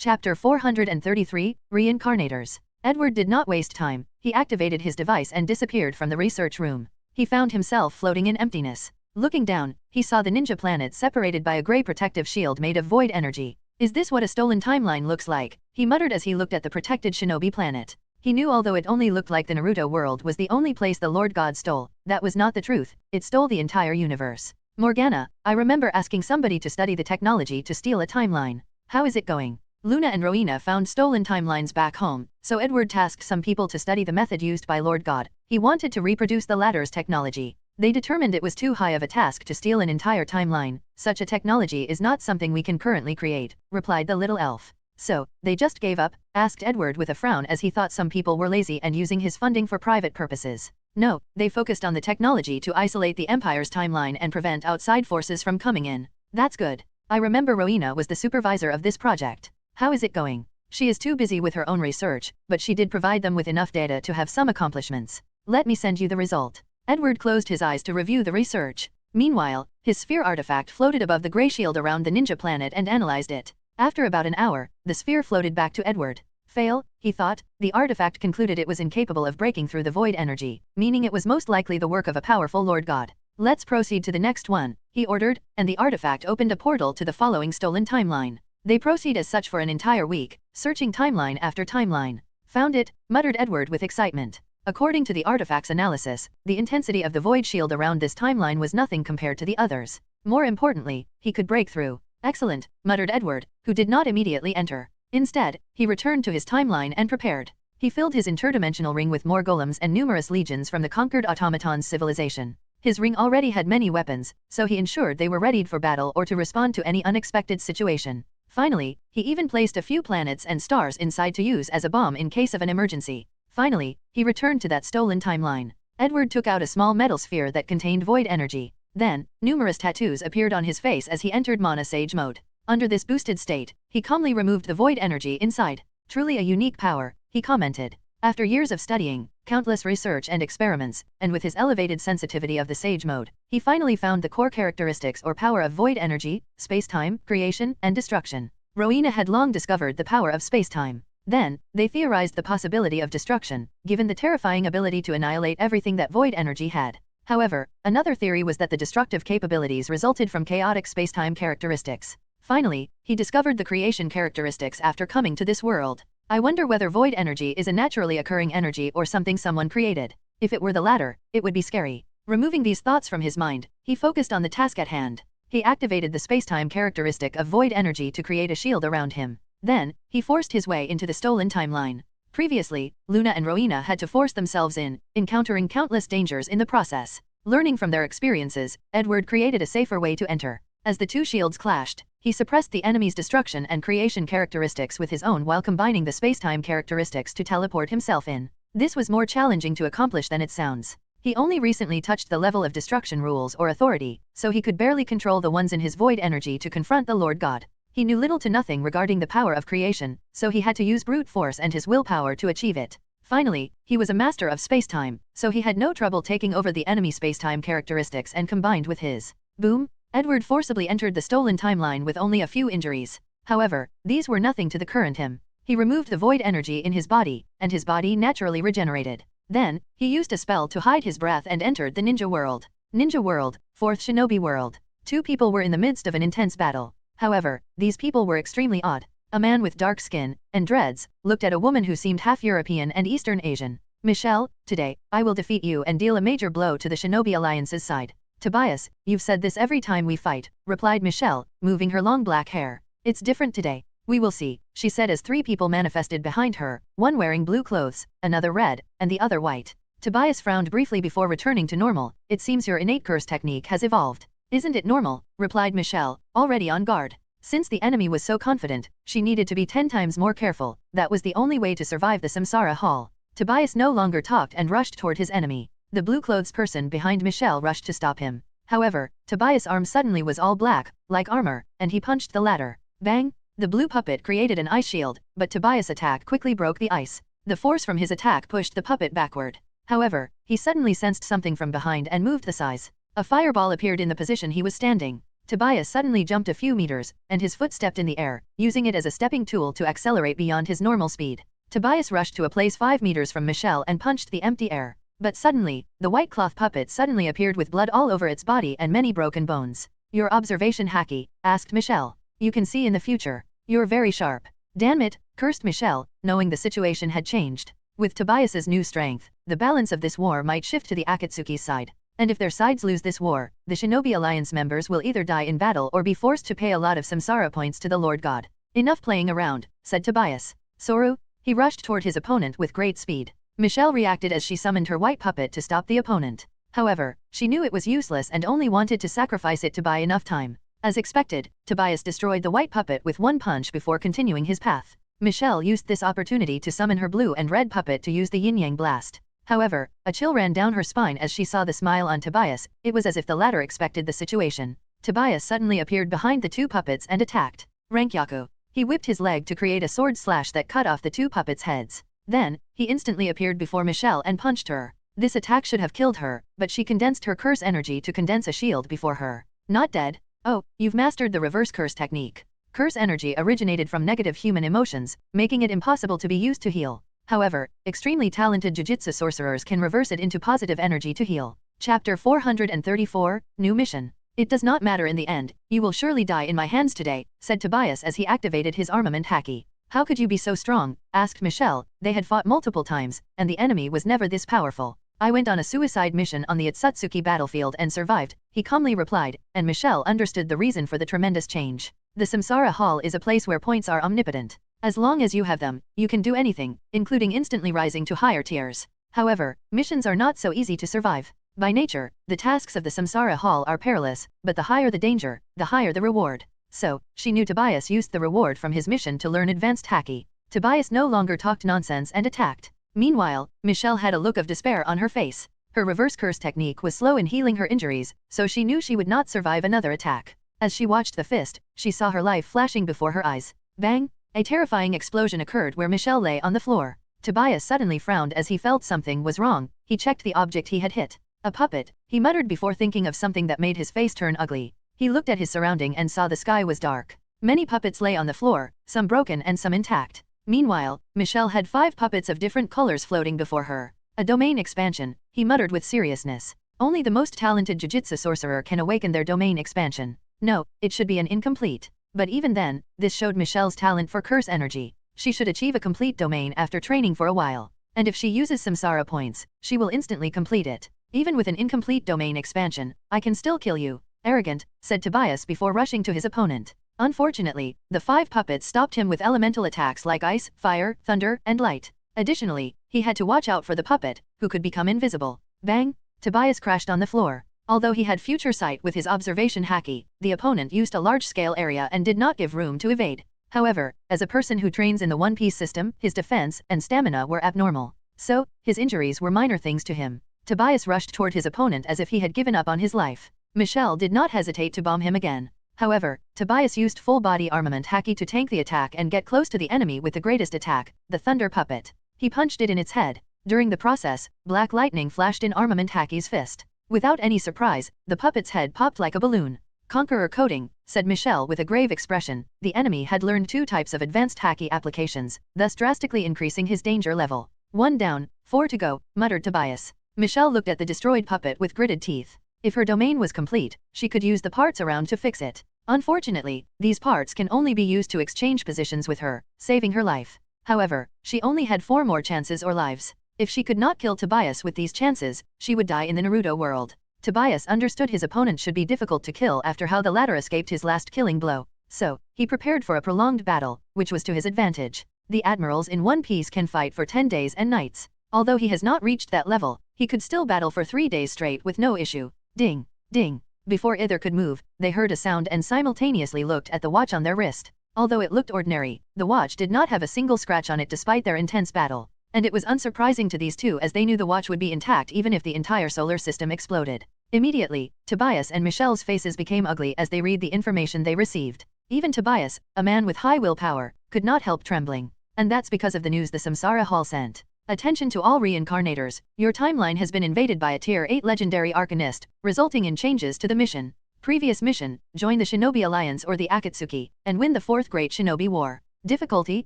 Chapter 433, Reincarnators. Edward did not waste time. He activated his device and disappeared from the research room. He found himself floating in emptiness. Looking down, he saw the ninja planet separated by a grey protective shield made of void energy. Is this what a stolen timeline looks like? He muttered as he looked at the protected shinobi planet. He knew although it only looked like the Naruto world was the only place the Lord God stole, that was not the truth. It stole the entire universe. Morgana, I remember asking somebody to study the technology to steal a timeline. How is it going? Luna and Rowena found stolen timelines back home, so Edward tasked some people to study the method used by Lord God. He wanted to reproduce the latter's technology. They determined it was too high of a task to steal an entire timeline. Such a technology is not something we can currently create, replied the little elf. So, they just gave up? Asked Edward with a frown as he thought some people were lazy and using his funding for private purposes. No, they focused on the technology to isolate the Empire's timeline and prevent outside forces from coming in. That's good. I remember Rowena was the supervisor of this project. How is it going? She is too busy with her own research, but she did provide them with enough data to have some accomplishments. Let me send you the result. Edward closed his eyes to review the research. Meanwhile, his sphere artifact floated above the grey shield around the ninja planet and analyzed it. After about an hour, the sphere floated back to Edward. Fail, he thought. The artifact concluded it was incapable of breaking through the void energy, meaning it was most likely the work of a powerful Lord God. Let's proceed to the next one, he ordered, and the artifact opened a portal to the following stolen timeline. They proceed as such for an entire week, searching timeline after timeline. Found it, muttered Edward with excitement. According to the artifact's analysis, the intensity of the void shield around this timeline was nothing compared to the others. More importantly, he could break through. Excellent, muttered Edward, who did not immediately enter. Instead, he returned to his timeline and prepared. He filled his interdimensional ring with more golems and numerous legions from the conquered automaton's civilization. His ring already had many weapons, so he ensured they were readied for battle or to respond to any unexpected situation. Finally, he even placed a few planets and stars inside to use as a bomb in case of an emergency. Finally, he returned to that stolen timeline. Edward took out a small metal sphere that contained void energy. Then, numerous tattoos appeared on his face as he entered Mana Sage mode. Under this boosted state, he calmly removed the void energy inside. Truly a unique power, he commented. After years of studying, countless research and experiments, and with his elevated sensitivity of the Sage mode, he finally found the core characteristics or power of void energy, space-time, creation, and destruction. Rowena had long discovered the power of space-time. Then, they theorized the possibility of destruction, given the terrifying ability to annihilate everything that void energy had. However, another theory was that the destructive capabilities resulted from chaotic space-time characteristics. Finally, he discovered the creation characteristics after coming to this world. I wonder whether void energy is a naturally occurring energy or something someone created. If it were the latter, it would be scary. Removing these thoughts from his mind, he focused on the task at hand. He activated the space-time characteristic of void energy to create a shield around him. Then, he forced his way into the stolen timeline. Previously, Luna and Rowena had to force themselves in, encountering countless dangers in the process. Learning from their experiences, Edward created a safer way to enter. As the two shields clashed, he suppressed the enemy's destruction and creation characteristics with his own while combining the space-time characteristics to teleport himself in. This was more challenging to accomplish than it sounds. He only recently touched the level of destruction rules or authority, so he could barely control the ones in his void energy to confront the Lord God. He knew little to nothing regarding the power of creation, so he had to use brute force and his willpower to achieve it. Finally, he was a master of space-time, so he had no trouble taking over the enemy space-time characteristics and combined with his. Boom! Edward forcibly entered the stolen timeline with only a few injuries. However, these were nothing to the current him. He removed the void energy in his body, and his body naturally regenerated. Then, he used a spell to hide his breath and entered the ninja world. Ninja world, 4th shinobi world. Two people were in the midst of an intense battle. However, these people were extremely odd. A man with dark skin and dreads looked at a woman who seemed half European and Eastern Asian. Michelle, today, I will defeat you and deal a major blow to the Shinobi Alliance's side. Tobias, you've said this every time we fight, replied Michelle, moving her long black hair. It's different today. We will see, she said as three people manifested behind her, one wearing blue clothes, another red, and the other white. Tobias frowned briefly before returning to normal. It seems your innate curse technique has evolved. Isn't it normal? Replied Michelle, already on guard. Since the enemy was so confident, she needed to be 10 times more careful. That was the only way to survive the Samsara Hall. Tobias no longer talked and rushed toward his enemy. The blue-clothes person behind Michelle rushed to stop him. However, Tobias' arm suddenly was all black, like armor, and he punched the latter. Bang! The blue puppet created an ice shield, but Tobias' attack quickly broke the ice. The force from his attack pushed the puppet backward. However, he suddenly sensed something from behind and moved the size. A fireball appeared in the position he was standing. Tobias suddenly jumped a few meters, and his foot stepped in the air, using it as a stepping tool to accelerate beyond his normal speed. Tobias rushed to a place 5 meters from Michelle and punched the empty air. But suddenly, the white cloth puppet suddenly appeared with blood all over its body and many broken bones. "Your observation hacky?" asked Michelle. "You can see in the future. You're very sharp." "Damn it," cursed Michelle, knowing the situation had changed. With Tobias's new strength, the balance of this war might shift to the Akatsuki's side. And if their sides lose this war, the Shinobi Alliance members will either die in battle or be forced to pay a lot of samsara points to the Lord God. "Enough playing around," said Tobias. "Soru?" He rushed toward his opponent with great speed. Michelle reacted as she summoned her white puppet to stop the opponent. However, she knew it was useless and only wanted to sacrifice it to buy enough time. As expected, Tobias destroyed the white puppet with one punch before continuing his path. Michelle used this opportunity to summon her blue and red puppet to use the yin-yang blast. However, a chill ran down her spine as she saw the smile on Tobias. It was as if the latter expected the situation. Tobias suddenly appeared behind the two puppets and attacked. Rankyaku. He whipped his leg to create a sword slash that cut off the two puppets' heads. Then, he instantly appeared before Michelle and punched her. This attack should have killed her, but she condensed her curse energy to condense a shield before her. "Not dead? Oh, you've mastered the reverse curse technique." Curse energy originated from negative human emotions, making it impossible to be used to heal. However, extremely talented Jujutsu sorcerers can reverse it into positive energy to heal. Chapter 434, New Mission. "It does not matter in the end, you will surely die in my hands today," said Tobias as he activated his armament haki. "How could you be so strong?" asked Michelle. They had fought multiple times, and the enemy was never this powerful. "I went on a suicide mission on the Itsutsuki battlefield and survived," he calmly replied, and Michelle understood the reason for the tremendous change. The Samsara Hall is a place where points are omnipotent. As long as you have them, you can do anything, including instantly rising to higher tiers. However, missions are not so easy to survive. By nature, the tasks of the Samsara Hall are perilous, but the higher the danger, the higher the reward. So, she knew Tobias used the reward from his mission to learn advanced haki. Tobias no longer talked nonsense and attacked. Meanwhile, Michelle had a look of despair on her face. Her reverse curse technique was slow in healing her injuries, so she knew she would not survive another attack. As she watched the fist, she saw her life flashing before her eyes. Bang! A terrifying explosion occurred where Michelle lay on the floor. Tobias suddenly frowned as he felt something was wrong. He checked the object he had hit. "A puppet," he muttered before thinking of something that made his face turn ugly. He looked at his surrounding and saw the sky was dark. Many puppets lay on the floor, some broken and some intact. Meanwhile, Michelle had 5 puppets of different colors floating before her. "A domain expansion," he muttered with seriousness. Only the most talented Jujutsu sorcerer can awaken their domain expansion. No, it should be an incomplete. But even then, this showed Michelle's talent for curse energy. She should achieve a complete domain after training for a while. And if she uses samsara points, she will instantly complete it. "Even with an incomplete domain expansion, I can still kill you." "Arrogant," said Tobias before rushing to his opponent. Unfortunately, the 5 puppets stopped him with elemental attacks like ice, fire, thunder, and light. Additionally, he had to watch out for the puppet, who could become invisible. Bang! Tobias crashed on the floor. Although he had future sight with his observation haki, the opponent used a large-scale area and did not give room to evade. However, as a person who trains in the One Piece system, his defense and stamina were abnormal. So, his injuries were minor things to him. Tobias rushed toward his opponent as if he had given up on his life. Michelle did not hesitate to bomb him again. However, Tobias used full-body armament haki to tank the attack and get close to the enemy with the greatest attack, the Thunder Puppet. He punched it in its head. During the process, black lightning flashed in armament haki's fist. Without any surprise, the puppet's head popped like a balloon. "Conqueror coding," said Michelle with a grave expression. The enemy had learned 2 types of advanced haki applications, thus drastically increasing his danger level. "1 down, 4 to go," muttered Tobias. Michelle looked at the destroyed puppet with gritted teeth. If her domain was complete, she could use the parts around to fix it. Unfortunately, these parts can only be used to exchange positions with her, saving her life. However, she only had 4 more chances or lives. If she could not kill Tobias with these chances, she would die in the Naruto world. Tobias understood his opponent should be difficult to kill after how the latter escaped his last killing blow. So, he prepared for a prolonged battle, which was to his advantage. The admirals in One Piece can fight for 10 days and nights. Although he has not reached that level, he could still battle for 3 days straight with no issue. Ding! Ding! Before either could move, they heard a sound and simultaneously looked at the watch on their wrist. Although it looked ordinary, the watch did not have a single scratch on it despite their intense battle. And it was unsurprising to these two as they knew the watch would be intact even if the entire solar system exploded. Immediately, Tobias and Michelle's faces became ugly as they read the information they received. Even Tobias, a man with high willpower, could not help trembling. And that's because of the news the Samsara Hall sent. "Attention to all reincarnators, your timeline has been invaded by a Tier 8 legendary arcanist, resulting in changes to the mission. Previous mission, join the Shinobi Alliance or the Akatsuki, and win the 4th Great Shinobi War. Difficulty,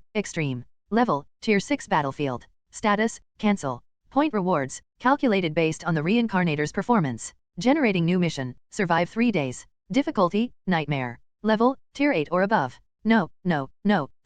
Extreme. Level, Tier 6 Battlefield. Status, Cancel. Point rewards, calculated based on the reincarnator's performance. Generating new mission, survive 3 days. Difficulty, Nightmare. Level, Tier 8 or above. No,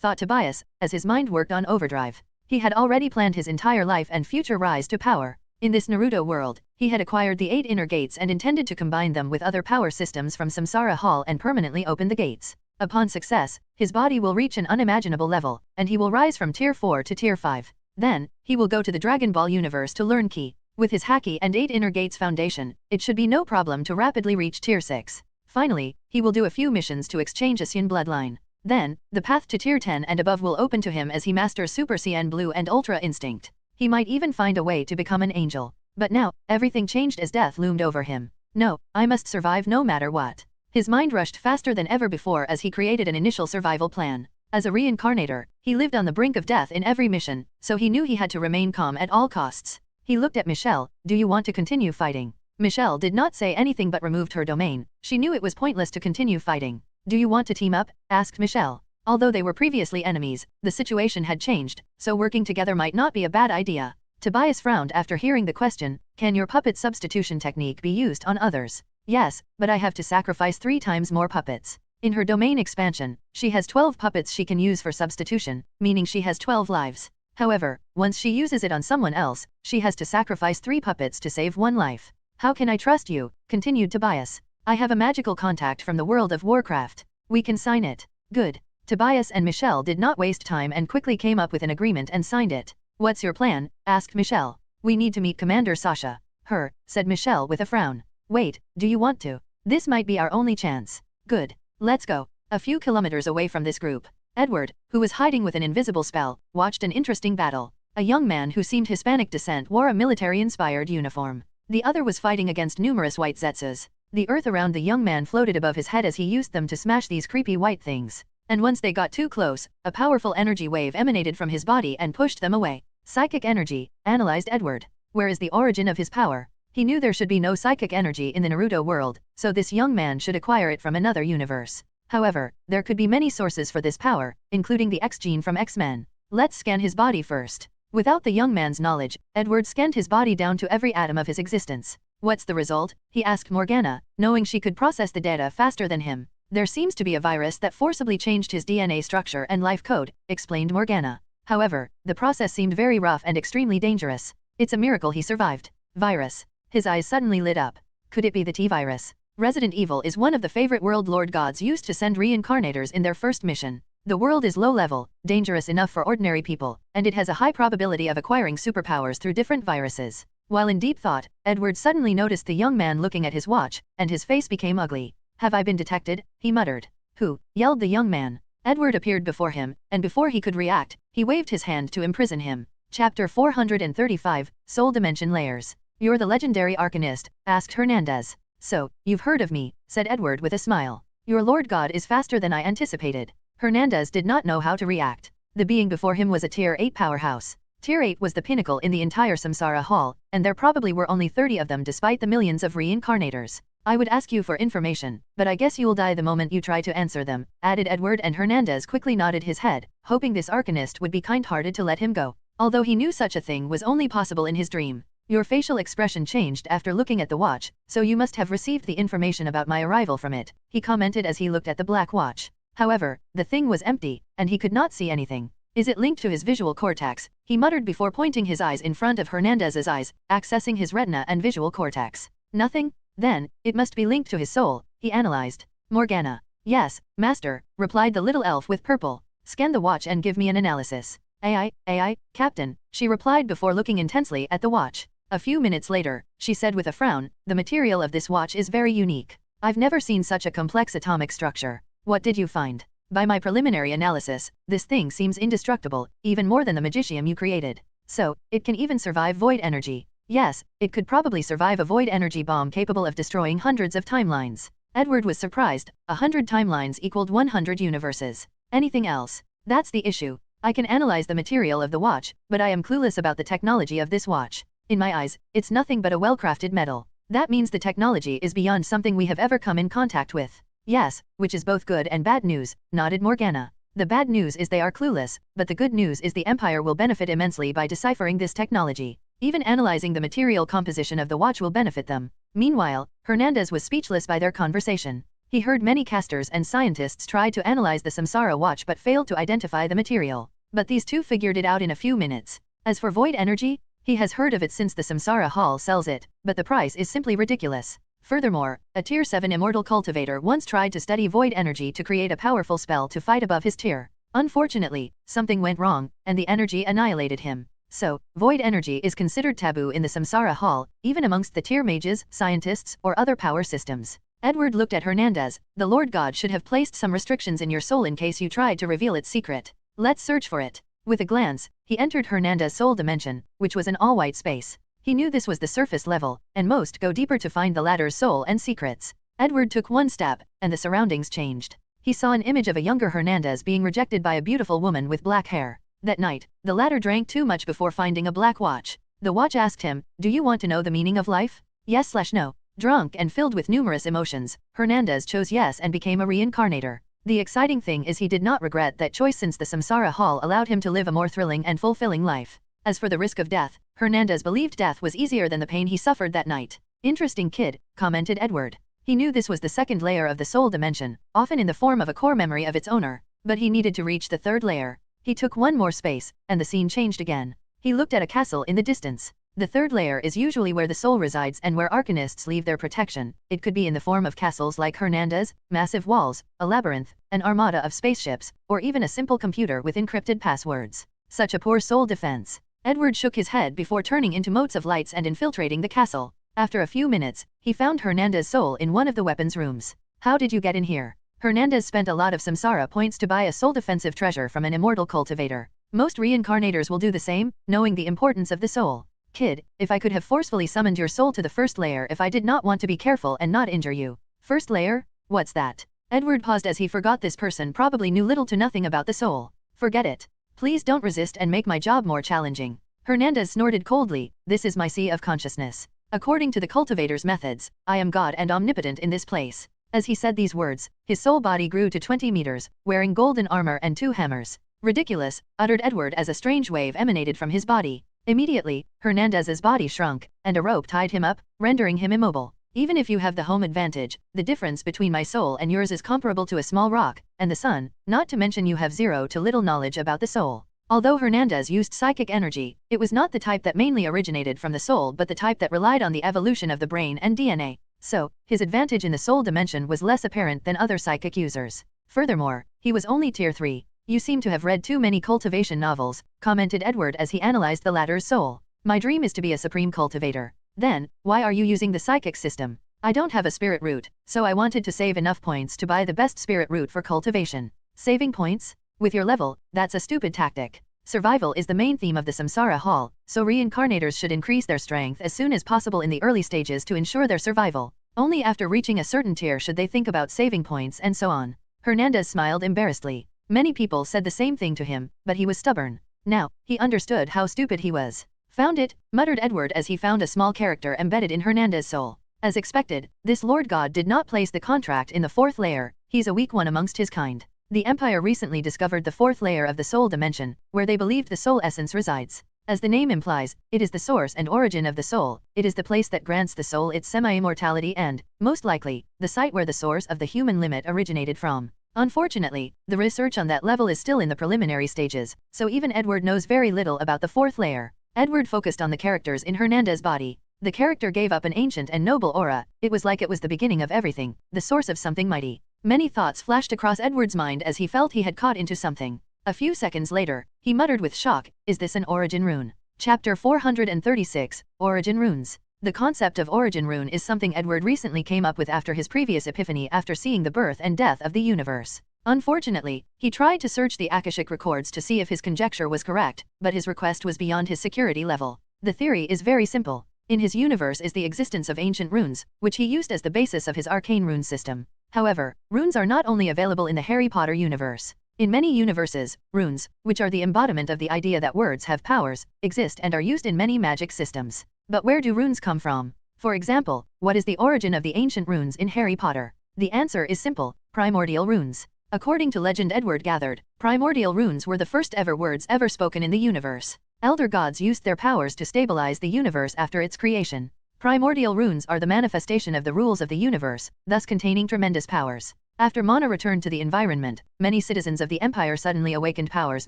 thought Tobias, as his mind worked on overdrive. He had already planned his entire life and future rise to power. In this Naruto world, he had acquired the 8 inner gates and intended to combine them with other power systems from Samsara Hall and permanently open the gates. Upon success, his body will reach an unimaginable level, and he will rise from Tier 4 to Tier 5. Then, he will go to the Dragon Ball universe to learn Ki. With his Haki and 8 inner gates foundation, it should be no problem to rapidly reach Tier 6. Finally, he will do a few missions to exchange a Saiyan bloodline. Then, the path to Tier 10 and above will open to him as he masters Super Saiyan Blue and Ultra Instinct. He might even find a way to become an angel. But now, everything changed as death loomed over him. No, I must survive no matter what. His mind rushed faster than ever before as he created an initial survival plan. As a reincarnator, he lived on the brink of death in every mission, so he knew he had to remain calm at all costs. He looked at Michelle. Do you want to continue fighting? Michelle did not say anything but removed her domain. She knew it was pointless to continue fighting. Do you want to team up? Asked Michelle. Although they were previously enemies, the situation had changed, so working together might not be a bad idea. Tobias frowned after hearing the question. Can your puppet substitution technique be used on others? Yes, but I have to sacrifice 3 times more puppets. In her domain expansion, she has 12 puppets she can use for substitution, meaning she has 12 lives. However, once she uses it on someone else, she has to sacrifice 3 puppets to save 1 life. How can I trust you? Continued Tobias. I have a magical contact from the world of Warcraft. We can sign it. Good. Tobias and Michelle did not waste time and quickly came up with an agreement and signed it. What's your plan? Asked Michelle. We need to meet Commander Sasha. Her, said Michelle with a frown. Wait, do you want to? This might be our only chance. Good. Let's go. A few kilometers away from this group, Edward, who was hiding with an invisible spell, watched an interesting battle. A young man who seemed Hispanic descent wore a military-inspired uniform. The other was fighting against numerous white Zetsus. The earth around the young man floated above his head as he used them to smash these creepy white things. And once they got too close, a powerful energy wave emanated from his body and pushed them away. Psychic energy, analyzed Edward. Where is the origin of his power? He knew there should be no psychic energy in the Naruto world, so this young man should acquire it from another universe. However, there could be many sources for this power, including the X gene from X-Men. Let's scan his body first. Without the young man's knowledge, Edward scanned his body down to every atom of his existence. What's the result? He asked Morgana, knowing she could process the data faster than him. There seems to be a virus that forcibly changed his DNA structure and life code, explained Morgana. However, the process seemed very rough and extremely dangerous. It's a miracle he survived. Virus. His eyes suddenly lit up. Could it be the T-virus? Resident Evil is one of the favorite world lord gods used to send reincarnators in their first mission. The world is low level, dangerous enough for ordinary people, and it has a high probability of acquiring superpowers through different viruses. While in deep thought, Edward suddenly noticed the young man looking at his watch, and his face became ugly. Have I been detected? He muttered. Who? Yelled the young man. Edward appeared before him, and before he could react, he waved his hand to imprison him. Chapter 435, Soul Dimension Layers. You're the legendary Arcanist, asked Hernandez. So, you've heard of me, said Edward with a smile. Your Lord God is faster than I anticipated. Hernandez did not know how to react. The being before him was a Tier 8 powerhouse. Tier 8 was the pinnacle in the entire Samsara Hall, and there probably were only 30 of them despite the millions of reincarnators. I would ask you for information, but I guess you'll die the moment you try to answer them, added Edward, and Hernandez quickly nodded his head, hoping this Arcanist would be kind-hearted to let him go. Although he knew such a thing was only possible in his dream. Your facial expression changed after looking at the watch, so you must have received the information about my arrival from it, he commented as he looked at the black watch. However, the thing was empty, and he could not see anything. Is it linked to his visual cortex? He muttered before pointing his eyes in front of Hernandez's eyes, accessing his retina and visual cortex. Nothing? Then, it must be linked to his soul, he analyzed. Morgana. Yes, master, replied the little elf with purple. Scan the watch and give me an analysis. AI, Captain, she replied before looking intensely at the watch. A few minutes later, she said with a frown, the material of this watch is very unique. I've never seen such a complex atomic structure. What did you find? By my preliminary analysis, this thing seems indestructible, even more than the magicium you created. So, it can even survive void energy. Yes, it could probably survive a void energy bomb capable of destroying hundreds of timelines. Edward was surprised. 100 timelines equaled 100 universes. Anything else? That's the issue. I can analyze the material of the watch, but I am clueless about the technology of this watch. In my eyes, it's nothing but a well-crafted metal. That means the technology is beyond something we have ever come in contact with. Yes, which is both good and bad news, nodded Morgana. The bad news is they are clueless, but the good news is the Empire will benefit immensely by deciphering this technology. Even analyzing the material composition of the watch will benefit them. Meanwhile, Hernandez was speechless by their conversation. He heard many casters and scientists try to analyze the Samsara watch but failed to identify the material. But these two figured it out in a few minutes. As for void energy, he has heard of it since the Samsara Hall sells it, but the price is simply ridiculous. Furthermore, a Tier 7 immortal cultivator once tried to study void energy to create a powerful spell to fight above his tier. Unfortunately, something went wrong, and the energy annihilated him. So, void energy is considered taboo in the Samsara Hall, even amongst the tier mages, scientists, or other power systems. Edward looked at Hernandez. The Lord God should have placed some restrictions in your soul in case you tried to reveal its secret. Let's search for it. With a glance, he entered Hernandez's soul dimension, which was an all-white space. He knew this was the surface level, and most go deeper to find the latter's soul and secrets. Edward took one step, and the surroundings changed. He saw an image of a younger Hernandez being rejected by a beautiful woman with black hair. That night, the latter drank too much before finding a black watch. The watch asked him, "Do you want to know the meaning of life?" Yes/no. Drunk and filled with numerous emotions, Hernandez chose yes and became a reincarnator. The exciting thing is he did not regret that choice since the Samsara Hall allowed him to live a more thrilling and fulfilling life. As for the risk of death, Hernandez believed death was easier than the pain he suffered that night. Interesting kid, commented Edward. He knew this was the second layer of the soul dimension, often in the form of a core memory of its owner, but he needed to reach the third layer. He took one more space, and the scene changed again. He looked at a castle in the distance. The third layer is usually where the soul resides and where arcanists leave their protection. It could be in the form of castles like Hernandez, massive walls, a labyrinth, an armada of spaceships, or even a simple computer with encrypted passwords. Such a poor soul defense. Edward shook his head before turning into motes of lights and infiltrating the castle. After a few minutes, he found Hernandez's soul in one of the weapons rooms. How did you get in here? Hernandez spent a lot of Samsara points to buy a soul defensive treasure from an immortal cultivator. Most reincarnators will do the same, knowing the importance of the soul. Kid, if I could have forcefully summoned your soul to the first layer if I did not want to be careful and not injure you. First layer? What's that? Edward paused as he forgot this person probably knew little to nothing about the soul. Forget it. Please don't resist and make my job more challenging. Hernandez snorted coldly. This is my sea of consciousness. According to the cultivator's methods, I am God and omnipotent in this place. As he said these words, his soul body grew to 20 meters, wearing golden armor and 2 hammers. Ridiculous, uttered Edward as a strange wave emanated from his body. Immediately, Hernandez's body shrunk, and a rope tied him up, rendering him immobile. Even if you have the home advantage, the difference between my soul and yours is comparable to a small rock, and the sun, not to mention you have zero to little knowledge about the soul. Although Hernandez used psychic energy, it was not the type that mainly originated from the soul but the type that relied on the evolution of the brain and DNA. So, his advantage in the soul dimension was less apparent than other psychic users. Furthermore, he was only Tier 3. You seem to have read too many cultivation novels, commented Edward as he analyzed the latter's soul. My dream is to be a supreme cultivator. Then, why are you using the psychic system? I don't have a spirit root, so I wanted to save enough points to buy the best spirit root for cultivation. Saving points? With your level, that's a stupid tactic. Survival is the main theme of the Samsara Hall, so reincarnators should increase their strength as soon as possible in the early stages to ensure their survival. Only after reaching a certain tier should they think about saving points and so on. Hernandez smiled embarrassedly. Many people said the same thing to him, but he was stubborn. Now, he understood how stupid he was. Found it, muttered Edward as he found a small character embedded in Hernandez's soul. As expected, this Lord God did not place the contract in the 4th layer. He's a weak one amongst his kind. The Empire recently discovered the 4th layer of the soul dimension, where they believed the soul essence resides. As the name implies, it is the source and origin of the soul. It is the place that grants the soul its semi-immortality and, most likely, the site where the source of the human limit originated from. Unfortunately, the research on that level is still in the preliminary stages, so even Edward knows very little about the 4th layer. Edward focused on the characters in Hernandez's body. The character gave up an ancient and noble aura. It was like it was the beginning of everything, the source of something mighty. Many thoughts flashed across Edward's mind as he felt he had caught into something. A few seconds later, he muttered with shock, "Is this an origin rune?" Chapter 436, Origin Runes. The concept of origin rune is something Edward recently came up with after his previous epiphany after seeing the birth and death of the universe. Unfortunately, he tried to search the Akashic records to see if his conjecture was correct, but his request was beyond his security level. The theory is very simple. In his universe is the existence of ancient runes, which he used as the basis of his arcane rune system. However, runes are not only available in the Harry Potter universe. In many universes, runes, which are the embodiment of the idea that words have powers, exist and are used in many magic systems. But where do runes come from? For example, what is the origin of the ancient runes in Harry Potter? The answer is simple: primordial runes. According to legend Edward gathered, primordial runes were the first ever words ever spoken in the universe. Elder gods used their powers to stabilize the universe after its creation. Primordial runes are the manifestation of the rules of the universe, thus containing tremendous powers. After mana returned to the environment, many citizens of the Empire suddenly awakened powers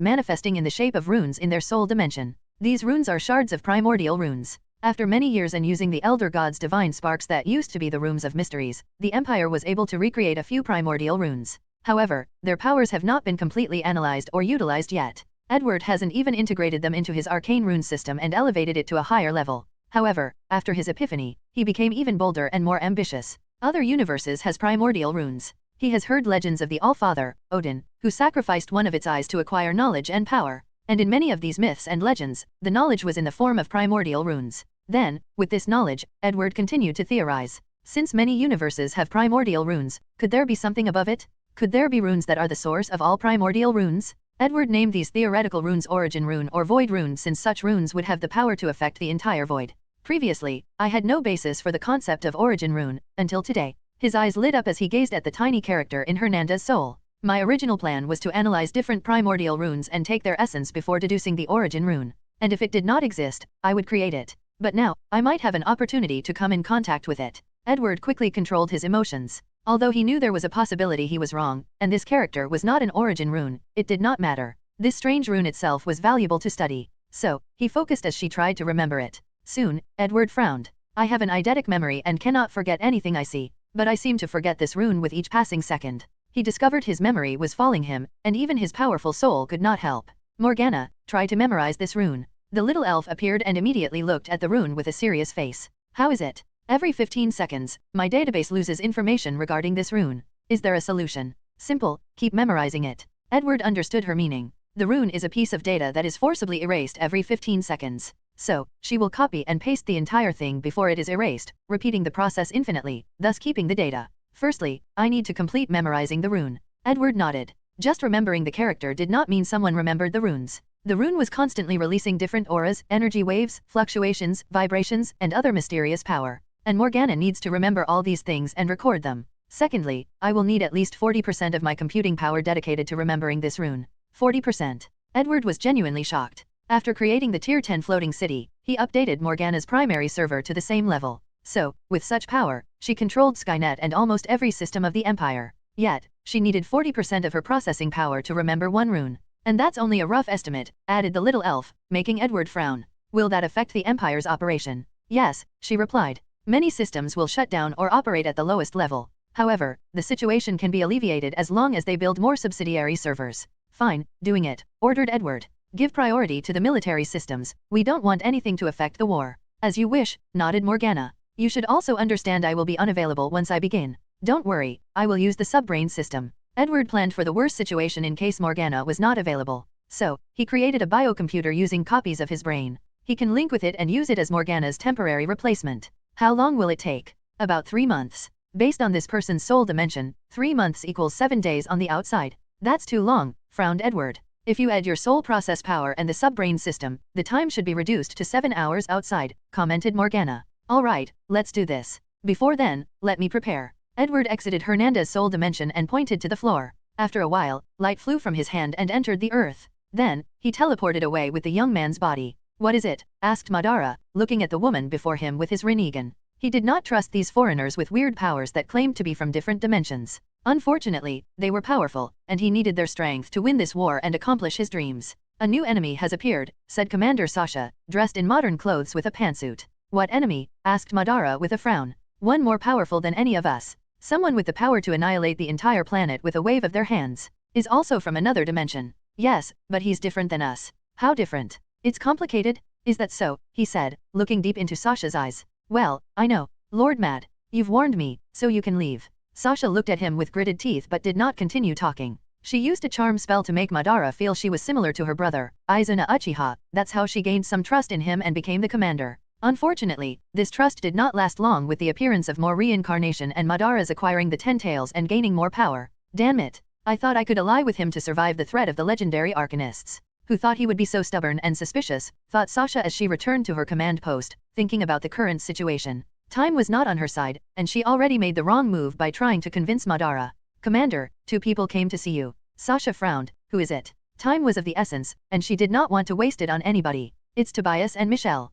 manifesting in the shape of runes in their soul dimension. These runes are shards of primordial runes. After many years and using the Elder Gods' divine sparks that used to be the rooms of mysteries, the Empire was able to recreate a few primordial runes. However, their powers have not been completely analyzed or utilized yet. Edward hasn't even integrated them into his arcane rune system and elevated it to a higher level. However, after his epiphany, he became even bolder and more ambitious. Other universes has primordial runes. He has heard legends of the All-Father, Odin, who sacrificed one of its eyes to acquire knowledge and power. And in many of these myths and legends, the knowledge was in the form of primordial runes. Then, with this knowledge, Edward continued to theorize. Since many universes have primordial runes, could there be something above it? Could there be runes that are the source of all primordial runes? Edward named these theoretical runes Origin Rune or Void Rune, since such runes would have the power to affect the entire void. Previously, I had no basis for the concept of Origin Rune, until today. His eyes lit up as he gazed at the tiny character in Hernanda's soul. My original plan was to analyze different primordial runes and take their essence before deducing the Origin Rune. And if it did not exist, I would create it. But now, I might have an opportunity to come in contact with it. Edward quickly controlled his emotions. Although he knew there was a possibility he was wrong, and this character was not an Origin Rune, it did not matter. This strange rune itself was valuable to study. So, he focused as she tried to remember it. Soon, Edward frowned. I have an eidetic memory and cannot forget anything I see, but I seem to forget this rune with each passing second. He discovered his memory was failing him, and even his powerful soul could not help. Morgana, try to memorize this rune. The little elf appeared and immediately looked at the rune with a serious face. How is it? Every 15 seconds, my database loses information regarding this rune. Is there a solution? Simple, keep memorizing it. Edward understood her meaning. The rune is a piece of data that is forcibly erased every 15 seconds. So, she will copy and paste the entire thing before it is erased, repeating the process infinitely, thus keeping the data. Firstly, I need to complete memorizing the rune. Edward nodded. Just remembering the character did not mean someone remembered the runes. The rune was constantly releasing different auras, energy waves, fluctuations, vibrations, and other mysterious power. And Morgana needs to remember all these things and record them. Secondly, I will need at least 40% of my computing power dedicated to remembering this rune. 40%. Edward was genuinely shocked. After creating the Tier 10 floating city, he updated Morgana's primary server to the same level. So, with such power, she controlled Skynet and almost every system of the Empire. Yet, she needed 40% of her processing power to remember one rune. And that's only a rough estimate, added the little elf, making Edward frown. Will that affect the Empire's operation? Yes, she replied. Many systems will shut down or operate at the lowest level. However, the situation can be alleviated as long as they build more subsidiary servers. Fine, doing it, ordered Edward. Give priority to the military systems, we don't want anything to affect the war. As you wish, nodded Morgana. You should also understand I will be unavailable once I begin. Don't worry, I will use the subbrain system. Edward planned for the worst situation in case Morgana was not available. So, he created a biocomputer using copies of his brain. He can link with it and use it as Morgana's temporary replacement. How long will it take? About 3 months. Based on this person's soul dimension, 3 months equals 7 days on the outside. That's too long, frowned Edward. If you add your soul process power and the subbrain system, the time should be reduced to 7 hours outside, commented Morgana. Alright, let's do this. Before then, let me prepare. Edward exited Hernanda's soul dimension and pointed to the floor. After a while, light flew from his hand and entered the earth. Then, he teleported away with the young man's body. What is it? Asked Madara, looking at the woman before him with his Rinnegan. He did not trust these foreigners with weird powers that claimed to be from different dimensions. Unfortunately, they were powerful, and he needed their strength to win this war and accomplish his dreams. A new enemy has appeared, said Commander Sasha, dressed in modern clothes with a pantsuit. What enemy? Asked Madara with a frown. One more powerful than any of us. Someone with the power to annihilate the entire planet with a wave of their hands. Is also from another dimension. Yes, but he's different than us. How different? It's complicated. Is that so? He said, looking deep into Sasha's eyes. Well, I know. Lord Mad. You've warned me, so you can leave. Sasha looked at him with gritted teeth but did not continue talking. She used a charm spell to make Madara feel she was similar to her brother, Izuna Uchiha. That's how she gained some trust in him and became the commander. Unfortunately, this trust did not last long with the appearance of more reincarnation and Madara's acquiring the 10 tails and gaining more power. Damn it. I thought I could ally with him to survive the threat of the legendary Arcanists. Who thought he would be so stubborn and suspicious, thought Sasha as she returned to her command post, thinking about the current situation. Time was not on her side, and she already made the wrong move by trying to convince Madara. Commander, 2 people came to see you. Sasha frowned. Who is it? Time was of the essence, and she did not want to waste it on anybody. It's Tobias and Michelle.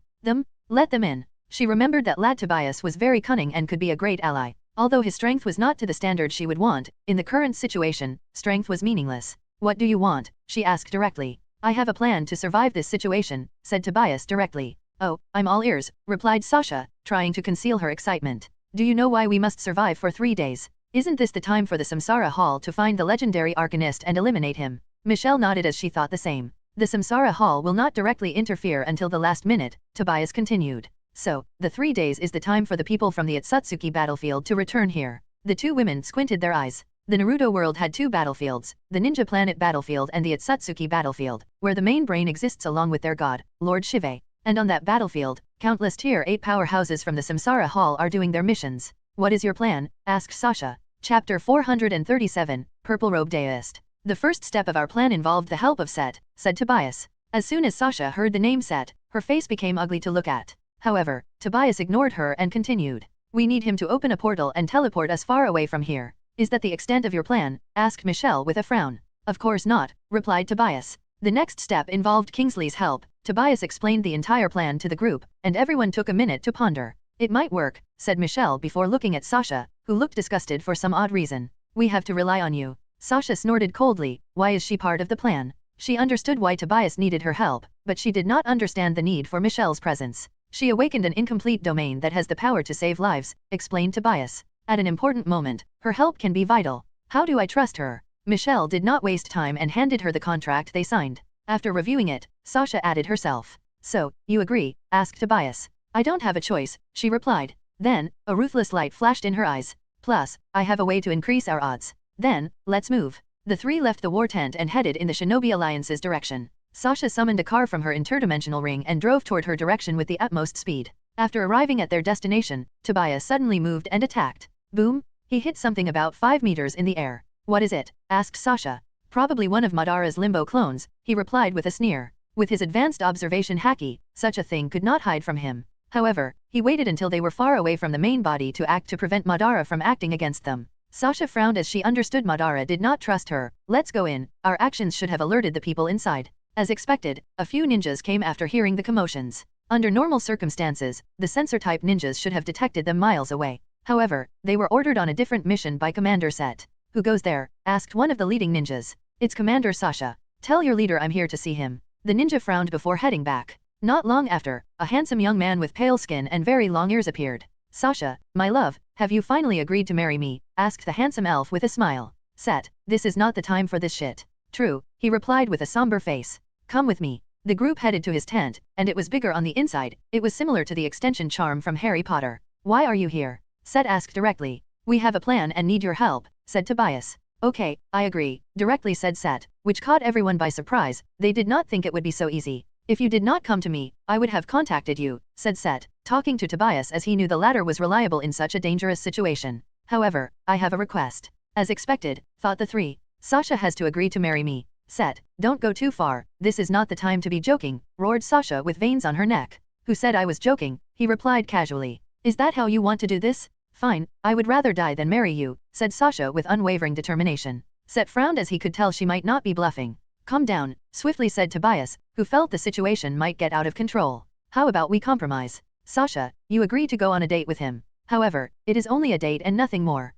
Let them in. She remembered that lad Tobias was very cunning and could be a great ally. Although his strength was not to the standard she would want, in the current situation, strength was meaningless. What do you want? She asked directly. I have a plan to survive this situation, said Tobias directly. Oh, I'm all ears, replied Sasha, trying to conceal her excitement. Do you know why we must survive for 3 days? Isn't this the time for the Samsara Hall to find the legendary Arcanist and eliminate him? Michelle nodded as she thought the same. The Samsara Hall will not directly interfere until the last minute, Tobias continued. So, the 3 days is the time for the people from the Atsutsuki battlefield to return here. The 2 women squinted their eyes. The Naruto world had 2 battlefields, the Ninja Planet battlefield and the Atsutsuki battlefield, where the main brain exists along with their god, Lord Shive. And on that battlefield, countless Tier 8 powerhouses from the Samsara Hall are doing their missions. What is your plan? Asked Sasha. Chapter 437, Purple Robe Deist. The first step of our plan involved the help of Set, said Tobias. As soon as Sasha heard the name Set, her face became ugly to look at. However, Tobias ignored her and continued. We need him to open a portal and teleport us far away from here. Is that the extent of your plan? Asked Michelle with a frown. Of course not, replied Tobias. The next step involved Kingsley's help. Tobias explained the entire plan to the group, and everyone took a minute to ponder. It might work, said Michelle before looking at Sasha, who looked disgusted for some odd reason. We have to rely on you. Sasha snorted coldly. Why is she part of the plan? She understood why Tobias needed her help, but she did not understand the need for Michelle's presence. She awakened an incomplete domain that has the power to save lives, explained Tobias. At an important moment, her help can be vital. How do I trust her? Michelle did not waste time and handed her the contract they signed. After reviewing it, Sasha added herself. So, you agree? Asked Tobias. I don't have a choice, she replied. Then, a ruthless light flashed in her eyes. Plus, I have a way to increase our odds. Then, let's move. The 3 left the war tent and headed in the Shinobi Alliance's direction. Sasha summoned a car from her interdimensional ring and drove toward her direction with the utmost speed. After arriving at their destination, Tobias suddenly moved and attacked. Boom! He hit something about 5 meters in the air. What is it? Asked Sasha. Probably one of Madara's limbo clones, he replied with a sneer. With his advanced observation haki, such a thing could not hide from him. However, he waited until they were far away from the main body to act to prevent Madara from acting against them. Sasha frowned as she understood Madara did not trust her. Let's go in, our actions should have alerted the people inside. As expected, a few ninjas came after hearing the commotions. Under normal circumstances, the sensor-type ninjas should have detected them miles away. However, they were ordered on a different mission by Commander Set. Who goes there? Asked one of the leading ninjas. It's Commander Sasha. Tell your leader I'm here to see him. The ninja frowned before heading back. Not long after, a handsome young man with pale skin and very long ears appeared. Sasha, my love, have you finally agreed to marry me? Asked the handsome elf with a smile. Set, this is not the time for this shit. True, he replied with a somber face. Come with me. The group headed to his tent, and it was bigger on the inside. It was similar to the extension charm from Harry Potter. Why are you here? Set asked directly. We have a plan and need your help, said Tobias. Okay, I agree, directly said Set, which caught everyone by surprise. They did not think it would be so easy. If you did not come to me, I would have contacted you, said Set, talking to Tobias as he knew the latter was reliable in such a dangerous situation. However, I have a request. As expected, thought the 3. Sasha has to agree to marry me. Set, don't go too far, this is not the time to be joking, roared Sasha with veins on her neck. Who said I was joking? He replied casually. Is that how you want to do this? Fine, I would rather die than marry you, said Sasha with unwavering determination. Set frowned as he could tell she might not be bluffing. Calm down, swiftly said Tobias, who felt the situation might get out of control. How about we compromise? Sasha, you agree to go on a date with him. However, it is only a date and nothing more.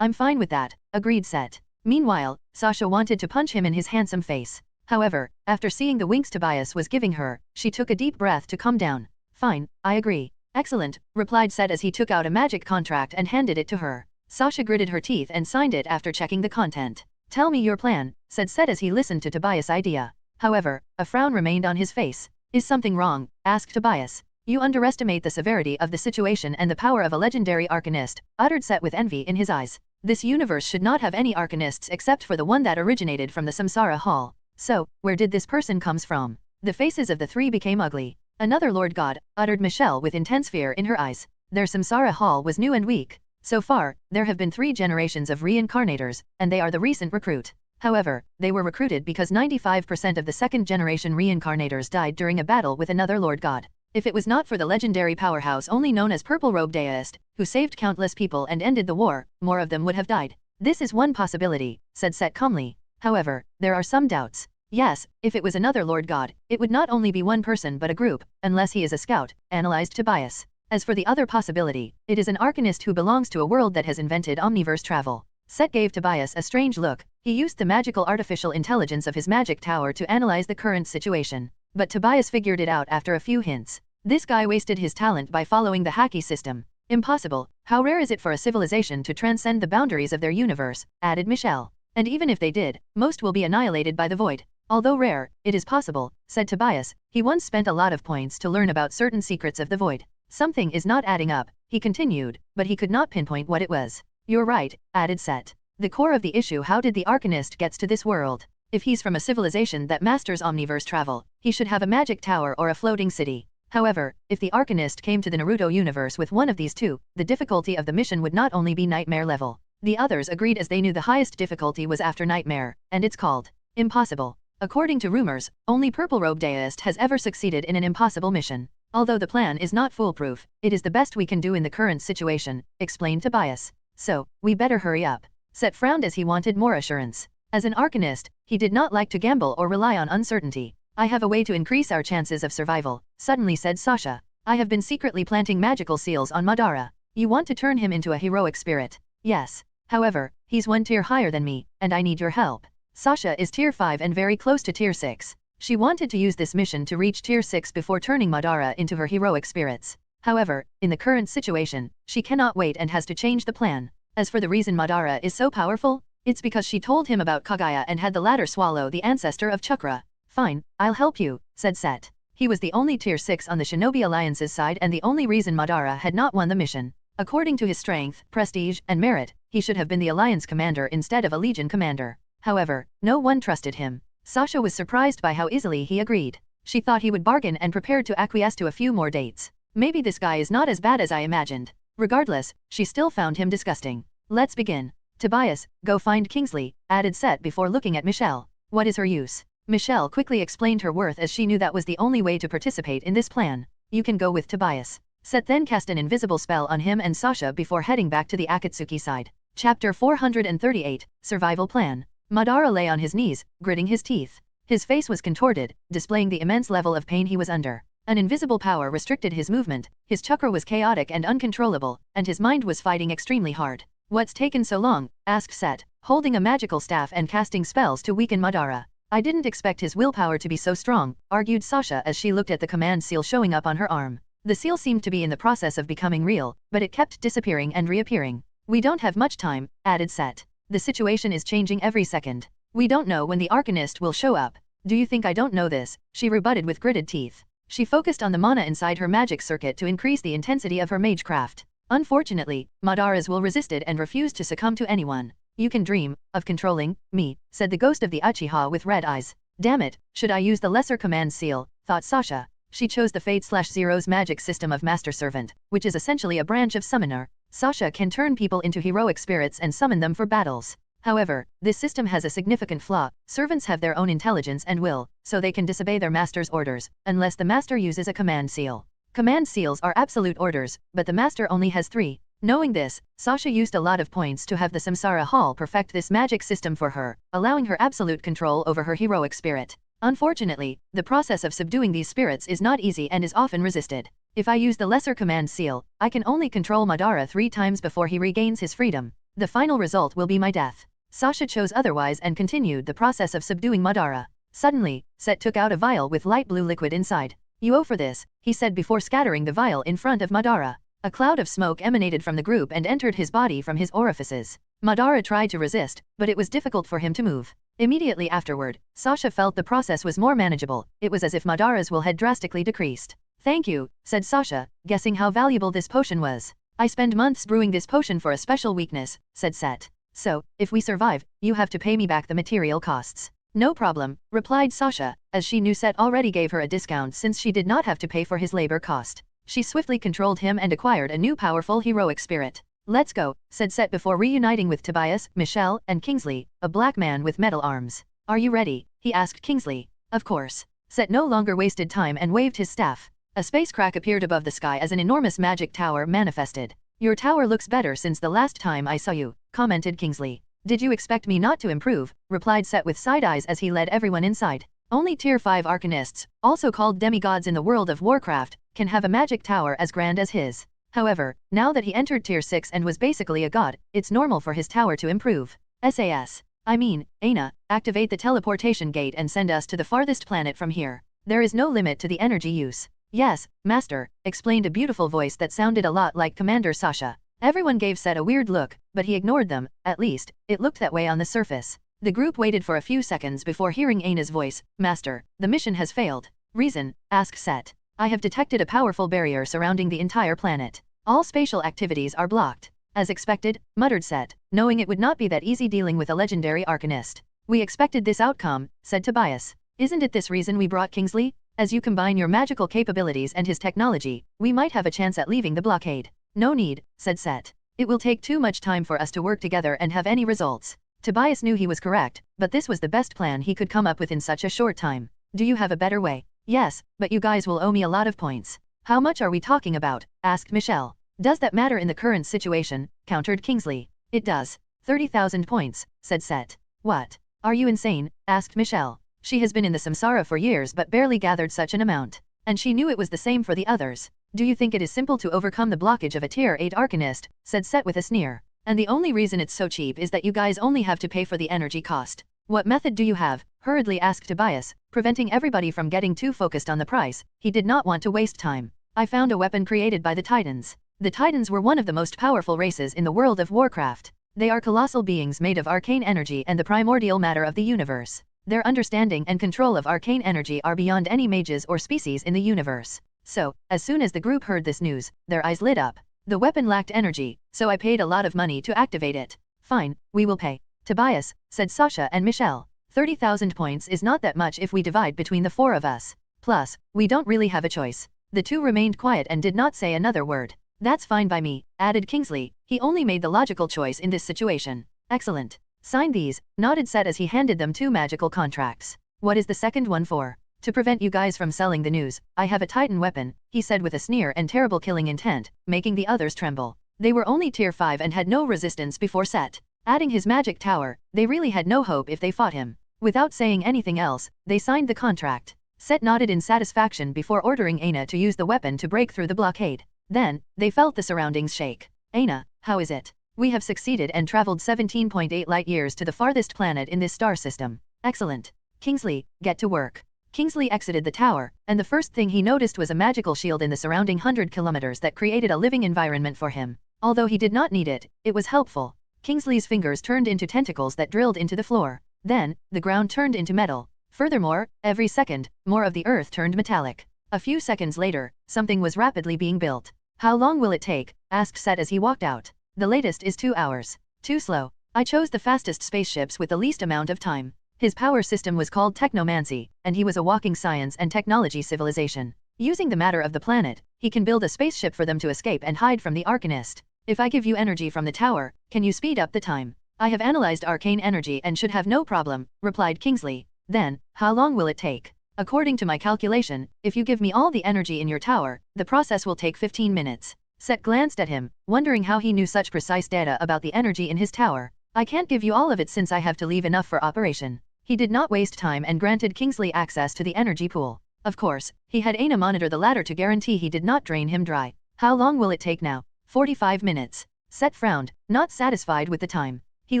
I'm fine with that, agreed Set. Meanwhile, Sasha wanted to punch him in his handsome face. However, after seeing the winks Tobias was giving her, she took a deep breath to calm down. Fine, I agree. Excellent, replied Set as he took out a magic contract and handed it to her. Sasha gritted her teeth and signed it after checking the content. Tell me your plan, said Set as he listened to Tobias' idea. However, a frown remained on his face. Is something wrong? Asked Tobias. You underestimate the severity of the situation and the power of a legendary arcanist, uttered Set with envy in his eyes. This universe should not have any arcanists except for the one that originated from the Samsara Hall. So, where did this person comes from? The faces of the 3 became ugly. Another Lord God, uttered Michelle with intense fear in her eyes. Their Samsara Hall was new and weak. So far, there have been 3 generations of reincarnators, and they are the recent recruit. However, they were recruited because 95% of the second generation reincarnators died during a battle with another Lord God. If it was not for the legendary powerhouse only known as Purple Robe Deist, who saved countless people and ended the war, more of them would have died. This is one possibility, said Set calmly. However, there are some doubts. Yes, if it was another Lord God, it would not only be one person but a group, unless he is a scout, analyzed Tobias. As for the other possibility, it is an arcanist who belongs to a world that has invented omniverse travel. Set gave Tobias a strange look. He used the magical artificial intelligence of his magic tower to analyze the current situation. But Tobias figured it out after a few hints. This guy wasted his talent by following the hacky system. Impossible. How rare is it for a civilization to transcend the boundaries of their universe, added Michelle. And even if they did, most will be annihilated by the void. Although rare, it is possible, said Tobias. He once spent a lot of points to learn about certain secrets of the void. Something is not adding up, he continued, but he could not pinpoint what it was. You're right, added Set. The core of the issue: how did the arcanist gets to this world? If he's from a civilization that masters omniverse travel, he should have a magic tower or a floating city. However, if the arcanist came to the Naruto universe with one of these two, the difficulty of the mission would not only be nightmare level. The others agreed as they knew the highest difficulty was after nightmare, and it's called impossible. According to rumors, only Purple Robe Deist has ever succeeded in an impossible mission. Although the plan is not foolproof, it is the best we can do in the current situation, explained Tobias. So, we better hurry up. Set frowned as he wanted more assurance. As an arcanist, he did not like to gamble or rely on uncertainty. I have a way to increase our chances of survival, suddenly said Sasha. I have been secretly planting magical seals on Madara. You want to turn him into a heroic spirit? Yes. However, he's one tier higher than me, and I need your help. Sasha is tier 5 and very close to tier 6. She wanted to use this mission to reach tier 6 before turning Madara into her heroic spirits. However, in the current situation, she cannot wait and has to change the plan. As for the reason Madara is so powerful, it's because she told him about Kaguya and had the latter swallow the ancestor of Chakra. Fine, I'll help you, said Set. He was the only tier 6 on the Shinobi Alliance's side and the only reason Madara had not won the mission. According to his strength, prestige, and merit, he should have been the Alliance commander instead of a Legion commander. However, no one trusted him. Sasha was surprised by how easily he agreed. She thought he would bargain and prepared to acquiesce to a few more dates. Maybe this guy is not as bad as I imagined. Regardless, she still found him disgusting. Let's begin. Tobias, go find Kingsley, added Set before looking at Michelle. What is her use? Michelle quickly explained her worth as she knew that was the only way to participate in this plan. You can go with Tobias. Set then cast an invisible spell on him and Sasha before heading back to the Akatsuki side. Chapter 438, Survival Plan. Madara lay on his knees, gritting his teeth. His face was contorted, displaying the immense level of pain he was under. An invisible power restricted his movement, his chakra was chaotic and uncontrollable, and his mind was fighting extremely hard. What's taken so long? Asked Set, holding a magical staff and casting spells to weaken Madara. I didn't expect his willpower to be so strong, argued Sasha as she looked at the command seal showing up on her arm. The seal seemed to be in the process of becoming real, but it kept disappearing and reappearing. We don't have much time, added Set. The situation is changing every second. We don't know when the arcanist will show up. Do you think I don't know this? She rebutted with gritted teeth. She focused on the mana inside her magic circuit to increase the intensity of her magecraft. Unfortunately, Madara's will resisted and refused to succumb to anyone. You can dream of controlling me, said the ghost of the Uchiha with red eyes. Damn it, should I use the lesser command seal, thought Sasha. She chose the Fate/Zero's magic system of Master Servant, which is essentially a branch of Summoner. Sasha can turn people into heroic spirits and summon them for battles. However, this system has a significant flaw. Servants have their own intelligence and will, so they can disobey their master's orders, unless the master uses a command seal. Command seals are absolute orders, but the master only has 3. Knowing this, Sasha used a lot of points to have the Samsara Hall perfect this magic system for her, allowing her absolute control over her heroic spirit. Unfortunately, the process of subduing these spirits is not easy and is often resisted. If I use the lesser command seal, I can only control Madara 3 times before he regains his freedom. The final result will be my death. Sasha chose otherwise and continued the process of subduing Madara. Suddenly, Set took out a vial with light blue liquid inside. You owe for this, he said before scattering the vial in front of Madara. A cloud of smoke emanated from the group and entered his body from his orifices. Madara tried to resist, but it was difficult for him to move. Immediately afterward, Sasha felt the process was more manageable. It was as if Madara's will had drastically decreased. Thank you, said Sasha, guessing how valuable this potion was. I spend months brewing this potion for a special weakness, said Set. So, if we survive, you have to pay me back the material costs. No problem, replied Sasha, as she knew Set already gave her a discount since she did not have to pay for his labor cost. She swiftly controlled him and acquired a new powerful heroic spirit. Let's go, said Set before reuniting with Tobias, Michelle, and Kingsley, a black man with metal arms. Are you ready? He asked Kingsley. Of course. Set no longer wasted time and waved his staff. A space crack appeared above the sky as an enormous magic tower manifested. Your tower looks better since the last time I saw you, commented Kingsley. Did you expect me not to improve, replied Set with side eyes as he led everyone inside. Only Tier 5 Arcanists, also called demigods in the world of Warcraft, can have a magic tower as grand as his. However, now that he entered Tier 6 and was basically a god, it's normal for his tower to improve. SAS. I mean, Aina, activate the teleportation gate and send us to the farthest planet from here. There is no limit to the energy use. Yes, Master, explained a beautiful voice that sounded a lot like Commander Sasha. Everyone gave Set a weird look, but he ignored them, at least, it looked that way on the surface. The group waited for a few seconds before hearing Aina's voice. Master, the mission has failed. Reason? Asked Set. I have detected a powerful barrier surrounding the entire planet. All spatial activities are blocked. As expected, muttered Set, knowing it would not be that easy dealing with a legendary Arcanist. We expected this outcome, said Tobias. Isn't it this reason we brought Kingsley? As you combine your magical capabilities and his technology, we might have a chance at leaving the blockade. No need, said Set. It will take too much time for us to work together and have any results. Tobias knew he was correct, but this was the best plan he could come up with in such a short time. Do you have a better way? Yes, but you guys will owe me a lot of points. How much are we talking about? Asked Michelle. Does that matter in the current situation? Countered Kingsley. It does. 30,000 points, said Set. What? Are you insane? Asked Michelle. She has been in the samsara for years but barely gathered such an amount. And she knew it was the same for the others. Do you think it is simple to overcome the blockage of a Tier 8 Arcanist? Said Set with a sneer. And the only reason it's so cheap is that you guys only have to pay for the energy cost. What method do you have? Hurriedly asked Tobias, preventing everybody from getting too focused on the price. He did not want to waste time. I found a weapon created by the Titans. The Titans were one of the most powerful races in the world of Warcraft. They are colossal beings made of arcane energy and the primordial matter of the universe. Their understanding and control of arcane energy are beyond any mages or species in the universe. So, as soon as the group heard this news, their eyes lit up. The weapon lacked energy, so I paid a lot of money to activate it. Fine, we will pay. Tobias, said Sasha and Michelle. 30,000 points is not that much if we divide between the four of us. Plus, we don't really have a choice. The two remained quiet and did not say another word. That's fine by me, added Kingsley. He only made the logical choice in this situation. Excellent. Sign these, nodded Set as he handed them 2 magical contracts. What is the second one for? To prevent you guys from selling the news, I have a Titan weapon, he said with a sneer and terrible killing intent, making the others tremble. They were only Tier 5 and had no resistance before Set. Adding his magic tower, they really had no hope if they fought him. Without saying anything else, they signed the contract. Set nodded in satisfaction before ordering Aina to use the weapon to break through the blockade. Then, they felt the surroundings shake. Aina, how is it? We have succeeded and traveled 17.8 light years to the farthest planet in this star system. Excellent. Kingsley, get to work. Kingsley exited the tower, and the first thing he noticed was a magical shield in the surrounding 100 kilometers that created a living environment for him. Although he did not need it, it was helpful. Kingsley's fingers turned into tentacles that drilled into the floor. Then, the ground turned into metal. Furthermore, every second, more of the earth turned metallic. A few seconds later, something was rapidly being built. How long will it take? Asked Set as he walked out. The latest is 2 hours. Too slow. I chose the fastest spaceships with the least amount of time. His power system was called technomancy, and he was a walking science and technology civilization. Using the matter of the planet, he can build a spaceship for them to escape and hide from the Arcanist. If I give you energy from the tower, can you speed up the time? I have analyzed arcane energy and should have no problem, replied Kingsley. Then, how long will it take? According to my calculation, if you give me all the energy in your tower, the process will take 15 minutes. Set glanced at him, wondering how he knew such precise data about the energy in his tower. I can't give you all of it since I have to leave enough for operation. He did not waste time and granted Kingsley access to the energy pool. Of course, he had Aina monitor the latter to guarantee he did not drain him dry. How long will it take now? 45 minutes. Set frowned, not satisfied with the time. He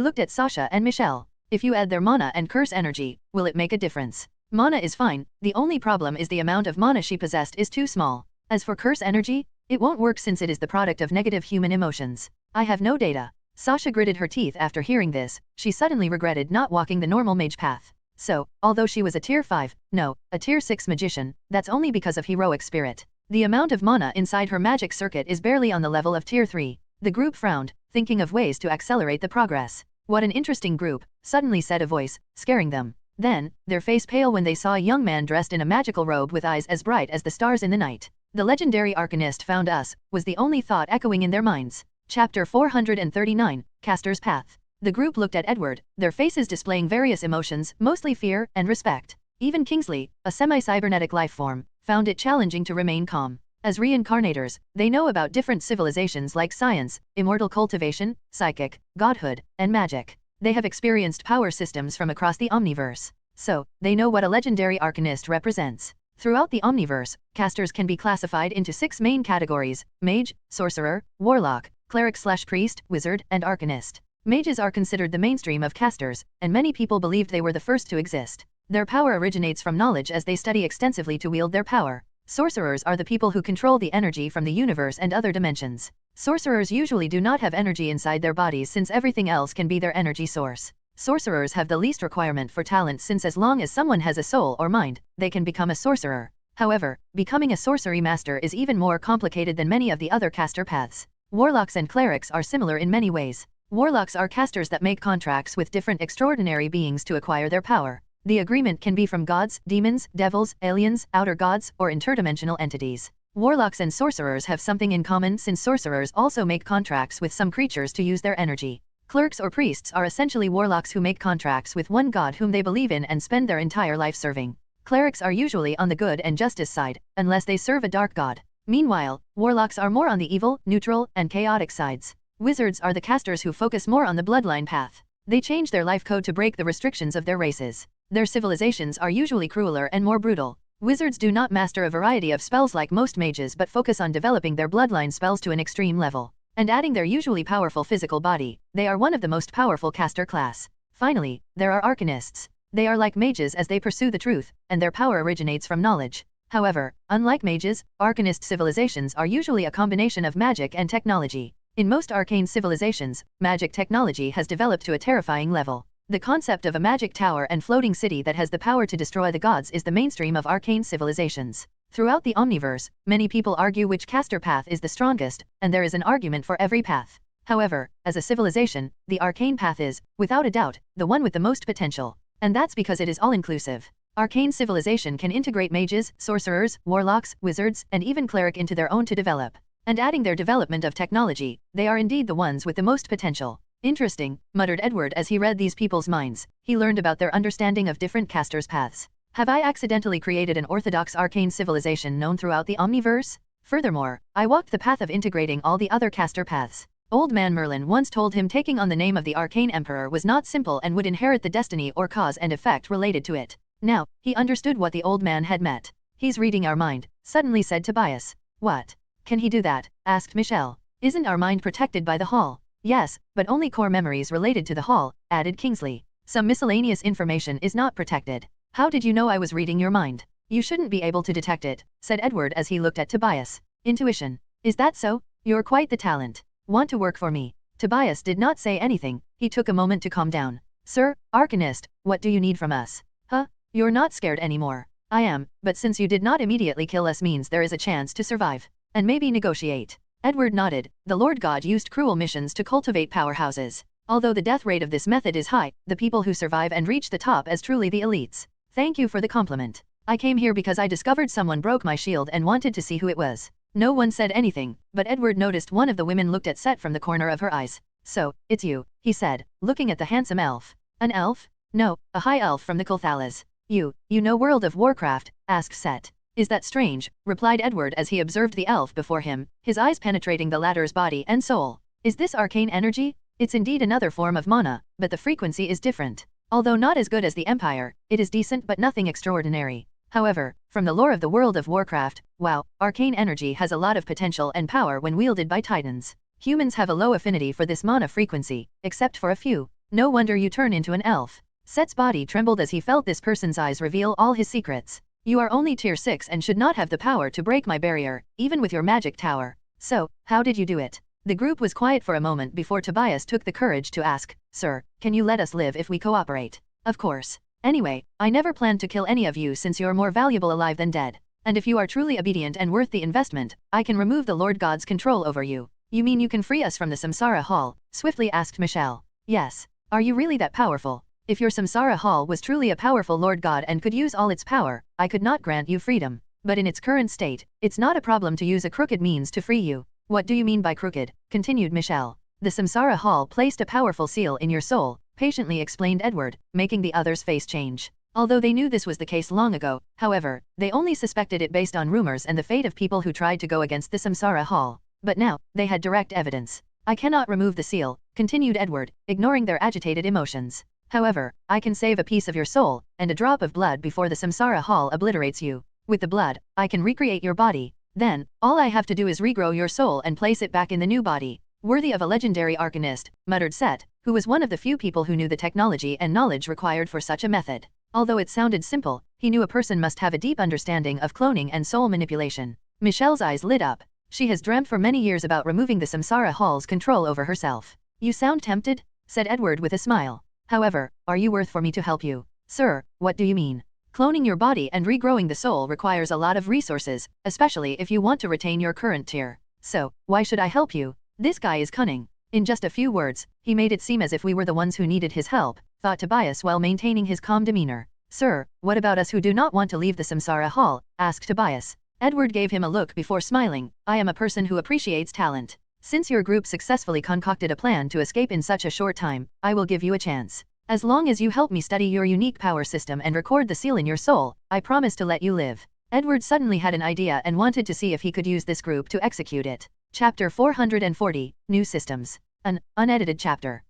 looked at Sasha and Michelle. If you add their mana and curse energy, will it make a difference? Mana is fine, the only problem is the amount of mana she possessed is too small. As for curse energy, it won't work since it is the product of negative human emotions. I have no data. Sasha gritted her teeth after hearing this. She suddenly regretted not walking the normal mage path. So, although she was a Tier 5, no, a Tier 6 magician, that's only because of heroic spirit. The amount of mana inside her magic circuit is barely on the level of Tier 3. The group frowned, thinking of ways to accelerate the progress. What an interesting group, suddenly said a voice, scaring them. Then, their face pale when they saw a young man dressed in a magical robe with eyes as bright as the stars in the night. The legendary Arcanist found us, was the only thought echoing in their minds. Chapter 439, Caster's Path. The group looked at Edward, their faces displaying various emotions, mostly fear and respect. Even Kingsley, a semi-cybernetic life form, found it challenging to remain calm. As reincarnators, they know about different civilizations like science, immortal cultivation, psychic, godhood, and magic. They have experienced power systems from across the omniverse, so they know what a legendary arcanist represents. Throughout the omniverse, casters can be classified into 6 main categories: mage, sorcerer, warlock, cleric/priest, wizard, and arcanist. Mages are considered the mainstream of casters, and many people believed they were the first to exist. Their power originates from knowledge as they study extensively to wield their power. Sorcerers are the people who control the energy from the universe and other dimensions. Sorcerers usually do not have energy inside their bodies since everything else can be their energy source. Sorcerers have the least requirement for talent since as long as someone has a soul or mind, they can become a sorcerer. However, becoming a sorcery master is even more complicated than many of the other caster paths. Warlocks and clerics are similar in many ways. Warlocks are casters that make contracts with different extraordinary beings to acquire their power. The agreement can be from gods, demons, devils, aliens, outer gods, or interdimensional entities. Warlocks and sorcerers have something in common since sorcerers also make contracts with some creatures to use their energy. Clerks or priests are essentially warlocks who make contracts with one god whom they believe in and spend their entire life serving. Clerics are usually on the good and justice side, unless they serve a dark god. Meanwhile, warlocks are more on the evil, neutral, and chaotic sides. Wizards are the casters who focus more on the bloodline path. They change their life code to break the restrictions of their races. Their civilizations are usually crueler and more brutal. Wizards do not master a variety of spells like most mages but focus on developing their bloodline spells to an extreme level, and adding their usually powerful physical body. They are one of the most powerful caster class. Finally, there are arcanists. They are like mages as they pursue the truth, and their power originates from knowledge. However, unlike mages, arcanist civilizations are usually a combination of magic and technology. In most arcane civilizations, magic technology has developed to a terrifying level. The concept of a magic tower and floating city that has the power to destroy the gods is the mainstream of arcane civilizations. Throughout the omniverse, many people argue which caster path is the strongest, and there is an argument for every path. However, as a civilization, the arcane path is, without a doubt, the one with the most potential. And that's because it is all-inclusive. Arcane civilization can integrate mages, sorcerers, warlocks, wizards, and even cleric into their own to develop. And adding their development of technology, they are indeed the ones with the most potential. Interesting, muttered Edward as he read these people's minds. He learned about their understanding of different casters' paths. Have I accidentally created an orthodox arcane civilization known throughout the omniverse? Furthermore, I walked the path of integrating all the other caster paths. Old man Merlin once told him taking on the name of the Arcane Emperor was not simple and would inherit the destiny or cause and effect related to it. Now, he understood what the old man had meant. He's reading our mind, suddenly said Tobias. What? Can he do that? Asked Michelle. Isn't our mind protected by the hall? Yes, but only core memories related to the hall, added Kingsley. Some miscellaneous information is not protected. How did you know I was reading your mind? You shouldn't be able to detect it, said Edward as he looked at Tobias. Intuition. Is that so? You're quite the talent. Want to work for me? Tobias did not say anything. He took a moment to calm down. Sir, Arcanist, what do you need from us? Huh? You're not scared anymore. I am, but since you did not immediately kill us means there is a chance to survive. And maybe negotiate. Edward nodded. The Lord God used cruel missions to cultivate powerhouses. Although the death rate of this method is high, the people who survive and reach the top as truly the elites. Thank you for the compliment. I came here because I discovered someone broke my shield and wanted to see who it was. No one said anything, but Edward noticed one of the women looked at Set from the corner of her eyes. So, it's you, he said, looking at the handsome elf. An elf? No, a high elf from the Kulthalas. You know World of Warcraft? Asked Set. Is that strange? Replied Edward as he observed the elf before him, his eyes penetrating the latter's body and soul. Is this arcane energy? It's indeed another form of mana, but the frequency is different. Although not as good as the Empire, it is decent but nothing extraordinary. However, from the lore of the World of Warcraft, wow, arcane energy has a lot of potential and power when wielded by titans. Humans have a low affinity for this mana frequency, except for a few. No wonder you turn into an elf. Set's body trembled as he felt this person's eyes reveal all his secrets. You are only tier 6 and should not have the power to break my barrier, even with your magic tower. So, how did you do it? The group was quiet for a moment before Tobias took the courage to ask, Sir, can you let us live if we cooperate? Of course. Anyway, I never planned to kill any of you since you're more valuable alive than dead. And if you are truly obedient and worth the investment, I can remove the Lord God's control over you. You mean you can free us from the Samsara Hall? Swiftly asked Michelle. Yes. Are you really that powerful? If your Samsara Hall was truly a powerful Lord God and could use all its power, I could not grant you freedom. But in its current state, it's not a problem to use a crooked means to free you. What do you mean by crooked? Continued Michelle. The Samsara Hall placed a powerful seal in your soul, patiently explained Edward, making the other's face change. Although they knew this was the case long ago, however, they only suspected it based on rumors and the fate of people who tried to go against the Samsara Hall. But now, they had direct evidence. I cannot remove the seal, continued Edward, ignoring their agitated emotions. However, I can save a piece of your soul, and a drop of blood before the Samsara Hall obliterates you. With the blood, I can recreate your body. Then, all I have to do is regrow your soul and place it back in the new body. Worthy of a legendary arcanist, muttered Set, who was one of the few people who knew the technology and knowledge required for such a method. Although it sounded simple, he knew a person must have a deep understanding of cloning and soul manipulation. Michelle's eyes lit up. She has dreamt for many years about removing the Samsara Hall's control over herself. You sound tempted? Said Edward with a smile. However, are you worth for me to help you? Sir, what do you mean? Cloning your body and regrowing the soul requires a lot of resources, especially if you want to retain your current tier. So, why should I help you? This guy is cunning. In just a few words, he made it seem as if we were the ones who needed his help, thought Tobias while maintaining his calm demeanor. Sir, what about us who do not want to leave the Samsara Hall? Asked Tobias. Edward gave him a look before smiling. I am a person who appreciates talent. Since your group successfully concocted a plan to escape in such a short time, I will give you a chance. As long as you help me study your unique power system and record the seal in your soul, I promise to let you live. Edward suddenly had an idea and wanted to see if he could use this group to execute it. Chapter 440, New Systems. An unedited chapter.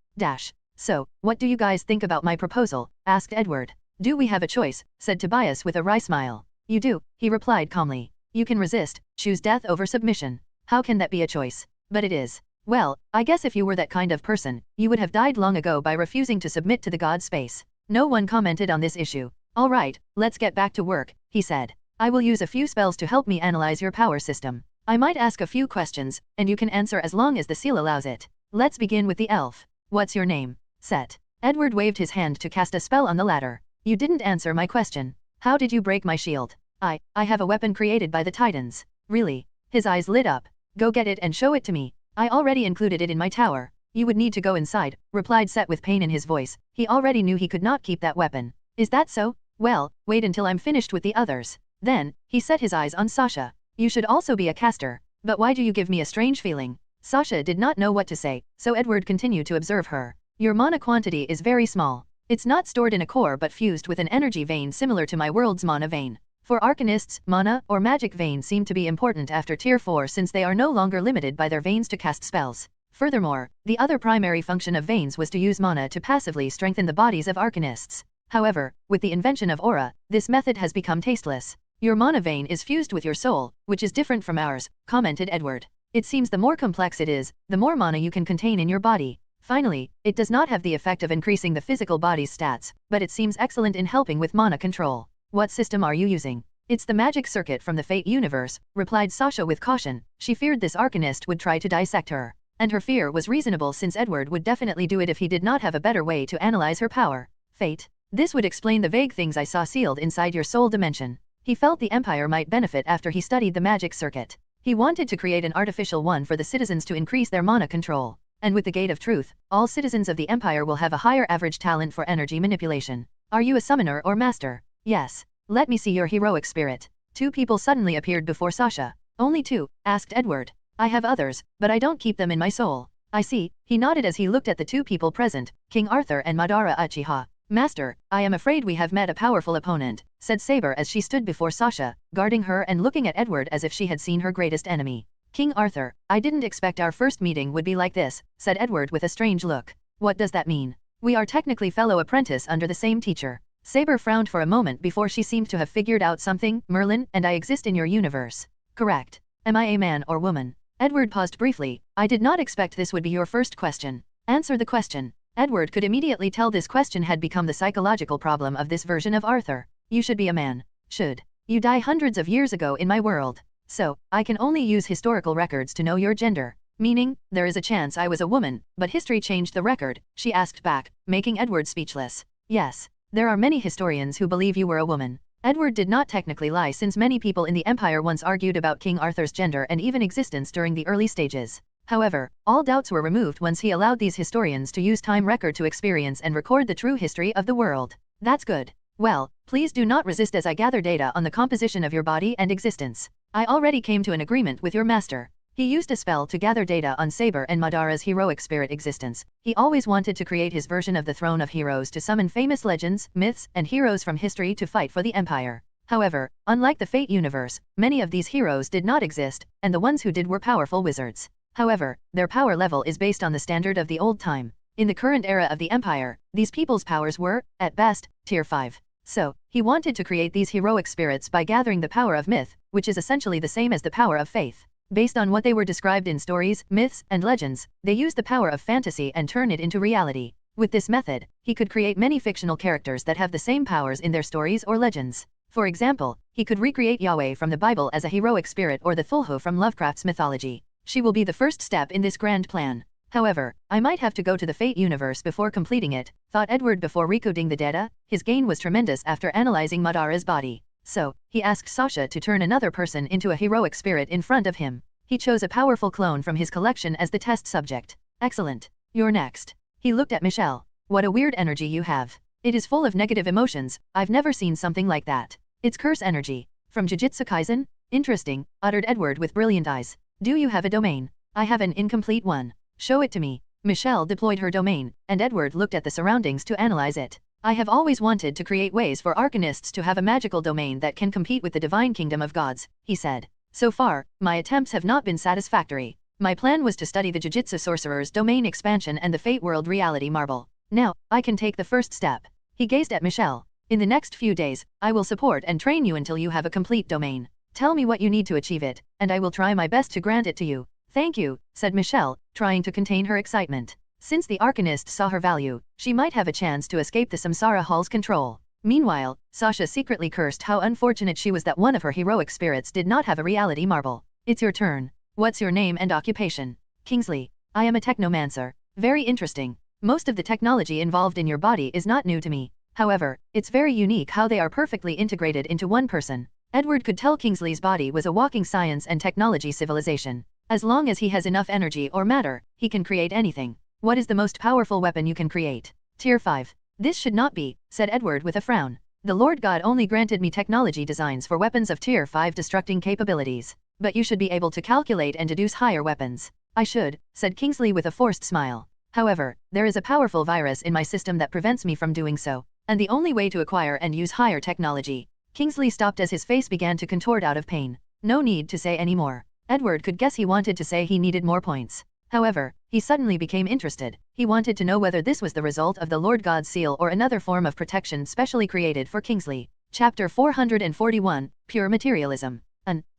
So, what do you guys think about my proposal? Asked Edward. Do we have a choice? Said Tobias with a wry smile. You do, he replied calmly. You can resist, choose death over submission. How can that be a choice? But it is. Well, I guess if you were that kind of person, you would have died long ago by refusing to submit to the god space. No one commented on this issue. All right, let's get back to work, he said. I will use a few spells to help me analyze your power system. I might ask a few questions, and you can answer as long as the seal allows it. Let's begin with the elf. What's your name? Set. Edward waved his hand to cast a spell on the latter. You didn't answer my question. How did you break my shield? I have a weapon created by the Titans. Really? His eyes lit up. Go get it and show it to me. I already included it in my tower. You would need to go inside, replied Set with pain in his voice. He already knew he could not keep that weapon. Is that so? Well, wait until I'm finished with the others. Then, he set his eyes on Sasha. You should also be a caster. But why do you give me a strange feeling? Sasha did not know what to say, so Edward continued to observe her. Your mana quantity is very small. It's not stored in a core but fused with an energy vein similar to my world's mana vein. For arcanists, mana or magic veins seem to be important after tier 4 since they are no longer limited by their veins to cast spells. Furthermore, the other primary function of veins was to use mana to passively strengthen the bodies of arcanists. However, with the invention of aura, this method has become tasteless. Your mana vein is fused with your soul, which is different from ours, commented Edward. It seems the more complex it is, the more mana you can contain in your body. Finally, it does not have the effect of increasing the physical body's stats, but it seems excellent in helping with mana control. What system are you using? It's the magic circuit from the Fate universe, replied Sasha with caution. She feared this arcanist would try to dissect her. And her fear was reasonable since Edward would definitely do it if he did not have a better way to analyze her power. Fate. This would explain the vague things I saw sealed inside your soul dimension. He felt the Empire might benefit after he studied the magic circuit. He wanted to create an artificial one for the citizens to increase their mana control. And with the Gate of Truth, all citizens of the Empire will have a higher average talent for energy manipulation. Are you a summoner or master? Yes. Let me see your heroic spirit. Two people suddenly appeared before Sasha. Only two? Asked Edward. I have others, but I don't keep them in my soul. I see. He nodded as he looked at the two people present, King Arthur and Madara Uchiha. Master, I am afraid we have met a powerful opponent, said Saber as she stood before Sasha, guarding her and looking at Edward as if she had seen her greatest enemy. King Arthur, I didn't expect our first meeting would be like this, said Edward with a strange look. What does that mean? We are technically fellow apprentice under the same teacher. Saber frowned for a moment before she seemed to have figured out something. Merlin, and I exist in your universe. Correct. Am I a man or woman? Edward paused briefly. I did not expect this would be your first question. Answer the question. Edward could immediately tell this question had become the psychological problem of this version of Arthur. You should be a man. Should. You die hundreds of years ago in my world. So, I can only use historical records to know your gender. Meaning, there is a chance I was a woman, but history changed the record, she asked back, making Edward speechless. Yes. There are many historians who believe you were a woman. Edward did not technically lie since many people in the Empire once argued about King Arthur's gender and even existence during the early stages. However, all doubts were removed once he allowed these historians to use time record to experience and record the true history of the world. That's good. Well, please do not resist as I gather data on the composition of your body and existence. I already came to an agreement with your master. He used a spell to gather data on Saber and Madara's heroic spirit existence. He always wanted to create his version of the Throne of Heroes to summon famous legends, myths, and heroes from history to fight for the Empire. However, unlike the Fate universe, many of these heroes did not exist, and the ones who did were powerful wizards. However, their power level is based on the standard of the old time. In the current era of the Empire, these people's powers were, at best, Tier 5. So, he wanted to create these heroic spirits by gathering the power of myth, which is essentially the same as the power of faith. Based on what they were described in stories, myths, and legends, they used the power of fantasy and turn it into reality. With this method, he could create many fictional characters that have the same powers in their stories or legends. For example, he could recreate Yahweh from the Bible as a heroic spirit or the Thulhu from Lovecraft's mythology. She will be the first step in this grand plan. However, I might have to go to the Fate universe before completing it, thought Edward before recoding the data. His gain was tremendous after analyzing Madara's body. So, he asked Sasha to turn another person into a heroic spirit in front of him. He chose a powerful clone from his collection as the test subject. Excellent. You're next. He looked at Michelle. What a weird energy you have. It is full of negative emotions. I've never seen something like that. It's curse energy. From Jujutsu Kaisen? Interesting, uttered Edward with brilliant eyes. Do you have a domain? I have an incomplete one. Show it to me. Michelle deployed her domain, and Edward looked at the surroundings to analyze it. I have always wanted to create ways for arcanists to have a magical domain that can compete with the divine kingdom of gods, he said. So far, my attempts have not been satisfactory. My plan was to study the Jujutsu sorcerer's domain expansion and the Fate World reality marble. Now, I can take the first step. He gazed at Michelle. In the next few days, I will support and train you until you have a complete domain. Tell me what you need to achieve it, and I will try my best to grant it to you. Thank you, said Michelle, trying to contain her excitement. Since the Arcanist saw her value, she might have a chance to escape the Samsara Hall's control. Meanwhile, Sasha secretly cursed how unfortunate she was that one of her heroic spirits did not have a reality marble. It's your turn. What's your name and occupation? Kingsley. I am a technomancer. Very interesting. Most of the technology involved in your body is not new to me. However, it's very unique how they are perfectly integrated into one person. Edward could tell Kingsley's body was a walking science and technology civilization. As long as he has enough energy or matter, he can create anything. What is the most powerful weapon you can create? Tier 5. This should not be, said Edward with a frown. The Lord God only granted me technology designs for weapons of Tier 5 destructing capabilities. But you should be able to calculate and deduce higher weapons. I should, said Kingsley with a forced smile. However, there is a powerful virus in my system that prevents me from doing so, and the only way to acquire and use higher technology. Kingsley stopped as his face began to contort out of pain. No need to say any more. Edward could guess he wanted to say he needed more points. However, he suddenly became interested. He wanted to know whether this was the result of the Lord God's seal or another form of protection specially created for Kingsley. Chapter 441, Pure Materialism.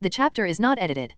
The chapter is not edited.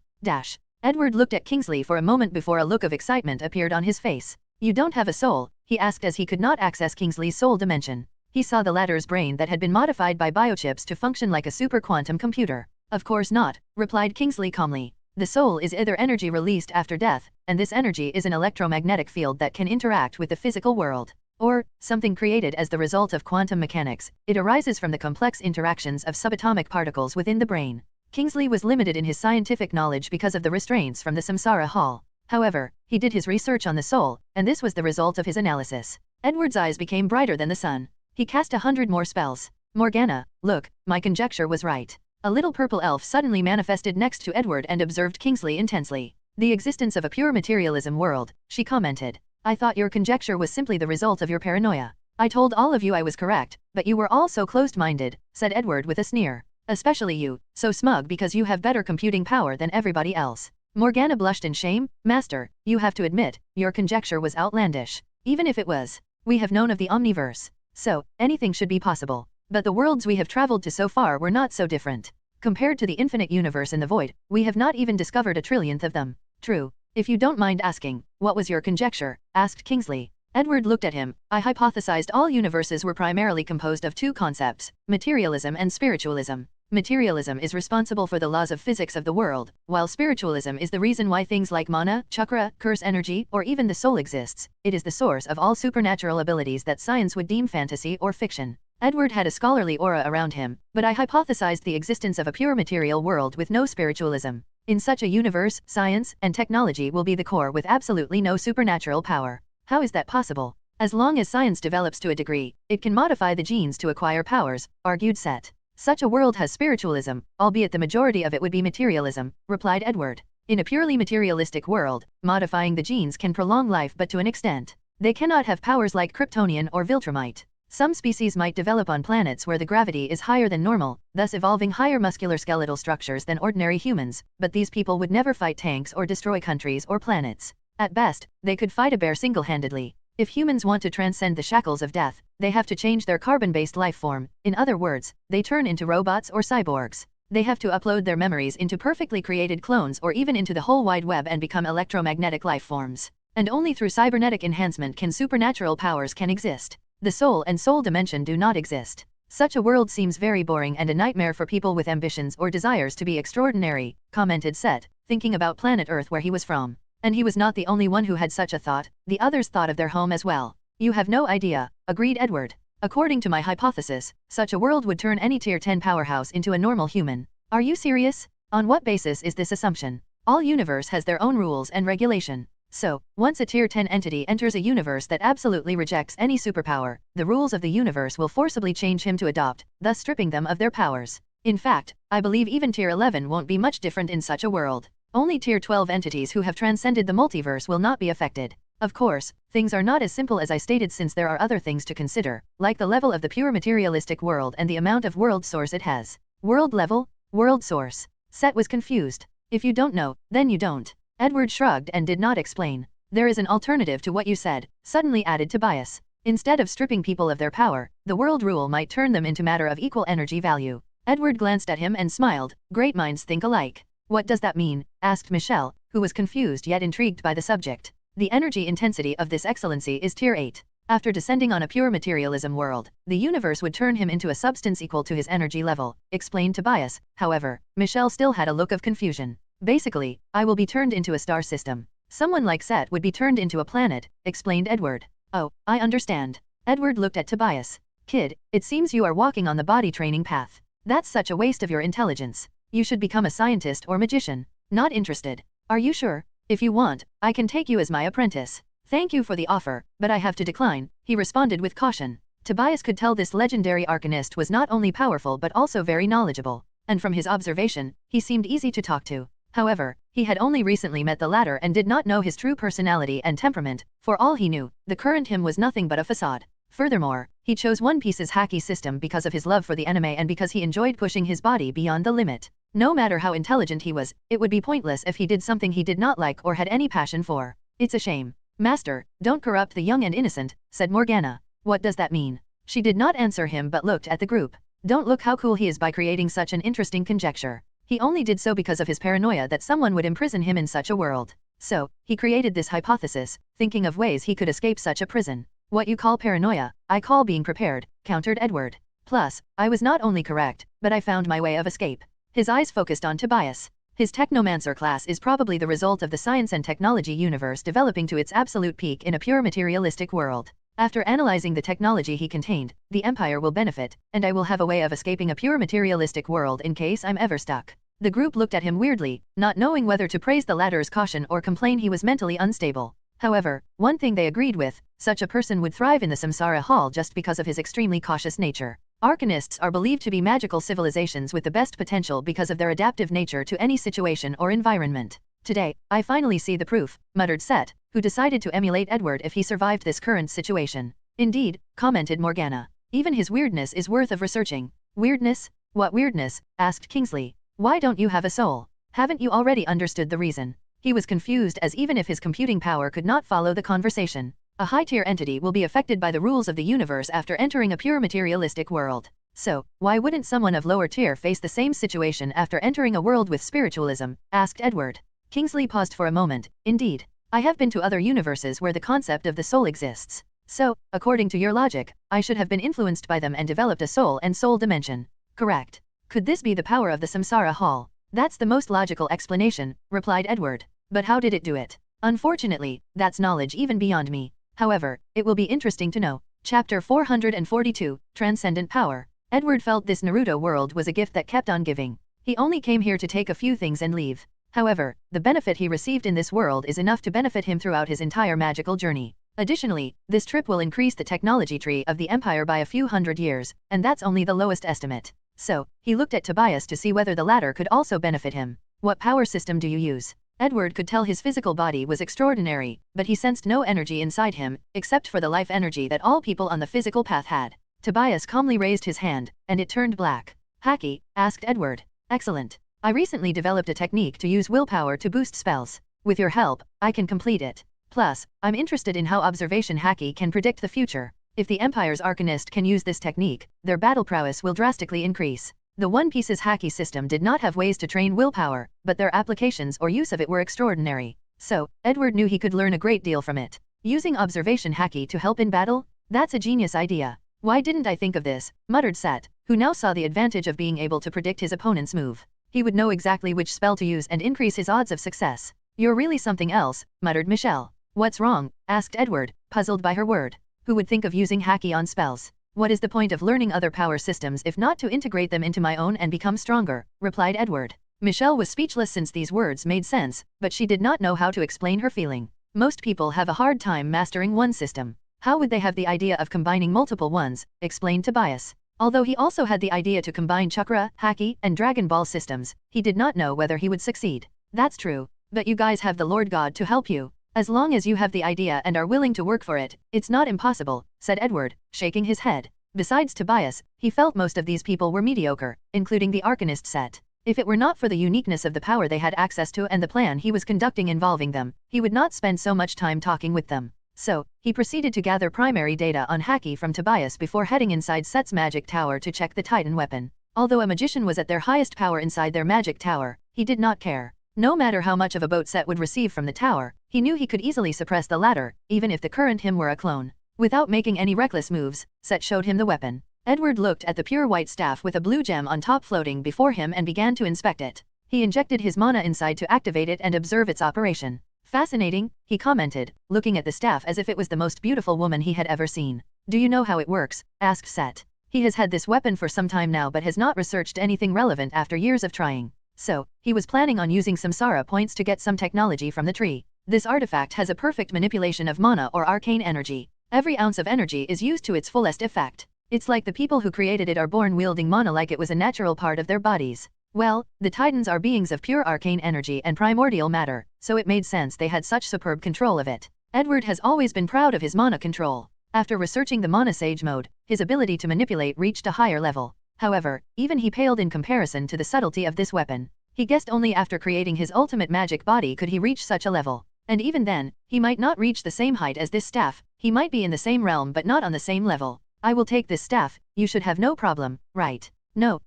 Edward looked at Kingsley for a moment before a look of excitement appeared on his face. You don't have a soul, he asked as he could not access Kingsley's soul dimension. He saw the latter's brain that had been modified by biochips to function like a super quantum computer. Of course not, replied Kingsley calmly. The soul is either energy released after death, and this energy is an electromagnetic field that can interact with the physical world, or something created as the result of quantum mechanics. It arises from the complex interactions of subatomic particles within the brain. Kingsley was limited in his scientific knowledge because of the restraints from the Samsara Hall. However, he did his research on the soul, and this was the result of his analysis. Edward's eyes became brighter than the sun. He cast 100 more spells. Morgana, look, my conjecture was right. A little purple elf suddenly manifested next to Edward and observed Kingsley intensely. The existence of a pure materialism world, she commented. I thought your conjecture was simply the result of your paranoia. I told all of you I was correct, but you were all so closed-minded, said Edward with a sneer. Especially you, so smug because you have better computing power than everybody else. Morgana blushed in shame. Master, you have to admit, your conjecture was outlandish. Even if it was, we have known of the Omniverse. So, anything should be possible. But the worlds we have traveled to so far were not so different. Compared to the infinite universe in the void, we have not even discovered a trillionth of them. True. If you don't mind asking, what was your conjecture? Asked Kingsley. Edward looked at him. I hypothesized all universes were primarily composed of two concepts, materialism and spiritualism. Materialism is responsible for the laws of physics of the world, while spiritualism is the reason why things like mana, chakra, curse energy, or even the soul exists. It is the source of all supernatural abilities that science would deem fantasy or fiction. Edward had a scholarly aura around him, but I hypothesized the existence of a pure material world with no spiritualism. In such a universe, science and technology will be the core with absolutely no supernatural power. How is that possible? As long as science develops to a degree, it can modify the genes to acquire powers, argued Set. Such a world has spiritualism, albeit the majority of it would be materialism, replied Edward. In a purely materialistic world, modifying the genes can prolong life but to an extent. They cannot have powers like Kryptonian or Viltrumite. Some species might develop on planets where the gravity is higher than normal, thus evolving higher muscular skeletal structures than ordinary humans, but these people would never fight tanks or destroy countries or planets. At best, they could fight a bear single-handedly. If humans want to transcend the shackles of death, they have to change their carbon-based life form. In other words, they turn into robots or cyborgs. They have to upload their memories into perfectly created clones or even into the whole wide web and become electromagnetic life forms. And only through cybernetic enhancement can supernatural powers can exist. The soul and soul dimension do not exist. Such a world seems very boring and a nightmare for people with ambitions or desires to be extraordinary, commented Set, thinking about planet Earth where he was from. And he was not the only one who had such a thought, the others thought of their home as well. You have no idea, agreed Edward. According to my hypothesis, such a world would turn any tier 10 powerhouse into a normal human. Are you serious? On what basis is this assumption? All universe has their own rules and regulation. So, once a tier 10 entity enters a universe that absolutely rejects any superpower, the rules of the universe will forcibly change him to adopt, thus stripping them of their powers. In fact, I believe even tier 11 won't be much different in such a world. Only tier 12 entities who have transcended the multiverse will not be affected. Of course, things are not as simple as I stated since there are other things to consider, like the level of the pure materialistic world and the amount of world source it has. World level? World source. Set was confused. If you don't know, then you don't. Edward shrugged and did not explain. There is an alternative to what you said, suddenly added Tobias. Instead of stripping people of their power, the world rule might turn them into matter of equal energy value. Edward glanced at him and smiled. Great minds think alike. What does that mean? Asked Michelle, who was confused yet intrigued by the subject. The energy intensity of this excellency is tier 8. After descending on a pure materialism world, the universe would turn him into a substance equal to his energy level, explained Tobias. However, Michelle still had a look of confusion. Basically, I will be turned into a star system. Someone like Set would be turned into a planet, explained Edward. Oh, I understand. Edward looked at Tobias. Kid, it seems you are walking on the body training path. That's such a waste of your intelligence. You should become a scientist or magician. Not interested. Are you sure? If you want, I can take you as my apprentice. Thank you for the offer, but I have to decline, he responded with caution. Tobias could tell this legendary arcanist was not only powerful but also very knowledgeable, and from his observation, he seemed easy to talk to. However, he had only recently met the latter and did not know his true personality and temperament. For all he knew, the current him was nothing but a facade. Furthermore, he chose One Piece's hacky system because of his love for the anime and because he enjoyed pushing his body beyond the limit. No matter how intelligent he was, it would be pointless if he did something he did not like or had any passion for. It's a shame. Master, don't corrupt the young and innocent, said Morgana. What does that mean? She did not answer him but looked at the group. Don't look how cool he is by creating such an interesting conjecture. He only did so because of his paranoia that someone would imprison him in such a world. So, he created this hypothesis, thinking of ways he could escape such a prison. What you call paranoia, I call being prepared, countered Edward. Plus, I was not only correct, but I found my way of escape. His eyes focused on Tobias. His technomancer class is probably the result of the science and technology universe developing to its absolute peak in a pure materialistic world. After analyzing the technology he contained, the Empire will benefit, and I will have a way of escaping a pure materialistic world in case I'm ever stuck. The group looked at him weirdly, not knowing whether to praise the latter's caution or complain he was mentally unstable. However, one thing they agreed with, such a person would thrive in the Samsara Hall just because of his extremely cautious nature. Arcanists are believed to be magical civilizations with the best potential because of their adaptive nature to any situation or environment. Today, I finally see the proof, muttered Set, who decided to emulate Edward if he survived this current situation. Indeed, commented Morgana. Even his weirdness is worth of researching. Weirdness? What weirdness? Asked Kingsley. Why don't you have a soul? Haven't you already understood the reason? He was confused as even if his computing power could not follow the conversation. A high-tier entity will be affected by the rules of the universe after entering a pure materialistic world. So, why wouldn't someone of lower tier face the same situation after entering a world with spiritualism? Asked Edward. Kingsley paused for a moment. Indeed. I have been to other universes where the concept of the soul exists. So, according to your logic, I should have been influenced by them and developed a soul and soul dimension. Correct. Could this be the power of the Samsara Hall? That's the most logical explanation, replied Edward. But how did it do it? Unfortunately, that's knowledge even beyond me. However, it will be interesting to know. Chapter 442, Transcendent Power. Edward felt this Naruto world was a gift that kept on giving. He only came here to take a few things and leave. However, the benefit he received in this world is enough to benefit him throughout his entire magical journey. Additionally, this trip will increase the technology tree of the Empire by a few hundred years, and that's only the lowest estimate. So, he looked at Tobias to see whether the latter could also benefit him. What power system do you use? Edward could tell his physical body was extraordinary, but he sensed no energy inside him, except for the life energy that all people on the physical path had. Tobias calmly raised his hand, and it turned black. Hacky? Asked Edward. Excellent. I recently developed a technique to use willpower to boost spells. With your help, I can complete it. Plus, I'm interested in how observation Hacky can predict the future. If the Empire's Arcanist can use this technique, their battle prowess will drastically increase. The One Piece's Hacky system did not have ways to train willpower, but their applications or use of it were extraordinary. So, Edward knew he could learn a great deal from it. Using observation Hacky to help in battle? That's a genius idea. Why didn't I think of this? Muttered Set, who now saw the advantage of being able to predict his opponent's move. He would know exactly which spell to use and increase his odds of success. You're really something else, muttered Michelle. What's wrong? Asked Edward, puzzled by her word. Who would think of using Hacky on spells? What is the point of learning other power systems if not to integrate them into my own and become stronger? Replied Edward. Michelle was speechless since these words made sense, but she did not know how to explain her feeling. Most people have a hard time mastering one system. How would they have the idea of combining multiple ones? Explained Tobias. Although he also had the idea to combine Chakra, Hacky, and Dragon Ball systems, he did not know whether he would succeed. That's true. But you guys have the Lord God to help you. As long as you have the idea and are willing to work for it, it's not impossible, said Edward, shaking his head. Besides Tobias, he felt most of these people were mediocre, including the Arcanist Set. If it were not for the uniqueness of the power they had access to and the plan he was conducting involving them, he would not spend so much time talking with them. So, he proceeded to gather primary data on Hacky from Tobias before heading inside Set's magic tower to check the Titan weapon. Although a magician was at their highest power inside their magic tower, he did not care. No matter how much of a boat Set would receive from the tower, he knew he could easily suppress the latter, even if the current him were a clone. Without making any reckless moves, Set showed him the weapon. Edward looked at the pure white staff with a blue gem on top floating before him and began to inspect it. He injected his mana inside to activate it and observe its operation. Fascinating, he commented, looking at the staff as if it was the most beautiful woman he had ever seen. Do you know how it works? Asked Set. He has had this weapon for some time now but has not researched anything relevant after years of trying. So, he was planning on using samsara points to get some technology from the tree. This artifact has a perfect manipulation of mana or arcane energy. Every ounce of energy is used to its fullest effect. It's like the people who created it are born wielding mana like it was a natural part of their bodies. Well, the Titans are beings of pure arcane energy and primordial matter, so it made sense they had such superb control of it. Edward has always been proud of his mana control. After researching the Mana Sage mode, his ability to manipulate reached a higher level. However, even he paled in comparison to the subtlety of this weapon. He guessed only after creating his ultimate magic body could he reach such a level. And even then, he might not reach the same height as this staff, he might be in the same realm but not on the same level. I will take this staff, you should have no problem, right? No,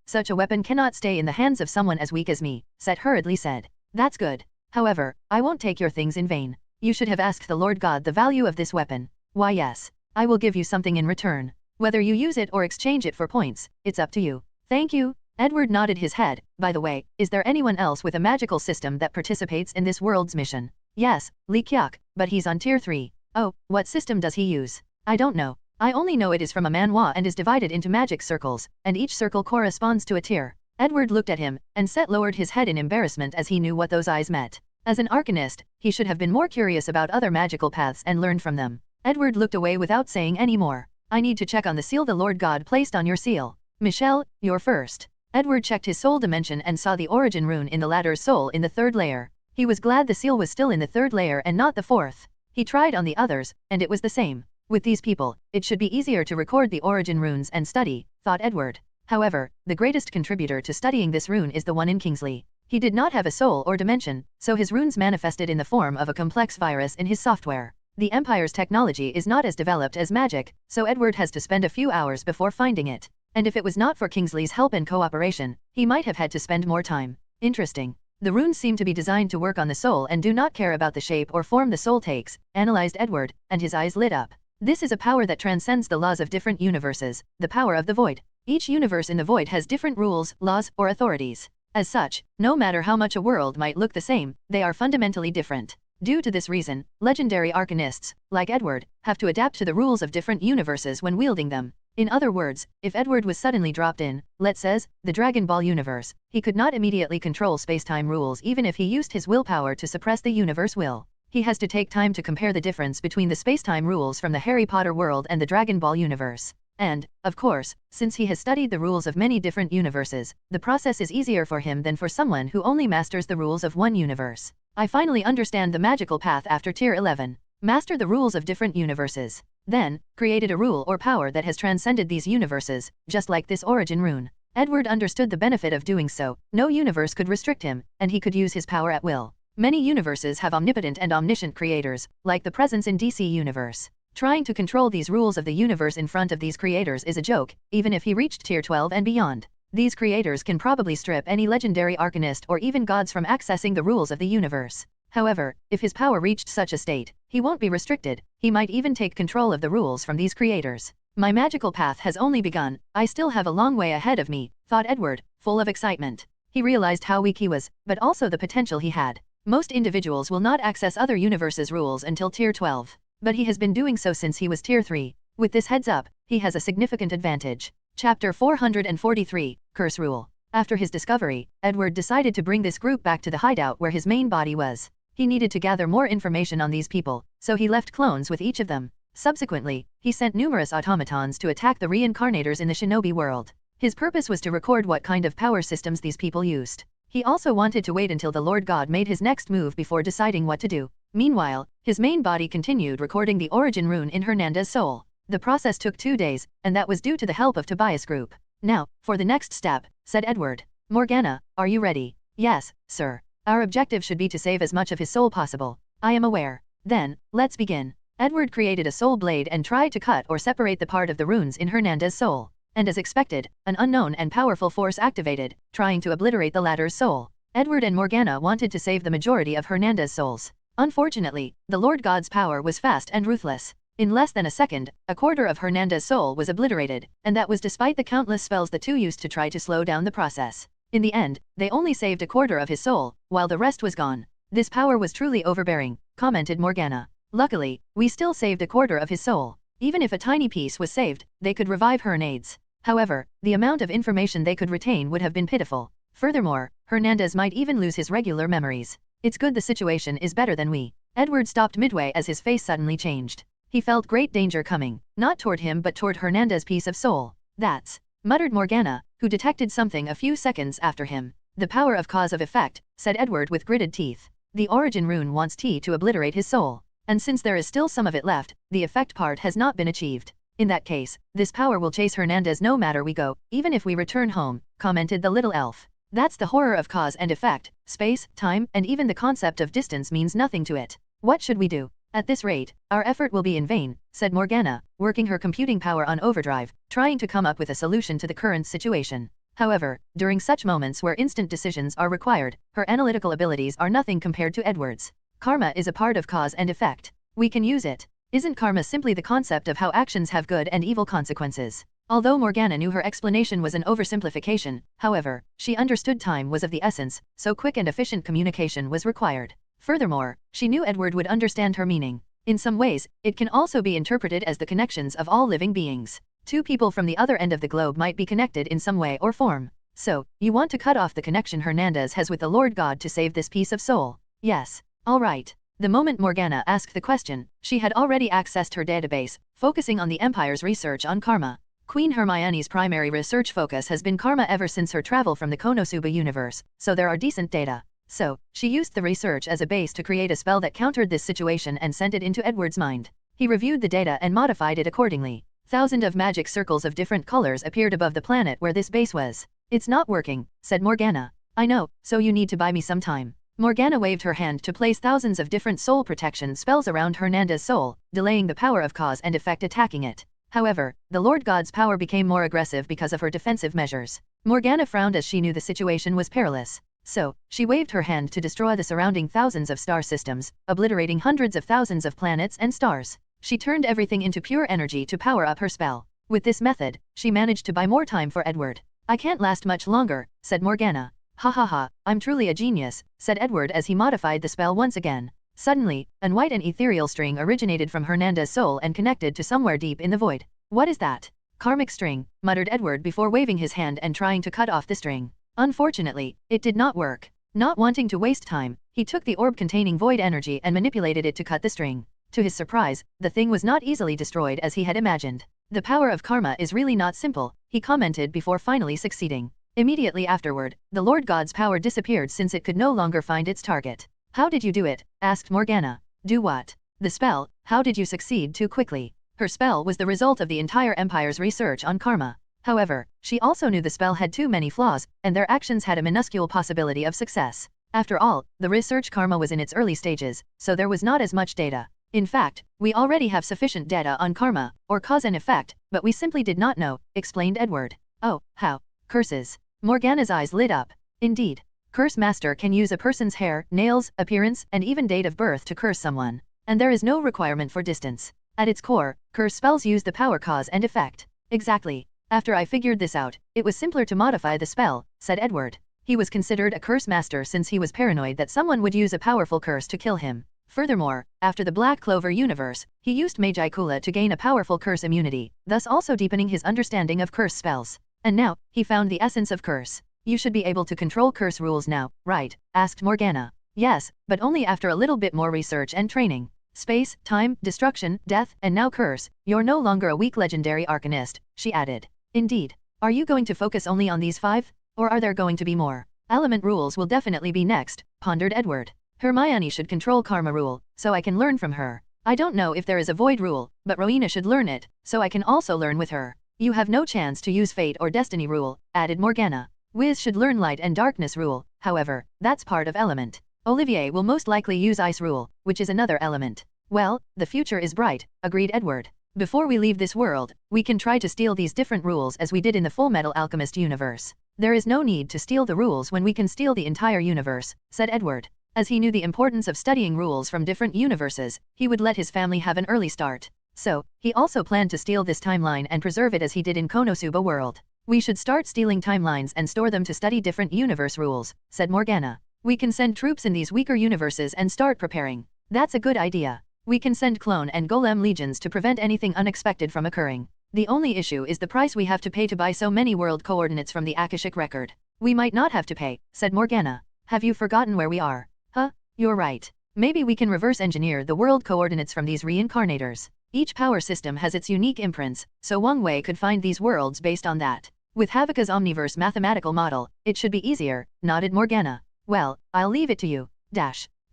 such a weapon cannot stay in the hands of someone as weak as me, Set hurriedly said. That's good. However, I won't take your things in vain. You should have asked the Lord God the value of this weapon. Why yes, I will give you something in return. Whether you use it or exchange it for points, it's up to you. Thank you. Edward nodded his head. By the way, is there anyone else with a magical system that participates in this world's mission? Yes, Li Kyuk, but he's on tier 3. Oh, what system does he use? I don't know. I only know it is from a manhwa and is divided into magic circles, and each circle corresponds to a tier. Edward looked at him, and Set lowered his head in embarrassment as he knew what those eyes meant. As an arcanist, he should have been more curious about other magical paths and learned from them. Edward looked away without saying any more. I need to check on the seal the Lord God placed on your seal. Michelle, you're first. Edward checked his soul dimension and saw the origin rune in the latter's soul in the 3rd layer. He was glad the seal was still in the 3rd layer and not the 4th. He tried on the others, and it was the same. With these people, it should be easier to record the origin runes and study, thought Edward. However, the greatest contributor to studying this rune is the one in Kingsley. He did not have a soul or dimension, so his runes manifested in the form of a complex virus in his software. The Empire's technology is not as developed as magic, so Edward has to spend a few hours before finding it. And if it was not for Kingsley's help and cooperation, he might have had to spend more time. Interesting. The runes seem to be designed to work on the soul and do not care about the shape or form the soul takes, analyzed Edward, and his eyes lit up. This is a power that transcends the laws of different universes, the power of the void. Each universe in the void has different rules, laws, or authorities. As such, no matter how much a world might look the same, they are fundamentally different. Due to this reason, legendary arcanists, like Edward, have to adapt to the rules of different universes when wielding them. In other words, if Edward was suddenly dropped in, let's say, the Dragon Ball universe, he could not immediately control space-time rules even if he used his willpower to suppress the universe will. He has to take time to compare the difference between the space-time rules from the Harry Potter world and the Dragon Ball universe. And, of course, since he has studied the rules of many different universes, the process is easier for him than for someone who only masters the rules of one universe. I finally understand the magical path after Tier 11. Master the rules of different universes. Then, created a rule or power that has transcended these universes, just like this origin rune. Edward understood the benefit of doing so. No universe could restrict him, and he could use his power at will. Many universes have omnipotent and omniscient creators, like the presence in DC universe. Trying to control these rules of the universe in front of these creators is a joke, even if he reached Tier 12 and beyond. These creators can probably strip any legendary arcanist or even gods from accessing the rules of the universe. However, if his power reached such a state, he won't be restricted. He might even take control of the rules from these creators. My magical path has only begun. I still have a long way ahead of me, thought Edward, full of excitement. He realized how weak he was, but also the potential he had. Most individuals will not access other universes' rules until Tier 12. But he has been doing so since he was Tier 3. With this heads up, he has a significant advantage. Chapter 443, Curse Rule. After his discovery, Edward decided to bring this group back to the hideout where his main body was. He needed to gather more information on these people, so he left clones with each of them. Subsequently, he sent numerous automatons to attack the reincarnators in the shinobi world. His purpose was to record what kind of power systems these people used. He also wanted to wait until the Lord God made his next move before deciding what to do. Meanwhile, his main body continued recording the origin rune in Hernandez's soul. The process took 2 days, and that was due to the help of Tobias Group. Now, for the next step, said Edward. Morgana, are you ready? Yes, sir. Our objective should be to save as much of his soul possible. I am aware. Then, let's begin. Edward created a soul blade and tried to cut or separate the part of the runes in Hernandez's soul. And as expected, an unknown and powerful force activated, trying to obliterate the latter's soul. Edward and Morgana wanted to save the majority of Hernandez's souls. Unfortunately, the Lord God's power was fast and ruthless. In less than a second, a quarter of Hernandez's soul was obliterated, and that was despite the countless spells the two used to try to slow down the process. In the end, they only saved a quarter of his soul, while the rest was gone. This power was truly overbearing, commented Morgana. Luckily, we still saved a quarter of his soul. Even if a tiny piece was saved, they could revive Hernandez. However, the amount of information they could retain would have been pitiful. Furthermore, Hernandez might even lose his regular memories. It's good the situation is better than we. Edward stopped midway as his face suddenly changed. He felt great danger coming, not toward him but toward Hernandez's piece of soul. That's, muttered Morgana, who detected something a few seconds after him. The power of cause of effect, said Edward with gritted teeth. The origin rune wants T to obliterate his soul. And since there is still some of it left, the effect part has not been achieved. In that case, this power will chase Hernandez no matter we go, even if we return home, commented the little elf. That's the horror of cause and effect. Space, time, and even the concept of distance means nothing to it. What should we do? At this rate, our effort will be in vain, said Morgana, working her computing power on overdrive, trying to come up with a solution to the current situation. However, during such moments where instant decisions are required, her analytical abilities are nothing compared to Edward's. Karma is a part of cause and effect. We can use it. Isn't karma simply the concept of how actions have good and evil consequences? Although Morgana knew her explanation was an oversimplification, however, she understood time was of the essence, so quick and efficient communication was required. Furthermore, she knew Edward would understand her meaning. In some ways, it can also be interpreted as the connections of all living beings. Two people from the other end of the globe might be connected in some way or form. So, you want to cut off the connection Hernandez has with the Lord God to save this piece of soul? Yes. All right. The moment Morgana asked the question, she had already accessed her database, focusing on the Empire's research on karma. Queen Hermione's primary research focus has been karma ever since her travel from the Konosuba universe, so there are decent data. So, she used the research as a base to create a spell that countered this situation and sent it into Edward's mind. He reviewed the data and modified it accordingly. Thousands of magic circles of different colors appeared above the planet where this base was. It's not working, said Morgana. I know, so you need to buy me some time. Morgana waved her hand to place thousands of different soul protection spells around Hernandez's soul, delaying the power of cause and effect attacking it. However, the Lord God's power became more aggressive because of her defensive measures. Morgana frowned as she knew the situation was perilous. So, she waved her hand to destroy the surrounding thousands of star systems, obliterating hundreds of thousands of planets and stars. She turned everything into pure energy to power up her spell. With this method, she managed to buy more time for Edward. I can't last much longer, said Morgana. Ha ha ha, I'm truly a genius, said Edward as he modified the spell once again. Suddenly, an white and ethereal string originated from Hernandez's soul and connected to somewhere deep in the void. What is that? Karmic string, muttered Edward before waving his hand and trying to cut off the string. Unfortunately, it did not work. Not wanting to waste time, he took the orb containing void energy and manipulated it to cut the string. To his surprise, the thing was not easily destroyed as he had imagined. The power of karma is really not simple, he commented before finally succeeding. Immediately afterward, the Lord God's power disappeared since it could no longer find its target. How did you do it? Asked Morgana. Do what? The spell. How did you succeed too quickly? Her spell was the result of the entire Empire's research on karma. However, she also knew the spell had too many flaws, and their actions had a minuscule possibility of success. After all, the research karma was in its early stages, so there was not as much data. In fact, we already have sufficient data on karma, or cause and effect, but we simply did not know, explained Edward. Oh, how? Curses. Morgana's eyes lit up. Indeed. Curse Master can use a person's hair, nails, appearance, and even date of birth to curse someone. And there is no requirement for distance. At its core, curse spells use the power cause and effect. Exactly. After I figured this out, it was simpler to modify the spell, said Edward. He was considered a curse master since he was paranoid that someone would use a powerful curse to kill him. Furthermore, after the Black Clover universe, he used Magi Kula to gain a powerful curse immunity, thus also deepening his understanding of curse spells. And now, he found the essence of curse. You should be able to control curse rules now, right? Asked Morgana. Yes, but only after a little bit more research and training. Space, time, destruction, death, and now curse. You're no longer a weak legendary arcanist, she added. Indeed. Are you going to focus only on these 5? Or are there going to be more? Element rules will definitely be next, pondered Edward. Hermione should control karma rule, so I can learn from her. I don't know if there is a void rule, but Rowena should learn it, so I can also learn with her. You have no chance to use fate or destiny rule, added Morgana. Wiz should learn light and darkness rule, however, that's part of element. Olivier will most likely use ice rule, which is another element. Well, the future is bright, agreed Edward. Before we leave this world, we can try to steal these different rules as we did in the Full Metal Alchemist universe. There is no need to steal the rules when we can steal the entire universe, said Edward. As he knew the importance of studying rules from different universes, he would let his family have an early start. So, he also planned to steal this timeline and preserve it as he did in Konosuba world. We should start stealing timelines and store them to study different universe rules, said Morgana. We can send troops in these weaker universes and start preparing. That's a good idea. We can send clone and golem legions to prevent anything unexpected from occurring. The only issue is the price we have to pay to buy so many world coordinates from the Akashic record. We might not have to pay, said Morgana. Have you forgotten where we are? Huh? You're right. Maybe we can reverse engineer the world coordinates from these reincarnators. Each power system has its unique imprints, so Wang Wei could find these worlds based on that. With Havika's omniverse mathematical model, it should be easier, nodded Morgana. Well, I'll leave it to you.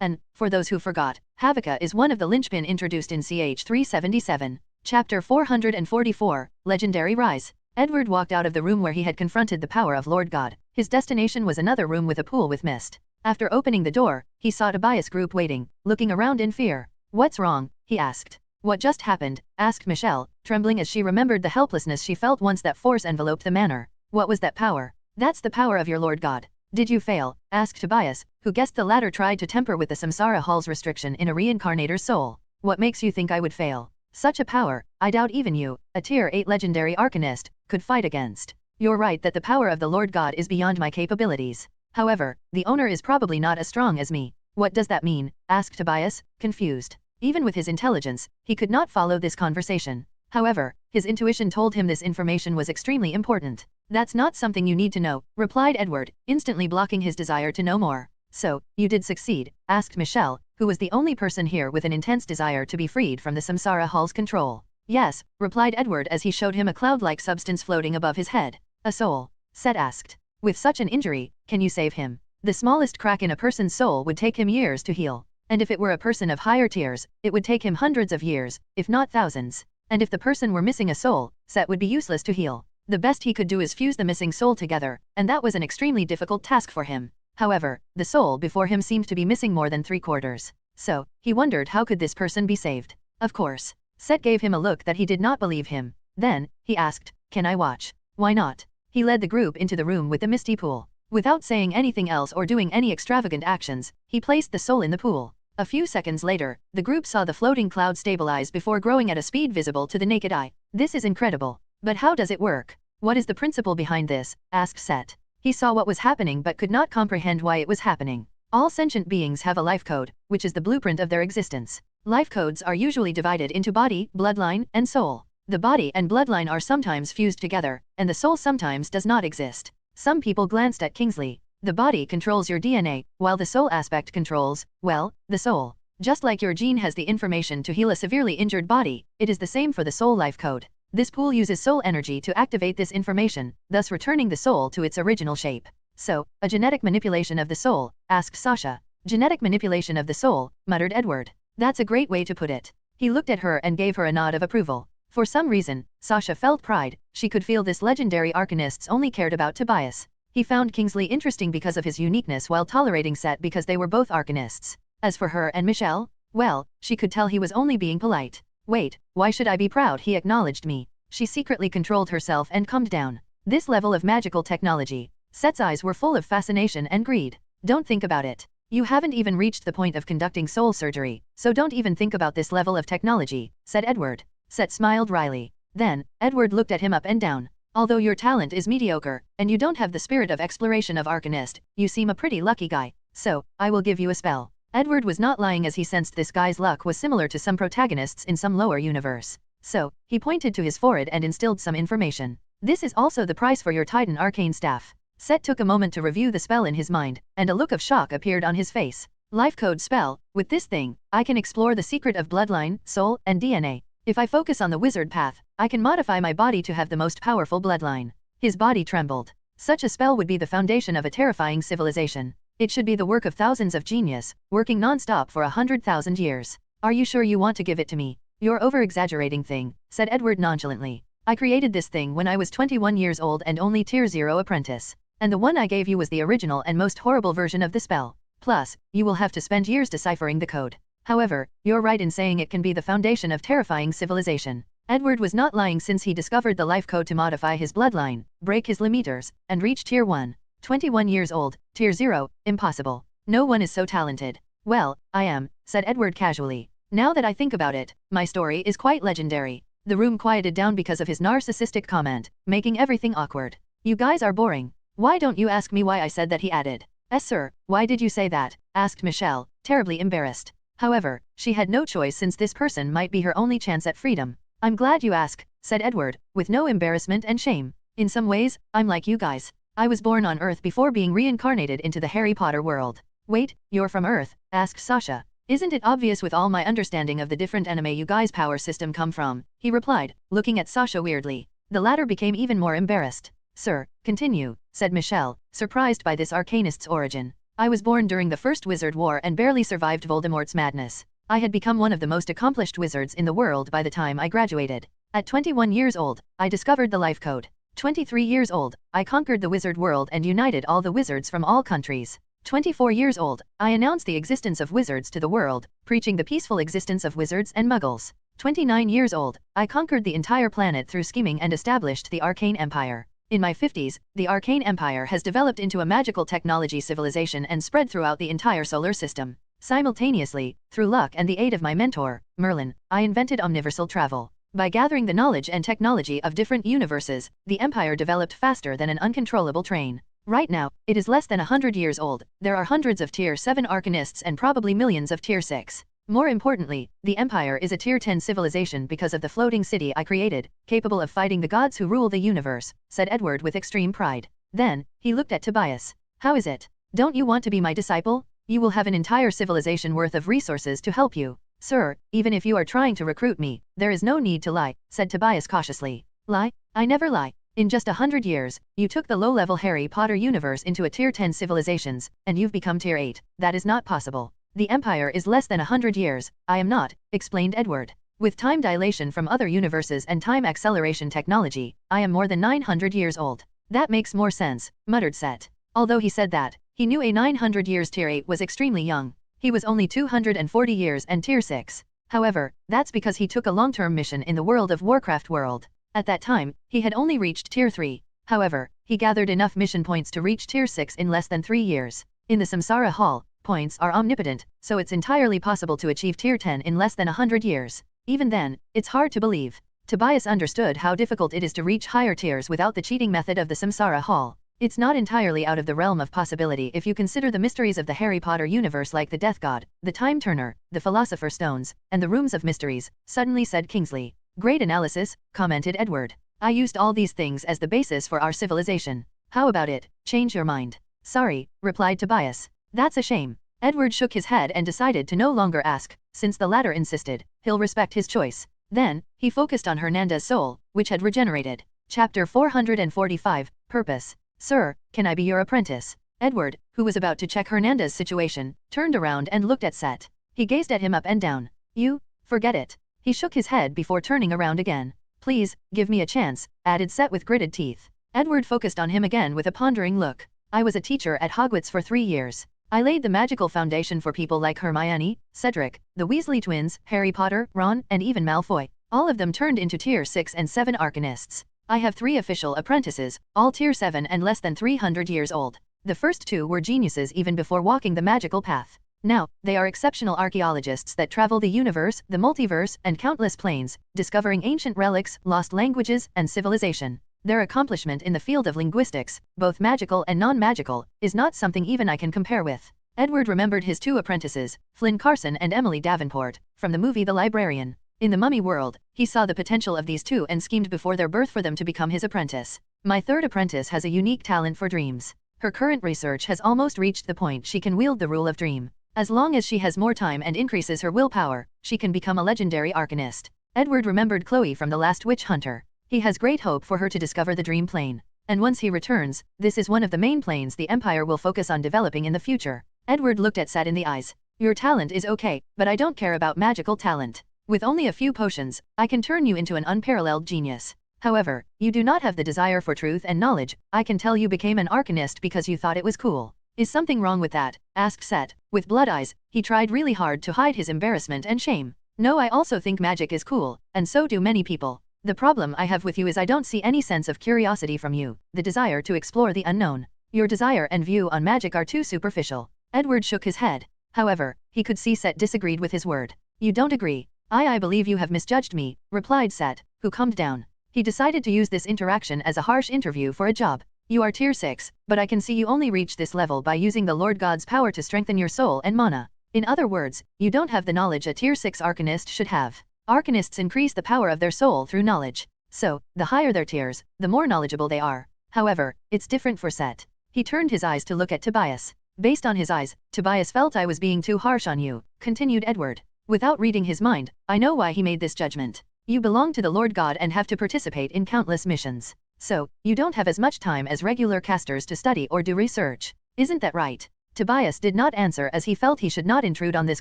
And, for those who forgot, Havika is one of the linchpin introduced in CH 377. Chapter 444, Legendary Rise. Edward walked out of the room where he had confronted the power of Lord God. His destination was another room with a pool with mist. After opening the door, he saw Tobias group waiting, looking around in fear. What's wrong? He asked. What just happened? Asked Michelle, trembling as she remembered the helplessness she felt once that force enveloped the manor. What was that power? That's the power of your Lord God. Did you fail? Asked Tobias, who guessed the latter tried to temper with the Samsara Hall's restriction in a reincarnator's soul. What makes you think I would fail? Such a power, I doubt even you, a tier 8 legendary arcanist, could fight against. You're right that the power of the Lord God is beyond my capabilities. However, the owner is probably not as strong as me. What does that mean? Asked Tobias, confused. Even with his intelligence, he could not follow this conversation. However, his intuition told him this information was extremely important. That's not something you need to know, replied Edward, instantly blocking his desire to know more. So, you did succeed? Asked Michelle, who was the only person here with an intense desire to be freed from the Samsara Hall's control. Yes, replied Edward as he showed him a cloud-like substance floating above his head. A soul. Set asked. With such an injury, can you save him? The smallest crack in a person's soul would take him years to heal. And if it were a person of higher tiers, it would take him hundreds of years, if not thousands. And if the person were missing a soul, Set would be useless to heal. The best he could do is fuse the missing soul together, and that was an extremely difficult task for him. However, the soul before him seemed to be missing more than 3/4. So, he wondered how could this person be saved. Of course. Set gave him a look that he did not believe him. Then, he asked, can I watch? Why not? He led the group into the room with the misty pool. Without saying anything else or doing any extravagant actions, he placed the soul in the pool. A few seconds later, the group saw the floating cloud stabilize before growing at a speed visible to the naked eye. This is incredible. But how does it work? What is the principle behind this? Asked Set. He saw what was happening but could not comprehend why it was happening. All sentient beings have a life code, which is the blueprint of their existence. Life codes are usually divided into body, bloodline, and soul. The body and bloodline are sometimes fused together, and the soul sometimes does not exist. Some people glanced at Kingsley. The body controls your DNA, while the soul aspect controls, well, the soul. Just like your gene has the information to heal a severely injured body, it is the same for the soul life code. This pool uses soul energy to activate this information, thus returning the soul to its original shape. So, a genetic manipulation of the soul, asked Sasha. Genetic manipulation of the soul, muttered Edward. That's a great way to put it. He looked at her and gave her a nod of approval. For some reason, Sasha felt pride. She could feel this legendary arcanists only cared about Tobias. He found Kingsley interesting because of his uniqueness while tolerating Set because they were both arcanists. As for her and Michelle, well, she could tell he was only being polite. Wait, why should I be proud? He acknowledged me. She secretly controlled herself and calmed down. This level of magical technology. Set's eyes were full of fascination and greed. Don't think about it. You haven't even reached the point of conducting soul surgery, so don't even think about this level of technology, said Edward. Set smiled wryly. Then, Edward looked at him up and down. Although your talent is mediocre, and you don't have the spirit of exploration of Arcanist, you seem a pretty lucky guy. So, I will give you a spell. Edward was not lying as he sensed this guy's luck was similar to some protagonists in some lower universe. So, he pointed to his forehead and instilled some information. This is also the price for your Titan arcane staff. Set took a moment to review the spell in his mind, and a look of shock appeared on his face. Life code spell. With this thing, I can explore the secret of bloodline, soul, and DNA. If I focus on the wizard path, I can modify my body to have the most powerful bloodline. His body trembled. Such a spell would be the foundation of a terrifying civilization. It should be the work of thousands of genius, working non-stop for 100,000 years. Are you sure you want to give it to me? You're over-exaggerating thing, said Edward nonchalantly. I created this thing when I was 21 years old and only tier 0 apprentice. And the one I gave you was the original and most horrible version of the spell. Plus, you will have to spend years deciphering the code. However, you're right in saying it can be the foundation of terrifying civilization. Edward was not lying since he discovered the life code to modify his bloodline, break his limiters, and reach tier 1. 21 years old, tier 0, impossible. No one is so talented. Well, I am, said Edward casually. Now that I think about it, my story is quite legendary. The room quieted down because of his narcissistic comment, making everything awkward. You guys are boring. Why don't you ask me why I said that? He added. Sir, why did you say that? Asked Michelle, terribly embarrassed. However, she had no choice since this person might be her only chance at freedom. I'm glad you ask, said Edward, with no embarrassment and shame. In some ways, I'm like you guys. I was born on Earth before being reincarnated into the Harry Potter world. Wait, you're from Earth? Asked Sasha. Isn't it obvious with all my understanding of the different anime you guys' power system come from? He replied, looking at Sasha weirdly. The latter became even more embarrassed. Sir, continue, said Michelle, surprised by this arcanist's origin. I was born during the First Wizard War and barely survived Voldemort's madness. I had become one of the most accomplished wizards in the world by the time I graduated. At 21 years old, I discovered the life code. 23 years old, I conquered the wizard world and united all the wizards from all countries. 24 years old, I announced the existence of wizards to the world, preaching the peaceful existence of wizards and muggles. 29 years old, I conquered the entire planet through scheming and established the Arcane Empire. In my 50s, the Arcane Empire has developed into a magical technology civilization and spread throughout the entire solar system. Simultaneously, through luck and the aid of my mentor, Merlin, I invented omniversal travel. By gathering the knowledge and technology of different universes, the empire developed faster than an uncontrollable train. Right now, it is less than 100 years old. There are hundreds of tier 7 arcanists and probably millions of tier 6. More importantly, the empire is a tier 10 civilization because of the floating city I created, capable of fighting the gods who rule the universe, said Edward with extreme pride. Then, he looked at Tobias. How is it? Don't you want to be my disciple? You will have an entire civilization worth of resources to help you. Sir, even if you are trying to recruit me, there is no need to lie, said Tobias cautiously. Lie? I never lie. In just 100 years, you took the low-level Harry Potter universe into a tier 10 civilizations, and you've become tier 8. That is not possible. The empire is less than 100 years, I am not, explained Edward. With time dilation from other universes and time acceleration technology, I am more than 900 years old. That makes more sense, muttered Set. Although he said that, he knew a 900 years tier 8 was extremely young. He was only 240 years and tier 6. However, that's because he took a long-term mission in the World of Warcraft world. At that time, he had only reached tier 3. However, he gathered enough mission points to reach tier 6 in less than 3 years. In the Samsara Hall, points are omnipotent, so it's entirely possible to achieve tier 10 in less than 100 years. Even then, it's hard to believe. Tobias understood how difficult it is to reach higher tiers without the cheating method of the Samsara Hall. It's not entirely out of the realm of possibility if you consider the mysteries of the Harry Potter universe like the Death God, the Time Turner, the Philosopher's Stones, and the Rooms of Mysteries, suddenly said Kingsley. Great analysis, commented Edward. I used all these things as the basis for our civilization. How about it, change your mind? Sorry, replied Tobias. That's a shame. Edward shook his head and decided to no longer ask, since the latter insisted, he'll respect his choice. Then, he focused on Hernanda's soul, which had regenerated. Chapter 445, Purpose. Sir, can I be your apprentice? Edward, who was about to check Hernanda's situation, turned around and looked at Set. He gazed at him up and down. You? Forget it. He shook his head before turning around again. Please, give me a chance, added Set with gritted teeth. Edward focused on him again with a pondering look. I was a teacher at Hogwarts for 3 years. I laid the magical foundation for people like Hermione, Cedric, the Weasley twins, Harry Potter, Ron, and even Malfoy. All of them turned into Tier 6 and 7 Arcanists. I have 3 official apprentices, all Tier 7 and less than 300 years old. The first 2 were geniuses even before walking the magical path. Now, they are exceptional archaeologists that travel the universe, the multiverse, and countless planes, discovering ancient relics, lost languages, and civilization. Their accomplishment in the field of linguistics, both magical and non-magical, is not something even I can compare with. Edward remembered his 2 apprentices, Flynn Carson and Emily Davenport, from the movie The Librarian. In the Mummy world, he saw the potential of these 2 and schemed before their birth for them to become his apprentice. My 3rd apprentice has a unique talent for dreams. Her current research has almost reached the point she can wield the rule of dream. As long as she has more time and increases her willpower, she can become a legendary arcanist. Edward remembered Chloe from The Last Witch Hunter. He has great hope for her to discover the dream plane. And once he returns, this is one of the main planes the Empire will focus on developing in the future. Edward looked at Set in the eyes. Your talent is okay, but I don't care about magical talent. With only a few potions, I can turn you into an unparalleled genius. However, you do not have the desire for truth and knowledge. I can tell you became an arcanist because you thought it was cool. Is something wrong with that? Asked Set. With blood eyes, he tried really hard to hide his embarrassment and shame. No, I also think magic is cool, and so do many people. The problem I have with you is I don't see any sense of curiosity from you, the desire to explore the unknown. Your desire and view on magic are too superficial. Edward shook his head. However, he could see Set disagreed with his word. You don't agree? I believe you have misjudged me, replied Set, who calmed down. He decided to use this interaction as a harsh interview for a job. You are Tier 6, but I can see you only reach this level by using the Lord God's power to strengthen your soul and mana. In other words, you don't have the knowledge a Tier 6 Arcanist should have. Arcanists increase the power of their soul through knowledge. So, the higher their tiers, the more knowledgeable they are. However, it's different for Set. He turned his eyes to look at Tobias. Based on his eyes, Tobias felt I was being too harsh on you, continued Edward. Without reading his mind, I know why he made this judgment. You belong to the Lord God and have to participate in countless missions. So, you don't have as much time as regular casters to study or do research. Isn't that right? Tobias did not answer as he felt he should not intrude on this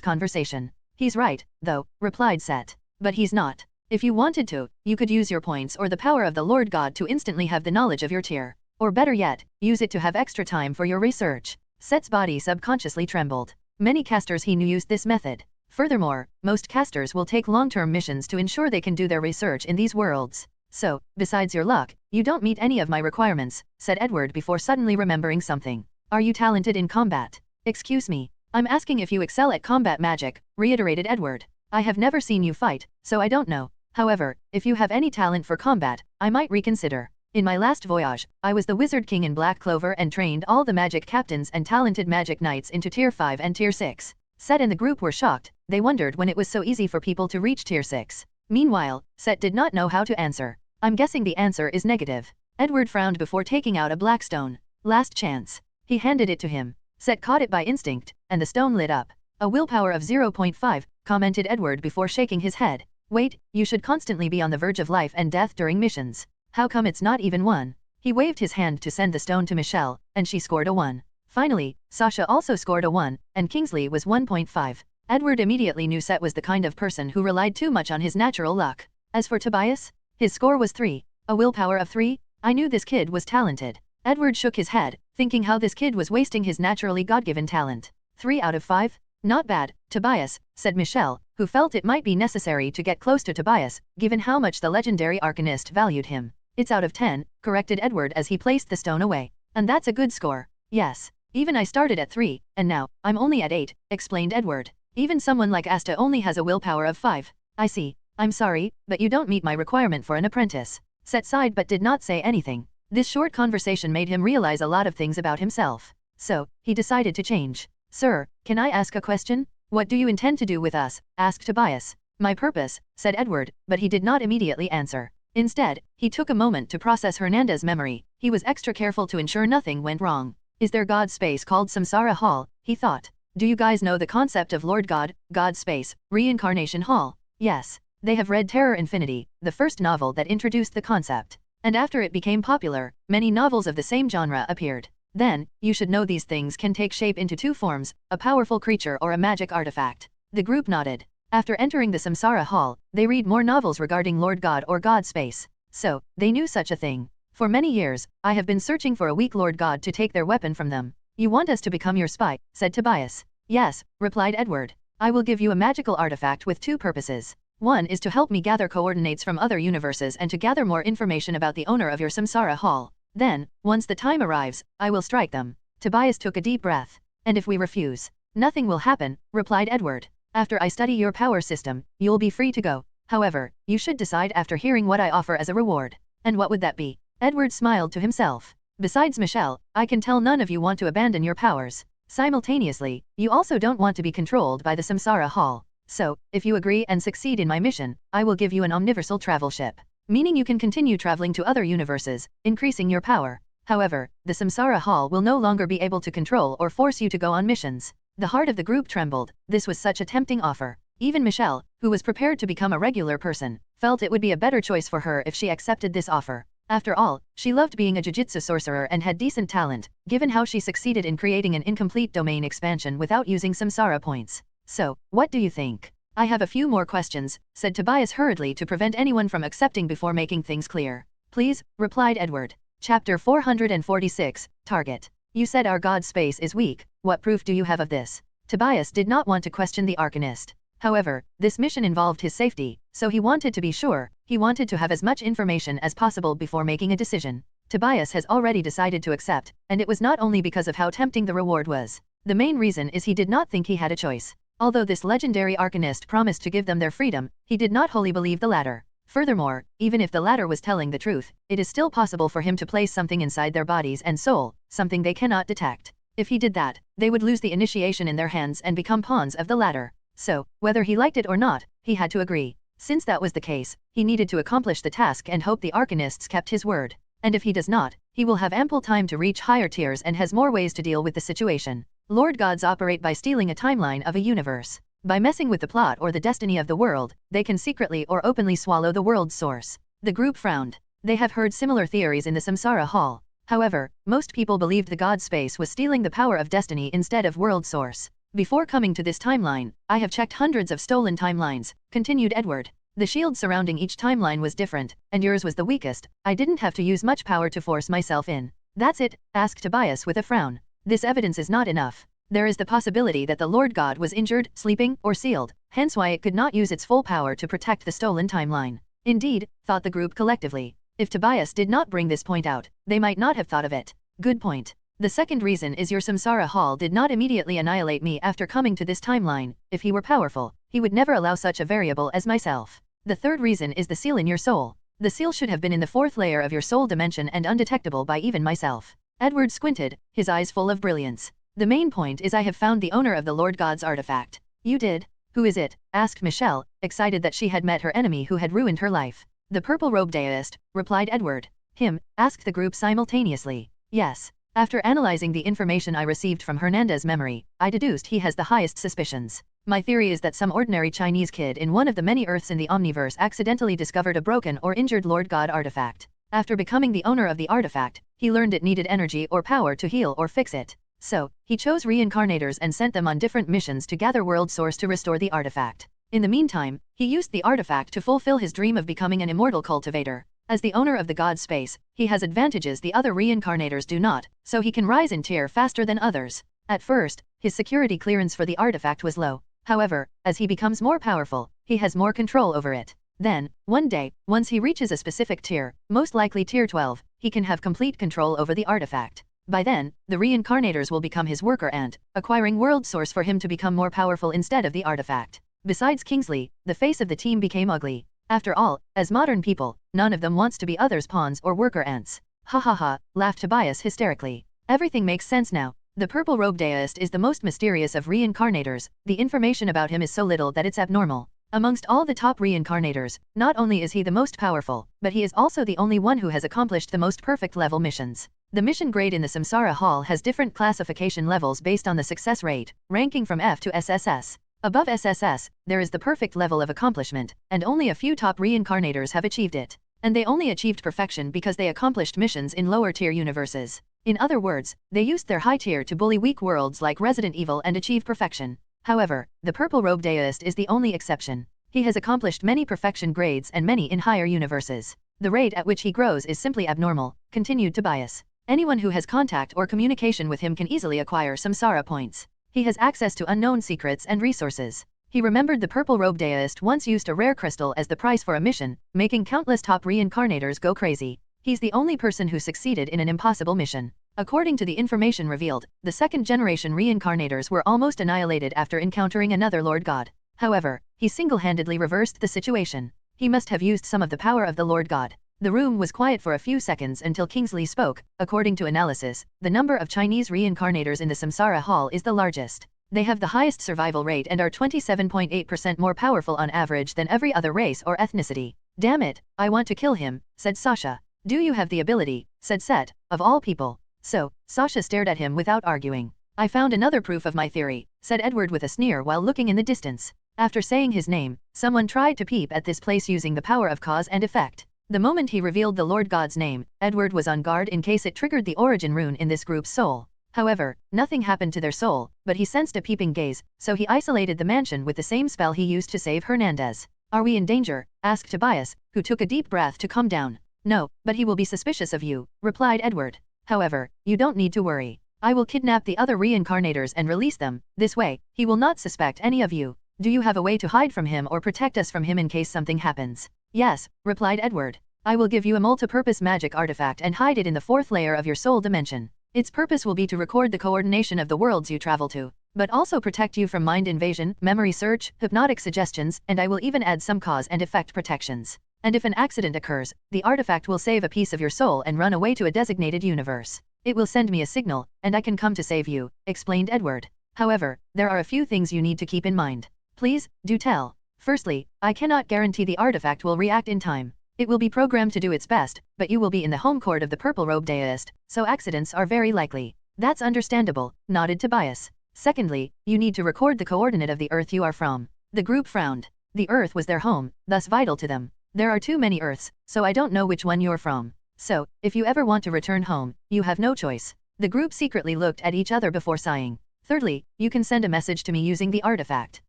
conversation. He's right, though, replied Set. But he's not. If you wanted to, you could use your points or the power of the Lord God to instantly have the knowledge of your tier. Or better yet, use it to have extra time for your research. Set's body subconsciously trembled. Many casters he knew used this method. Furthermore, most casters will take long-term missions to ensure they can do their research in these worlds. So, besides your luck, you don't meet any of my requirements, said Edward before suddenly remembering something. Are you talented in combat? Excuse me. I'm asking if you excel at combat magic, reiterated Edward. I have never seen you fight, so I don't know. However, if you have any talent for combat, I might reconsider. In my last voyage, I was the Wizard King in Black Clover and trained all the magic captains and talented magic knights into Tier 5 and Tier 6. Set and the group were shocked. They wondered when it was so easy for people to reach Tier 6. Meanwhile, Set did not know how to answer. I'm guessing the answer is negative. Edward frowned before taking out a black stone. Last chance. He handed it to him. Set caught it by instinct, and the stone lit up. A willpower of 0.5, commented Edward before shaking his head. Wait, you should constantly be on the verge of life and death during missions. How come it's not even 1? He waved his hand to send the stone to Michelle, and she scored a 1. Finally, Sasha also scored a 1, and Kingsley was 1.5. Edward immediately knew Set was the kind of person who relied too much on his natural luck. As for Tobias, his score was 3. A willpower of 3? I knew this kid was talented. Edward shook his head, thinking how this kid was wasting his naturally God-given talent. 3 out of 5? Not bad, Tobias, said Michelle, who felt it might be necessary to get close to Tobias, given how much the legendary Arcanist valued him. It's out of 10, corrected Edward as he placed the stone away. And that's a good score. Yes. Even I started at 3, and now, I'm only at 8, explained Edward. Even someone like Asta only has a willpower of 5. I see. I'm sorry, but you don't meet my requirement for an apprentice. Set sighed but did not say anything. This short conversation made him realize a lot of things about himself. So, he decided to change. Sir, can I ask a question? What do you intend to do with us? Asked Tobias. My purpose, said Edward, but he did not immediately answer. Instead, he took a moment to process Hernanda's memory. He was extra careful to ensure nothing went wrong. Is there God's space called Samsara Hall? He thought. Do you guys know the concept of Lord God, God's space, reincarnation hall? Yes. They have read Terror Infinity, the first novel that introduced the concept. And after it became popular, many novels of the same genre appeared. Then, you should know these things can take shape into two forms, a powerful creature or a magic artifact. The group nodded. After entering the Samsara Hall, they read more novels regarding Lord God or God space. So, they knew such a thing. For many years, I have been searching for a weak Lord God to take their weapon from them. You want us to become your spy, said Tobias. Yes, replied Edward. I will give you a magical artifact with two purposes. One is to help me gather coordinates from other universes and to gather more information about the owner of your Samsara Hall. Then, once the time arrives, I will strike them. Tobias took a deep breath. And if we refuse? Nothing will happen, replied Edward. After I study your power system, you'll be free to go. However, you should decide after hearing what I offer as a reward. And what would that be? Edward smiled to himself. Besides Michelle, I can tell none of you want to abandon your powers. Simultaneously, you also don't want to be controlled by the Samsara Hall. So, if you agree and succeed in my mission, I will give you an omniversal travel ship. Meaning you can continue traveling to other universes, increasing your power. However, the Samsara Hall will no longer be able to control or force you to go on missions. The heart of the group trembled. This was such a tempting offer. Even Michelle, who was prepared to become a regular person, felt it would be a better choice for her if she accepted this offer. After all, she loved being a jiu-jitsu sorcerer and had decent talent, given how she succeeded in creating an incomplete domain expansion without using Samsara points. So, what do you think? I have a few more questions, said Tobias hurriedly to prevent anyone from accepting before making things clear. Please, replied Edward. Chapter 446, Target. You said our god space is weak, what proof do you have of this? Tobias did not want to question the Arcanist. However, this mission involved his safety, so he wanted to be sure. He wanted to have as much information as possible before making a decision. Tobias has already decided to accept, and it was not only because of how tempting the reward was. The main reason is he did not think he had a choice. Although this legendary Arcanist promised to give them their freedom, he did not wholly believe the latter. Furthermore, even if the latter was telling the truth, it is still possible for him to place something inside their bodies and soul, something they cannot detect. If he did that, they would lose the initiation in their hands and become pawns of the latter. So, whether he liked it or not, he had to agree. Since that was the case, he needed to accomplish the task and hope the Arcanists kept his word. And if he does not, he will have ample time to reach higher tiers and has more ways to deal with the situation. Lord gods operate by stealing a timeline of a universe. By messing with the plot or the destiny of the world, they can secretly or openly swallow the world's source. The group frowned. They have heard similar theories in the Samsara Hall. However, most people believed the god space was stealing the power of destiny instead of world source. Before coming to this timeline, I have checked hundreds of stolen timelines, continued Edward. The shield surrounding each timeline was different, and yours was the weakest. I didn't have to use much power to force myself in. That's it, asked Tobias with a frown. This evidence is not enough. There is the possibility that the Lord God was injured, sleeping, or sealed, hence why it could not use its full power to protect the stolen timeline. Indeed, thought the group collectively. If Tobias did not bring this point out, they might not have thought of it. Good point. The second reason is your Samsara Hall did not immediately annihilate me after coming to this timeline. If he were powerful, he would never allow such a variable as myself. The third reason is the seal in your soul. The seal should have been in the fourth layer of your soul dimension and undetectable by even myself. Edward squinted, his eyes full of brilliance. The main point is I have found the owner of the Lord God's artifact. You did? Who is it? Asked Michelle, excited that she had met her enemy who had ruined her life. The purple-robed deist, replied Edward. Him? Asked the group simultaneously. Yes. After analyzing the information I received from Hernandez's memory, I deduced he has the highest suspicions. My theory is that some ordinary Chinese kid in one of the many Earths in the Omniverse accidentally discovered a broken or injured Lord God artifact. After becoming the owner of the artifact, he learned it needed energy or power to heal or fix it. So, he chose reincarnators and sent them on different missions to gather world source to restore the artifact. In the meantime, he used the artifact to fulfill his dream of becoming an immortal cultivator. As the owner of the god space, he has advantages the other reincarnators do not, so he can rise in tier faster than others. At first, his security clearance for the artifact was low. However, as he becomes more powerful, he has more control over it. Then, one day, once he reaches a specific tier, most likely tier 12, he can have complete control over the artifact. By then, the reincarnators will become his worker ant, acquiring world source for him to become more powerful instead of the artifact. Besides Kingsley, the face of the team became ugly. After all, as modern people, none of them wants to be others' pawns or worker ants. Ha ha ha, laughed Tobias hysterically. Everything makes sense now. The purple-robed deist is the most mysterious of reincarnators. The information about him is so little that it's abnormal. Amongst all the top reincarnators, not only is he the most powerful, but he is also the only one who has accomplished the most perfect level missions. The mission grade in the Samsara Hall has different classification levels based on the success rate, ranking from F to SSS. Above SSS, there is the perfect level of accomplishment, and only a few top reincarnators have achieved it. And they only achieved perfection because they accomplished missions in lower-tier universes. In other words, they used their high tier to bully weak worlds like Resident Evil and achieve perfection. However, the purple-robed deist is the only exception. He has accomplished many perfection grades and many in higher universes. The rate at which he grows is simply abnormal, continued Tobias. Anyone who has contact or communication with him can easily acquire samsara points. He has access to unknown secrets and resources. He remembered the purple-robed deist once used a rare crystal as the price for a mission, making countless top reincarnators go crazy. He's the only person who succeeded in an impossible mission. According to the information revealed, the second-generation reincarnators were almost annihilated after encountering another Lord God. However, he single-handedly reversed the situation. He must have used some of the power of the Lord God. The room was quiet for a few seconds until Kingsley spoke. According to analysis, the number of Chinese reincarnators in the Samsara Hall is the largest. They have the highest survival rate and are 27.8% more powerful on average than every other race or ethnicity. Damn it, I want to kill him, said Sasha. Do you have the ability, said Set, of all people. So, Sasha stared at him without arguing. I found another proof of my theory, said Edward with a sneer while looking in the distance. After saying his name, someone tried to peep at this place using the power of cause and effect. The moment he revealed the Lord God's name, Edward was on guard in case it triggered the origin rune in this group's soul. However, nothing happened to their soul, but he sensed a peeping gaze, so he isolated the mansion with the same spell he used to save Hernandez. Are we in danger? Asked Tobias, who took a deep breath to calm down. No, but he will be suspicious of you, replied Edward. However, you don't need to worry. I will kidnap the other reincarnators and release them. This way, he will not suspect any of you. Do you have a way to hide from him or protect us from him in case something happens? Yes, replied Edward. I will give you a multi-purpose magic artifact and hide it in the fourth layer of your soul dimension. Its purpose will be to record the coordination of the worlds you travel to, but also protect you from mind invasion, memory search, hypnotic suggestions, and I will even add some cause and effect protections. And if an accident occurs, the artifact will save a piece of your soul and run away to a designated universe. It will send me a signal, and I can come to save you, explained Edward. However, there are a few things you need to keep in mind. Please, do tell. Firstly, I cannot guarantee the artifact will react in time. It will be programmed to do its best, but you will be in the home court of the purple-robed deist, so accidents are very likely. That's understandable, nodded Tobias. Secondly, you need to record the coordinate of the Earth you are from. The group frowned. The Earth was their home, thus vital to them. There are too many Earths, so I don't know which one you're from. So, if you ever want to return home, you have no choice. The group secretly looked at each other before sighing. Thirdly, you can send a message to me using the artifact.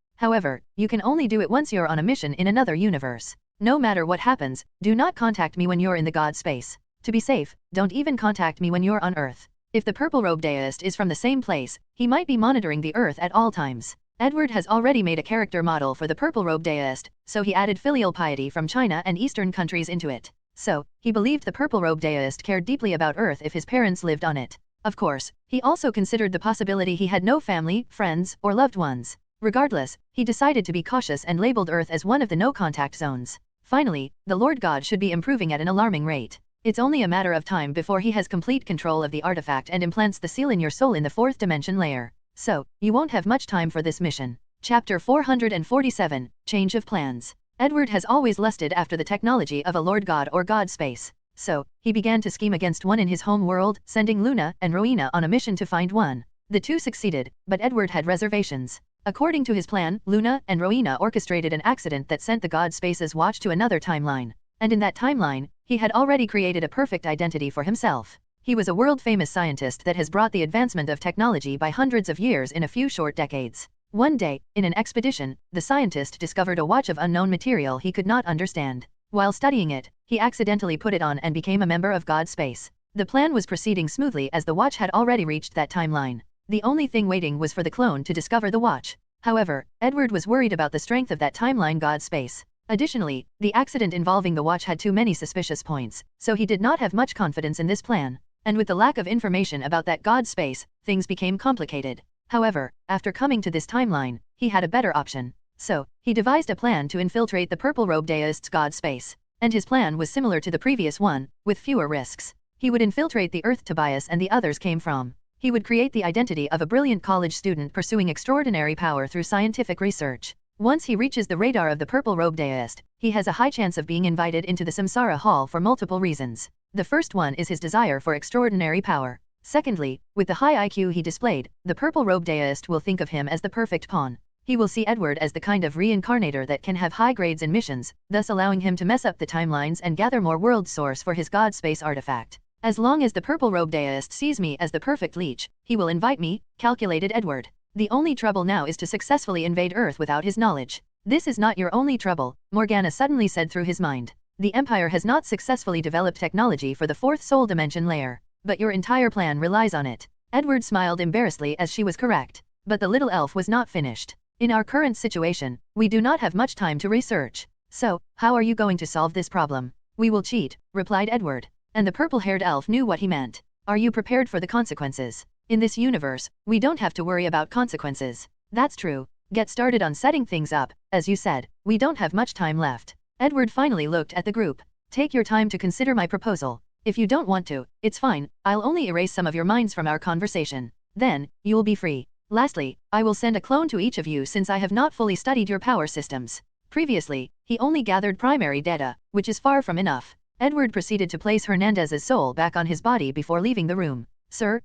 However, you can only do it once you're on a mission in another universe. No matter what happens, do not contact me when you're in the God space. To be safe, don't even contact me when you're on Earth. If the purple-robed deist is from the same place, he might be monitoring the Earth at all times. Edward has already made a character model for the purple-robed deist, so he added filial piety from China and Eastern countries into it. So, he believed the purple-robed deist cared deeply about Earth if his parents lived on it. Of course, he also considered the possibility he had no family, friends, or loved ones. Regardless, he decided to be cautious and labeled Earth as one of the no-contact zones. Finally, the Lord God should be improving at an alarming rate. It's only a matter of time before he has complete control of the artifact and implants the seal in your soul in the fourth dimension layer. So, you won't have much time for this mission. Chapter 447, Change of Plans. Edward has always lusted after the technology of a Lord God or God space. So, he began to scheme against one in his home world, sending Luna and Rowena on a mission to find one. The two succeeded, but Edward had reservations. According to his plan, Luna and Rowena orchestrated an accident that sent the God Space's watch to another timeline. And in that timeline, he had already created a perfect identity for himself. He was a world-famous scientist that has brought the advancement of technology by hundreds of years in a few short decades. One day, in an expedition, the scientist discovered a watch of unknown material he could not understand. While studying it, he accidentally put it on and became a member of God Space. The plan was proceeding smoothly as the watch had already reached that timeline. The only thing waiting was for the clone to discover the watch. However, Edward was worried about the strength of that timeline God Space. Additionally, the accident involving the watch had too many suspicious points, so he did not have much confidence in this plan. And with the lack of information about that God Space, things became complicated. However, after coming to this timeline, he had a better option. So, he devised a plan to infiltrate the purple-robed deist's God Space. And his plan was similar to the previous one, with fewer risks. He would infiltrate the Earth Tobias and the others came from. He would create the identity of a brilliant college student pursuing extraordinary power through scientific research. Once he reaches the radar of the purple-robed deist, he has a high chance of being invited into the Samsara Hall for multiple reasons. The first one is his desire for extraordinary power. Secondly, with the high IQ he displayed, the purple-robed deist will think of him as the perfect pawn. He will see Edward as the kind of reincarnator that can have high grades in missions, thus allowing him to mess up the timelines and gather more world source for his god space artifact. As long as the purple-robed deist sees me as the perfect leech, he will invite me, calculated Edward. The only trouble now is to successfully invade Earth without his knowledge. This is not your only trouble, Morgana suddenly said through his mind. The Empire has not successfully developed technology for the fourth soul dimension layer, but your entire plan relies on it. Edward smiled embarrassedly as she was correct. But the little elf was not finished. In our current situation, we do not have much time to research. So, how are you going to solve this problem? We will cheat, replied Edward. And the purple-haired elf knew what he meant. Are you prepared for the consequences? In this universe, we don't have to worry about consequences. That's true. Get started on setting things up. As you said, we don't have much time left. Edward finally looked at the group. Take your time to consider my proposal. If you don't want to, it's fine, I'll only erase some of your minds from our conversation. Then, you will be free. Lastly, I will send a clone to each of you since I have not fully studied your power systems. Previously, he only gathered primary data, which is far from enough. Edward proceeded to place Hernandez's soul back on his body before leaving the room. Sir,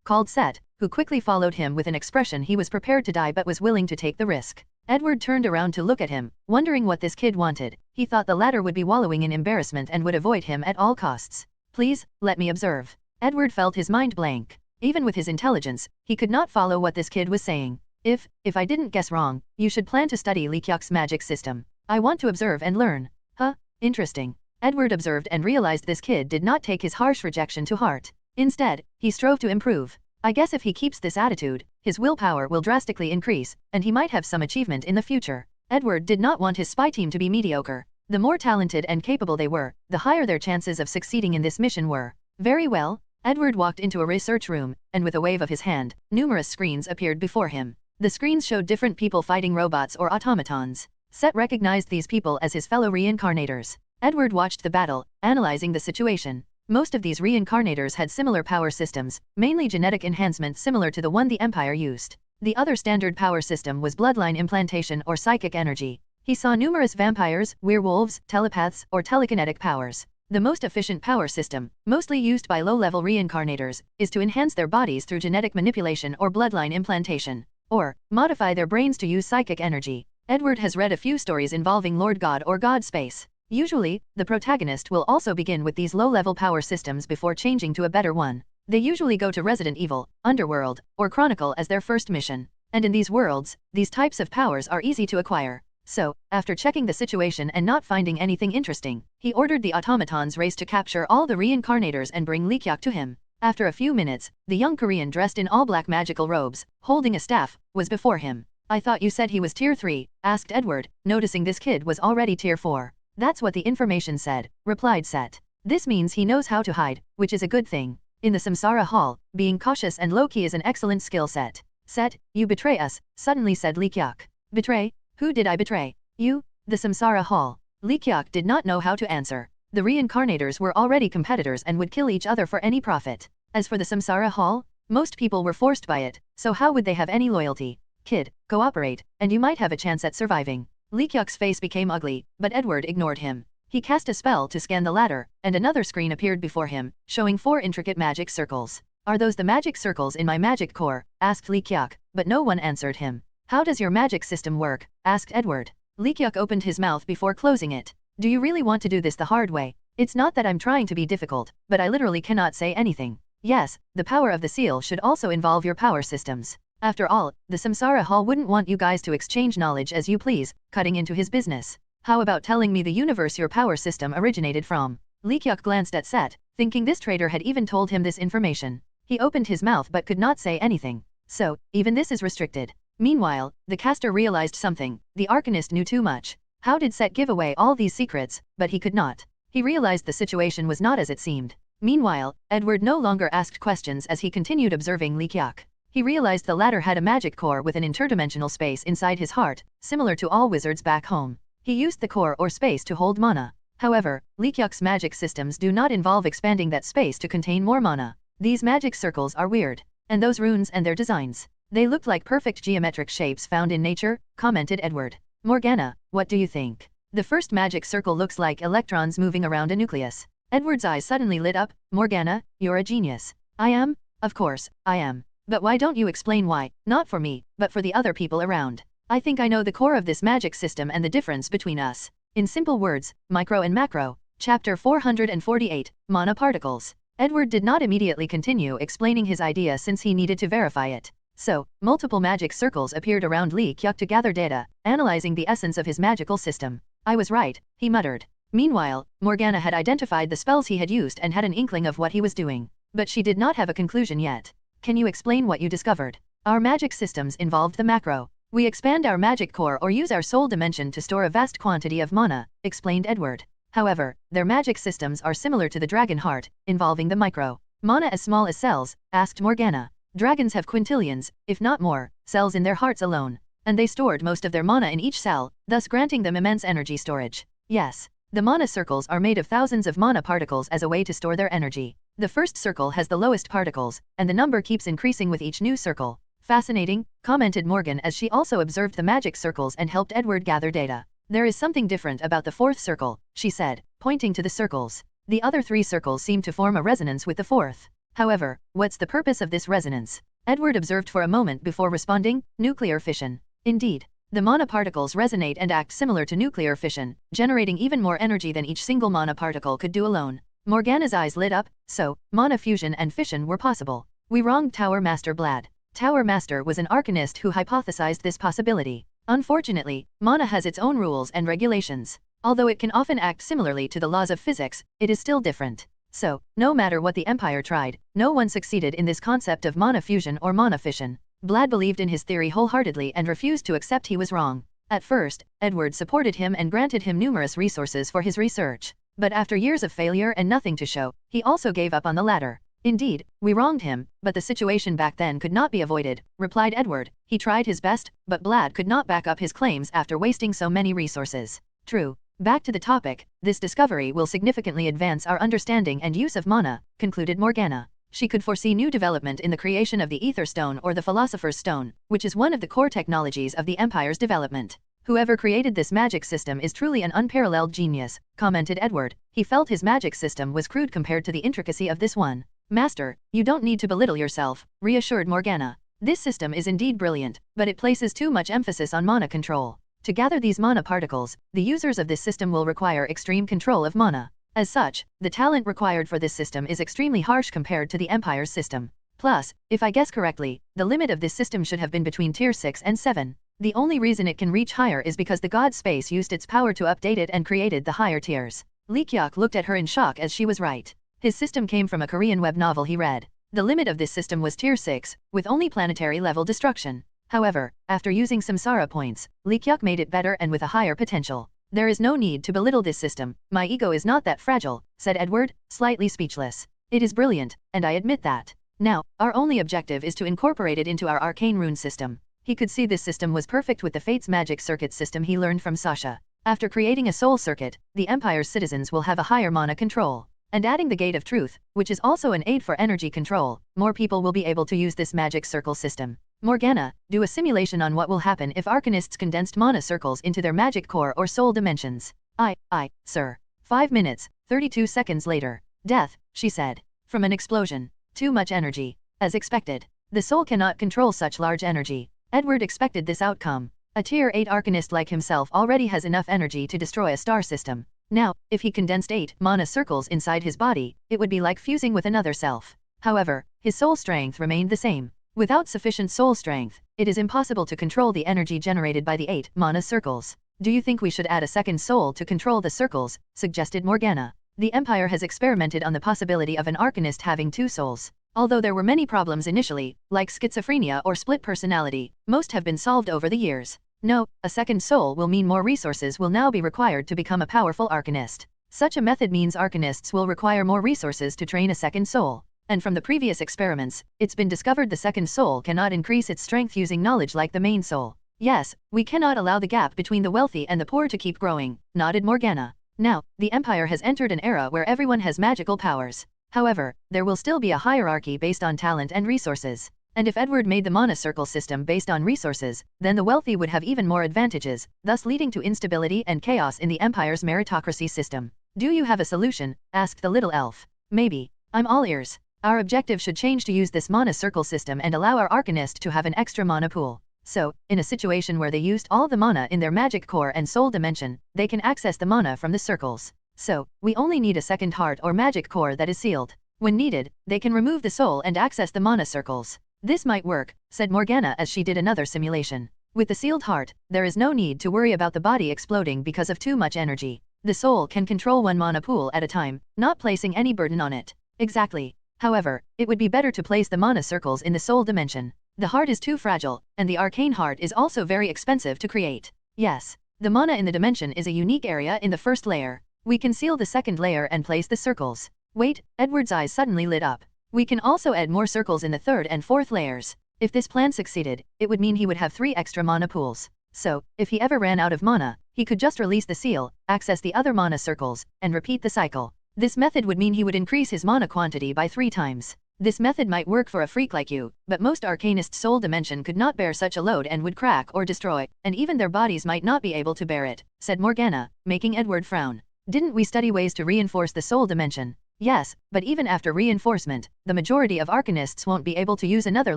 called Set, who quickly followed him with an expression he was prepared to die but was willing to take the risk. Edward turned around to look at him, wondering what this kid wanted. He thought the latter would be wallowing in embarrassment and would avoid him at all costs. Please, let me observe. Edward felt his mind blank. Even with his intelligence, he could not follow what this kid was saying. If I didn't guess wrong, you should plan to study Lee Kyok's magic system. I want to observe and learn. Huh? Interesting. Edward observed and realized this kid did not take his harsh rejection to heart. Instead, he strove to improve. I guess if he keeps this attitude, his willpower will drastically increase, and he might have some achievement in the future. Edward did not want his spy team to be mediocre. The more talented and capable they were, the higher their chances of succeeding in this mission were. Very well. Edward walked into a research room, and with a wave of his hand, numerous screens appeared before him. The screens showed different people fighting robots or automatons. Set recognized these people as his fellow reincarnators. Edward watched the battle, analyzing the situation. Most of these reincarnators had similar power systems, mainly genetic enhancement similar to the one the Empire used. The other standard power system was bloodline implantation or psychic energy. He saw numerous vampires, werewolves, telepaths, or telekinetic powers. The most efficient power system, mostly used by low-level reincarnators, is to enhance their bodies through genetic manipulation or bloodline implantation, or modify their brains to use psychic energy. Edward has read a few stories involving Lord God or God Space. Usually, the protagonist will also begin with these low-level power systems before changing to a better one. They usually go to Resident Evil, Underworld, or Chronicle as their first mission. And in these worlds, these types of powers are easy to acquire. So, after checking the situation and not finding anything interesting, he ordered the automatons race to capture all the reincarnators and bring Lee Kyok to him. After a few minutes, the young Korean dressed in all black magical robes, holding a staff, was before him. I thought you said he was tier 3, asked Edward, noticing this kid was already tier 4. That's what the information said, replied Set. This means he knows how to hide, which is a good thing. In the Samsara Hall, being cautious and low-key is an excellent skill set. Set, you betray us, suddenly said Lee Kyok. Betray? Who did I betray? You? The Samsara Hall. Lee Kyok did not know how to answer. The reincarnators were already competitors and would kill each other for any profit. As for the Samsara Hall, most people were forced by it, so how would they have any loyalty? Kid, cooperate, and you might have a chance at surviving. Lee Kyok's face became ugly, but Edward ignored him. He cast a spell to scan the ladder, and another screen appeared before him, showing 4 intricate magic circles. Are those the magic circles in my magic core? Asked Lee Kyok, but no one answered him. How does your magic system work? Asked Edward. Lee Kyok opened his mouth before closing it. Do you really want to do this the hard way? It's not that I'm trying to be difficult, but I literally cannot say anything. Yes, the power of the seal should also involve your power systems. After all, the Samsara Hall wouldn't want you guys to exchange knowledge as you please, cutting into his business. How about telling me the universe your power system originated from? Lee Kyok glanced at Set, thinking this traitor had even told him this information. He opened his mouth but could not say anything. So, even this is restricted. Meanwhile, the caster realized something. The Arcanist knew too much. How did Set give away all these secrets? But he could not. He realized the situation was not as it seemed. Meanwhile, Edward no longer asked questions as he continued observing Lee Kyok. He realized the latter had a magic core with an interdimensional space inside his heart, similar to all wizards back home. He used the core or space to hold mana. However, Lee Kyok's magic systems do not involve expanding that space to contain more mana. These magic circles are weird. And those runes and their designs. They looked like perfect geometric shapes found in nature, commented Edward. Morgana, what do you think? The first magic circle looks like electrons moving around a nucleus. Edward's eyes suddenly lit up. Morgana, you're a genius. I am? Of course, I am. But why don't you explain why, not for me, but for the other people around? I think I know the core of this magic system and the difference between us. In simple words, micro and macro. Chapter 448, Mana Particles. Edward did not immediately continue explaining his idea since he needed to verify it. So, multiple magic circles appeared around Li Kyuk to gather data, analyzing the essence of his magical system. I was right, he muttered. Meanwhile, Morgana had identified the spells he had used and had an inkling of what he was doing. But she did not have a conclusion yet. Can you explain what you discovered? Our magic systems involved the macro. We expand our magic core or use our soul dimension to store a vast quantity of mana, explained Edward. However, their magic systems are similar to the dragon heart, involving the micro. Mana as small as cells, asked Morgana. Dragons have quintillions, if not more, cells in their hearts alone. And they stored most of their mana in each cell, thus granting them immense energy storage. Yes. The mana circles are made of thousands of mana particles as a way to store their energy. The first circle has the lowest particles, and the number keeps increasing with each new circle. Fascinating, commented Morgan as she also observed the magic circles and helped Edward gather data. There is something different about the fourth circle, she said, pointing to the circles. The other three circles seem to form a resonance with the fourth. However, what's the purpose of this resonance? Edward observed for a moment before responding, nuclear fission. Indeed. The mana particles resonate and act similar to nuclear fission, generating even more energy than each single mana particle could do alone. Morgana's eyes lit up, so, mana fusion and fission were possible. We wronged Tower Master Blad. Tower Master was an arcanist who hypothesized this possibility. Unfortunately, mana has its own rules and regulations. Although it can often act similarly to the laws of physics, it is still different. So, no matter what the Empire tried, no one succeeded in this concept of mana fusion or mana fission. Blad believed in his theory wholeheartedly and refused to accept he was wrong. At first, Edward supported him and granted him numerous resources for his research. But after years of failure and nothing to show, he also gave up on the latter. Indeed, we wronged him, but the situation back then could not be avoided, replied Edward. He tried his best, but Blad could not back up his claims after wasting so many resources. True. Back to the topic, this discovery will significantly advance our understanding and use of mana, concluded Morgana. She could foresee new development in the creation of the Ether Stone or the Philosopher's Stone, which is one of the core technologies of the Empire's development. Whoever created this magic system is truly an unparalleled genius, commented Edward. He felt his magic system was crude compared to the intricacy of this one. Master, you don't need to belittle yourself, reassured Morgana. This system is indeed brilliant, but it places too much emphasis on mana control. To gather these mana particles, the users of this system will require extreme control of mana. As such, the talent required for this system is extremely harsh compared to the Empire's system. Plus, if I guess correctly, the limit of this system should have been between tier 6 and 7. The only reason it can reach higher is because the god space used its power to update it and created the higher tiers. Li Kyuk looked at her in shock as she was right. His system came from a Korean web novel he read. The limit of this system was tier 6, with only planetary level destruction. However, after using samsara points, Li Kyuk made it better and with a higher potential. There is no need to belittle this system. My ego is not that fragile, said Edward, slightly speechless. It is brilliant, and I admit that. Now, our only objective is to incorporate it into our arcane rune system. He could see this system was perfect with the Fates magic circuit system he learned from Sasha. After creating a soul circuit, the Empire's citizens will have a higher mana control. And adding the Gate of Truth, which is also an aid for energy control, more people will be able to use this magic circle system. Morgana, do a simulation on what will happen if arcanists condensed mana circles into their magic core or soul dimensions. Aye, sir. 5 minutes, 32 seconds later. Death, she said. From an explosion. Too much energy. As expected. The soul cannot control such large energy. Edward expected this outcome. A tier 8 arcanist like himself already has enough energy to destroy a star system. Now, if he condensed 8 mana circles inside his body, it would be like fusing with another self. However, his soul strength remained the same. Without sufficient soul strength, it is impossible to control the energy generated by the 8 mana circles. Do you think we should add a second soul to control the circles? Suggested Morgana. The Empire has experimented on the possibility of an arcanist having 2 souls. Although there were many problems initially, like schizophrenia or split personality, most have been solved over the years. No, a second soul will mean more resources will now be required to become a powerful arcanist. Such a method means arcanists will require more resources to train a second soul. And from the previous experiments, it's been discovered the second soul cannot increase its strength using knowledge like the main soul. Yes, we cannot allow the gap between the wealthy and the poor to keep growing, nodded Morgana. Now, the Empire has entered an era where everyone has magical powers. However, there will still be a hierarchy based on talent and resources. And if Edward made the mana circle system based on resources, then the wealthy would have even more advantages, thus leading to instability and chaos in the Empire's meritocracy system. Do you have a solution? Asked the little elf. Maybe. I'm all ears. Our objective should change to use this mana circle system and allow our arcanist to have an extra mana pool. So, in a situation where they used all the mana in their magic core and soul dimension, they can access the mana from the circles. So, we only need a second heart or magic core that is sealed. When needed, they can remove the soul and access the mana circles. This might work, said Morgana as she did another simulation. With the sealed heart, there is no need to worry about the body exploding because of too much energy. The soul can control one mana pool at a time, not placing any burden on it. Exactly. However, it would be better to place the mana circles in the soul dimension. The heart is too fragile, and the arcane heart is also very expensive to create. Yes, the mana in the dimension is a unique area in the first layer. We can seal the second layer and place the circles. Wait, Edward's eyes suddenly lit up. We can also add more circles in the third and fourth layers. If this plan succeeded, it would mean he would have 3 extra mana pools. So, if he ever ran out of mana, he could just release the seal, access the other mana circles, and repeat the cycle. This method would mean he would increase his mana quantity by 3 times. This method might work for a freak like you, but most arcanists' soul dimension could not bear such a load and would crack or destroy, and even their bodies might not be able to bear it, said Morgana, making Edward frown. Didn't we study ways to reinforce the soul dimension? Yes, but even after reinforcement, the majority of arcanists won't be able to use another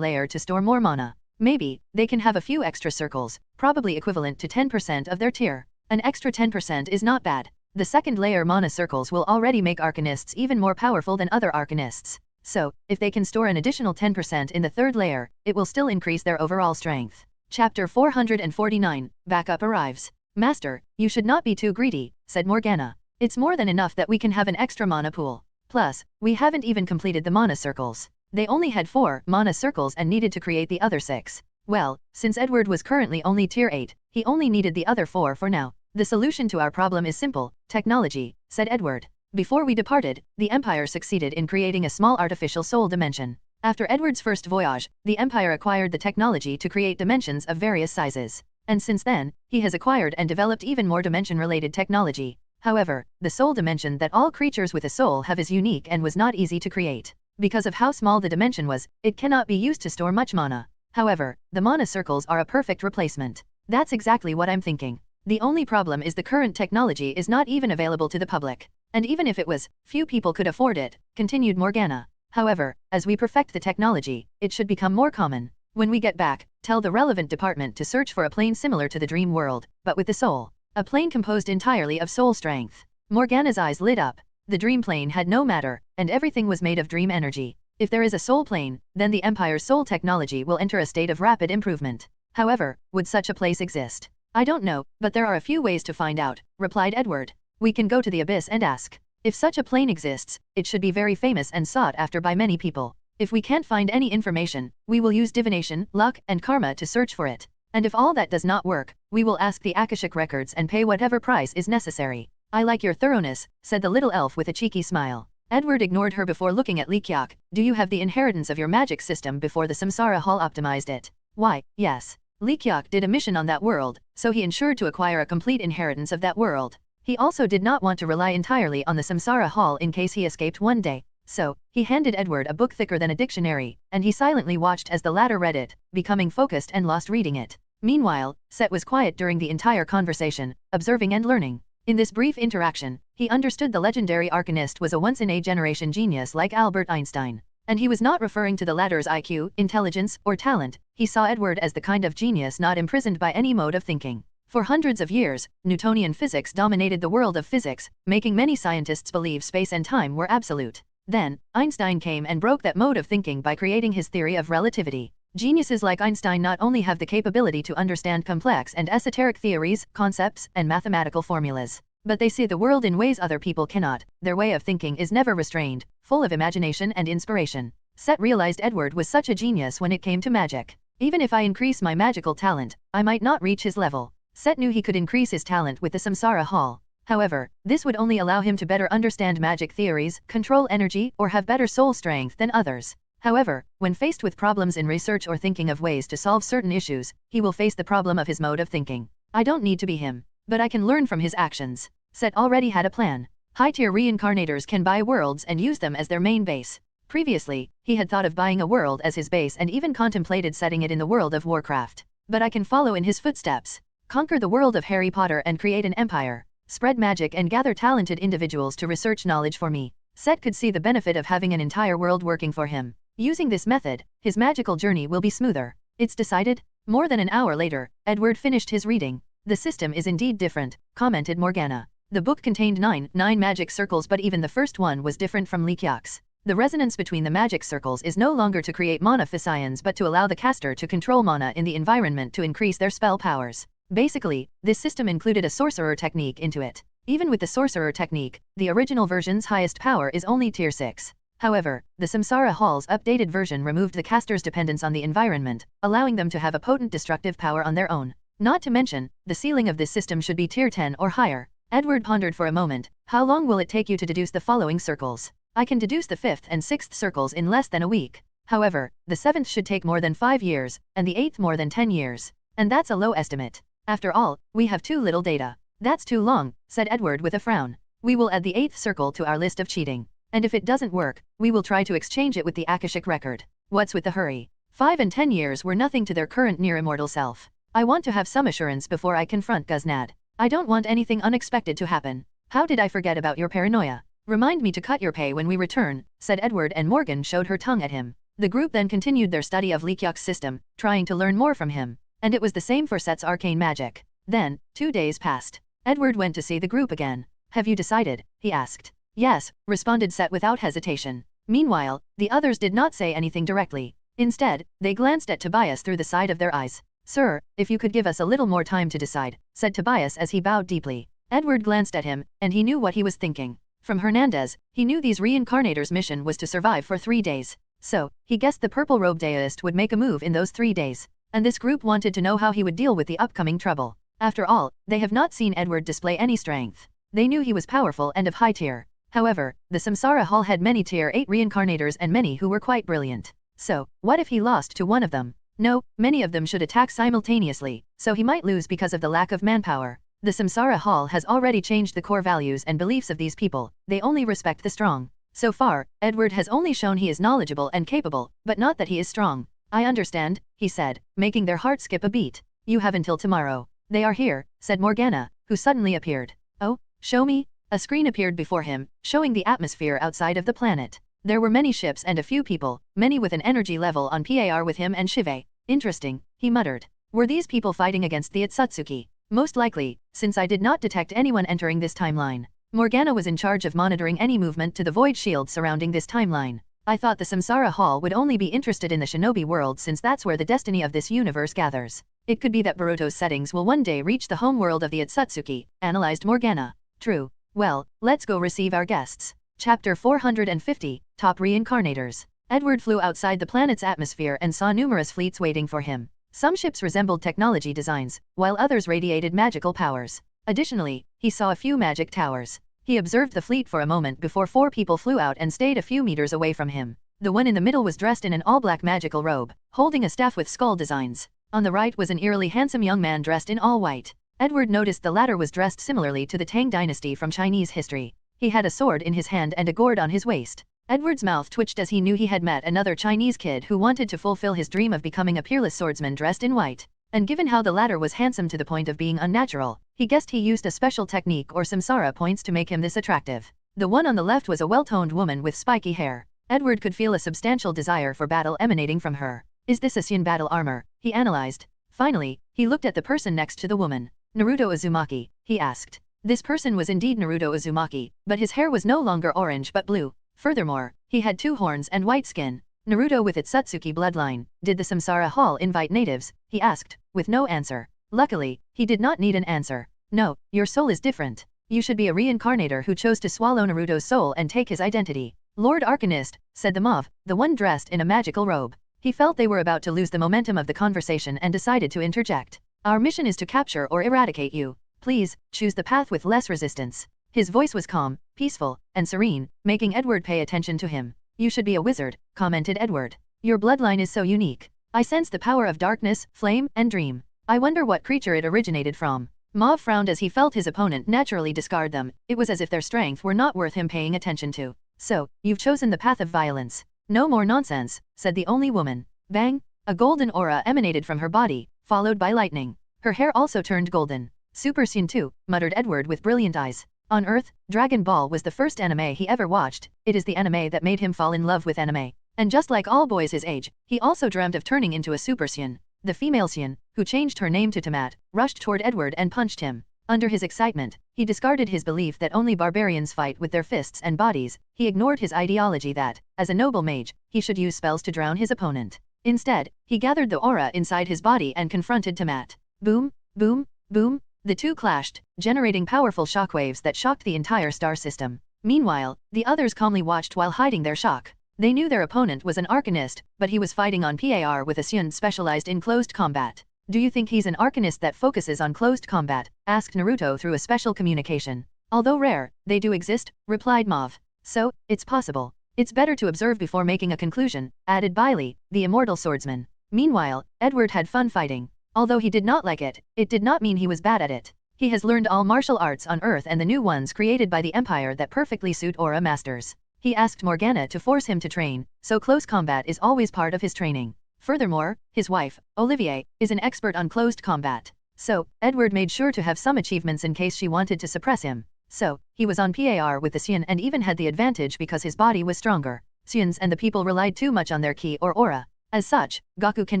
layer to store more mana. Maybe, they can have a few extra circles, probably equivalent to 10% of their tier. An extra 10% is not bad. The second layer mana circles will already make arcanists even more powerful than other arcanists. So, if they can store an additional 10% in the third layer, it will still increase their overall strength. Chapter 449, Backup arrives. Master, you should not be too greedy, said Morgana. It's more than enough that we can have an extra mana pool. Plus, we haven't even completed the mana circles. They only had 4 mana circles and needed to create the other 6. Well, since Edward was currently only tier 8, he only needed the other 4 for now. The solution to our problem is simple, technology, said Edward. Before we departed, the Empire succeeded in creating a small artificial soul dimension. After Edward's first voyage, the Empire acquired the technology to create dimensions of various sizes. And since then, he has acquired and developed even more dimension-related technology. However, the soul dimension that all creatures with a soul have is unique and was not easy to create. Because of how small the dimension was, it cannot be used to store much mana. However, the mana circles are a perfect replacement. That's exactly what I'm thinking. The only problem is the current technology is not even available to the public. And even if it was, few people could afford it, continued Morgana. However, as we perfect the technology, it should become more common. When we get back, tell the relevant department to search for a plane similar to the dream world, but with the soul. A plane composed entirely of soul strength. Morgana's eyes lit up. The dream plane had no matter, and everything was made of dream energy. If there is a soul plane, then the Empire's soul technology will enter a state of rapid improvement. However, would such a place exist? I don't know, but there are a few ways to find out, replied Edward. We can go to the abyss and ask. If such a plane exists, it should be very famous and sought after by many people. If we can't find any information, we will use divination, luck, and karma to search for it. And if all that does not work, we will ask the Akashic records and pay whatever price is necessary. I like your thoroughness, said the little elf with a cheeky smile. Edward ignored her before looking at Li Qiaq. Do you have the inheritance of your magic system before the Samsara Hall optimized it? Why, yes. Li Qiaq did a mission on that world, so he ensured to acquire a complete inheritance of that world. He also did not want to rely entirely on the Samsara Hall in case he escaped one day. So, he handed Edward a book thicker than a dictionary, and he silently watched as the latter read it, becoming focused and lost reading it. Meanwhile, Set was quiet during the entire conversation, observing and learning. In this brief interaction, he understood the legendary arcanist was a once-in-a-generation genius like Albert Einstein. And he was not referring to the latter's IQ, intelligence, or talent. He saw Edward as the kind of genius not imprisoned by any mode of thinking. For hundreds of years, Newtonian physics dominated the world of physics, making many scientists believe space and time were absolute. Then, Einstein came and broke that mode of thinking by creating his theory of relativity. Geniuses like Einstein not only have the capability to understand complex and esoteric theories, concepts, and mathematical formulas, but they see the world in ways other people cannot. Their way of thinking is never restrained, full of imagination and inspiration. Set realized Edward was such a genius when it came to magic. Even if I increase my magical talent, I might not reach his level. Set knew he could increase his talent with the Samsara Hall. However, this would only allow him to better understand magic theories, control energy, or have better soul strength than others. However, when faced with problems in research or thinking of ways to solve certain issues, he will face the problem of his mode of thinking. I don't need to be him, but I can learn from his actions. Set already had a plan. High-tier reincarnators can buy worlds and use them as their main base. Previously, he had thought of buying a world as his base and even contemplated setting it in the world of Warcraft. But I can follow in his footsteps. Conquer the world of Harry Potter and create an empire. Spread magic and gather talented individuals to research knowledge for me. Set could see the benefit of having an entire world working for him. Using this method, his magical journey will be smoother. It's decided? More than an hour later, Edward finished his reading. The system is indeed different, commented Morgana. The book contained nine magic circles, but even the first one was different from Likyok's. The resonance between the magic circles is no longer to create mana physions but to allow the caster to control mana in the environment to increase their spell powers. Basically, this system included a sorcerer technique into it. Even with the sorcerer technique, the original version's highest power is only tier 6. However, the Samsara Hall's updated version removed the caster's dependence on the environment, allowing them to have a potent destructive power on their own. Not to mention, the ceiling of this system should be tier 10 or higher. Edward pondered for a moment. How long will it take you to deduce the following circles? I can deduce the 5th and 6th circles in less than a week. However, the 7th should take more than 5 years, and the 8th more than 10 years. And that's a low estimate. After all, we have too little data. That's too long, said Edward with a frown. We will add the 8th circle to our list of cheating. And if it doesn't work, we will try to exchange it with the Akashic record. What's with the hurry? 5 and 10 years were nothing to their current near-immortal self. I want to have some assurance before I confront Guznad. I don't want anything unexpected to happen. How did I forget about your paranoia? Remind me to cut your pay when we return, said Edward, and Morgan showed her tongue at him. The group then continued their study of Likyok's system, trying to learn more from him. And it was the same for Set's arcane magic. Then, 2 days passed. Edward went to see the group again. Have you decided? He asked. Yes, responded Set without hesitation. Meanwhile, the others did not say anything directly. Instead, they glanced at Tobias through the side of their eyes. Sir, if you could give us a little more time to decide, said Tobias as he bowed deeply. Edward glanced at him, and he knew what he was thinking. From Hernandez, he knew these reincarnators' mission was to survive for 3 days. So, he guessed the purple-robed deist would make a move in those 3 days. And this group wanted to know how he would deal with the upcoming trouble. After all, they have not seen Edward display any strength. They knew he was powerful and of high tier. However, the Samsara Hall had many tier 8 reincarnators and many who were quite brilliant. So, what if he lost to one of them? No, many of them should attack simultaneously, so he might lose because of the lack of manpower. The Samsara Hall has already changed the core values and beliefs of these people. They only respect the strong. So far, Edward has only shown he is knowledgeable and capable, but not that he is strong. I understand, he said, making their heart skip a beat. You have until tomorrow. They are here, said Morgana, who suddenly appeared. Oh, show me? A screen appeared before him, showing the atmosphere outside of the planet. There were many ships and a few people, many with an energy level on par with him and Shive. Interesting, he muttered. Were these people fighting against the Atsutsuki? Most likely, since I did not detect anyone entering this timeline. Morgana was in charge of monitoring any movement to the void shield surrounding this timeline. I thought the Samsara Hall would only be interested in the shinobi world since that's where the destiny of this universe gathers. It could be that Boruto's settings will one day reach the home world of the Atsutsuki, analyzed Morgana. True. Well, let's go receive our guests. Chapter 450, Top Reincarnators. Edward flew outside the planet's atmosphere and saw numerous fleets waiting for him. Some ships resembled technology designs, while others radiated magical powers. Additionally, he saw a few magic towers. He observed the fleet for a moment before 4 people flew out and stayed a few meters away from him. The one in the middle was dressed in an all-black magical robe, holding a staff with skull designs. On the right was an eerily handsome young man dressed in all white. Edward noticed the latter was dressed similarly to the Tang dynasty from Chinese history. He had a sword in his hand and a gourd on his waist. Edward's mouth twitched as he knew he had met another Chinese kid who wanted to fulfill his dream of becoming a peerless swordsman dressed in white. And given how the latter was handsome to the point of being unnatural, he guessed he used a special technique or samsara points to make him this attractive. The one on the left was a well-toned woman with spiky hair. Edward could feel a substantial desire for battle emanating from her. Is this Asian battle armor? He analyzed. Finally, he looked at the person next to the woman. Naruto Uzumaki, he asked. This person was indeed Naruto Uzumaki, but his hair was no longer orange but blue. Furthermore, he had 2 horns and white skin. Naruto with its Satsuki bloodline. Did the Samsara Hall invite natives? He asked, with no answer. Luckily, he did not need an answer. No, your soul is different. You should be a reincarnator who chose to swallow Naruto's soul and take his identity. Lord Arcanist, said the mauve, the one dressed in a magical robe. He felt they were about to lose the momentum of the conversation and decided to interject. Our mission is to capture or eradicate you. Please, choose the path with less resistance. His voice was calm, peaceful, and serene, making Edward pay attention to him. You should be a wizard, commented Edward. Your bloodline is so unique. I sense the power of darkness, flame, and dream. I wonder what creature it originated from. Mauve frowned as he felt his opponent naturally discard them. It was as if their strength were not worth him paying attention to. So, you've chosen the path of violence. No more nonsense, said the only woman. Bang! A golden aura emanated from her body, followed by lightning. Her hair also turned golden. Super Saiyan 2, muttered Edward with brilliant eyes. On Earth, Dragon Ball was the first anime he ever watched. It is the anime that made him fall in love with anime. And just like all boys his age, he also dreamt of turning into a Super Saiyan. The female Xian, who changed her name to Tamat, rushed toward Edward and punched him. Under his excitement, he discarded his belief that only barbarians fight with their fists and bodies. He ignored his ideology that, as a noble mage, he should use spells to drown his opponent. Instead, he gathered the aura inside his body and confronted Tamat. Boom, boom, boom. The two clashed, generating powerful shockwaves that shocked the entire star system. Meanwhile, the others calmly watched while hiding their shock. They knew their opponent was an arcanist, but he was fighting on par with a Xian specialized in closed combat. Do you think he's an arcanist that focuses on closed combat? Asked Naruto through a special communication. Although rare, they do exist, replied Mauve. So, it's possible. It's better to observe before making a conclusion, added Bailey, the immortal swordsman. Meanwhile, Edward had fun fighting. Although he did not like it, it did not mean he was bad at it. He has learned all martial arts on Earth and the new ones created by the Empire that perfectly suit aura masters. He asked Morgana to force him to train, so close combat is always part of his training. Furthermore, his wife, Olivier, is an expert on closed combat. So, Edward made sure to have some achievements in case she wanted to suppress him. So, he was on par with the Xian and even had the advantage because his body was stronger. Xians and the people relied too much on their ki or aura. As such, Goku can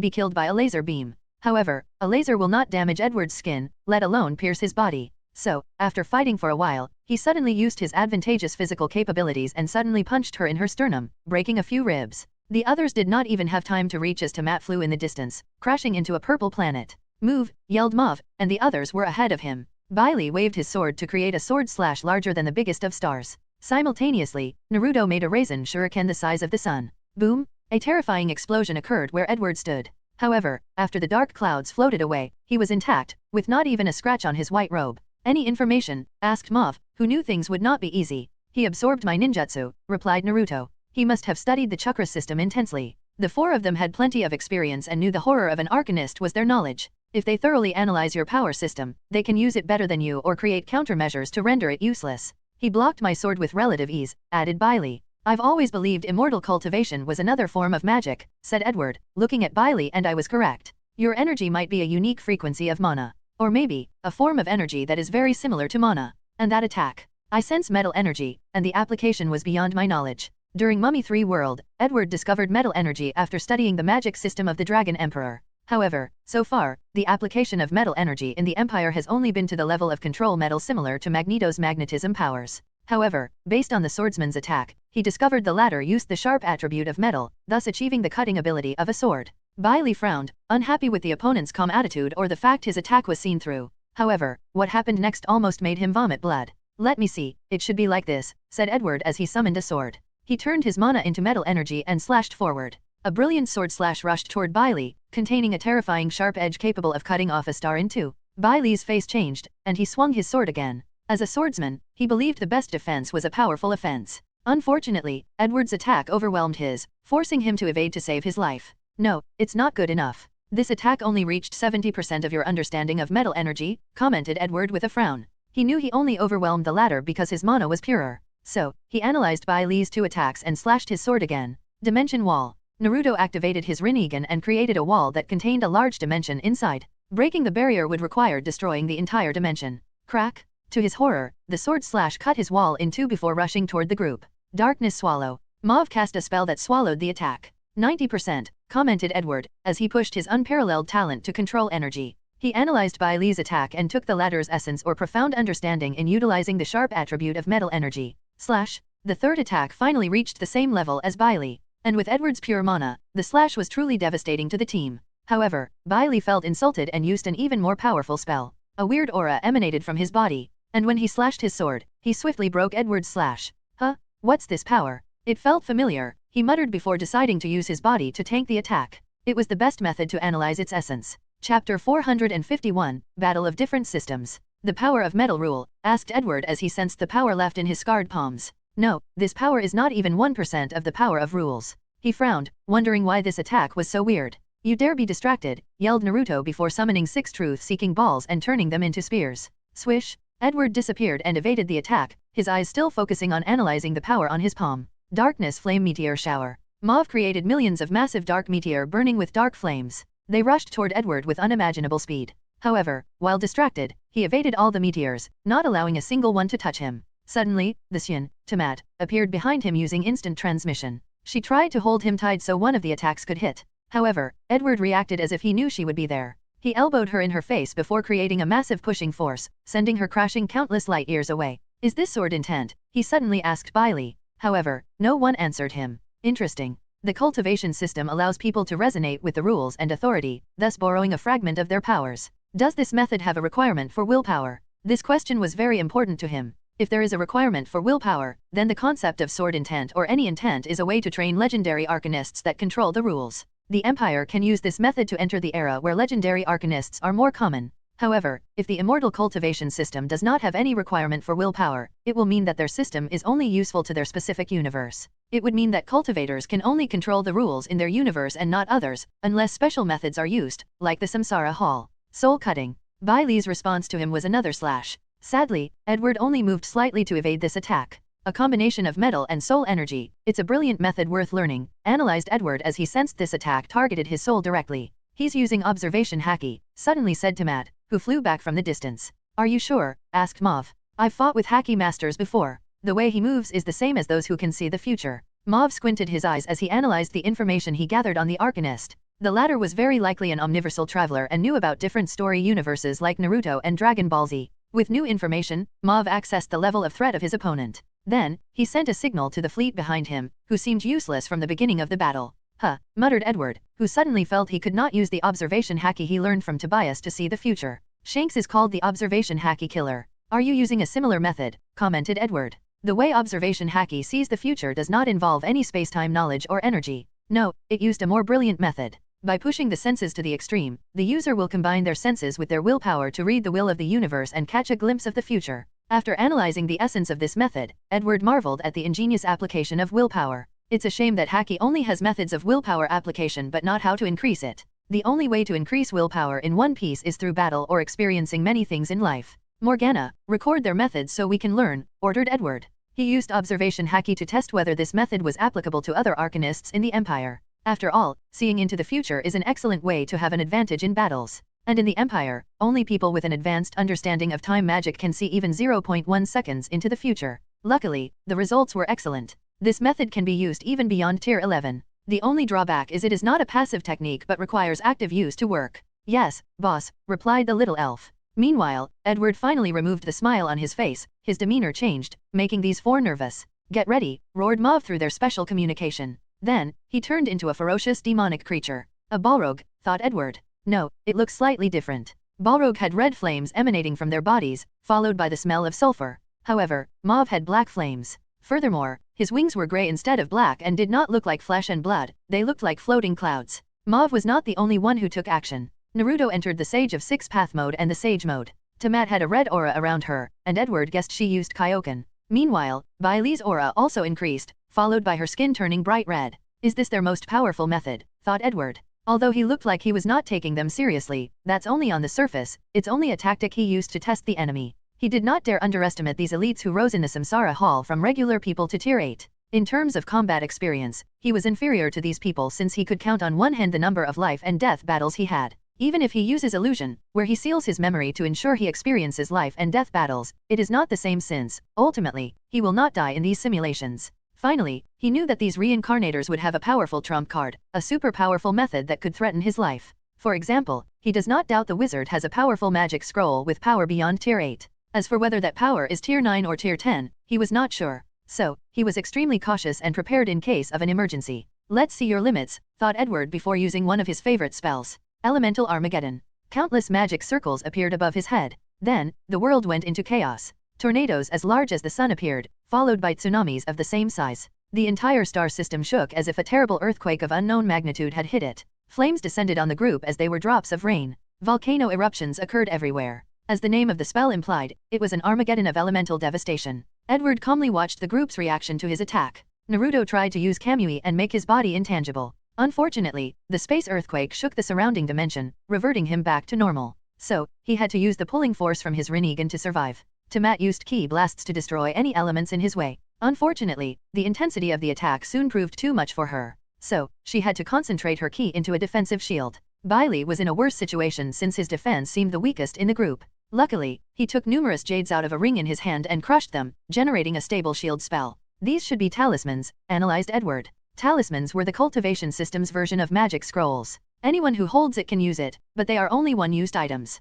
be killed by a laser beam. However, a laser will not damage Edward's skin, let alone pierce his body. So, after fighting for a while, he suddenly used his advantageous physical capabilities and suddenly punched her in her sternum, breaking a few ribs. The others did not even have time to reach as Tamat flew in the distance, crashing into a purple planet. Move, yelled Mauve, and the others were ahead of him. Bailey waved his sword to create a sword slash larger than the biggest of stars. Simultaneously, Naruto made a raisin shuriken the size of the sun. Boom! A terrifying explosion occurred where Edward stood. However, after the dark clouds floated away, he was intact, with not even a scratch on his white robe. Any information? Asked Mauve, who knew things would not be easy. He absorbed my ninjutsu, replied Naruto. He must have studied the chakra system intensely. The four of them had plenty of experience and knew the horror of an arcanist was their knowledge. If they thoroughly analyze your power system, they can use it better than you or create countermeasures to render it useless. He blocked my sword with relative ease, added Bailey. I've always believed immortal cultivation was another form of magic, said Edward, looking at Bailey, and I was correct. Your energy might be a unique frequency of mana. Or maybe, a form of energy that is very similar to mana. And that attack. I sense metal energy, and the application was beyond my knowledge. During Mummy 3 World, Edward discovered metal energy after studying the magic system of the Dragon Emperor. However, so far, the application of metal energy in the Empire has only been to the level of control metal similar to Magneto's magnetism powers. However, based on the swordsman's attack, he discovered the latter used the sharp attribute of metal, thus achieving the cutting ability of a sword. Bailey frowned, unhappy with the opponent's calm attitude or the fact his attack was seen through. However, what happened next almost made him vomit blood. Let me see, it should be like this, said Edward as he summoned a sword. He turned his mana into metal energy and slashed forward. A brilliant sword slash rushed toward Bailey, containing a terrifying sharp edge capable of cutting off a star in two. Bailey's face changed, and he swung his sword again. As a swordsman, he believed the best defense was a powerful offense. Unfortunately, Edward's attack overwhelmed his, forcing him to evade to save his life. No, it's not good enough. This attack only reached 70% of your understanding of metal energy, commented Edward with a frown. He knew he only overwhelmed the latter because his mana was purer. So, he analyzed Bailey's two attacks and slashed his sword again. Dimension Wall. Naruto activated his Rinnegan and created a wall that contained a large dimension inside. Breaking the barrier would require destroying the entire dimension. Crack! To his horror, the sword slash cut his wall in two before rushing toward the group. Darkness Swallow. Mauve cast a spell that swallowed the attack. 90%, commented Edward, as he pushed his unparalleled talent to control energy. He analyzed Bailey's attack and took the latter's essence or profound understanding in utilizing the sharp attribute of metal energy. Slash. The third attack finally reached the same level as Bailey. And with Edward's pure mana, the slash was truly devastating to the team. However, Bailey felt insulted and used an even more powerful spell. A weird aura emanated from his body, and when he slashed his sword, he swiftly broke Edward's slash. Huh? What's this power? It felt familiar, he muttered before deciding to use his body to tank the attack. It was the best method to analyze its essence. Chapter 451, Battle of Different Systems. The power of metal rule, asked Edward as he sensed the power left in his scarred palms. No, this power is not even 1% of the power of rules. He frowned, wondering why this attack was so weird. You dare be distracted, yelled Naruto before summoning 6 truth-seeking balls and turning them into spears. Swish! Edward disappeared and evaded the attack, his eyes still focusing on analyzing the power on his palm. Darkness Flame Meteor Shower. Mauve created millions of massive dark meteor burning with dark flames. They rushed toward Edward with unimaginable speed. However, while distracted, he evaded all the meteors, not allowing a single one to touch him. Suddenly, the Xian, Tamat, appeared behind him using instant transmission. She tried to hold him tied so one of the attacks could hit. However, Edward reacted as if he knew she would be there. He elbowed her in her face before creating a massive pushing force, sending her crashing countless light years away. Is this sword intent? He suddenly asked Bailey. However, no one answered him. Interesting. The cultivation system allows people to resonate with the rules and authority, thus borrowing a fragment of their powers. Does this method have a requirement for willpower? This question was very important to him. If there is a requirement for willpower, then the concept of sword intent or any intent is a way to train legendary arcanists that control the rules. The Empire can use this method to enter the era where legendary arcanists are more common. However, if the immortal cultivation system does not have any requirement for willpower, it will mean that their system is only useful to their specific universe. It would mean that cultivators can only control the rules in their universe and not others, unless special methods are used, like the Samsara Hall. Soul cutting. Bailey's response to him was another slash. Sadly, Edward only moved slightly to evade this attack. A combination of metal and soul energy, it's a brilliant method worth learning, analyzed Edward as he sensed this attack targeted his soul directly. He's using observation haki, suddenly said to Matt, who flew back from the distance. Are you sure? Asked Mauve. I've fought with haki masters before. The way he moves is the same as those who can see the future. Mauve squinted his eyes as he analyzed the information he gathered on the Arcanist. The latter was very likely an omniversal traveler and knew about different story universes like Naruto and Dragon Ball Z. With new information, Mauve accessed the level of threat of his opponent. Then, he sent a signal to the fleet behind him, who seemed useless from the beginning of the battle. Huh, muttered Edward, who suddenly felt he could not use the observation haki he learned from Tobias to see the future. Shanks is called the observation haki killer. Are you using a similar method? Commented Edward. The way observation haki sees the future does not involve any spacetime knowledge or energy. No, it used a more brilliant method. By pushing the senses to the extreme, the user will combine their senses with their willpower to read the will of the universe and catch a glimpse of the future. After analyzing the essence of this method, Edward marveled at the ingenious application of willpower. It's a shame that haki only has methods of willpower application but not how to increase it. The only way to increase willpower in One Piece is through battle or experiencing many things in life. Morgana, record their methods so we can learn, ordered Edward. He used observation haki to test whether this method was applicable to other arcanists in the Empire. After all, seeing into the future is an excellent way to have an advantage in battles. And in the Empire, only people with an advanced understanding of time magic can see even 0.1 seconds into the future. Luckily, the results were excellent. This method can be used even beyond Tier 11. The only drawback is it is not a passive technique but requires active use to work. Yes, boss, replied the little elf. Meanwhile, Edward finally removed the smile on his face, his demeanor changed, making these four nervous. Get ready, roared Mauve through their special communication. Then, he turned into a ferocious demonic creature. A Balrog, thought Edward. No, it looks slightly different. Balrog had red flames emanating from their bodies, followed by the smell of sulfur. However, Mauve had black flames. Furthermore, his wings were gray instead of black and did not look like flesh and blood, they looked like floating clouds. Mauve was not the only one who took action. Naruto entered the Sage of Six Path mode and the Sage mode. Tamat had a red aura around her, and Edward guessed she used Kaioken. Meanwhile, Bailey's aura also increased, followed by her skin turning bright red. Is this their most powerful method? Thought Edward. Although he looked like he was not taking them seriously, that's only on the surface, it's only a tactic he used to test the enemy. He did not dare underestimate these elites who rose in the Samsara Hall from regular people to Tier 8. In terms of combat experience, he was inferior to these people since he could count on one hand the number of life and death battles he had. Even if he uses illusion, where he seals his memory to ensure he experiences life and death battles, it is not the same since, ultimately, he will not die in these simulations. Finally, he knew that these reincarnators would have a powerful trump card, a super powerful method that could threaten his life. For example, he does not doubt the wizard has a powerful magic scroll with power beyond Tier 8. As for whether that power is Tier 9 or Tier 10, he was not sure. So, he was extremely cautious and prepared in case of an emergency. Let's see your limits, thought Edward before using one of his favorite spells. Elemental Armageddon. Countless magic circles appeared above his head. Then, the world went into chaos. Tornadoes as large as the sun appeared, followed by tsunamis of the same size. The entire star system shook as if a terrible earthquake of unknown magnitude had hit it. Flames descended on the group as they were drops of rain. Volcano eruptions occurred everywhere. As the name of the spell implied, it was an Armageddon of elemental devastation. Edward calmly watched the group's reaction to his attack. Naruto tried to use Kamui and make his body intangible. Unfortunately, the space earthquake shook the surrounding dimension, reverting him back to normal. So, he had to use the pulling force from his Rinnegan to survive. Tamat used ki blasts to destroy any elements in his way. Unfortunately, the intensity of the attack soon proved too much for her. So, she had to concentrate her ki into a defensive shield. Bailey was in a worse situation since his defense seemed the weakest in the group. Luckily, he took numerous jades out of a ring in his hand and crushed them, generating a stable shield spell. These should be talismans, analyzed Edward. Talismans were the cultivation system's version of magic scrolls. Anyone who holds it can use it, but they are only one-used items.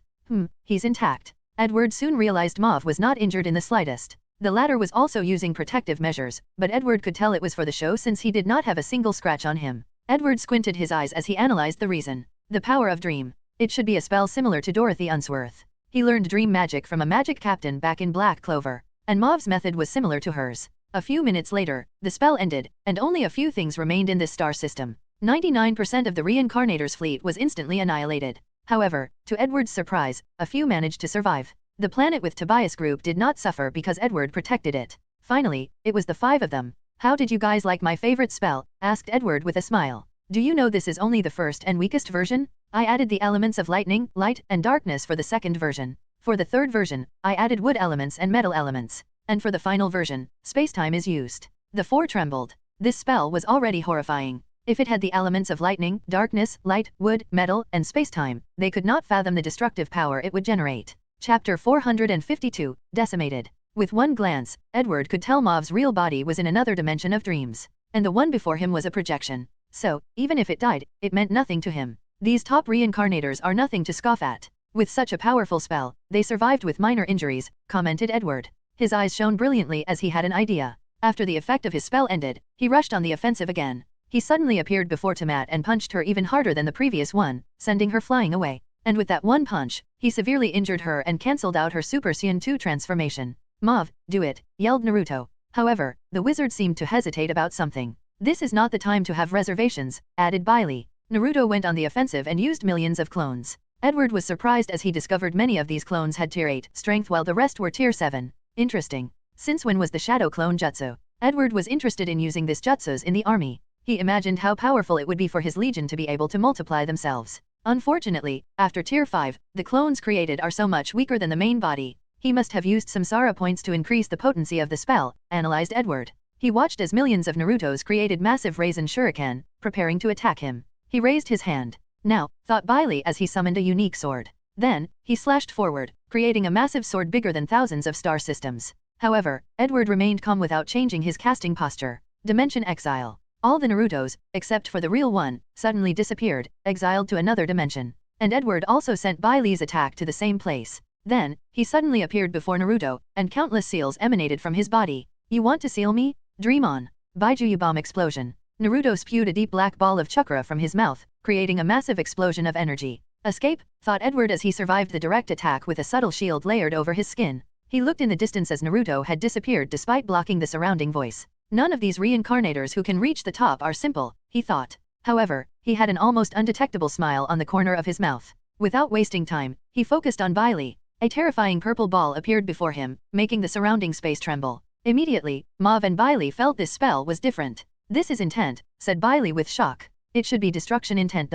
He's intact. Edward soon realized Mauve was not injured in the slightest. The latter was also using protective measures, but Edward could tell it was for the show since he did not have a single scratch on him. Edward squinted his eyes as he analyzed the reason. The power of dream. It should be a spell similar to Dorothy Unsworth. He learned dream magic from a magic captain back in Black Clover, and Mauve's method was similar to hers. A few minutes later, the spell ended, and only a few things remained in this star system. 99% of the reincarnators' fleet was instantly annihilated. However, to Edward's surprise, a few managed to survive. The planet with Tobias group did not suffer because Edward protected it. Finally, it was the 5 of them. How did you guys like my favorite spell? Asked Edward with a smile. Do you know this is only the first and weakest version? I added the elements of lightning, light, and darkness for the second version. For the third version, I added wood elements and metal elements. And for the final version, spacetime is used. The 4 trembled. This spell was already horrifying. If it had the elements of lightning, darkness, light, wood, metal, and spacetime, they could not fathom the destructive power it would generate. Chapter 452, Decimated. With one glance, Edward could tell Mauve's real body was in another dimension of dreams, and the one before him was a projection. So, even if it died, it meant nothing to him. These top reincarnators are nothing to scoff at. With such a powerful spell, they survived with minor injuries, commented Edward. His eyes shone brilliantly as he had an idea. After the effect of his spell ended, he rushed on the offensive again. He suddenly appeared before Tiamat and punched her even harder than the previous one, sending her flying away. And with that one punch, he severely injured her and cancelled out her Super Saiyan 2 transformation. Mauve, do it, yelled Naruto. However, the wizard seemed to hesitate about something. This is not the time to have reservations, added Bailey. Naruto went on the offensive and used millions of clones. Edward was surprised as he discovered many of these clones had tier 8 strength while the rest were tier 7. Interesting. Since when was the shadow clone jutsu? Edward was interested in using this jutsus in the army. He imagined how powerful it would be for his legion to be able to multiply themselves. Unfortunately, after tier 5, the clones created are so much weaker than the main body. He must have used samsara points to increase the potency of the spell, analyzed Edward. He watched as millions of Narutos created massive raisin shuriken, preparing to attack him. He raised his hand. Now, thought Bailey as he summoned a unique sword. Then, he slashed forward, creating a massive sword bigger than thousands of star systems. However, Edward remained calm without changing his casting posture. Dimension exile. All the Narutos, except for the real one, suddenly disappeared, exiled to another dimension. And Edward also sent Bailey's attack to the same place. Then, he suddenly appeared before Naruto, and countless seals emanated from his body. You want to seal me? Dream on. Baijuyu bomb explosion. Naruto spewed a deep black ball of chakra from his mouth, creating a massive explosion of energy. Escape, thought Edward as he survived the direct attack with a subtle shield layered over his skin. He looked in the distance as Naruto had disappeared despite blocking the surrounding voice. None of these reincarnators who can reach the top are simple, he thought. However, he had an almost undetectable smile on the corner of his mouth. Without wasting time, he focused on Bailey. A terrifying purple ball appeared before him, making the surrounding space tremble. Immediately, Mauve and Bailey felt this spell was different. This is intent, said Bailey with shock. It should be destruction intent.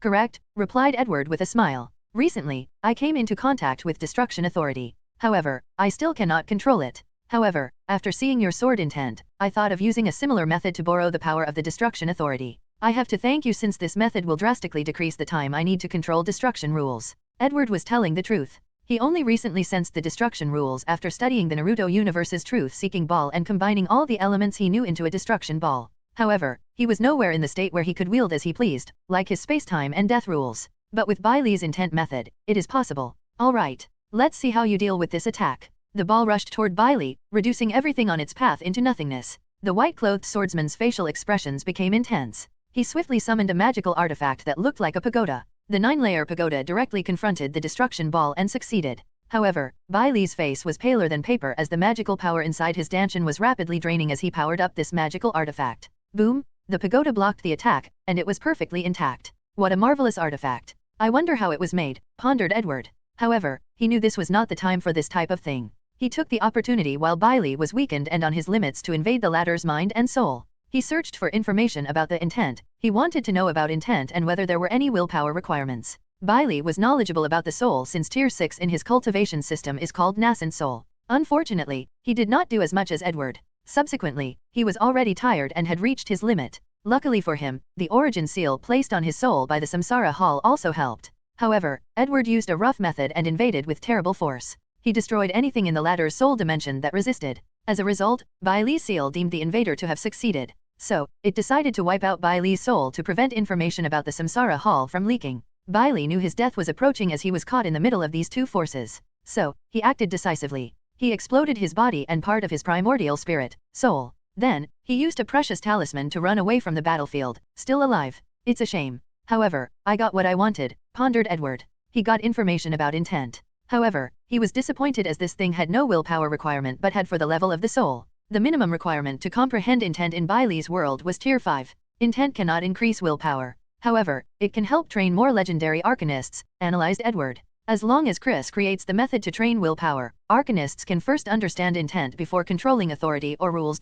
Correct, replied Edward with a smile. Recently, I came into contact with destruction authority. However, I still cannot control it. However, after seeing your sword intent, I thought of using a similar method to borrow the power of the destruction authority. I have to thank you since this method will drastically decrease the time I need to control destruction rules. Edward was telling the truth. He only recently sensed the destruction rules after studying the Naruto universe's truth-seeking ball and combining all the elements he knew into a destruction ball. However, he was nowhere in the state where he could wield as he pleased, like his spacetime and death rules. But with Bailey's intent method, it is possible. Alright, let's see how you deal with this attack. The ball rushed toward Bailey, reducing everything on its path into nothingness. The white-clothed swordsman's facial expressions became intense. He swiftly summoned a magical artifact that looked like a pagoda. The 9-layer pagoda directly confronted the destruction ball and succeeded. However, Bailey's face was paler than paper as the magical power inside his danchan was rapidly draining as he powered up this magical artifact. Boom! The pagoda blocked the attack, and it was perfectly intact. What a marvelous artifact. I wonder how it was made, pondered Edward. However, he knew this was not the time for this type of thing. He took the opportunity while Bailey was weakened and on his limits to invade the latter's mind and soul. He searched for information about the intent. He wanted to know about intent and whether there were any willpower requirements. Bailey was knowledgeable about the soul since tier 6 in his cultivation system is called nascent soul. Unfortunately, he did not do as much as Edward. Subsequently, he was already tired and had reached his limit. Luckily for him, the origin seal placed on his soul by the Samsara Hall also helped. However, Edward used a rough method and invaded with terrible force. He destroyed anything in the latter's soul dimension that resisted. As a result, Bailey's seal deemed the invader to have succeeded. So, it decided to wipe out Bai Li's soul to prevent information about the Samsara Hall from leaking. Bai Li knew his death was approaching as he was caught in the middle of these two forces. So, he acted decisively. He exploded his body and part of his primordial spirit, soul. Then, he used a precious talisman to run away from the battlefield, still alive. It's a shame. However, I got what I wanted, pondered Edward. He got information about intent. However, he was disappointed as this thing had no willpower requirement but had for the level of the soul. The minimum requirement to comprehend intent in Bai Li's world was tier 5. Intent cannot increase willpower. However, it can help train more legendary arcanists, analyzed Edward. As long as Chris creates the method to train willpower, arcanists can first understand intent before controlling authority or rules.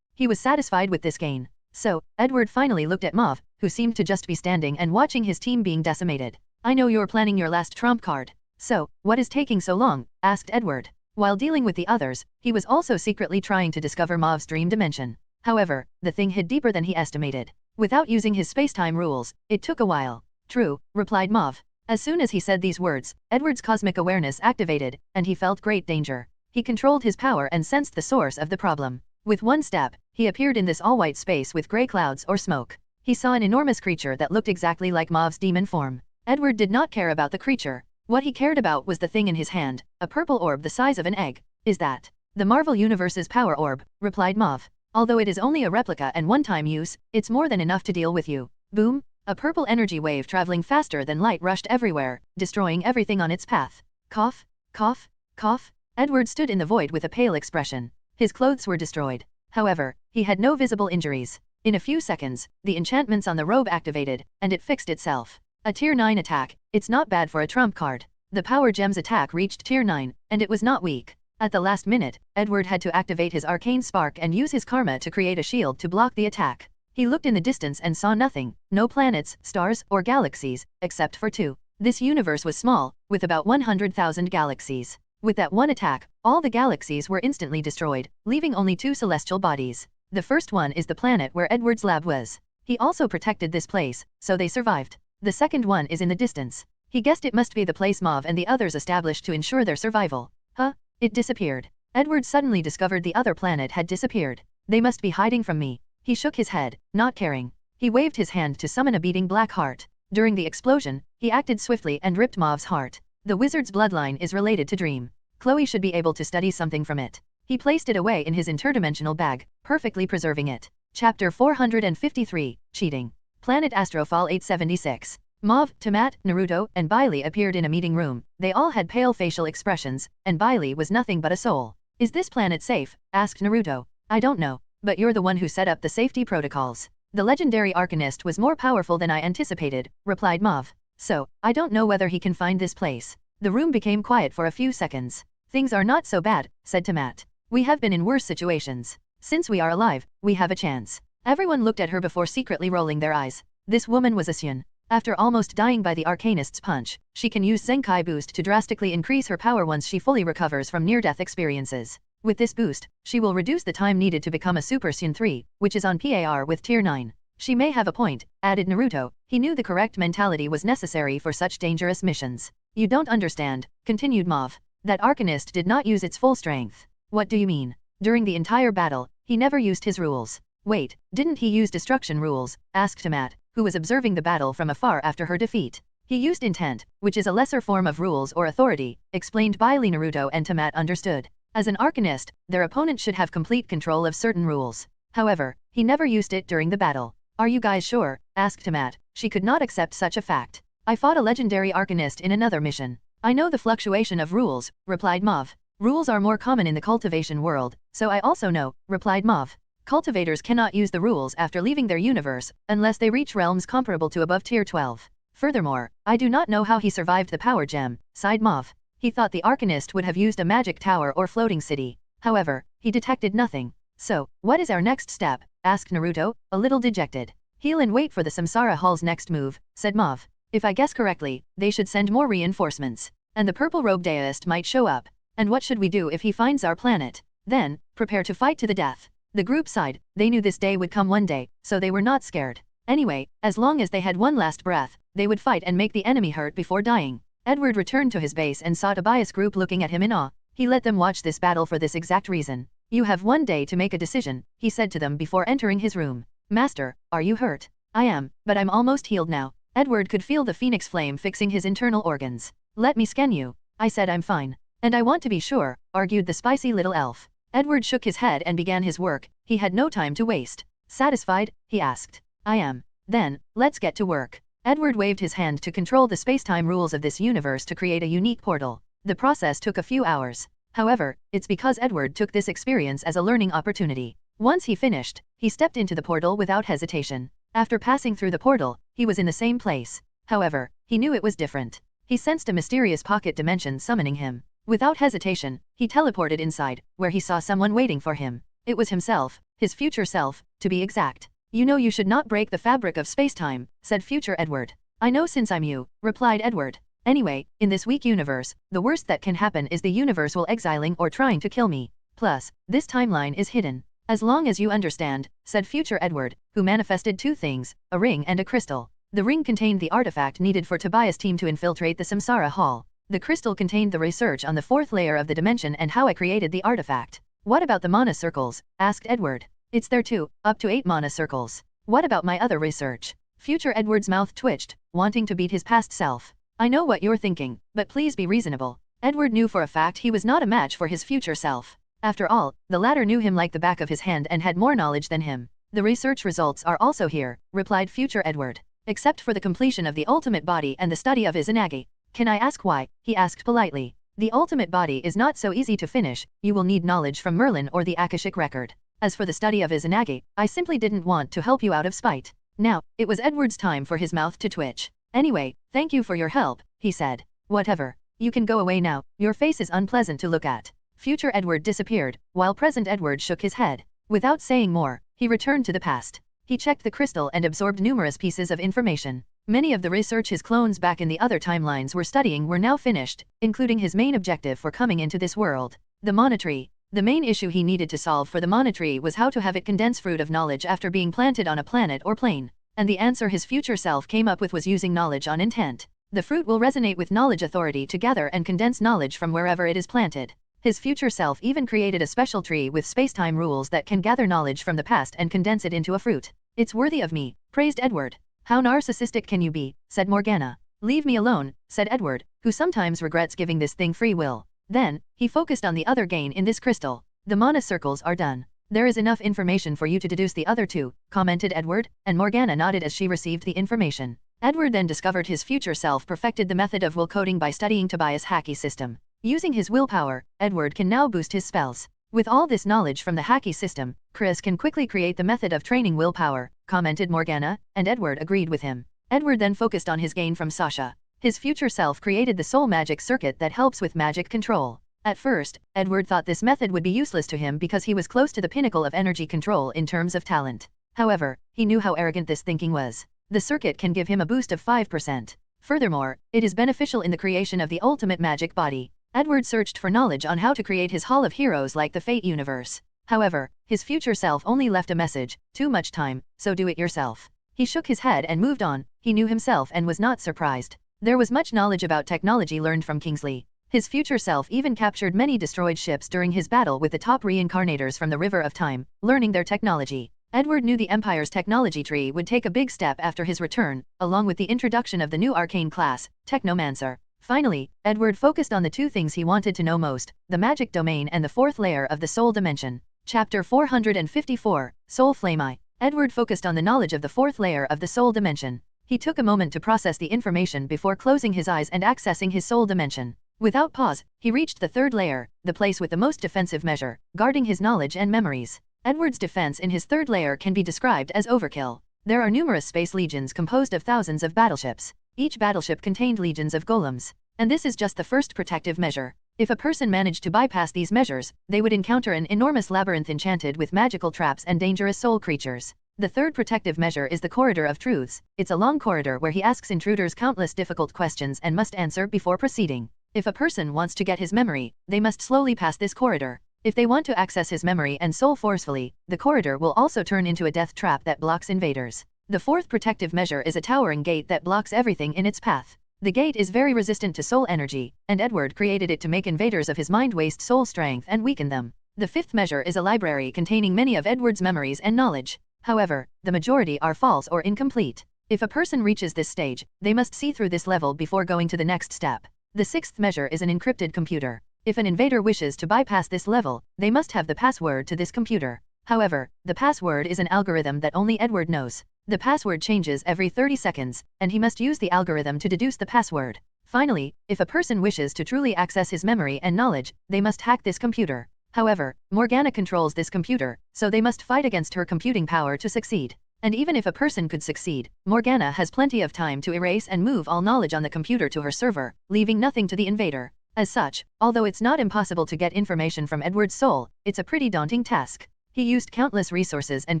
He was satisfied with this gain. So, Edward finally looked at Mauve, who seemed to just be standing and watching his team being decimated. I know you're planning your last trump card. So, what is taking so long? Asked Edward. While dealing with the others, he was also secretly trying to discover Mauve's dream dimension. However, the thing hid deeper than he estimated. Without using his space-time rules, it took a while. True, replied Mauve. As soon as he said these words, Edward's cosmic awareness activated, and he felt great danger. He controlled his power and sensed the source of the problem. With one step, he appeared in this all-white space with grey clouds or smoke. He saw an enormous creature that looked exactly like Mauve's demon form. Edward did not care about the creature. What he cared about was the thing in his hand, a purple orb the size of an egg. Is that the Marvel Universe's power orb? Replied Mauve. Although it is only a replica and one-time use, it's more than enough to deal with you. Boom! A purple energy wave traveling faster than light rushed everywhere, destroying everything on its path. Cough, cough, cough. Edward stood in the void with a pale expression. His clothes were destroyed. However, he had no visible injuries. In a few seconds, the enchantments on the robe activated, and it fixed itself. A tier 9 attack, it's not bad for a trump card. The power gem's attack reached tier 9, and it was not weak. At the last minute, Edward had to activate his arcane spark and use his karma to create a shield to block the attack. He looked in the distance and saw nothing, no planets, stars, or galaxies, except for 2. This universe was small, with about 100,000 galaxies. With that one attack, all the galaxies were instantly destroyed, leaving only 2 celestial bodies. The first one is the planet where Edward's lab was. He also protected this place, so they survived. The second one is in the distance. He guessed it must be the place Mauve and the others established to ensure their survival. Huh? It disappeared. Edward suddenly discovered the other planet had disappeared. They must be hiding from me. He shook his head, not caring. He waved his hand to summon a beating black heart. During the explosion, he acted swiftly and ripped Mauve's heart. The wizard's bloodline is related to Dream. Chloe should be able to study something from it. He placed it away in his interdimensional bag, perfectly preserving it. Chapter 453, Cheating. Planet Astrofall 876. Mauve, Tamat, Naruto, and Bai Li appeared in a meeting room. They all had pale facial expressions, and Bai Li was nothing but a soul. Is this planet safe? Asked Naruto. I don't know, but you're the one who set up the safety protocols. The legendary arcanist was more powerful than I anticipated, replied Mauve. So, I don't know whether he can find this place. The room became quiet for a few seconds. Things are not so bad, said Tamat. We have been in worse situations. Since we are alive, we have a chance. Everyone looked at her before secretly rolling their eyes. This woman was a Sun. After almost dying by the arcanist's punch, she can use Zenkai boost to drastically increase her power once she fully recovers from near-death experiences. With this boost, she will reduce the time needed to become a Super Sun 3, which is on par with Tier 9. She may have a point, added Naruto. He knew the correct mentality was necessary for such dangerous missions. You don't understand, continued Mauve. That arcanist did not use its full strength. What do you mean? During the entire battle, he never used his rules. Wait, didn't he use destruction rules? Asked Tamat, who was observing the battle from afar after her defeat. He used intent, which is a lesser form of rules or authority, explained Bai Li. Naruto and Tamat understood. As an arcanist, their opponent should have complete control of certain rules. However, he never used it during the battle. Are you guys sure? Asked Tamat. She could not accept such a fact. I fought a legendary arcanist in another mission. I know the fluctuation of rules, replied Mauve. Rules are more common in the cultivation world, so I also know, replied Mauve. Cultivators cannot use the rules after leaving their universe, unless they reach realms comparable to above tier 12. Furthermore, I do not know how he survived the power gem, sighed Mauve. He thought the arcanist would have used a magic tower or floating city. However, he detected nothing. So, what is our next step? Asked Naruto, a little dejected. Heal and wait for the Samsara Hall's next move, said Mauve. If I guess correctly, they should send more reinforcements. And the purple robe deist might show up. And what should we do if he finds our planet? Then, prepare to fight to the death. The group sighed. They knew this day would come one day, so they were not scared. Anyway, as long as they had one last breath, they would fight and make the enemy hurt before dying. Edward returned to his base and saw Tobias' group looking at him in awe. He let them watch this battle for this exact reason. You have one day to make a decision, he said to them before entering his room. Master, are you hurt? I am, but I'm almost healed now. Edward could feel the phoenix flame fixing his internal organs. Let me scan you. I said I'm fine. And I want to be sure, argued the spicy little elf. Edward shook his head and began his work. He had no time to waste. Satisfied? He asked. I am. Then, let's get to work. Edward waved his hand to control the space-time rules of this universe to create a unique portal. The process took a few hours. However, it's because Edward took this experience as a learning opportunity. Once he finished, he stepped into the portal without hesitation. After passing through the portal, he was in the same place. However, he knew it was different. He sensed a mysterious pocket dimension summoning him. Without hesitation, he teleported inside, where he saw someone waiting for him. It was himself, his future self, to be exact. You know you should not break the fabric of space-time, said future Edward. I know since I'm you, replied Edward. Anyway, in this weak universe, the worst that can happen is the universe will exiling or trying to kill me. Plus, this timeline is hidden. As long as you understand, said future Edward, who manifested two things, a ring and a crystal. The ring contained the artifact needed for Tobias' team to infiltrate the Samsara Hall. The crystal contained the research on the fourth layer of the dimension and how I created the artifact. What about the mana circles? Asked Edward. It's there too, up to 8 mana circles. What about my other research? Future Edward's mouth twitched, wanting to beat his past self. I know what you're thinking, but please be reasonable. Edward knew for a fact he was not a match for his future self. After all, the latter knew him like the back of his hand and had more knowledge than him. The research results are also here, replied future Edward. Except for the completion of the ultimate body and the study of Izanagi. Can I ask why? He asked politely. The ultimate body is not so easy to finish, you will need knowledge from Merlin or the Akashic record. As for the study of Izanagi, I simply didn't want to help you out of spite. Now, it was Edward's time for his mouth to twitch. Anyway, thank you for your help, he said. Whatever. You can go away now, your face is unpleasant to look at. Future Edward disappeared, while present Edward shook his head. Without saying more, he returned to the past. He checked the crystal and absorbed numerous pieces of information. Many of the research his clones back in the other timelines were studying were now finished, including his main objective for coming into this world. The Mana Tree. The main issue he needed to solve for the Mana Tree was how to have it condense fruit of knowledge after being planted on a planet or plane. And the answer his future self came up with was using knowledge on intent. The fruit will resonate with knowledge authority to gather and condense knowledge from wherever it is planted. His future self even created a special tree with space-time rules that can gather knowledge from the past and condense it into a fruit. It's worthy of me, praised Edward. How narcissistic can you be, said Morgana. Leave me alone, said Edward, who sometimes regrets giving this thing free will. Then, he focused on the other gain in this crystal. The mana circles are done. There is enough information for you to deduce the other two, commented Edward, and Morgana nodded as she received the information. Edward then discovered his future self perfected the method of will coding by studying Tobias' Haki system. Using his willpower, Edward can now boost his spells. With all this knowledge from the Haki system, Chris can quickly create the method of training willpower, commented Morgana, and Edward agreed with him. Edward then focused on his gain from Sasha. His future self created the soul magic circuit that helps with magic control. At first, Edward thought this method would be useless to him because he was close to the pinnacle of energy control in terms of talent. However, he knew how arrogant this thinking was. The circuit can give him a boost of 5%. Furthermore, it is beneficial in the creation of the ultimate magic body. Edward searched for knowledge on how to create his Hall of Heroes like the Fate universe. However, his future self only left a message, too much time, so do it yourself. He shook his head and moved on. He knew himself and was not surprised. There was much knowledge about technology learned from Kingsley. His future self even captured many destroyed ships during his battle with the top reincarnators from the River of Time, learning their technology. Edward knew the Empire's technology tree would take a big step after his return, along with the introduction of the new arcane class, Technomancer. Finally, Edward focused on the two things he wanted to know most, the magic domain and the fourth layer of the soul dimension. Chapter 454, Soul Flame Eye. Edward focused on the knowledge of the fourth layer of the soul dimension. He took a moment to process the information before closing his eyes and accessing his soul dimension. Without pause, he reached the third layer, the place with the most defensive measure, guarding his knowledge and memories. Edward's defense in his third layer can be described as overkill. There are numerous space legions composed of thousands of battleships. Each battleship contained legions of golems. And this is just the first protective measure. If a person managed to bypass these measures, they would encounter an enormous labyrinth enchanted with magical traps and dangerous soul creatures. The third protective measure is the Corridor of Truths. It's a long corridor where he asks intruders countless difficult questions and must answer before proceeding. If a person wants to get his memory, they must slowly pass this corridor. If they want to access his memory and soul forcefully, the corridor will also turn into a death trap that blocks invaders. The fourth protective measure is a towering gate that blocks everything in its path. The gate is very resistant to soul energy, and Edward created it to make invaders of his mind waste soul strength and weaken them. The fifth measure is a library containing many of Edward's memories and knowledge. However, the majority are false or incomplete. If a person reaches this stage, they must see through this level before going to the next step. The sixth measure is an encrypted computer. If an invader wishes to bypass this level, they must have the password to this computer. However, the password is an algorithm that only Edward knows. The password changes every 30 seconds, and he must use the algorithm to deduce the password. Finally, if a person wishes to truly access his memory and knowledge, they must hack this computer. However, Morgana controls this computer, so they must fight against her computing power to succeed. And even if a person could succeed, Morgana has plenty of time to erase and move all knowledge on the computer to her server, leaving nothing to the invader. As such, although it's not impossible to get information from Edward's soul, it's a pretty daunting task. He used countless resources and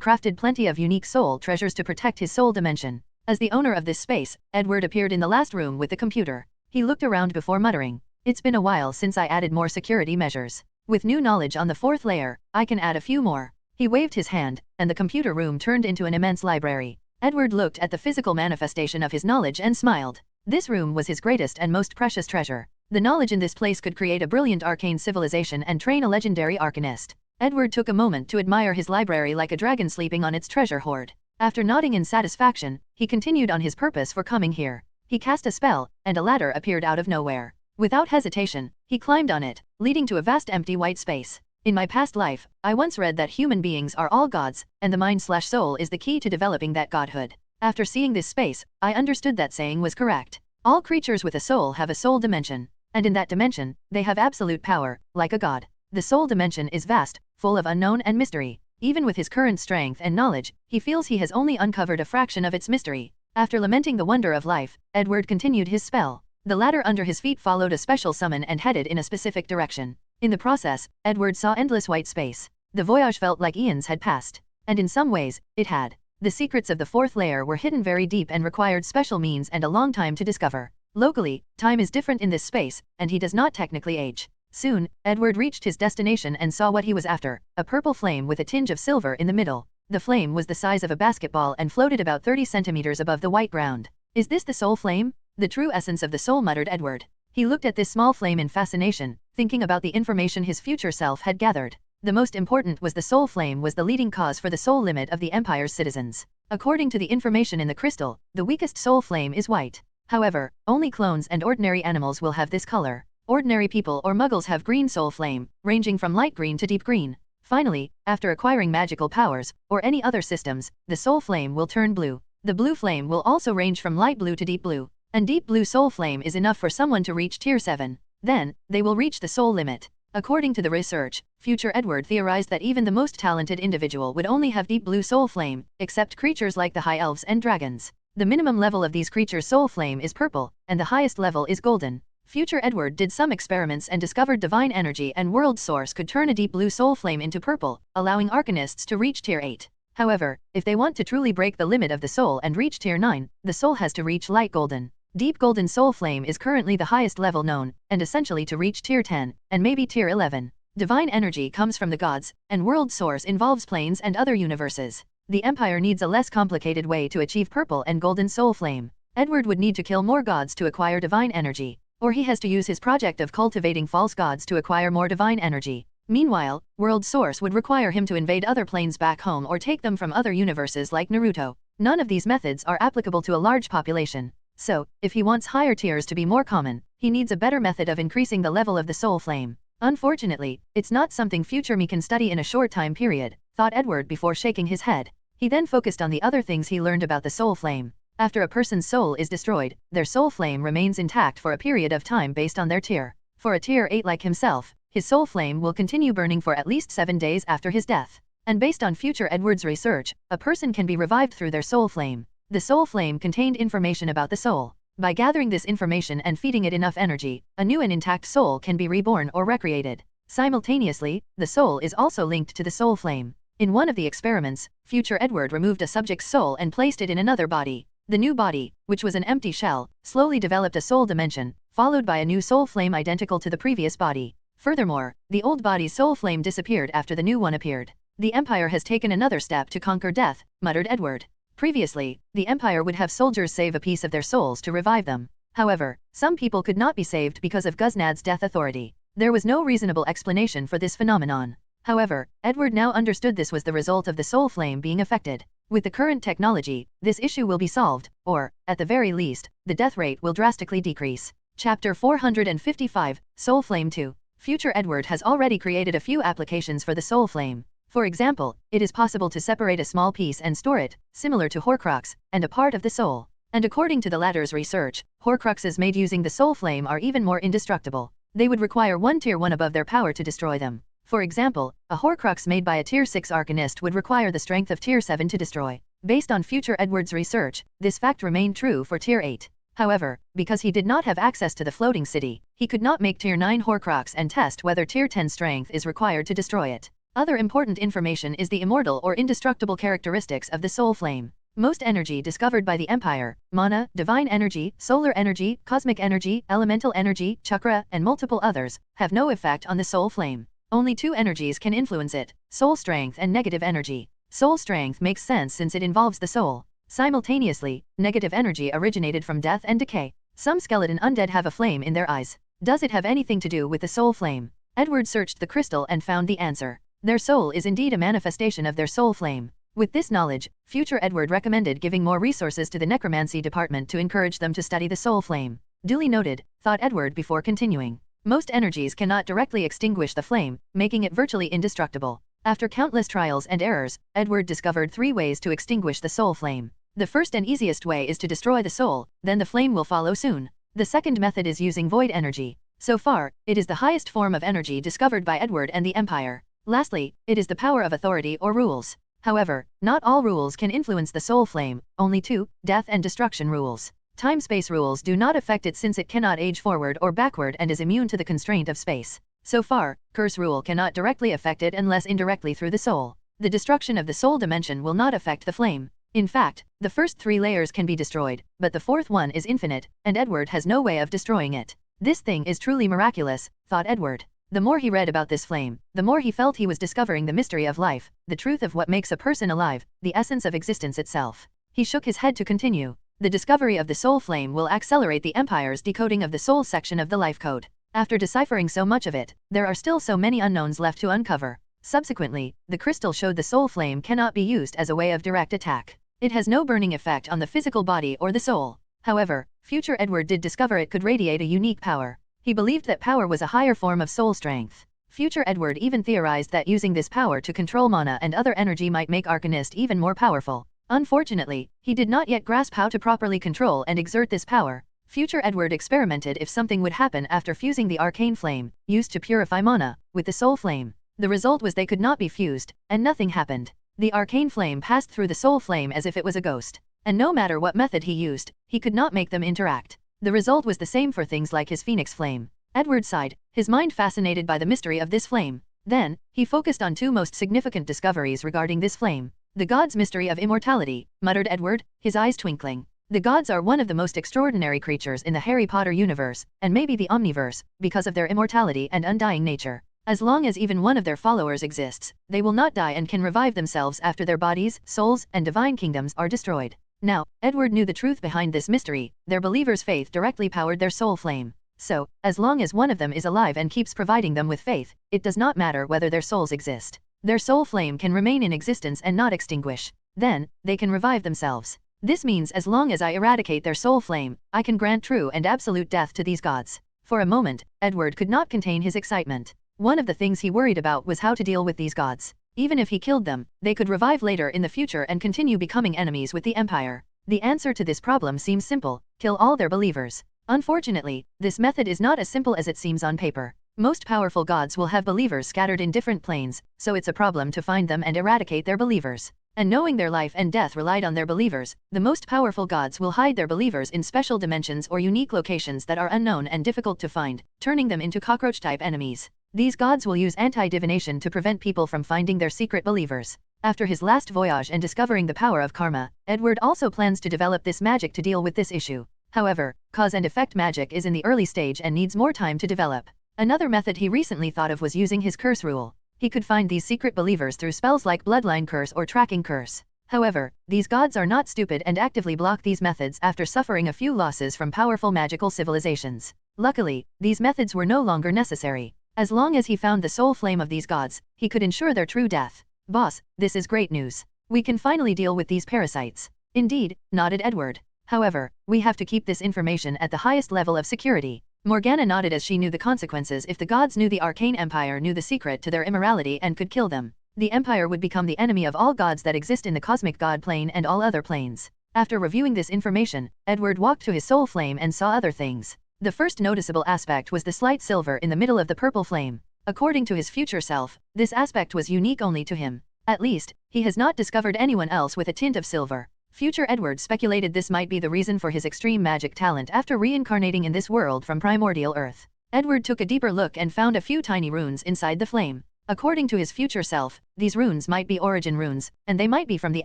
crafted plenty of unique soul treasures to protect his soul dimension. As the owner of this space, Edward appeared in the last room with the computer. He looked around before muttering, "It's been a while since I added more security measures. With new knowledge on the 4th layer, I can add a few more." He waved his hand, and the computer room turned into an immense library. Edward looked at the physical manifestation of his knowledge and smiled. This room was his greatest and most precious treasure. The knowledge in this place could create a brilliant arcane civilization and train a legendary arcanist. Edward took a moment to admire his library like a dragon sleeping on its treasure hoard. After nodding in satisfaction, he continued on his purpose for coming here. He cast a spell, and a ladder appeared out of nowhere. Without hesitation, he climbed on it, leading to a vast empty white space. In my past life, I once read that human beings are all gods, and the mind/soul is the key to developing that godhood. After seeing this space, I understood that saying was correct. All creatures with a soul have a soul dimension, and in that dimension, they have absolute power, like a god. The soul dimension is vast, full of unknown and mystery. Even with his current strength and knowledge, he feels he has only uncovered a fraction of its mystery. After lamenting the wonder of life, Edward continued his spell. The ladder under his feet followed a special summon and headed in a specific direction. In the process, Edward saw endless white space. The voyage felt like eons had passed. And in some ways, it had. The secrets of the 4th layer were hidden very deep and required special means and a long time to discover. Locally, time is different in this space, and he does not technically age. Soon, Edward reached his destination and saw what he was after, a purple flame with a tinge of silver in the middle. The flame was the size of a basketball and floated about 30 centimeters above the white ground. "Is this the soul flame? The true essence of the soul," muttered Edward. He looked at this small flame in fascination, thinking about the information his future self had gathered. The most important was the soul flame was the leading cause for the soul limit of the Empire's citizens. According to the information in the crystal, the weakest soul flame is white. However, only clones and ordinary animals will have this color. Ordinary people or muggles have green soul flame, ranging from light green to deep green. Finally, after acquiring magical powers, or any other systems, the soul flame will turn blue. The blue flame will also range from light blue to deep blue. And deep blue soul flame is enough for someone to reach tier 7. Then, they will reach the soul limit. According to the research, future Edward theorized that even the most talented individual would only have deep blue soul flame, except creatures like the high elves and dragons. The minimum level of these creatures' soul flame is purple, and the highest level is golden. Future Edward did some experiments and discovered divine energy and world source could turn a deep blue soul flame into purple, allowing arcanists to reach tier 8. However, if they want to truly break the limit of the soul and reach tier 9, the soul has to reach light golden. Deep golden soul flame is currently the highest level known, and essentially to reach tier 10, and maybe tier 11. Divine energy comes from the gods, and world source involves planes and other universes. The Empire needs a less complicated way to achieve purple and golden soul flame. Edward would need to kill more gods to acquire divine energy. Or he has to use his project of cultivating false gods to acquire more divine energy. Meanwhile, world source would require him to invade other planes back home or take them from other universes like Naruto. None of these methods are applicable to a large population. So, if he wants higher tiers to be more common, he needs a better method of increasing the level of the soul flame. Unfortunately, it's not something future me can study in a short time period, thought Edward before shaking his head. He then focused on the other things he learned about the soul flame. After a person's soul is destroyed, their soul flame remains intact for a period of time based on their tier. For a tier 8 like himself, his soul flame will continue burning for at least 7 days after his death. And based on future Edward's research, a person can be revived through their soul flame. The soul flame contained information about the soul. By gathering this information and feeding it enough energy, a new and intact soul can be reborn or recreated. Simultaneously, the soul is also linked to the soul flame. In one of the experiments, future Edward removed a subject's soul and placed it in another body. The new body, which was an empty shell, slowly developed a soul dimension, followed by a new soul flame identical to the previous body. Furthermore, the old body's soul flame disappeared after the new one appeared. The Empire has taken another step to conquer death, muttered Edward. Previously, the Empire would have soldiers save a piece of their souls to revive them. However, some people could not be saved because of Guznad's death authority. There was no reasonable explanation for this phenomenon. However, Edward now understood this was the result of the soul flame being affected. With the current technology, this issue will be solved, or, at the very least, the death rate will drastically decrease. Chapter 455, Soul Flame 2. Future Edward has already created a few applications for the soul flame. For example, it is possible to separate a small piece and store it, similar to Horcrux, and a part of the soul. And according to the latter's research, Horcruxes made using the soul flame are even more indestructible. They would require one tier 1 above their power to destroy them. For example, a Horcrux made by a tier 6 Arcanist would require the strength of tier 7 to destroy. Based on Future Edward's research, this fact remained true for tier 8. However, because he did not have access to the floating city, he could not make tier 9 Horcrux and test whether tier 10 strength is required to destroy it. Other important information is the immortal or indestructible characteristics of the soul flame. Most energy discovered by the Empire, mana, divine energy, solar energy, cosmic energy, elemental energy, chakra, and multiple others, have no effect on the soul flame. Only 2 energies can influence it, soul strength and negative energy. Soul strength makes sense since it involves the soul. Simultaneously, negative energy originated from death and decay. Some skeleton undead have a flame in their eyes. Does it have anything to do with the soul flame? Edward searched the crystal and found the answer. Their soul is indeed a manifestation of their soul flame. With this knowledge, Future Edward recommended giving more resources to the necromancy department to encourage them to study the soul flame. Duly noted, thought Edward before continuing. Most energies cannot directly extinguish the flame, making it virtually indestructible. After countless trials and errors, Edward discovered 3 ways to extinguish the soul flame. The first and easiest way is to destroy the soul, then the flame will follow soon. The second method is using void energy. So far, it is the highest form of energy discovered by Edward and the Empire. Lastly, it is the power of authority or rules. However, not all rules can influence the soul flame, only 2, death and destruction rules. Time-space rules do not affect it since it cannot age forward or backward and is immune to the constraint of space. So far, curse rule cannot directly affect it unless indirectly through the soul. The destruction of the soul dimension will not affect the flame. In fact, the first 3 layers can be destroyed, but the 4th one is infinite, and Edward has no way of destroying it. This thing is truly miraculous, thought Edward. The more he read about this flame, the more he felt he was discovering the mystery of life, the truth of what makes a person alive, the essence of existence itself. He shook his head to continue. The discovery of the soul flame will accelerate the Empire's decoding of the soul section of the life code. After deciphering so much of it, there are still so many unknowns left to uncover. Subsequently, the crystal showed the soul flame cannot be used as a way of direct attack. It has no burning effect on the physical body or the soul. However, Future Edward did discover it could radiate a unique power. He believed that power was a higher form of soul strength. Future Edward even theorized that using this power to control mana and other energy might make Arcanist even more powerful. Unfortunately, he did not yet grasp how to properly control and exert this power. Future Edward experimented if something would happen after fusing the arcane flame, used to purify mana, with the soul flame. The result was they could not be fused, and nothing happened. The arcane flame passed through the soul flame as if it was a ghost. And no matter what method he used, he could not make them interact. The result was the same for things like his phoenix flame. Edward sighed, his mind fascinated by the mystery of this flame. Then, he focused on 2 most significant discoveries regarding this flame. The gods' mystery of immortality, muttered Edward, his eyes twinkling. The gods are one of the most extraordinary creatures in the Harry Potter universe, and maybe the Omniverse, because of their immortality and undying nature. As long as even one of their followers exists, they will not die and can revive themselves after their bodies, souls, and divine kingdoms are destroyed. Now, Edward knew the truth behind this mystery. Their believers' faith directly powered their soul flame. So, as long as one of them is alive and keeps providing them with faith, it does not matter whether their souls exist. Their soul flame can remain in existence and not extinguish. Then, they can revive themselves. This means as long as I eradicate their soul flame, I can grant true and absolute death to these gods. For a moment, Edward could not contain his excitement. One of the things he worried about was how to deal with these gods. Even if he killed them, they could revive later in the future and continue becoming enemies with the Empire. The answer to this problem seems simple: kill all their believers. Unfortunately, this method is not as simple as it seems on paper. Most powerful gods will have believers scattered in different planes, so it's a problem to find them and eradicate their believers. And knowing their life and death relied on their believers, the most powerful gods will hide their believers in special dimensions or unique locations that are unknown and difficult to find, turning them into cockroach-type enemies. These gods will use anti-divination to prevent people from finding their secret believers. After his last voyage and discovering the power of karma, Edward also plans to develop this magic to deal with this issue. However, cause and effect magic is in the early stage and needs more time to develop. Another method he recently thought of was using his curse rule. He could find these secret believers through spells like bloodline curse or tracking curse. However, these gods are not stupid and actively block these methods after suffering a few losses from powerful magical civilizations. Luckily, these methods were no longer necessary. As long as he found the soul flame of these gods, he could ensure their true death. Boss, this is great news. We can finally deal with these parasites. Indeed, nodded Edward. However, we have to keep this information at the highest level of security. Morgana nodded as she knew the consequences if the gods knew the Arcane Empire knew the secret to their immorality and could kill them. The Empire would become the enemy of all gods that exist in the cosmic god plane and all other planes. After reviewing this information, Edward walked to his soul flame and saw other things. The first noticeable aspect was the slight silver in the middle of the purple flame. According to his future self, this aspect was unique only to him. At least, he has not discovered anyone else with a tint of silver. Future Edward speculated this might be the reason for his extreme magic talent after reincarnating in this world from primordial Earth. Edward took a deeper look and found a few tiny runes inside the flame. According to his future self, these runes might be origin runes, and they might be from the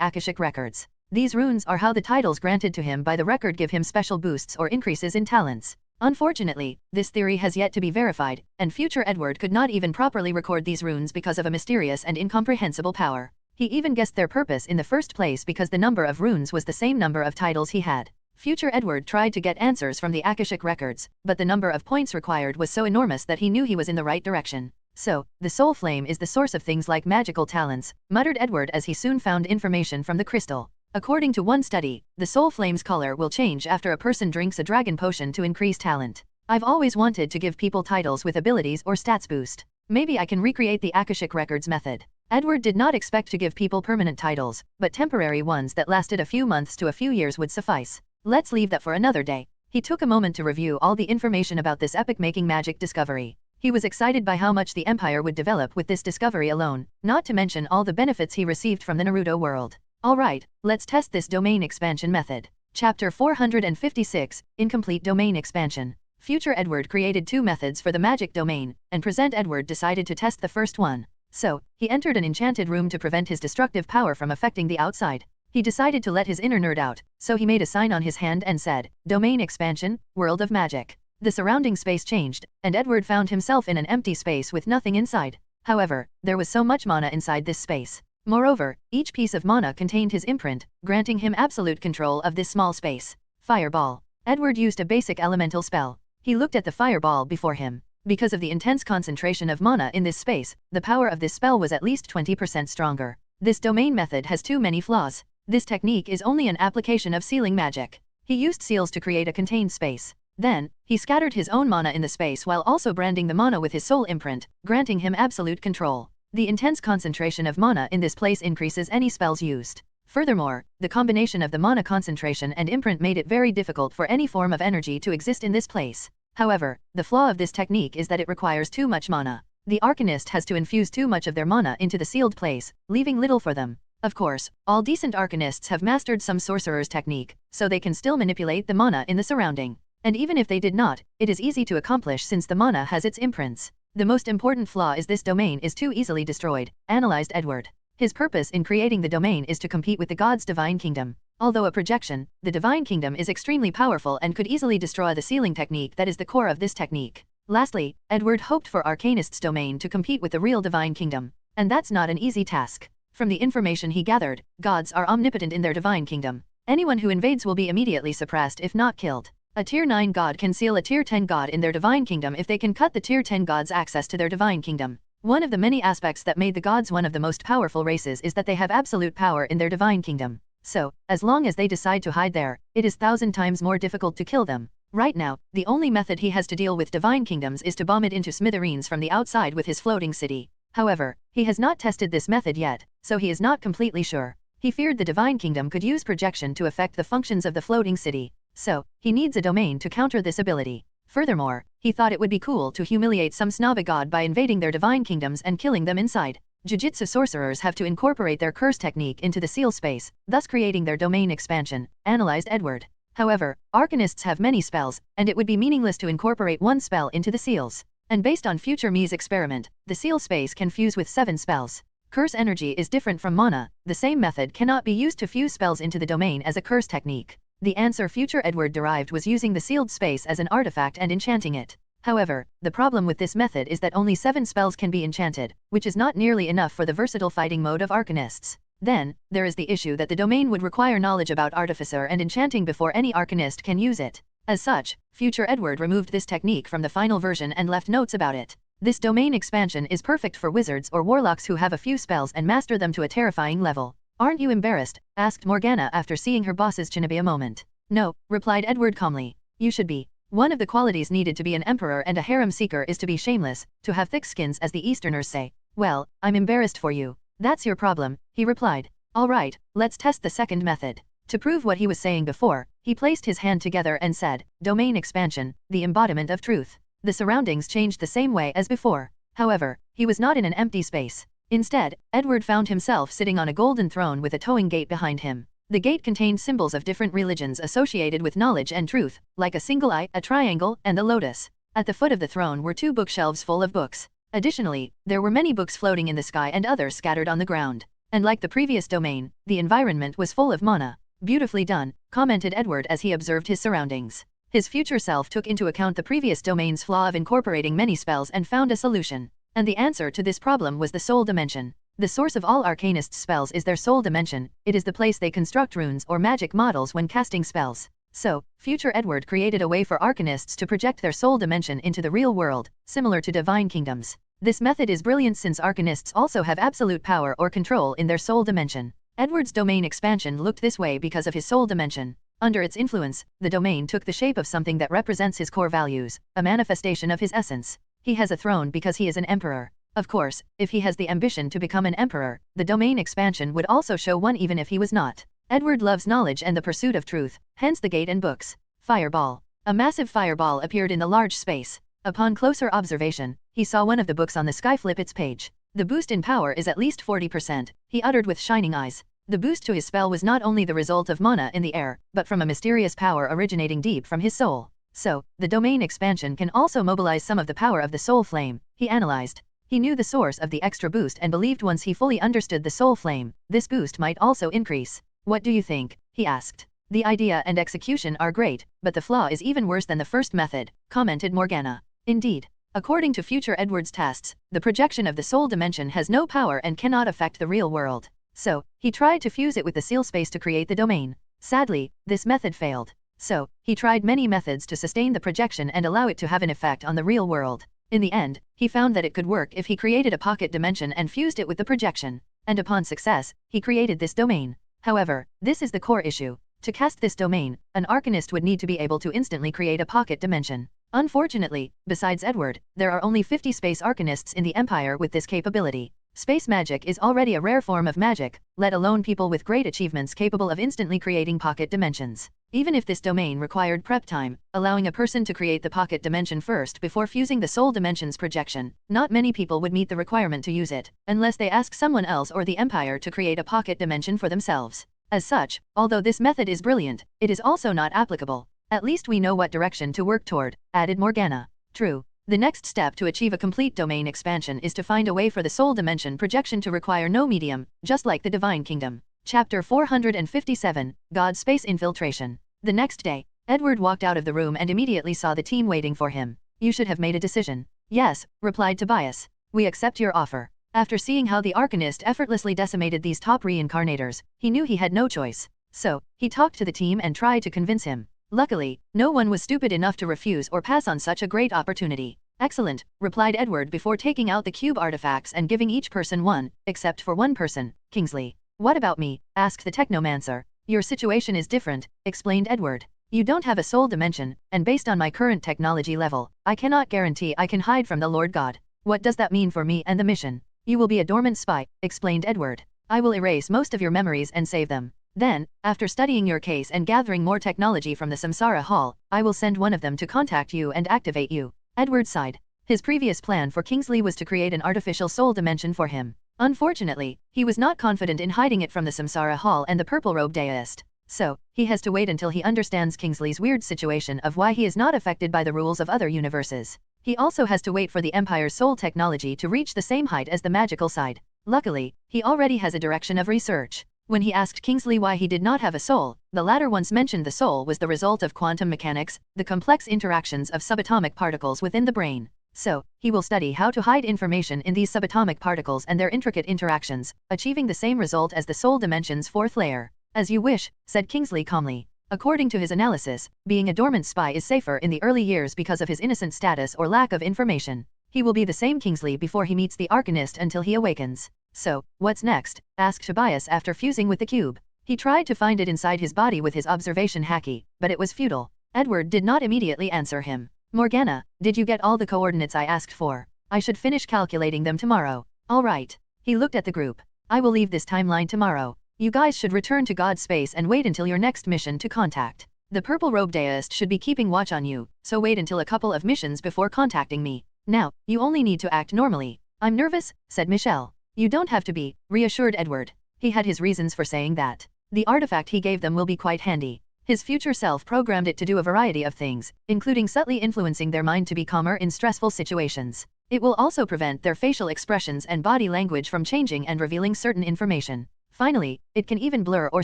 Akashic records. These runes are how the titles granted to him by the record give him special boosts or increases in talents. Unfortunately, this theory has yet to be verified, and future Edward could not even properly record these runes because of a mysterious and incomprehensible power. He even guessed their purpose in the first place because the number of runes was the same number of titles he had. Future Edward tried to get answers from the Akashic records, but the number of points required was so enormous that he knew he was in the right direction. So, the soul flame is the source of things like magical talents, muttered Edward as he soon found information from the crystal. According to one study, the soul flame's color will change after a person drinks a dragon potion to increase talent. I've always wanted to give people titles with abilities or stats boost. Maybe I can recreate the Akashic records method. Edward did not expect to give people permanent titles, but temporary ones that lasted a few months to a few years would suffice. Let's leave that for another day. He took a moment to review all the information about this epic-making magic discovery. He was excited by how much the Empire would develop with this discovery alone, not to mention all the benefits he received from the Naruto world. Alright, let's test this domain expansion method. Chapter 456, Incomplete Domain Expansion. Future Edward created two methods for the magic domain, and present Edward decided to test the first one. So, he entered an enchanted room to prevent his destructive power from affecting the outside. He decided to let his inner nerd out, so he made a sign on his hand and said, Domain Expansion, World of Magic. The surrounding space changed, and Edward found himself in an empty space with nothing inside. However, there was so much mana inside this space. Moreover, each piece of mana contained his imprint, granting him absolute control of this small space. Fireball. Edward used a basic elemental spell. He looked at the fireball before him. Because of the intense concentration of mana in this space, the power of this spell was at least 20% stronger. This domain method has too many flaws. This technique is only an application of sealing magic. He used seals to create a contained space. Then, he scattered his own mana in the space while also branding the mana with his soul imprint, granting him absolute control. The intense concentration of mana in this place increases any spells used. Furthermore, the combination of the mana concentration and imprint made it very difficult for any form of energy to exist in this place. However, the flaw of this technique is that it requires too much mana. The Arcanist has to infuse too much of their mana into the sealed place, leaving little for them. Of course, all decent Arcanists have mastered some sorcerer's technique, so they can still manipulate the mana in the surrounding. And even if they did not, it is easy to accomplish since the mana has its imprints. The most important flaw is this domain is too easily destroyed, analyzed Edward. His purpose in creating the domain is to compete with the god's divine kingdom. Although a projection, the divine kingdom is extremely powerful and could easily destroy the sealing technique that is the core of this technique. Lastly, Edward hoped for Arcanist's domain to compete with the real divine kingdom. And that's not an easy task. From the information he gathered, gods are omnipotent in their divine kingdom. Anyone who invades will be immediately suppressed if not killed. A Tier 9 god can seal a Tier 10 god in their divine kingdom if they can cut the Tier 10 god's access to their divine kingdom. One of the many aspects that made the gods one of the most powerful races is that they have absolute power in their divine kingdom. So, as long as they decide to hide there, it is 1,000 times more difficult to kill them. Right now, the only method he has to deal with divine kingdoms is to bomb it into smithereens from the outside with his floating city. However, he has not tested this method yet, so he is not completely sure. He feared the divine kingdom could use projection to affect the functions of the floating city. So, he needs a domain to counter this ability. Furthermore, he thought it would be cool to humiliate some snobby god by invading their divine kingdoms and killing them inside. Jujutsu sorcerers have to incorporate their curse technique into the seal space, thus creating their domain expansion, analyzed Edward. However, Arcanists have many spells, and it would be meaningless to incorporate one spell into the seals. And based on future me's experiment, the seal space can fuse with 7 spells. Curse energy is different from mana. The same method cannot be used to fuse spells into the domain as a curse technique. The answer future Edward derived was using the sealed space as an artifact and enchanting it. However, the problem with this method is that only 7 spells can be enchanted, which is not nearly enough for the versatile fighting mode of Arcanists. Then, there is the issue that the domain would require knowledge about Artificer and enchanting before any Arcanist can use it. As such, future Edward removed this technique from the final version and left notes about it. This domain expansion is perfect for wizards or warlocks who have a few spells and master them to a terrifying level. Aren't you embarrassed? Asked Morgana after seeing her boss's chin a moment. No, replied Edward calmly. You should be. One of the qualities needed to be an emperor and a harem seeker is to be shameless, to have thick skins as the Easterners say. Well, I'm embarrassed for you. That's your problem, he replied. Alright, let's test the second method. To prove what he was saying before, he placed his hand together and said, domain expansion, the embodiment of truth. The surroundings changed the same way as before. However, he was not in an empty space. Instead, Edward found himself sitting on a golden throne with a towing gate behind him. The gate contained symbols of different religions associated with knowledge and truth, like a single eye, a triangle, and a lotus. At the foot of the throne were 2 bookshelves full of books. Additionally, there were many books floating in the sky and others scattered on the ground. And like the previous domain, the environment was full of mana. Beautifully done, commented Edward as he observed his surroundings. His future self took into account the previous domain's flaw of incorporating many spells and found a solution. And the answer to this problem was the soul dimension. The source of all arcanists' spells is their soul dimension. It is the place they construct runes or magic models when casting spells. So, future Edward created a way for arcanists to project their soul dimension into the real world, similar to divine kingdoms. This method is brilliant since arcanists also have absolute power or control in their soul dimension. Edward's domain expansion looked this way because of his soul dimension. Under its influence, the domain took the shape of something that represents his core values, a manifestation of his essence. He has a throne because he is an emperor. Of course, if he has the ambition to become an emperor, the domain expansion would also show one even if he was not. Edward loves knowledge and the pursuit of truth, hence the gate and books. Fireball. A massive fireball appeared in the large space. Upon closer observation, he saw one of the books on the sky flip its page. The boost in power is at least 40%, he uttered with shining eyes. The boost to his spell was not only the result of mana in the air, but from a mysterious power originating deep from his soul. So, the domain expansion can also mobilize some of the power of the soul flame, he analyzed. He knew the source of the extra boost and believed once he fully understood the soul flame, this boost might also increase. What do you think? He asked. The idea and execution are great, but the flaw is even worse than the first method, commented Morgana. Indeed. According to future Edward's tests, the projection of the soul dimension has no power and cannot affect the real world. So, he tried to fuse it with the seal space to create the domain. Sadly, this method failed. So, he tried many methods to sustain the projection and allow it to have an effect on the real world. In the end, he found that it could work if he created a pocket dimension and fused it with the projection. And upon success, he created this domain. However, this is the core issue. To cast this domain, an arcanist would need to be able to instantly create a pocket dimension. Unfortunately, besides Edward, there are only 50 space arcanists in the Empire with this capability. Space magic is already a rare form of magic, let alone people with great achievements capable of instantly creating pocket dimensions. Even if this domain required prep time, allowing a person to create the pocket dimension first before fusing the soul dimension's projection, not many people would meet the requirement to use it, unless they ask someone else or the Empire to create a pocket dimension for themselves. As such, although this method is brilliant, it is also not applicable. At least we know what direction to work toward, added Morgana. True. The next step to achieve a complete domain expansion is to find a way for the soul dimension projection to require no medium, just like the Divine Kingdom. Chapter 457, God's Space Infiltration. The next day, Edward walked out of the room and immediately saw the team waiting for him. You should have made a decision. Yes, replied Tobias. We accept your offer. After seeing how the Arcanist effortlessly decimated these top reincarnators, he knew he had no choice. So, he talked to the team and tried to convince him. Luckily, no one was stupid enough to refuse or pass on such a great opportunity. Excellent, replied Edward before taking out the cube artifacts and giving each person one, except for one person, Kingsley. What about me? Asked the technomancer. Your situation is different, explained Edward. You don't have a soul dimension, and based on my current technology level, I cannot guarantee I can hide from the Lord God. What does that mean for me and the mission? You will be a dormant spy, explained Edward. I will erase most of your memories and save them. Then, after studying your case and gathering more technology from the Samsara Hall, I will send one of them to contact you and activate you. Edward sighed. His previous plan for Kingsley was to create an artificial soul dimension for him. Unfortunately, he was not confident in hiding it from the Samsara Hall and the purple-robed deist. So, he has to wait until he understands Kingsley's weird situation of why he is not affected by the rules of other universes. He also has to wait for the Empire's soul technology to reach the same height as the magical side. Luckily, he already has a direction of research. When he asked Kingsley why he did not have a soul, the latter once mentioned the soul was the result of quantum mechanics, the complex interactions of subatomic particles within the brain. So, he will study how to hide information in these subatomic particles and their intricate interactions, achieving the same result as the soul dimension's fourth layer. As you wish, said Kingsley calmly. According to his analysis, being a dormant spy is safer in the early years because of his innocent status or lack of information. He will be the same Kingsley before he meets the Arcanist until he awakens. So, what's next? Asked Tobias after fusing with the cube. He tried to find it inside his body with his observation haki, but it was futile. Edward did not immediately answer him. Morgana, did you get all the coordinates I asked for? I should finish calculating them tomorrow. All right. He looked at the group. I will leave this timeline tomorrow. You guys should return to God's space and wait until your next mission to contact. The purple-robed deist should be keeping watch on you, so wait until a couple of missions before contacting me. Now, you only need to act normally. I'm nervous, said Michelle. You don't have to be, reassured Edward. He had his reasons for saying that. The artifact he gave them will be quite handy. His future self programmed it to do a variety of things, including subtly influencing their mind to be calmer in stressful situations. It will also prevent their facial expressions and body language from changing and revealing certain information. Finally, it can even blur or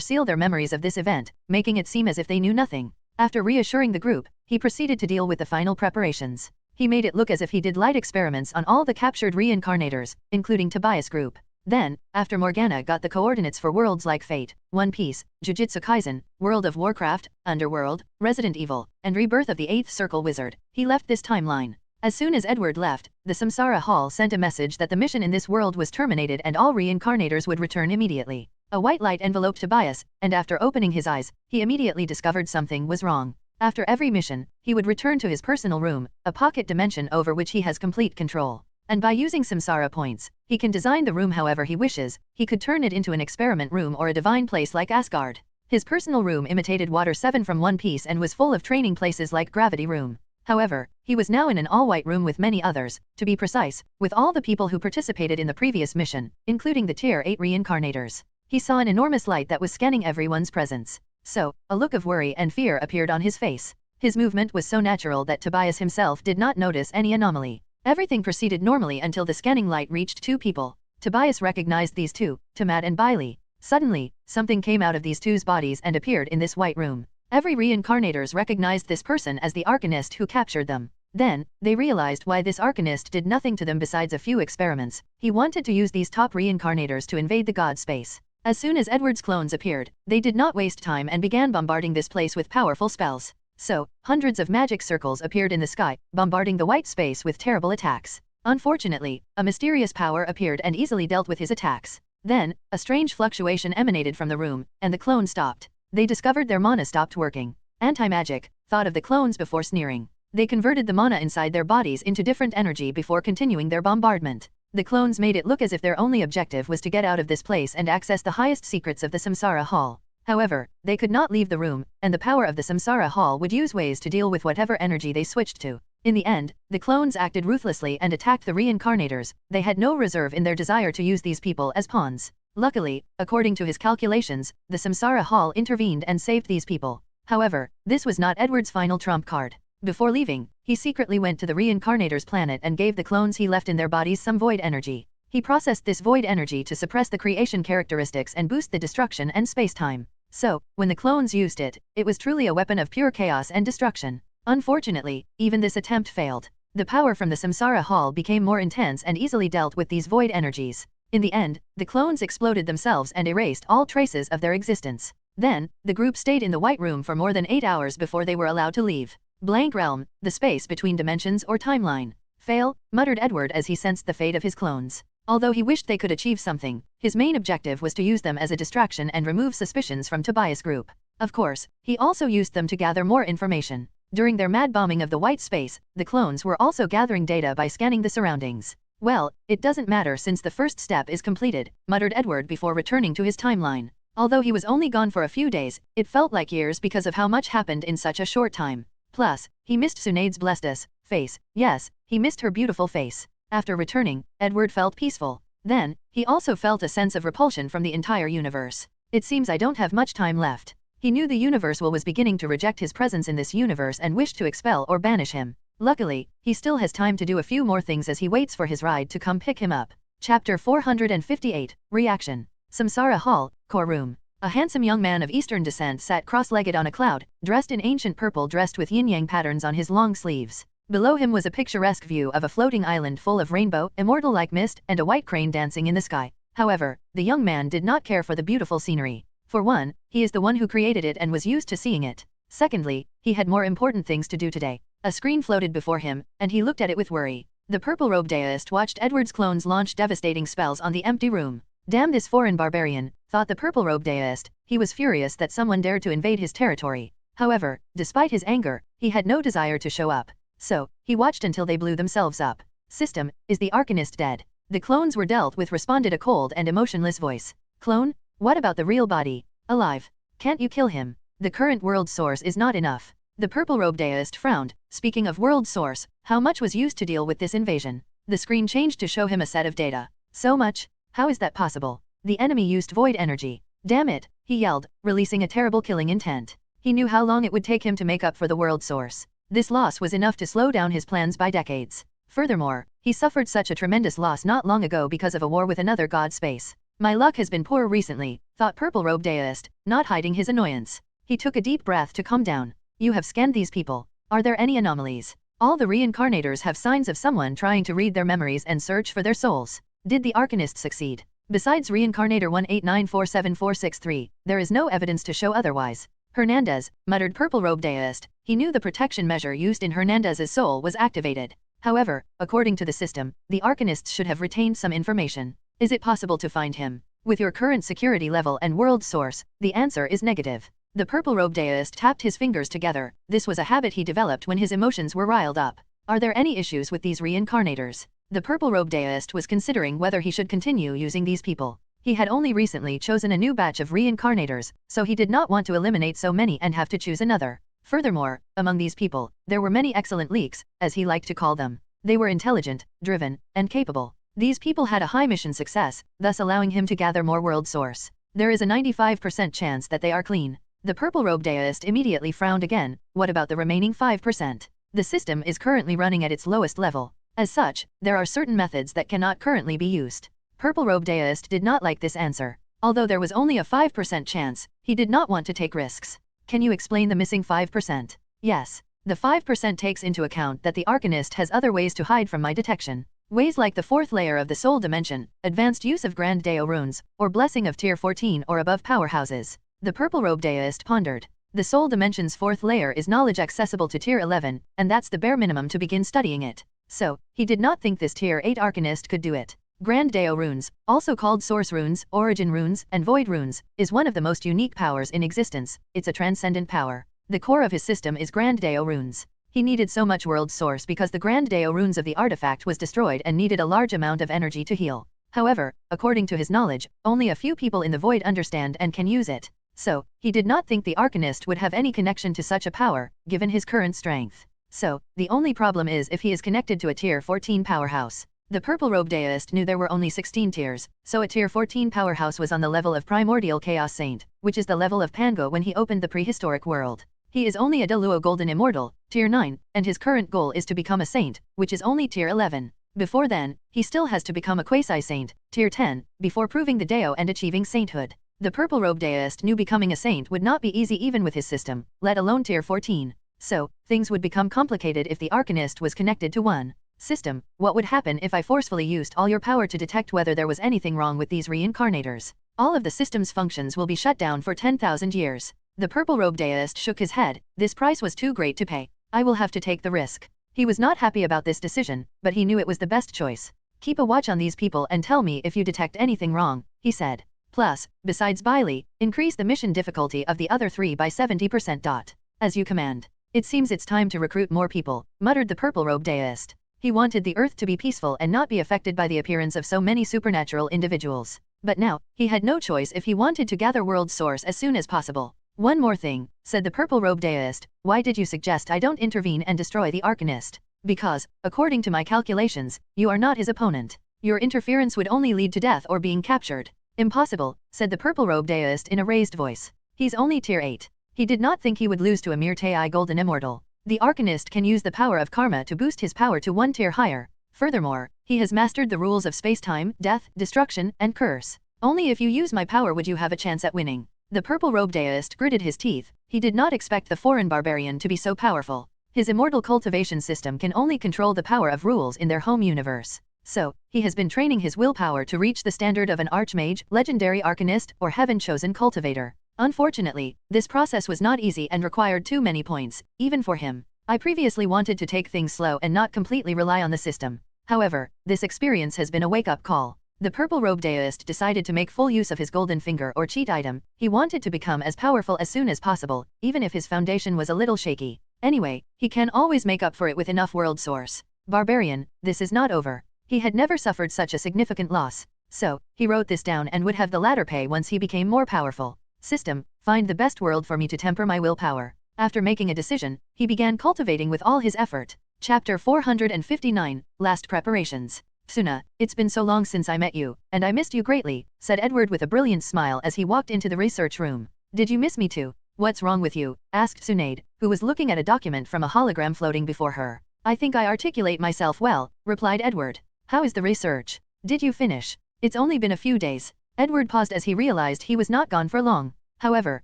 seal their memories of this event, making it seem as if they knew nothing. After reassuring the group, he proceeded to deal with the final preparations. He made it look as if he did light experiments on all the captured reincarnators, including Tobias' group. Then, after Morgana got the coordinates for worlds like Fate, One Piece, Jujutsu Kaisen, World of Warcraft, Underworld, Resident Evil, and Rebirth of the 8th Circle Wizard, he left this timeline. As soon as Edward left, the Samsara Hall sent a message that the mission in this world was terminated and all reincarnators would return immediately. A white light enveloped Tobias, and after opening his eyes, he immediately discovered something was wrong. After every mission, he would return to his personal room, a pocket dimension over which he has complete control. And by using Samsara points, he can design the room however he wishes. He could turn it into an experiment room or a divine place like Asgard. His personal room imitated Water 7 from One Piece and was full of training places like Gravity Room. However, he was now in an all-white room with many others, to be precise, with all the people who participated in the previous mission, including the Tier 8 reincarnators. He saw an enormous light that was scanning everyone's presence. So, a look of worry and fear appeared on his face. His movement was so natural that Tobias himself did not notice any anomaly. Everything proceeded normally until the scanning light reached two people. Tobias recognized these two, Tamat and Bailey. Suddenly, something came out of these two's bodies and appeared in this white room. Every reincarnators recognized this person as the Arcanist who captured them. Then, they realized why this Arcanist did nothing to them besides a few experiments. He wanted to use these top reincarnators to invade the god space. As soon as Edward's clones appeared, they did not waste time and began bombarding this place with powerful spells. So, hundreds of magic circles appeared in the sky, bombarding the white space with terrible attacks. Unfortunately, a mysterious power appeared and easily dealt with his attacks. Then, a strange fluctuation emanated from the room, and the clone stopped. They discovered their mana stopped working. Anti-magic, thought of the clones before sneering. They converted the mana inside their bodies into different energy before continuing their bombardment. The clones made it look as if their only objective was to get out of this place and access the highest secrets of the Samsara Hall. However, they could not leave the room, and the power of the Samsara Hall would use ways to deal with whatever energy they switched to. In the end, the clones acted ruthlessly and attacked the reincarnators. They had no reserve in their desire to use these people as pawns. Luckily, according to his calculations, the Samsara Hall intervened and saved these people. However, this was not Edward's final trump card. Before leaving, he secretly went to the reincarnators' planet and gave the clones he left in their bodies some void energy. He processed this void energy to suppress the creation characteristics and boost the destruction and space-time. So, when the clones used it, it was truly a weapon of pure chaos and destruction. Unfortunately, even this attempt failed. The power from the Samsara Hall became more intense and easily dealt with these void energies. In the end, the clones exploded themselves and erased all traces of their existence. Then, the group stayed in the White Room for more than 8 hours before they were allowed to leave. Blank realm, the space between dimensions or timeline. Fail, muttered Edward as he sensed the fate of his clones. Although he wished they could achieve something, his main objective was to use them as a distraction and remove suspicions from Tobias' group. Of course, he also used them to gather more information. During their mad bombing of the white space, the clones were also gathering data by scanning the surroundings. Well, it doesn't matter since the first step is completed, muttered Edward before returning to his timeline. Although he was only gone for a few days, it felt like years because of how much happened in such a short time. Plus, he missed Sunade's blessed face. Yes, he missed her beautiful face. After returning, Edward felt peaceful. Then, he also felt a sense of repulsion from the entire universe. It seems I don't have much time left. He knew the universal was beginning to reject his presence in this universe and wished to expel or banish him. Luckily, he still has time to do a few more things as he waits for his ride to come pick him up. Chapter 458, Reaction. Samsara Hall, Core Room. A handsome young man of Eastern descent sat cross-legged on a cloud, dressed in ancient purple dressed with yin-yang patterns on his long sleeves. Below him was a picturesque view of a floating island full of rainbow, immortal-like mist, and a white crane dancing in the sky. However, the young man did not care for the beautiful scenery. For one, he is the one who created it and was used to seeing it. Secondly, he had more important things to do today. A screen floated before him, and he looked at it with worry. The purple-robed deist watched Edward's clones launch devastating spells on the empty room. Damn this foreign barbarian, thought the purple-robed deist. He was furious that someone dared to invade his territory. However, despite his anger, he had no desire to show up. So, he watched until they blew themselves up. System, is the Arcanist dead? The clones were dealt with, responded a cold and emotionless voice. Clone? What about the real body? Alive. Can't you kill him? The current world source is not enough. The purple-robed deist frowned. Speaking of world source, how much was used to deal with this invasion? The screen changed to show him a set of data. So much? How is that possible? The enemy used void energy. Damn it, he yelled, releasing a terrible killing intent. He knew how long it would take him to make up for the world source. This loss was enough to slow down his plans by decades. Furthermore, he suffered such a tremendous loss not long ago because of a war with another god space. My luck has been poor recently, thought purple-robed deist, not hiding his annoyance. He took a deep breath to calm down. You have scanned these people. Are there any anomalies? All the reincarnators have signs of someone trying to read their memories and search for their souls. Did the Arcanist succeed? Besides reincarnator 189474663, there is no evidence to show otherwise. Hernandez, muttered purple-robed deist. He knew the protection measure used in Hernandez's soul was activated. However, according to the system, the Arcanists should have retained some information. Is it possible to find him? With your current security level and world source, the answer is negative. The purple-robed deist tapped his fingers together. This was a habit he developed when his emotions were riled up. Are there any issues with these reincarnators? The purple-robed deist was considering whether he should continue using these people. He had only recently chosen a new batch of reincarnators, so he did not want to eliminate so many and have to choose another. Furthermore, among these people, there were many excellent leaks, as he liked to call them. They were intelligent, driven, and capable. These people had a high mission success, thus allowing him to gather more world source. There is a 95% chance that they are clean. The purple-robed deist immediately frowned again. What about the remaining 5%? The system is currently running at its lowest level. As such, there are certain methods that cannot currently be used. Purple-robed deist did not like this answer. Although there was only a 5% chance, he did not want to take risks. Can you explain the missing 5%? Yes. The 5% takes into account that the Arcanist has other ways to hide from my detection. Ways like the fourth layer of the soul dimension, advanced use of Grand Deo runes, or blessing of tier 14 or above powerhouses. The purple-robed deist pondered. The soul dimension's fourth layer is knowledge accessible to tier 11, and that's the bare minimum to begin studying it. So, he did not think this tier 8 Arcanist could do it. Grand Deo runes, also called source runes, origin runes, and void runes, is one of the most unique powers in existence. It's a transcendent power. The core of his system is Grand Deo runes. He needed so much world source because the Grand Deo runes of the artifact was destroyed and needed a large amount of energy to heal. However, according to his knowledge, only a few people in the void understand and can use it. So, he did not think the Arcanist would have any connection to such a power, given his current strength. So, the only problem is if he is connected to a tier 14 powerhouse. The purple-robed deist knew there were only 16 tiers, so a tier 14 powerhouse was on the level of Primordial Chaos Saint, which is the level of Pango when he opened the prehistoric world. He is only a Deluo Golden Immortal, tier 9, and his current goal is to become a saint, which is only tier 11. Before then, he still has to become a quasi-saint, tier 10, before proving the Deo and achieving sainthood. The purple-robed deist knew becoming a saint would not be easy even with his system, let alone tier 14. So, things would become complicated if the Arcanist was connected to one. System, what would happen if I forcefully used all your power to detect whether there was anything wrong with these reincarnators? All of the system's functions will be shut down for 10,000 years. The purple-robed deist shook his head. This price was too great to pay. I will have to take the risk. He was not happy about this decision, but he knew it was the best choice. Keep a watch on these people and tell me if you detect anything wrong, he said. Plus, besides Bailey, increase the mission difficulty of the other 3 by 70%. As you command. It seems it's time to recruit more people, muttered the purple-robed deist. He wanted the earth to be peaceful and not be affected by the appearance of so many supernatural individuals. But now, he had no choice if he wanted to gather world source as soon as possible. One more thing, said the purple-robed deist, why did you suggest I don't intervene and destroy the Arcanist? Because, according to my calculations, you are not his opponent. Your interference would only lead to death or being captured. Impossible, said the purple-robed deist in a raised voice. He's only tier 8. He did not think he would lose to a mere Tei Golden Immortal. The Arcanist can use the power of karma to boost his power to 1 tier higher. Furthermore, he has mastered the rules of space-time, death, destruction, and curse. Only if you use my power would you have a chance at winning. The purple-robed deist gritted his teeth. He did not expect the foreign barbarian to be so powerful. His immortal cultivation system can only control the power of rules in their home universe. So, he has been training his willpower to reach the standard of an archmage, legendary arcanist, or heaven-chosen cultivator. Unfortunately, this process was not easy and required too many points, even for him. I previously wanted to take things slow and not completely rely on the system. However, this experience has been a wake-up call. The purple-robed deist decided to make full use of his golden finger or cheat item. He wanted to become as powerful as soon as possible, even if his foundation was a little shaky. Anyway, he can always make up for it with enough world source. Barbarian, this is not over. He had never suffered such a significant loss. So, he wrote this down and would have the latter pay once he became more powerful. System, find the best world for me to temper my willpower. After making a decision, he began cultivating with all his effort. Chapter 459, Last Preparations. Suna, it's been so long since I met you, and I missed you greatly, said Edward with a brilliant smile as he walked into the research room. Did you miss me too? What's wrong with you? Asked Sinead, who was looking at a document from a hologram floating before her. I think I articulate myself well, replied Edward. How is the research? Did you finish? It's only been a few days. Edward paused as he realized he was not gone for long. However,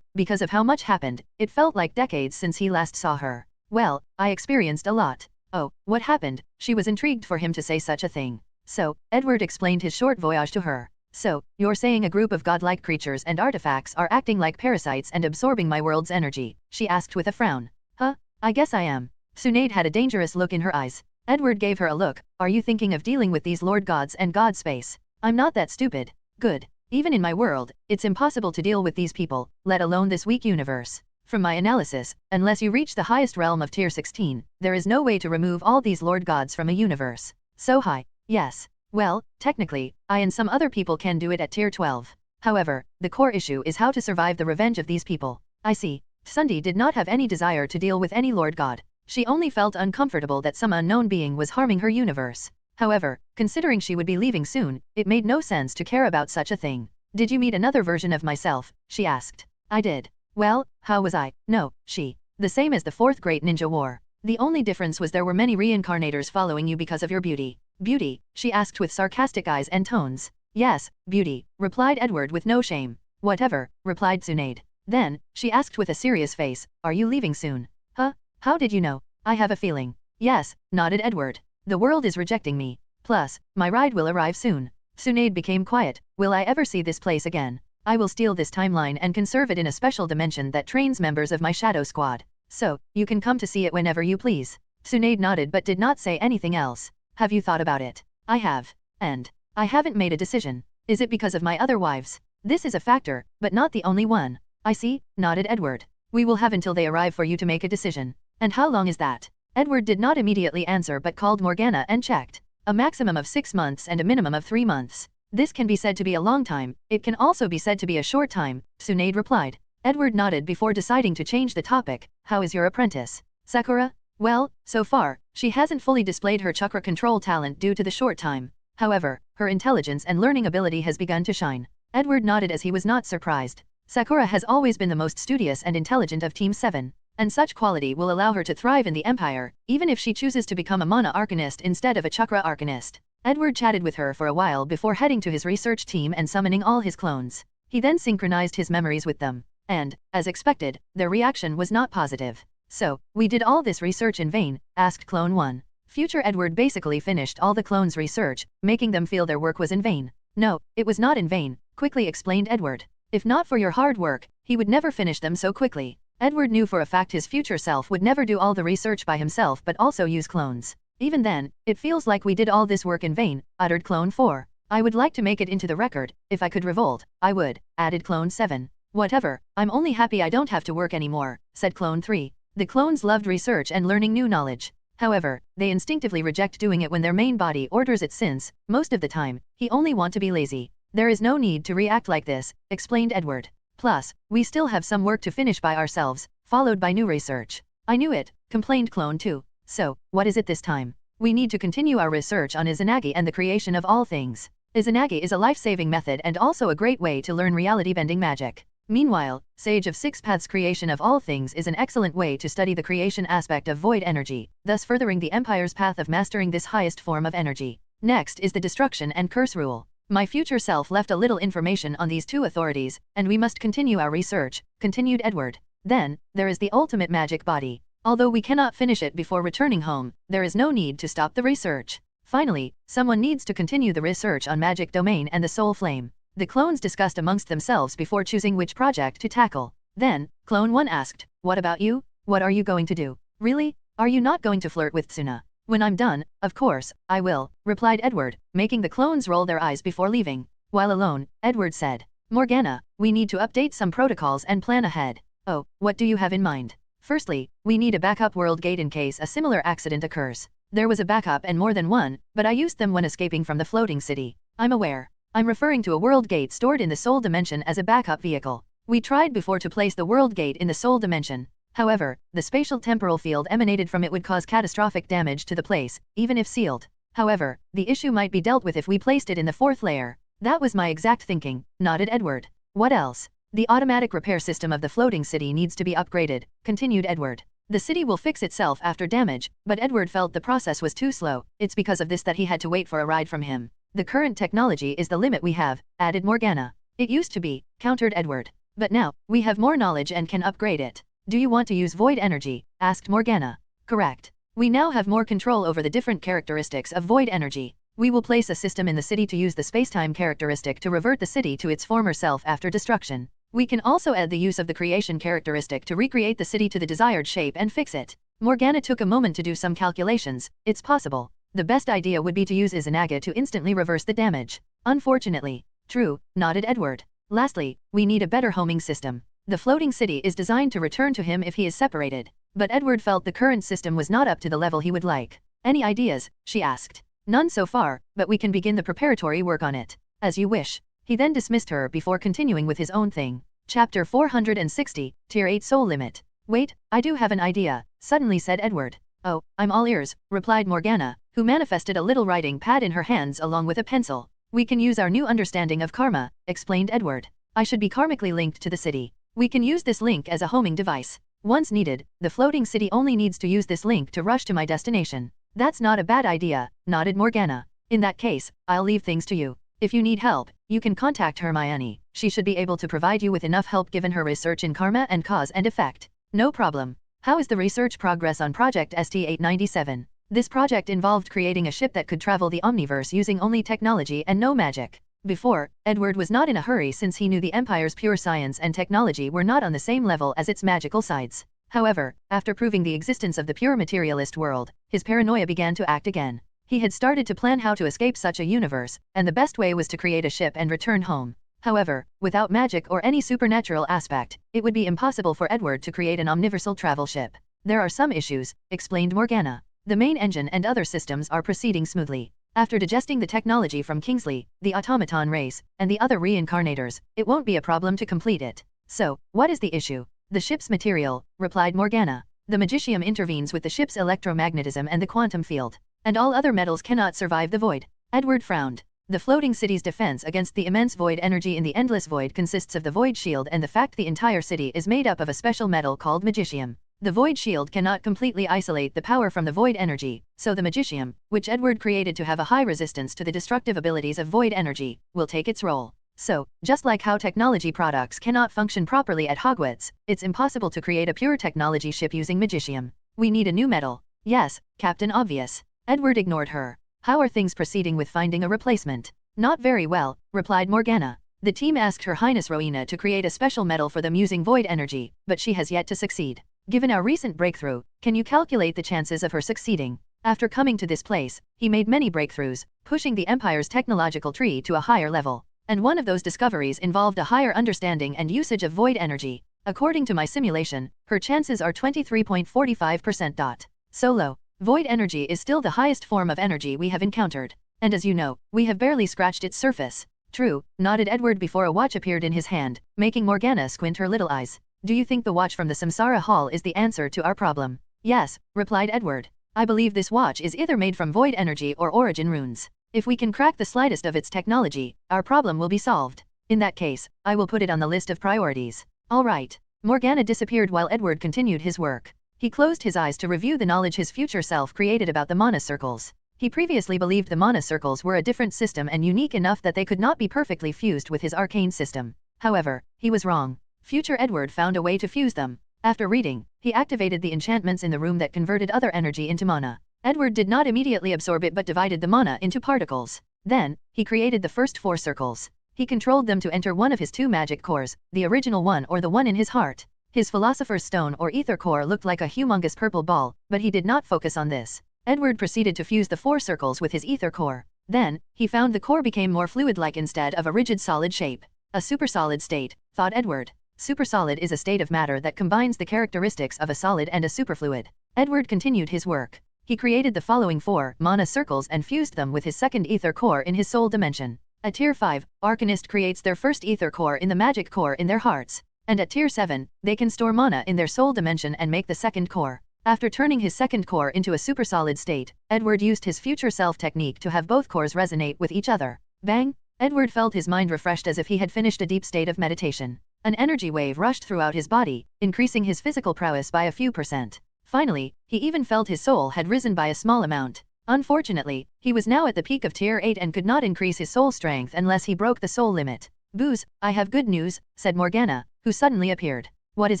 because of how much happened, it felt like decades since he last saw her. Well, I experienced a lot. Oh, what happened? She was intrigued for him to say such a thing. So, Edward explained his short voyage to her. So, you're saying a group of godlike creatures and artifacts are acting like parasites and absorbing my world's energy, she asked with a frown. Huh? I guess I am. Sinead had a dangerous look in her eyes. Edward gave her a look. Are you thinking of dealing with these lord gods and god space? I'm not that stupid. Good. Even in my world, it's impossible to deal with these people, let alone this weak universe. From my analysis, unless you reach the highest realm of tier 16, there is no way to remove all these lord gods from a universe. So high. Yes. Well, technically, I and some other people can do it at tier 12. However, the core issue is how to survive the revenge of these people. I see. Sundi did not have any desire to deal with any lord god. She only felt uncomfortable that some unknown being was harming her universe. However, considering she would be leaving soon, it made no sense to care about such a thing. Did you meet another version of myself? She asked. I did. Well, how was I? No, she. The same as the Fourth Great Ninja War. The only difference was there were many reincarnators following you because of your beauty. Beauty? She asked with sarcastic eyes and tones. Yes, beauty, replied Edward with no shame. Whatever, replied Sinead. Then, she asked with a serious face, are you leaving soon? Huh? How did you know? I have a feeling. Yes, nodded Edward. The world is rejecting me. Plus, my ride will arrive soon. Sinead became quiet. Will I ever see this place again? I will steal this timeline and conserve it in a special dimension that trains members of my shadow squad. So, you can come to see it whenever you please. Sinead nodded but did not say anything else. Have you thought about it? I have. And I haven't made a decision. Is it because of my other wives? This is a factor, but not the only one. I see, nodded Edward. We will have until they arrive for you to make a decision. And how long is that? Edward did not immediately answer but called Morgana and checked. A maximum of 6 months and a minimum of 3 months. This can be said to be a long time, it can also be said to be a short time, Sinead replied. Edward nodded before deciding to change the topic. How is your apprentice? Sakura? Well, so far, she hasn't fully displayed her chakra control talent due to the short time. However, her intelligence and learning ability has begun to shine. Edward nodded as he was not surprised. Sakura has always been the most studious and intelligent of Team 7. And such quality will allow her to thrive in the Empire, even if she chooses to become a Mana Arcanist instead of a Chakra Arcanist. Edward chatted with her for a while before heading to his research team and summoning all his clones. He then synchronized his memories with them. And, as expected, their reaction was not positive. So, we did all this research in vain, asked Clone 1. Future Edward basically finished all the clones' research, making them feel their work was in vain. No, it was not in vain, quickly explained Edward. If not for your hard work, he would never finish them so quickly. Edward knew for a fact his future self would never do all the research by himself but also use clones. Even then, it feels like we did all this work in vain, uttered Clone 4. I would like to make it into the record. If I could revolt, I would, added Clone 7. Whatever, I'm only happy I don't have to work anymore, said Clone 3. The clones loved research and learning new knowledge. However, they instinctively reject doing it when their main body orders it since, most of the time, he only want to be lazy. There is no need to react like this, explained Edward. Plus, we still have some work to finish by ourselves, followed by new research. I knew it, complained Clone 2. So, what is it this time? We need to continue our research on Izanagi and the creation of all things. Izanagi is a life-saving method and also a great way to learn reality-bending magic. Meanwhile, Sage of Six Paths creation of all things is an excellent way to study the creation aspect of void energy, thus furthering the Empire's path of mastering this highest form of energy. Next is the destruction and curse rule. My future self left a little information on these two authorities, and we must continue our research, continued Edward. Then, there is the ultimate magic body. Although we cannot finish it before returning home, there is no need to stop the research. Finally, someone needs to continue the research on magic domain and the soul flame. The clones discussed amongst themselves before choosing which project to tackle. Then, Clone 1 asked, what about you? What are you going to do? Really? Are you not going to flirt with Tsuna? When I'm done, of course, I will, replied Edward, making the clones roll their eyes before leaving. While alone, Edward said, Morgana, we need to update some protocols and plan ahead. Oh, what do you have in mind? Firstly, we need a backup world gate in case a similar accident occurs. There was a backup and more than one, but I used them when escaping from the floating city. I'm aware. I'm referring to a world gate stored in the soul dimension as a backup vehicle. We tried before to place the world gate in the soul dimension. However, the spatial temporal field emanated from it would cause catastrophic damage to the place, even if sealed. However, the issue might be dealt with if we placed it in the fourth layer. That was my exact thinking, nodded Edward. What else? The automatic repair system of the floating city needs to be upgraded, continued Edward. The city will fix itself after damage, but Edward felt the process was too slow. It's because of this that he had to wait for a ride from him. The current technology is the limit we have, added Morgana. It used to be, countered Edward. But now, we have more knowledge and can upgrade it. Do you want to use void energy? Asked Morgana. Correct. We now have more control over the different characteristics of void energy. We will place a system in the city to use the spacetime characteristic to revert the city to its former self after destruction. We can also add the use of the creation characteristic to recreate the city to the desired shape and fix it. Morgana took a moment to do some calculations. It's possible. The best idea would be to use Izanaga to instantly reverse the damage. Unfortunately. True, nodded Edward. Lastly, we need a better homing system. The floating city is designed to return to him if he is separated. But Edward felt the current system was not up to the level he would like. Any ideas? She asked. None so far, but we can begin the preparatory work on it. As you wish. He then dismissed her before continuing with his own thing. Chapter 460, Tier 8 Soul Limit. Wait, I do have an idea, suddenly said Edward. Oh, I'm all ears, replied Morgana, who manifested a little writing pad in her hands along with a pencil. We can use our new understanding of karma, explained Edward. I should be karmically linked to the city. We can use this link as a homing device. Once needed, the floating city only needs to use this link to rush to my destination. That's not a bad idea, nodded Morgana. In that case, I'll leave things to you. If you need help, you can contact Hermione. She should be able to provide you with enough help given her research in karma and cause and effect. No problem. How is the research progress on Project ST-897? This project involved creating a ship that could travel the Omniverse using only technology and no magic. Before, Edward was not in a hurry since he knew the Empire's pure science and technology were not on the same level as its magical sides. However, after proving the existence of the pure materialist world, his paranoia began to act again. He had started to plan how to escape such a universe, and the best way was to create a ship and return home. However, without magic or any supernatural aspect, it would be impossible for Edward to create an omniversal travel ship. There are some issues, explained Morgana. The main engine and other systems are proceeding smoothly. After digesting the technology from Kingsley, the automaton race, and the other reincarnators, it won't be a problem to complete it. So, what is the issue? The ship's material, replied Morgana. The magicium intervenes with the ship's electromagnetism and the quantum field. And all other metals cannot survive the void. Edward frowned. The floating city's defense against the immense void energy in the endless void consists of the void shield and the fact the entire city is made up of a special metal called magicium. The void shield cannot completely isolate the power from the void energy, so the magicium, which Edward created to have a high resistance to the destructive abilities of void energy, will take its role. So, just like how technology products cannot function properly at Hogwarts, it's impossible to create a pure technology ship using magicium. We need a new metal. Yes, Captain Obvious. Edward ignored her. How are things proceeding with finding a replacement? Not very well, replied Morgana. The team asked Her Highness Rowena to create a special metal for them using void energy, but she has yet to succeed. Given our recent breakthrough, can you calculate the chances of her succeeding? After coming to this place, he made many breakthroughs, pushing the Empire's technological tree to a higher level. And one of those discoveries involved a higher understanding and usage of void energy. According to my simulation, her chances are 23.45%. So low. Void energy is still the highest form of energy we have encountered. And as you know, we have barely scratched its surface. True, nodded Edward before a watch appeared in his hand, making Morgana squint her little eyes. Do you think the watch from the Samsara Hall is the answer to our problem? Yes, replied Edward. I believe this watch is either made from void energy or origin runes. If we can crack the slightest of its technology, our problem will be solved. In that case, I will put it on the list of priorities. All right. Morgana disappeared while Edward continued his work. He closed his eyes to review the knowledge his future self created about the mana circles. He previously believed the mana circles were a different system and unique enough that they could not be perfectly fused with his arcane system. However, he was wrong. Future Edward found a way to fuse them. After reading, he activated the enchantments in the room that converted other energy into mana. Edward did not immediately absorb it but divided the mana into particles. Then, he created the first 4 circles. He controlled them to enter one of his 2 magic cores, the original one or the one in his heart. His Philosopher's Stone or Ether core looked like a humongous purple ball, but he did not focus on this. Edward proceeded to fuse the 4 circles with his ether core. Then, he found the core became more fluid-like instead of a rigid solid shape. A supersolid state, thought Edward. Supersolid is a state of matter that combines the characteristics of a solid and a superfluid. Edward continued his work. He created the following 4 mana circles and fused them with his second ether core in his soul dimension. At Tier 5, Arcanist creates their first ether core in the magic core in their hearts. And at Tier 7, they can store mana in their soul dimension and make the second core. After turning his second core into a supersolid state, Edward used his future self technique to have both cores resonate with each other. Bang! Edward felt his mind refreshed as if he had finished a deep state of meditation. An energy wave rushed throughout his body, increasing his physical prowess by a few %. Finally, he even felt his soul had risen by a small amount. Unfortunately, he was now at the peak of Tier 8 and could not increase his soul strength unless he broke the soul limit. Booze, I have good news, said Morgana, who suddenly appeared. What is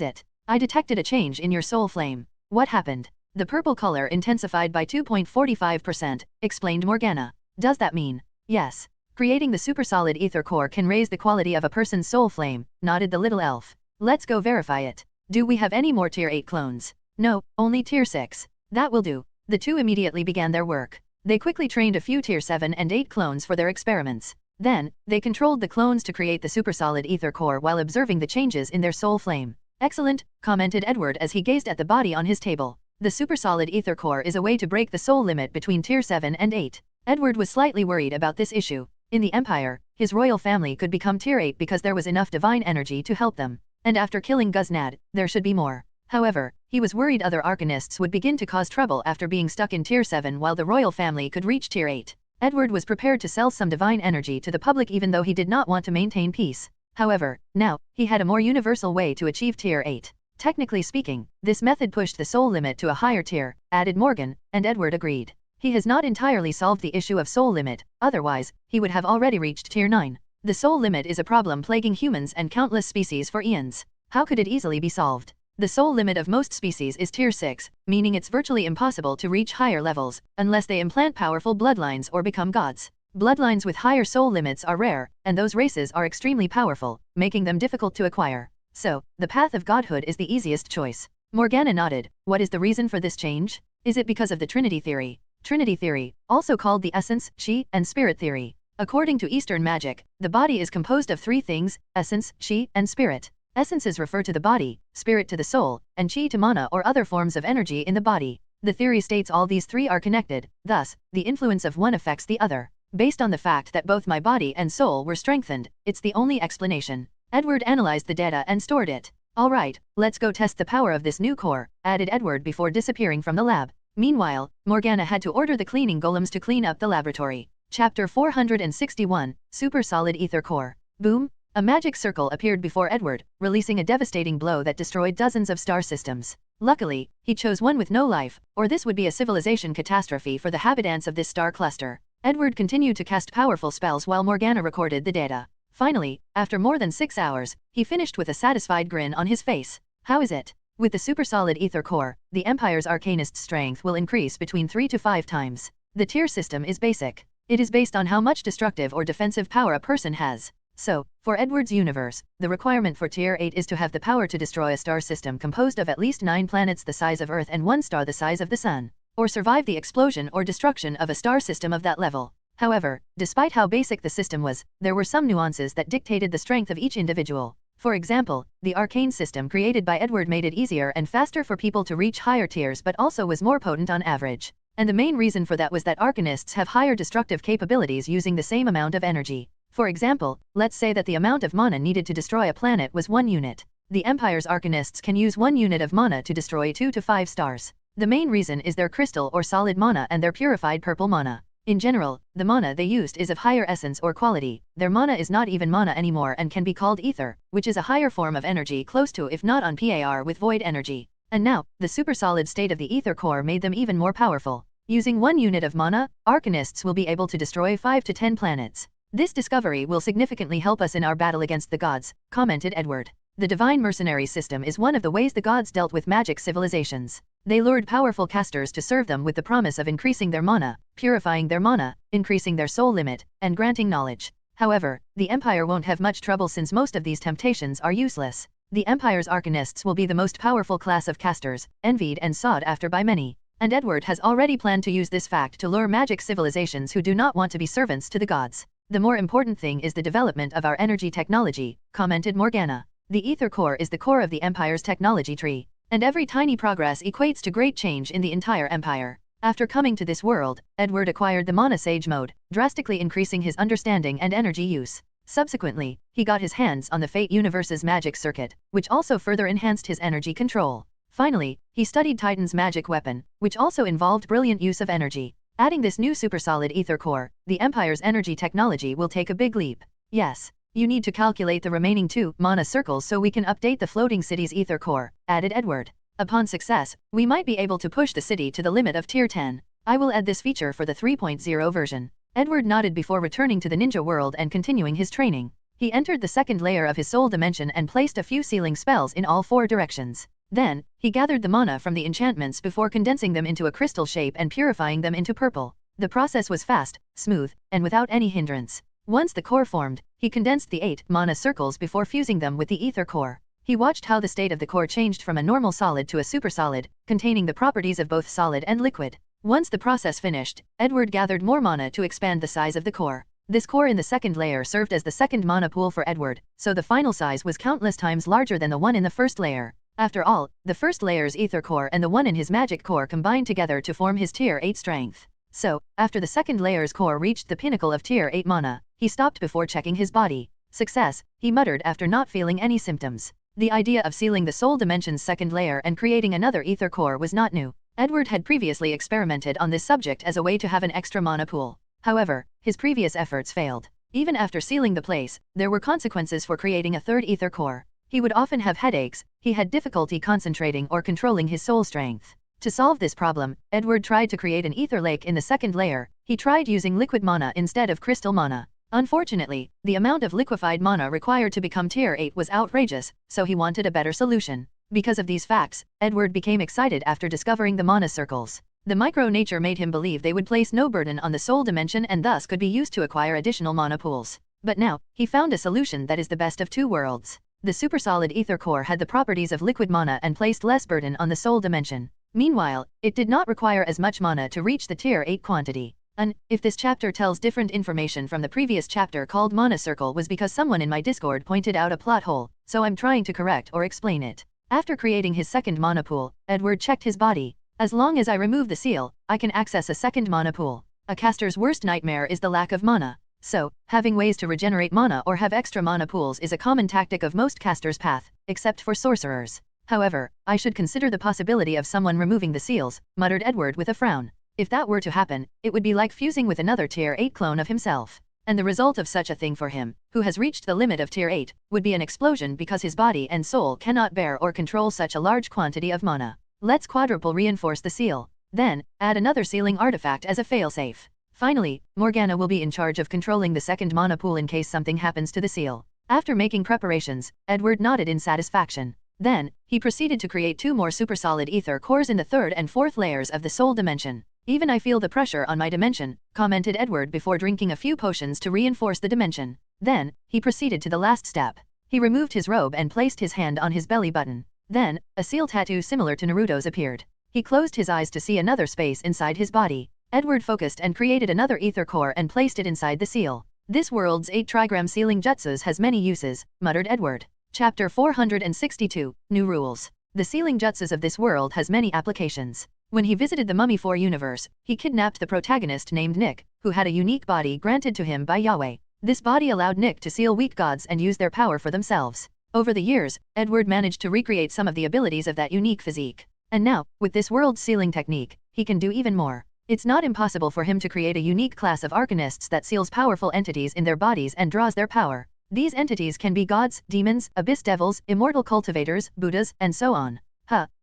it? I detected a change in your soul flame. What happened? The purple color intensified by 2.45%, explained Morgana. Does that mean? Yes. Creating the supersolid ether core can raise the quality of a person's soul flame, nodded the little elf. Let's go verify it. Do we have any more Tier 8 clones? No, only Tier 6. That will do. The two immediately began their work. They quickly trained a few Tier 7 and 8 clones for their experiments. Then, they controlled the clones to create the supersolid ether core while observing the changes in their soul flame. Excellent, commented Edward as he gazed at the body on his table. The supersolid ether core is a way to break the soul limit between Tier 7 and 8. Edward was slightly worried about this issue. In the Empire, his royal family could become Tier 8 because there was enough divine energy to help them. And after killing Guznad, there should be more. However, he was worried other Arcanists would begin to cause trouble after being stuck in Tier 7 while the royal family could reach Tier 8. Edward was prepared to sell some divine energy to the public even though he did not want to maintain peace. However, now, he had a more universal way to achieve Tier 8. Technically speaking, this method pushed the soul limit to a higher tier, added Morgan, and Edward agreed. He has not entirely solved the issue of soul limit, otherwise, he would have already reached Tier 9. The soul limit is a problem plaguing humans and countless species for eons. How could it easily be solved? The soul limit of most species is Tier 6, meaning it's virtually impossible to reach higher levels, unless they implant powerful bloodlines or become gods. Bloodlines with higher soul limits are rare, and those races are extremely powerful, making them difficult to acquire. So, the path of godhood is the easiest choice. Morgana nodded. What is the reason for this change? Is it because of the Trinity theory? Trinity theory, also called the essence, chi, and spirit theory. According to Eastern magic, the body is composed of 3 things, essence, chi, and spirit. Essences refer to the body, spirit to the soul, and chi to mana or other forms of energy in the body. The theory states all these 3 are connected, thus, the influence of one affects the other. Based on the fact that both my body and soul were strengthened, it's the only explanation. Edward analyzed the data and stored it. Alright, let's go test the power of this new core, added Edward before disappearing from the lab. Meanwhile, Morgana had to order the cleaning golems to clean up the laboratory. Chapter 461, Super Solid Ether Core. Boom! A magic circle appeared before Edward, releasing a devastating blow that destroyed dozens of star systems. Luckily, he chose one with no life, or this would be a civilization catastrophe for the habitants of this star cluster. Edward continued to cast powerful spells while Morgana recorded the data. Finally, after more than 6 hours, he finished with a satisfied grin on his face. How is it? With the supersolid ether core, the Empire's Arcanist's strength will increase between 3 to 5 times. The tier system is basic. It is based on how much destructive or defensive power a person has. So, for Edward's universe, the requirement for Tier 8 is to have the power to destroy a star system composed of at least 9 planets the size of Earth and 1 star the size of the Sun, or survive the explosion or destruction of a star system of that level. However, despite how basic the system was, there were some nuances that dictated the strength of each individual. For example, the arcane system created by Edward made it easier and faster for people to reach higher tiers but also was more potent on average. And the main reason for that was that Arcanists have higher destructive capabilities using the same amount of energy. For example, let's say that the amount of mana needed to destroy a planet was 1 unit. The Empire's Arcanists can use 1 unit of mana to destroy 2 to 5 stars. The main reason is their crystal or solid mana and their purified purple mana. In general, the mana they used is of higher essence or quality. Their mana is not even mana anymore and can be called ether, which is a higher form of energy close to if not on par with void energy. And now, the supersolid state of the ether core made them even more powerful. Using 1 unit of mana, Arcanists will be able to destroy 5 to 10 planets. This discovery will significantly help us in our battle against the gods, commented Edward. The divine mercenary system is one of the ways the gods dealt with magic civilizations. They lured powerful casters to serve them with the promise of increasing their mana, purifying their mana, increasing their soul limit, and granting knowledge. However, the Empire won't have much trouble since most of these temptations are useless. The Empire's Arcanists will be the most powerful class of casters, envied and sought after by many. and Edward has already planned to use this fact to lure magic civilizations who do not want to be servants to the gods. The more important thing is the development of our energy technology, commented Morgana. The ether core is the core of the Empire's technology tree, and every tiny progress equates to great change in the entire Empire. After coming to this world, Edward acquired the Mana Sage mode, drastically increasing his understanding and energy use. Subsequently, he got his hands on the Fate Universe's magic circuit, which also further enhanced his energy control. Finally, he studied Titan's magic weapon, which also involved brilliant use of energy. Adding this new supersolid ether core, the Empire's energy technology will take a big leap. Yes, you need to calculate the remaining 2 mana circles so we can update the floating city's ether core, added Edward. Upon success, we might be able to push the city to the limit of Tier 10. I will add this feature for the 3.0 version. Edward nodded before returning to the ninja world and continuing his training. He entered the second layer of his soul dimension and placed a few sealing spells in all 4 directions. Then, he gathered the mana from the enchantments before condensing them into a crystal shape and purifying them into purple. The process was fast, smooth, and without any hindrance. Once the core formed, he condensed the 8 mana circles before fusing them with the ether core. He watched how the state of the core changed from a normal solid to a supersolid, containing the properties of both solid and liquid. Once the process finished, Edward gathered more mana to expand the size of the core. This core in the second layer served as the second mana pool for Edward, so the final size was countless times larger than the one in the first layer. After all, the first layer's ether core and the one in his magic core combined together to form his Tier 8 strength. So, after the second layer's core reached the pinnacle of Tier 8 mana, he stopped before checking his body. Success, he muttered after not feeling any symptoms. The idea of sealing the soul dimension's second layer and creating another ether core was not new. Edward had previously experimented on this subject as a way to have an extra mana pool. However, his previous efforts failed. Even after sealing the place, there were consequences for creating a third ether core. He would often have headaches, he had difficulty concentrating or controlling his soul strength. To solve this problem, Edward tried to create an ether lake in the second layer. He tried using liquid mana instead of crystal mana. Unfortunately, the amount of liquefied mana required to become Tier 8 was outrageous, so he wanted a better solution. Because of these facts, Edward became excited after discovering the mana circles. The micro nature made him believe they would place no burden on the soul dimension and thus could be used to acquire additional mana pools. But now, he found a solution that is the best of 2 worlds. The supersolid ether core had the properties of liquid mana and placed less burden on the soul dimension. Meanwhile, it did not require as much mana to reach the Tier 8 quantity. And, if this chapter tells different information from the previous chapter called Mana Circle was because someone in my Discord pointed out a plot hole, so I'm trying to correct or explain it. After creating his second mana pool, Edward checked his body. As long as I remove the seal, I can access a second mana pool. A caster's worst nightmare is the lack of mana. So, having ways to regenerate mana or have extra mana pools is a common tactic of most casters' path, except for sorcerers. However, I should consider the possibility of someone removing the seals, muttered Edward with a frown. If that were to happen, it would be like fusing with another Tier 8 clone of himself. And the result of such a thing for him, who has reached the limit of Tier 8, would be an explosion because his body and soul cannot bear or control such a large quantity of mana. Let's quadruple reinforce the seal. Then, add another sealing artifact as a failsafe. Finally, Morgana will be in charge of controlling the second mana pool in case something happens to the seal. After making preparations, Edward nodded in satisfaction. Then, he proceeded to create 2 more supersolid ether cores in the third and fourth layers of the soul dimension. Even I feel the pressure on my dimension, commented Edward before drinking a few potions to reinforce the dimension. Then, he proceeded to the last step. He removed his robe and placed his hand on his belly button. Then, a seal tattoo similar to Naruto's appeared. He closed his eyes to see another space inside his body. Edward focused and created another ether core and placed it inside the seal. This world's 8 trigram sealing jutsus has many uses, muttered Edward. Chapter 462, New Rules. The sealing jutsus of this world has many applications. When he visited the Mummy 4 universe, he kidnapped the protagonist named Nick, who had a unique body granted to him by Yahweh. This body allowed Nick to seal weak gods and use their power for themselves. Over the years, Edward managed to recreate some of the abilities of that unique physique. And now, with this world's sealing technique, he can do even more. It's not impossible for him to create a unique class of arcanists that seals powerful entities in their bodies and draws their power. These entities can be gods, demons, abyss devils, immortal cultivators, Buddhas, and so on.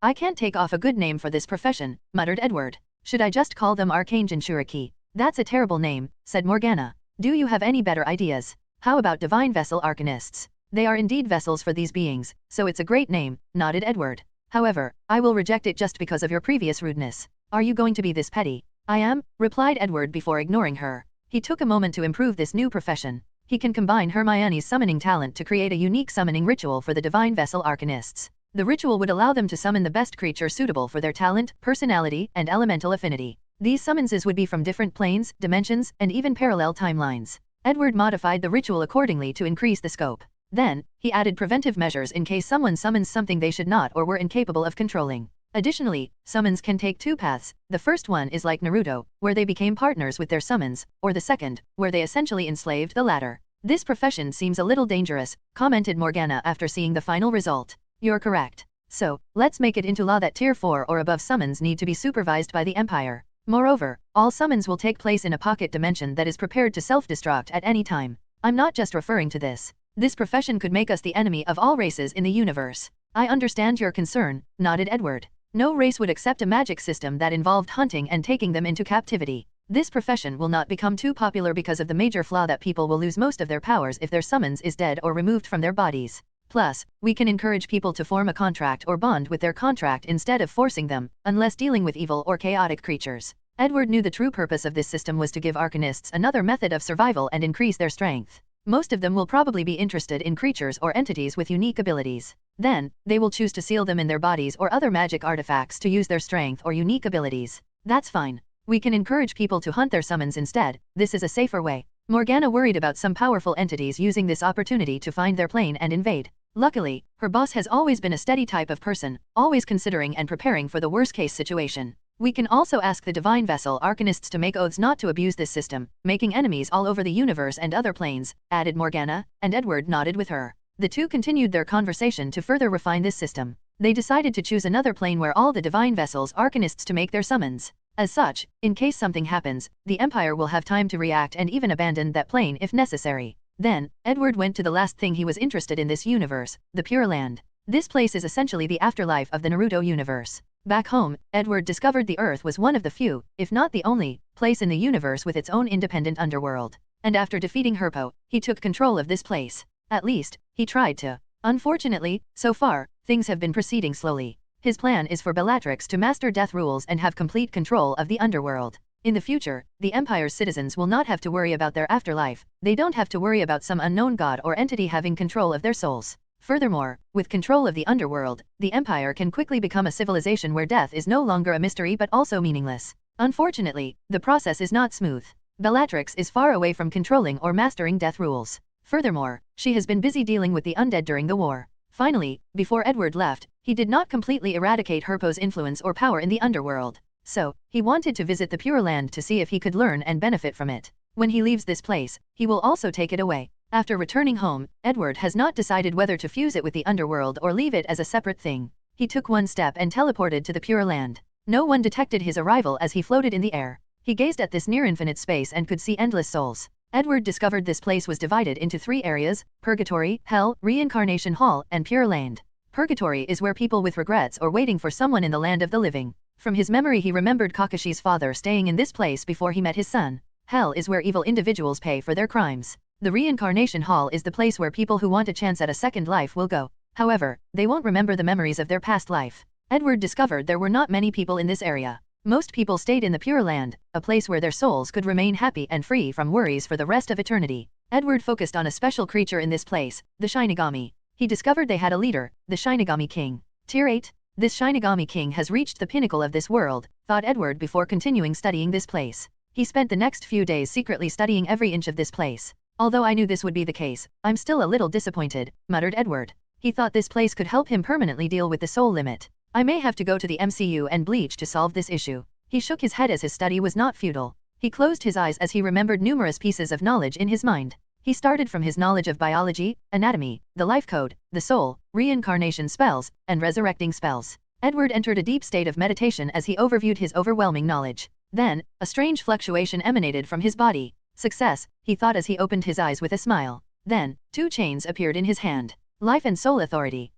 I can't take off a good name for this profession, muttered Edward. Should I just call them Arcane Jinchuriki? That's a terrible name, said Morgana. Do you have any better ideas? How about Divine Vessel Arcanists? They are indeed vessels for these beings, so it's a great name, nodded Edward. However, I will reject it just because of your previous rudeness. Are you going to be this petty? I am, replied Edward before ignoring her. He took a moment to improve this new profession. He can combine Hermione's summoning talent to create a unique summoning ritual for the Divine Vessel Arcanists. The ritual would allow them to summon the best creature suitable for their talent, personality, and elemental affinity. These summonses would be from different planes, dimensions, and even parallel timelines. Edward modified the ritual accordingly to increase the scope. Then, he added preventive measures in case someone summons something they should not or were incapable of controlling. Additionally, summons can take two paths. The first one is like Naruto, where they became partners with their summons, or the second, where they essentially enslaved the latter. This profession seems a little dangerous, commented Morgana after seeing the final result. You're correct. So, let's make it into law that Tier 4 or above summons need to be supervised by the Empire. Moreover, all summons will take place in a pocket dimension that is prepared to self-destruct at any time. I'm not just referring to this. This profession could make us the enemy of all races in the universe. I understand your concern, nodded Edward. No race would accept a magic system that involved hunting and taking them into captivity. This profession will not become too popular because of the major flaw that people will lose most of their powers if their summons is dead or removed from their bodies. Plus, we can encourage people to form a contract or bond with their contract instead of forcing them, unless dealing with evil or chaotic creatures. Edward knew the true purpose of this system was to give arcanists another method of survival and increase their strength. Most of them will probably be interested in creatures or entities with unique abilities. Then, they will choose to seal them in their bodies or other magic artifacts to use their strength or unique abilities. That's fine. We can encourage people to hunt their summons instead. This is a safer way. Morgana worried about some powerful entities using this opportunity to find their plane and invade. Luckily, her boss has always been a steady type of person, always considering and preparing for the worst-case situation. We can also ask the Divine Vessel Arcanists to make oaths not to abuse this system, making enemies all over the universe and other planes, added Morgana, and Edward nodded with her. The two continued their conversation to further refine this system. They decided to choose another plane where all the Divine Vessels Arcanists to make their summons. As such, in case something happens, the Empire will have time to react and even abandon that plane if necessary. Then, Edward went to the last thing he was interested in this universe, the Pure Land. This place is essentially the afterlife of the Naruto universe. Back home, Edward discovered the Earth was one of the few, if not the only, place in the universe with its own independent underworld. And after defeating Herpo, he took control of this place. At least, he tried to. Unfortunately, so far, things have been proceeding slowly. His plan is for Bellatrix to master death rules and have complete control of the underworld. In the future, the Empire's citizens will not have to worry about their afterlife. They don't have to worry about some unknown god or entity having control of their souls. Furthermore, with control of the underworld, the Empire can quickly become a civilization where death is no longer a mystery but also meaningless. Unfortunately, the process is not smooth. Bellatrix is far away from controlling or mastering death rules. Furthermore, she has been busy dealing with the undead during the war. Finally, before Edward left, he did not completely eradicate Herpo's influence or power in the underworld. So, he wanted to visit the Pure Land to see if he could learn and benefit from it. When he leaves this place, he will also take it away. After returning home, Edward has not decided whether to fuse it with the underworld or leave it as a separate thing. He took one step and teleported to the Pure Land. No one detected his arrival as he floated in the air. He gazed at this near-infinite space and could see endless souls. Edward discovered this place was divided into 3 areas: Purgatory, Hell, Reincarnation Hall, and Pure Land. Purgatory is where people with regrets or waiting for someone in the land of the living. From his memory he remembered Kakashi's father staying in this place before he met his son. Hell is where evil individuals pay for their crimes. The Reincarnation Hall is the place where people who want a chance at a second life will go. However, they won't remember the memories of their past life. Edward discovered there were not many people in this area. Most people stayed in the Pure Land, a place where their souls could remain happy and free from worries for the rest of eternity. Edward focused on a special creature in this place, the Shinigami. He discovered they had a leader, the Shinigami King. Tier 8. This Shinigami King has reached the pinnacle of this world, thought Edward before continuing studying this place. He spent the next few days secretly studying every inch of this place. Although I knew this would be the case, I'm still a little disappointed, muttered Edward. He thought this place could help him permanently deal with the soul limit. I may have to go to the MCU and Bleach to solve this issue. He shook his head as his study was not futile. He closed his eyes as he remembered numerous pieces of knowledge in his mind. He started from his knowledge of biology, anatomy, the life code, the soul, reincarnation spells, and resurrecting spells. Edward entered a deep state of meditation as he overviewed his overwhelming knowledge. Then, a strange fluctuation emanated from his body. Success, he thought as he opened his eyes with a smile. Then, 2 chains appeared in his hand. Life and Soul Authority.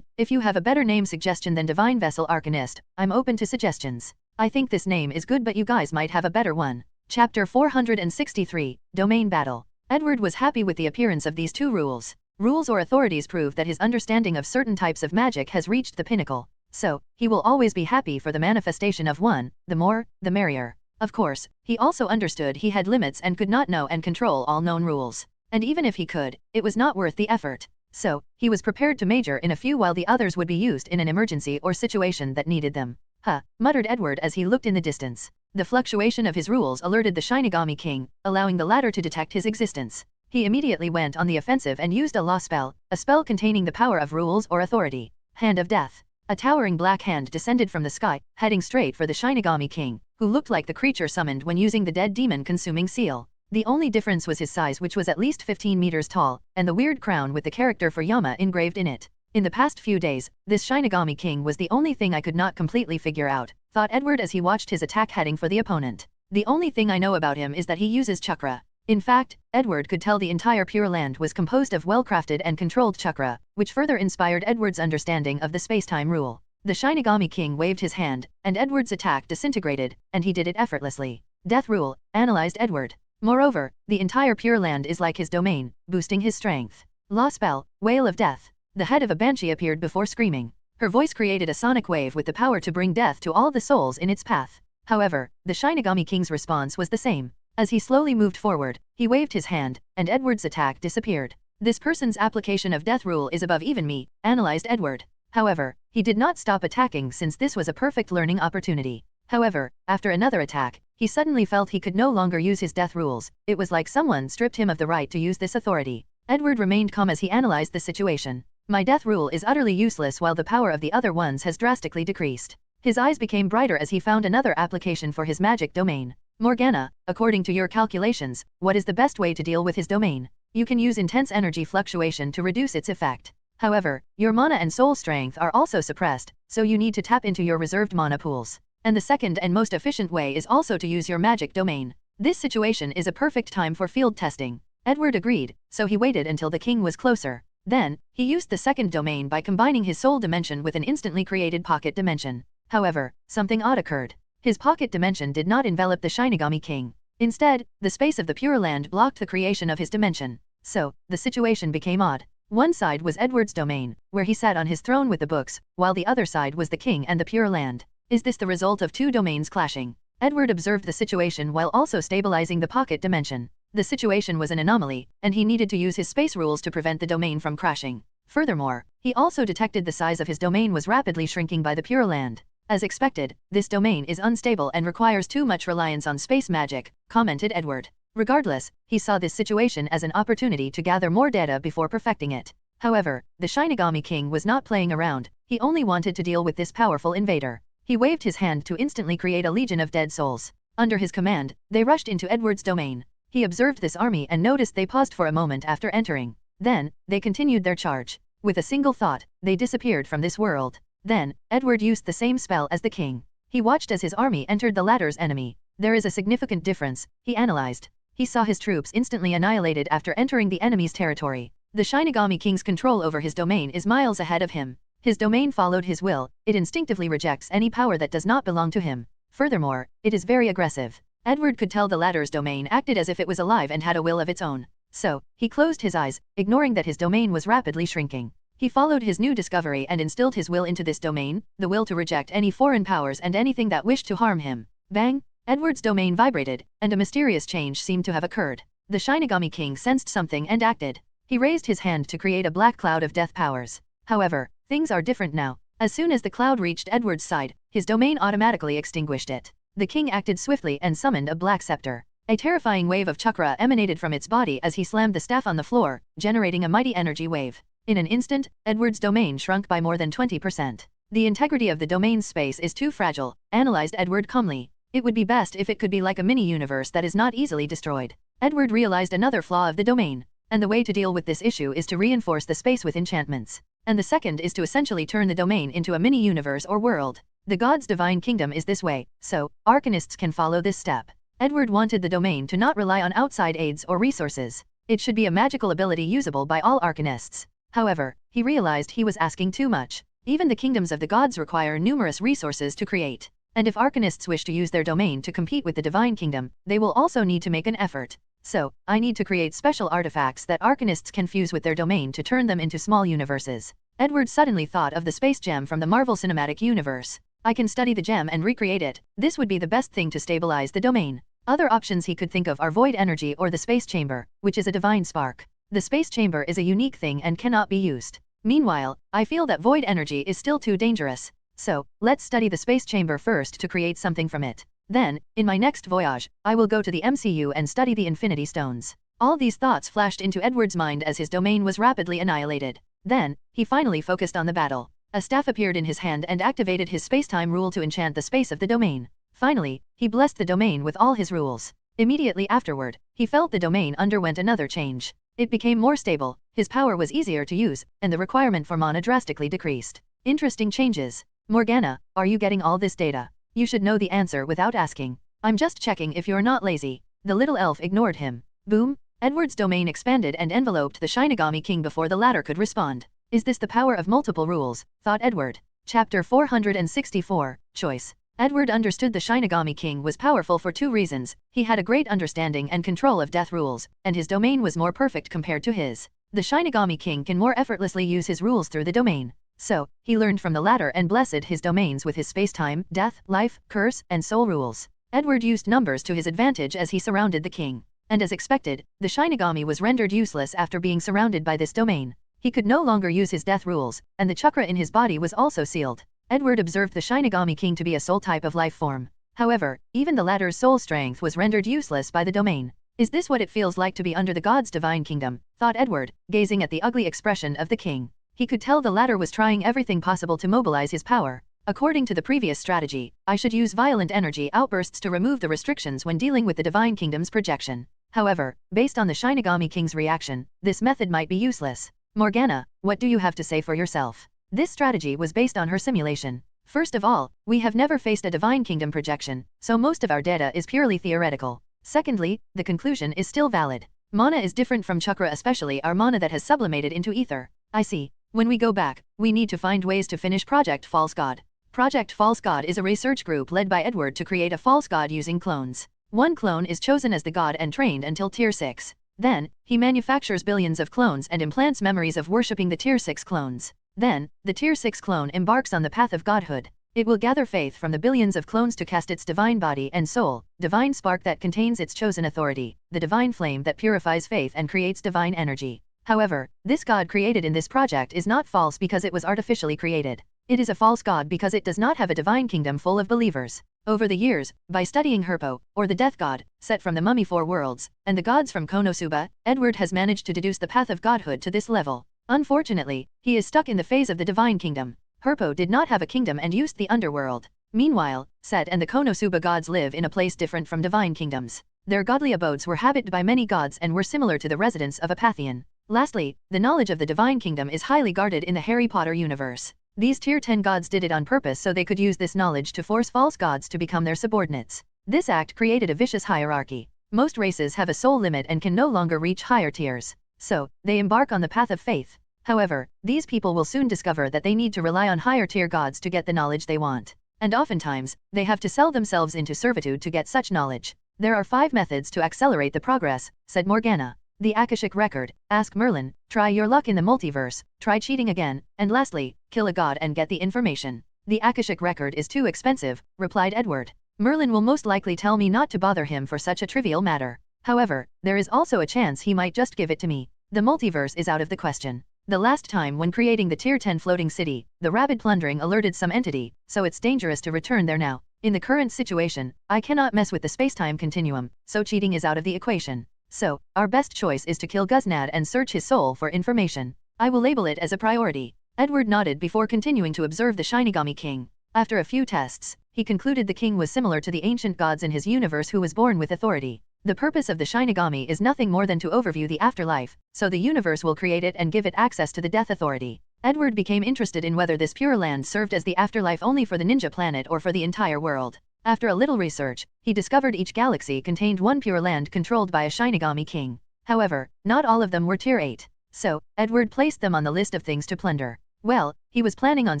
If you have a better name suggestion than Divine Vessel Arcanist, I'm open to suggestions. I think this name is good but you guys might have a better one. Chapter 463, Domain Battle. Edward was happy with the appearance of these 2 rules. Rules or authorities prove that his understanding of certain types of magic has reached the pinnacle. So, he will always be happy for the manifestation of one, the more, the merrier. Of course, he also understood he had limits and could not know and control all known rules. And even if he could, it was not worth the effort. so he was prepared to major in a few while the others would be used in an emergency or situation that needed them. Huh, muttered Edward as he looked in the distance. The fluctuation of his rules alerted the Shinigami King, allowing the latter to detect his existence. He immediately went on the offensive and used a law spell, a spell containing the power of rules or authority. Hand of Death. A towering black hand descended from the sky, heading straight for the Shinigami King, who looked like the creature summoned when using the dead demon-consuming seal. The only difference was his size, which was at least 15 meters tall, and the weird crown with the character for Yama engraved in it. In the past few days, this Shinigami King was the only thing I could not completely figure out, thought Edward as he watched his attack heading for the opponent. The only thing I know about him is that he uses chakra. In fact, Edward could tell the entire Pure Land was composed of well-crafted and controlled chakra, which further inspired Edward's understanding of the space-time rule. The Shinigami King waved his hand, and Edward's attack disintegrated, and he did it effortlessly. Death rule, analyzed Edward. Moreover, the entire Pure Land is like his domain, boosting his strength. Law spell, Wail of Death. The head of a banshee appeared before screaming. Her voice created a sonic wave with the power to bring death to all the souls in its path. However, the Shinigami King's response was the same. As he slowly moved forward, he waved his hand, and Edward's attack disappeared. This person's application of death rule is above even me, analyzed Edward. However, he did not stop attacking since this was a perfect learning opportunity. However, after another attack, he suddenly felt he could no longer use his death rules. It was like someone stripped him of the right to use this authority. Edward remained calm as he analyzed the situation. My death rule is utterly useless while the power of the other ones has drastically decreased. His eyes became brighter as he found another application for his magic domain. Morgana, according to your calculations, what is the best way to deal with his domain? You can use intense energy fluctuation to reduce its effect. However, your mana and soul strength are also suppressed, so you need to tap into your reserved mana pools. And the second and most efficient way is also to use your magic domain. This situation is a perfect time for field testing. Edward agreed, so he waited until the king was closer. Then, he used the second domain by combining his soul dimension with an instantly created pocket dimension. However, something odd occurred. His pocket dimension did not envelop the Shinigami King. Instead, the space of the Pure Land blocked the creation of his dimension. So, the situation became odd. One side was Edward's domain, where he sat on his throne with the books, while the other side was the king and the Pure Land. Is this the result of two domains clashing? Edward observed the situation while also stabilizing the pocket dimension. The situation was an anomaly, and he needed to use his space rules to prevent the domain from crashing. Furthermore, he also detected the size of his domain was rapidly shrinking by the Pure Land. As expected, this domain is unstable and requires too much reliance on space magic, commented Edward. Regardless, he saw this situation as an opportunity to gather more data before perfecting it. However, the Shinigami King was not playing around, he only wanted to deal with this powerful invader. He waved his hand to instantly create a legion of dead souls. Under his command, they rushed into Edward's domain. He observed this army and noticed they paused for a moment after entering. Then, they continued their charge. With a single thought, they disappeared from this world. Then, Edward used the same spell as the king. He watched as his army entered the latter's enemy. There is a significant difference, he analyzed. He saw his troops instantly annihilated after entering the enemy's territory. The Shinigami King's control over his domain is miles ahead of him. His domain followed his will, it instinctively rejects any power that does not belong to him. Furthermore, it is very aggressive. Edward could tell the latter's domain acted as if it was alive and had a will of its own. So, he closed his eyes, ignoring that his domain was rapidly shrinking. He followed his new discovery and instilled his will into this domain, the will to reject any foreign powers and anything that wished to harm him. Bang! Edward's domain vibrated, and a mysterious change seemed to have occurred. The Shinigami King sensed something and acted. He raised his hand to create a black cloud of death powers. However, things are different now. As soon as the cloud reached Edward's side, his domain automatically extinguished it. The king acted swiftly and summoned a black scepter. A terrifying wave of chakra emanated from its body as he slammed the staff on the floor, generating a mighty energy wave. In an instant, Edward's domain shrunk by more than 20%. The integrity of the domain's space is too fragile, analyzed Edward calmly. It would be best if it could be like a mini-universe that is not easily destroyed. Edward realized another flaw of the domain, and the way to deal with this issue is to reinforce the space with enchantments. And the second is to essentially turn the domain into a mini-universe or world. The god's divine kingdom is this way, so, arcanists can follow this step. Edward wanted the domain to not rely on outside aids or resources. It should be a magical ability usable by all arcanists. However, he realized he was asking too much. Even the kingdoms of the gods require numerous resources to create. And if arcanists wish to use their domain to compete with the divine kingdom, they will also need to make an effort. So, I need to create special artifacts that arcanists can fuse with their domain to turn them into small universes. Edward suddenly thought of the space gem from the Marvel Cinematic Universe. I can study the gem and recreate it. This would be the best thing to stabilize the domain. Other options he could think of are void energy or the space chamber, which is a divine spark. The space chamber is a unique thing and cannot be used. Meanwhile, I feel that void energy is still too dangerous. So, let's study the space chamber first to create something from it. Then, in my next voyage, I will go to the MCU and study the Infinity Stones. All these thoughts flashed into Edward's mind as his domain was rapidly annihilated. Then, he finally focused on the battle. A staff appeared in his hand and activated his space-time rule to enchant the space of the domain. Finally, he blessed the domain with all his rules. Immediately afterward, he felt the domain underwent another change. It became more stable, his power was easier to use, and the requirement for mana drastically decreased. Interesting changes. Morgana, are you getting all this data? You should know the answer without asking. I'm just checking if you're not lazy. The little elf ignored him. Boom! Edward's domain expanded and enveloped the Shinigami King before the latter could respond. Is this the power of multiple rules? Thought Edward. Chapter 464, Choice. Edward understood the Shinigami King was powerful for two reasons. He had a great understanding and control of death rules, and his domain was more perfect compared to his. The Shinigami King can more effortlessly use his rules through the domain. So, he learned from the latter and blessed his domains with his space-time, death, life, curse, and soul rules. Edward used numbers to his advantage as he surrounded the king. And as expected, the Shinigami was rendered useless after being surrounded by this domain. He could no longer use his death rules, and the chakra in his body was also sealed. Edward observed the Shinigami King to be a soul type of life form. However, even the latter's soul strength was rendered useless by the domain. Is this what it feels like to be under the god's divine kingdom? Thought Edward, gazing at the ugly expression of the king. He could tell the latter was trying everything possible to mobilize his power. According to the previous strategy, I should use violent energy outbursts to remove the restrictions when dealing with the divine kingdom's projection. However, based on the Shinigami King's reaction, this method might be useless. Morgana, what do you have to say for yourself? This strategy was based on her simulation. First of all, we have never faced a divine kingdom projection, so most of our data is purely theoretical. Secondly, the conclusion is still valid. Mana is different from chakra, especially our mana that has sublimated into ether. I see. When we go back, we need to find ways to finish Project False God. Project False God is a research group led by Edward to create a false god using clones. One clone is chosen as the god and trained until Tier 6. Then, he manufactures billions of clones and implants memories of worshipping the Tier 6 clones. Then, the Tier 6 clone embarks on the path of godhood. It will gather faith from the billions of clones to cast its divine body and soul, divine spark that contains its chosen authority, the divine flame that purifies faith and creates divine energy. However, this god created in this project is not false because it was artificially created. It is a false god because it does not have a divine kingdom full of believers. Over the years, by studying Herpo, or the death god, set from the mummy 4 worlds, and the gods from Konosuba, Edward has managed to deduce the path of godhood to this level. Unfortunately, he is stuck in the phase of the divine kingdom. Herpo did not have a kingdom and used the underworld. Meanwhile, Set and the Konosuba gods live in a place different from divine kingdoms. Their godly abodes were habited by many gods and were similar to the residents of a Pantheon. Lastly, the knowledge of the divine kingdom is highly guarded in the Harry Potter universe. These Tier 10 gods did it on purpose so they could use this knowledge to force false gods to become their subordinates. This act created a vicious hierarchy. Most races have a soul limit and can no longer reach higher tiers. So, they embark on the path of faith. However, these people will soon discover that they need to rely on higher tier gods to get the knowledge they want. And oftentimes, they have to sell themselves into servitude to get such knowledge. There are 5 methods to accelerate the progress, said Morgana. The Akashic Record, ask Merlin, try your luck in the multiverse, try cheating again, and lastly, kill a god and get the information. The Akashic Record is too expensive, replied Edward. Merlin will most likely tell me not to bother him for such a trivial matter. However, there is also a chance he might just give it to me. The multiverse is out of the question. The last time when creating the Tier 10 floating city, the rabid plundering alerted some entity, so it's dangerous to return there now. In the current situation, I cannot mess with the spacetime continuum, so cheating is out of the equation. So, our best choice is to kill Guznad and search his soul for information. I will label it as a priority. Edward nodded before continuing to observe the Shinigami King. After a few tests, he concluded the king was similar to the ancient gods in his universe who was born with authority. The purpose of the Shinigami is nothing more than to overview the afterlife, so the universe will create it and give it access to the death authority. Edward became interested in whether this pure land served as the afterlife only for the ninja planet or for the entire world. After a little research, he discovered each galaxy contained one pure land controlled by a Shinigami King. However, not all of them were Tier 8. So, Edward placed them on the list of things to plunder. Well, he was planning on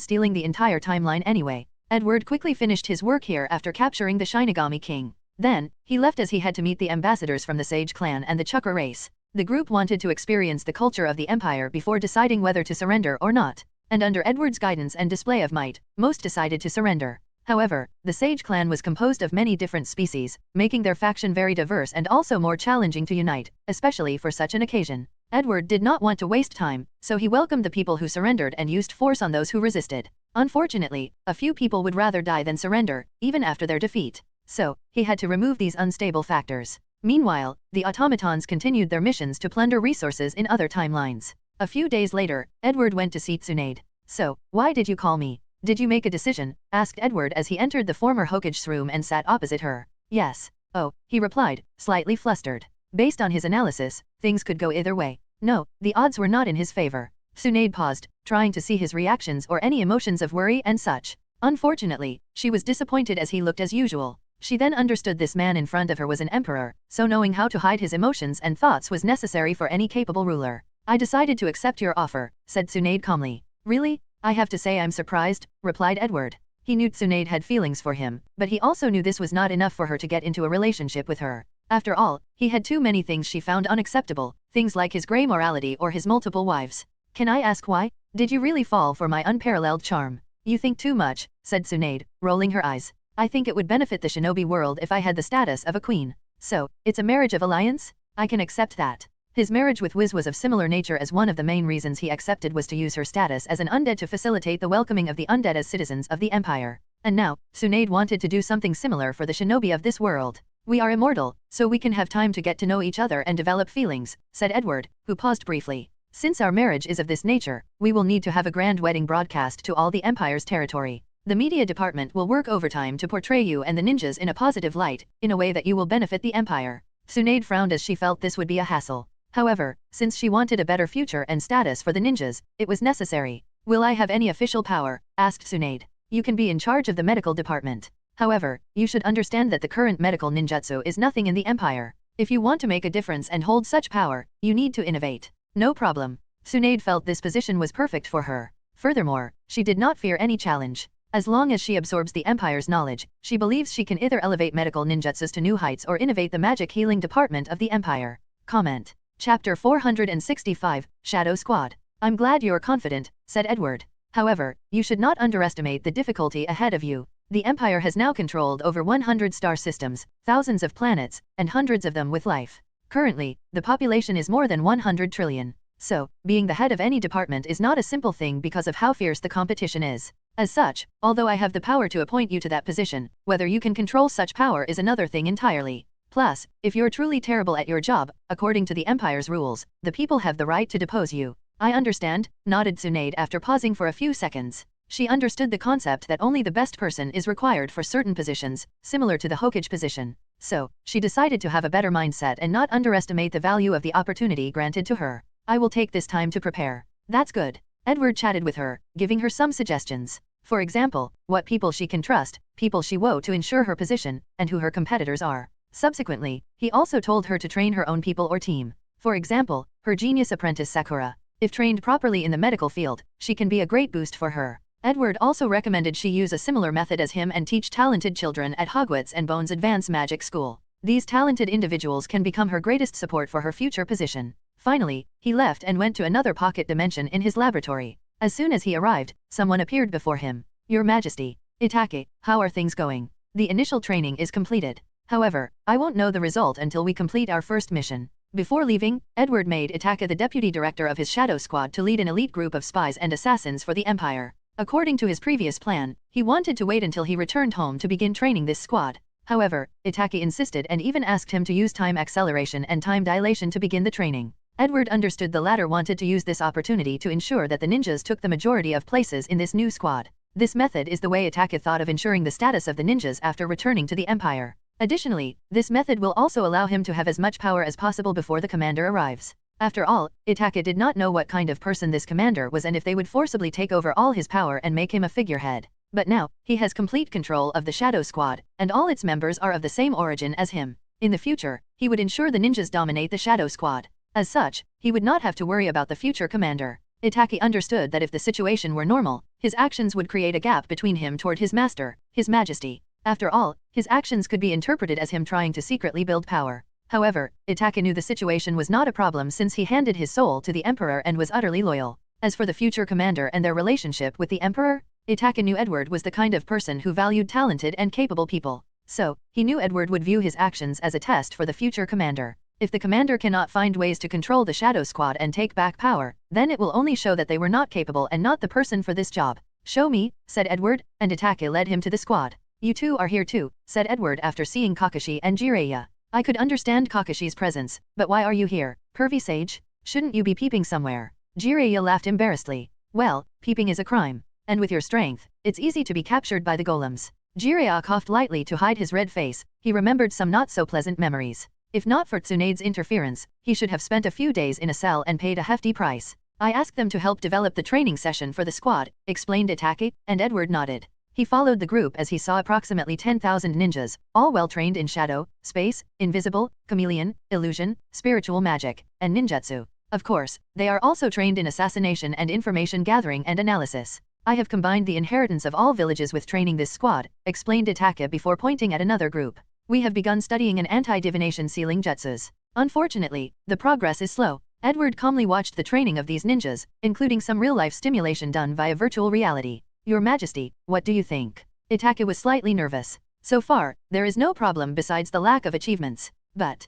stealing the entire timeline anyway. Edward quickly finished his work here after capturing the Shinigami King. Then, he left as he had to meet the ambassadors from the Sage clan and the Chakra race. The group wanted to experience the culture of the Empire before deciding whether to surrender or not. And under Edward's guidance and display of might, most decided to surrender. However, the Sage clan was composed of many different species, making their faction very diverse and also more challenging to unite, especially for such an occasion. Edward did not want to waste time, so he welcomed the people who surrendered and used force on those who resisted. Unfortunately, a few people would rather die than surrender, even after their defeat. So, he had to remove these unstable factors. Meanwhile, the automatons continued their missions to plunder resources in other timelines. A few days later, Edward went to see Tsunade. So, why did you call me? Did you make a decision? Asked Edward as he entered the former Hokage's room and sat opposite her. Yes. Oh, he replied, slightly flustered. Based on his analysis, things could go either way. No, the odds were not in his favor. Tsunade paused, trying to see his reactions or any emotions of worry and such. Unfortunately, she was disappointed as he looked as usual. She then understood this man in front of her was an emperor, so knowing how to hide his emotions and thoughts was necessary for any capable ruler. I decided to accept your offer, said Tsunade calmly. Really? I have to say I'm surprised, replied Edward. He knew Tsunade had feelings for him, but he also knew this was not enough for her to get into a relationship with her. After all, he had too many things she found unacceptable, things like his grey morality or his multiple wives. Can I ask why? Did you really fall for my unparalleled charm? You think too much, said Tsunade, rolling her eyes. I think it would benefit the shinobi world if I had the status of a queen. So, it's a marriage of alliance? I can accept that. His marriage with Wiz was of similar nature as one of the main reasons he accepted was to use her status as an undead to facilitate the welcoming of the undead as citizens of the Empire. And now, Tsunade wanted to do something similar for the shinobi of this world. We are immortal, so we can have time to get to know each other and develop feelings, said Edward, who paused briefly. Since our marriage is of this nature, we will need to have a grand wedding broadcast to all the Empire's territory. The media department will work overtime to portray you and the ninjas in a positive light, in a way that you will benefit the Empire. Tsunade frowned as she felt this would be a hassle. However, since she wanted a better future and status for the ninjas, it was necessary. Will I have any official power? Asked Tsunade. You can be in charge of the medical department. However, you should understand that the current medical ninjutsu is nothing in the Empire. If you want to make a difference and hold such power, you need to innovate. No problem. Tsunade felt this position was perfect for her. Furthermore, she did not fear any challenge. As long as she absorbs the Empire's knowledge, she believes she can either elevate medical ninjutsus to new heights or innovate the magic healing department of the Empire. Comment. Chapter 465, Shadow Squad. I'm glad you're confident, said Edward. However, you should not underestimate the difficulty ahead of you. The Empire has now controlled over 100 star systems, thousands of planets, and hundreds of them with life. Currently, the population is more than 100 trillion. So, being the head of any department is not a simple thing because of how fierce the competition is. As such, although I have the power to appoint you to that position, whether you can control such power is another thing entirely. Plus, if you're truly terrible at your job, according to the Empire's rules, the people have the right to depose you. I understand, nodded Tsunade after pausing for a few seconds. She understood the concept that only the best person is required for certain positions, similar to the Hokage position. So, she decided to have a better mindset and not underestimate the value of the opportunity granted to her. I will take this time to prepare. That's good. Edward chatted with her, giving her some suggestions. For example, what people she can trust, people she won't to ensure her position, and who her competitors are. Subsequently, he also told her to train her own people or team. For example, her genius apprentice Sakura. If trained properly in the medical field, she can be a great boost for her. Edward also recommended she use a similar method as him and teach talented children at Hogwarts and Bones Advanced Magic School. These talented individuals can become her greatest support for her future position. Finally, he left and went to another pocket dimension in his laboratory. As soon as he arrived, someone appeared before him. Your Majesty. Itake, how are things going? The initial training is completed. However, I won't know the result until we complete our first mission. Before leaving, Edward made Itake the deputy director of his shadow squad to lead an elite group of spies and assassins for the Empire. According to his previous plan, he wanted to wait until he returned home to begin training this squad. However, Itake insisted and even asked him to use time acceleration and time dilation to begin the training. Edward understood the latter wanted to use this opportunity to ensure that the ninjas took the majority of places in this new squad. This method is the way Itake thought of ensuring the status of the ninjas after returning to the Empire. Additionally, this method will also allow him to have as much power as possible before the commander arrives. After all, Itake did not know what kind of person this commander was and if they would forcibly take over all his power and make him a figurehead. But now, he has complete control of the Shadow Squad, and all its members are of the same origin as him. In the future, he would ensure the ninjas dominate the Shadow Squad. As such, he would not have to worry about the future commander. Itake understood that if the situation were normal, his actions would create a gap between him toward his master, His Majesty. After all, his actions could be interpreted as him trying to secretly build power. However, Itake knew the situation was not a problem since he handed his soul to the Emperor and was utterly loyal. As for the future commander and their relationship with the Emperor, Itake knew Edward was the kind of person who valued talented and capable people. So, he knew Edward would view his actions as a test for the future commander. If the commander cannot find ways to control the Shadow Squad and take back power, then it will only show that they were not capable and not the person for this job. Show me, said Edward, and Itachi led him to the squad. You two are here too, said Edward after seeing Kakashi and Jiraiya. I could understand Kakashi's presence, but why are you here, pervy sage? Shouldn't you be peeping somewhere? Jiraiya laughed embarrassedly. Well, peeping is a crime. And with your strength, it's easy to be captured by the golems. Jiraiya coughed lightly to hide his red face. He remembered some not-so-pleasant memories. If not for Tsunade's interference, he should have spent a few days in a cell and paid a hefty price. I asked them to help develop the training session for the squad, explained Itachi, and Edward nodded. He followed the group as he saw approximately 10,000 ninjas, all well-trained in shadow, space, invisible, chameleon, illusion, spiritual magic, and ninjutsu. Of course, they are also trained in assassination and information gathering and analysis. I have combined the inheritance of all villages with training this squad, explained Itachi before pointing at another group. We have begun studying an anti-divination sealing jutsus. Unfortunately, the progress is slow. Edward calmly watched the training of these ninjas, including some real-life stimulation done via virtual reality. Your Majesty, what do you think? Itachi was slightly nervous. So far, there is no problem besides the lack of achievements. But,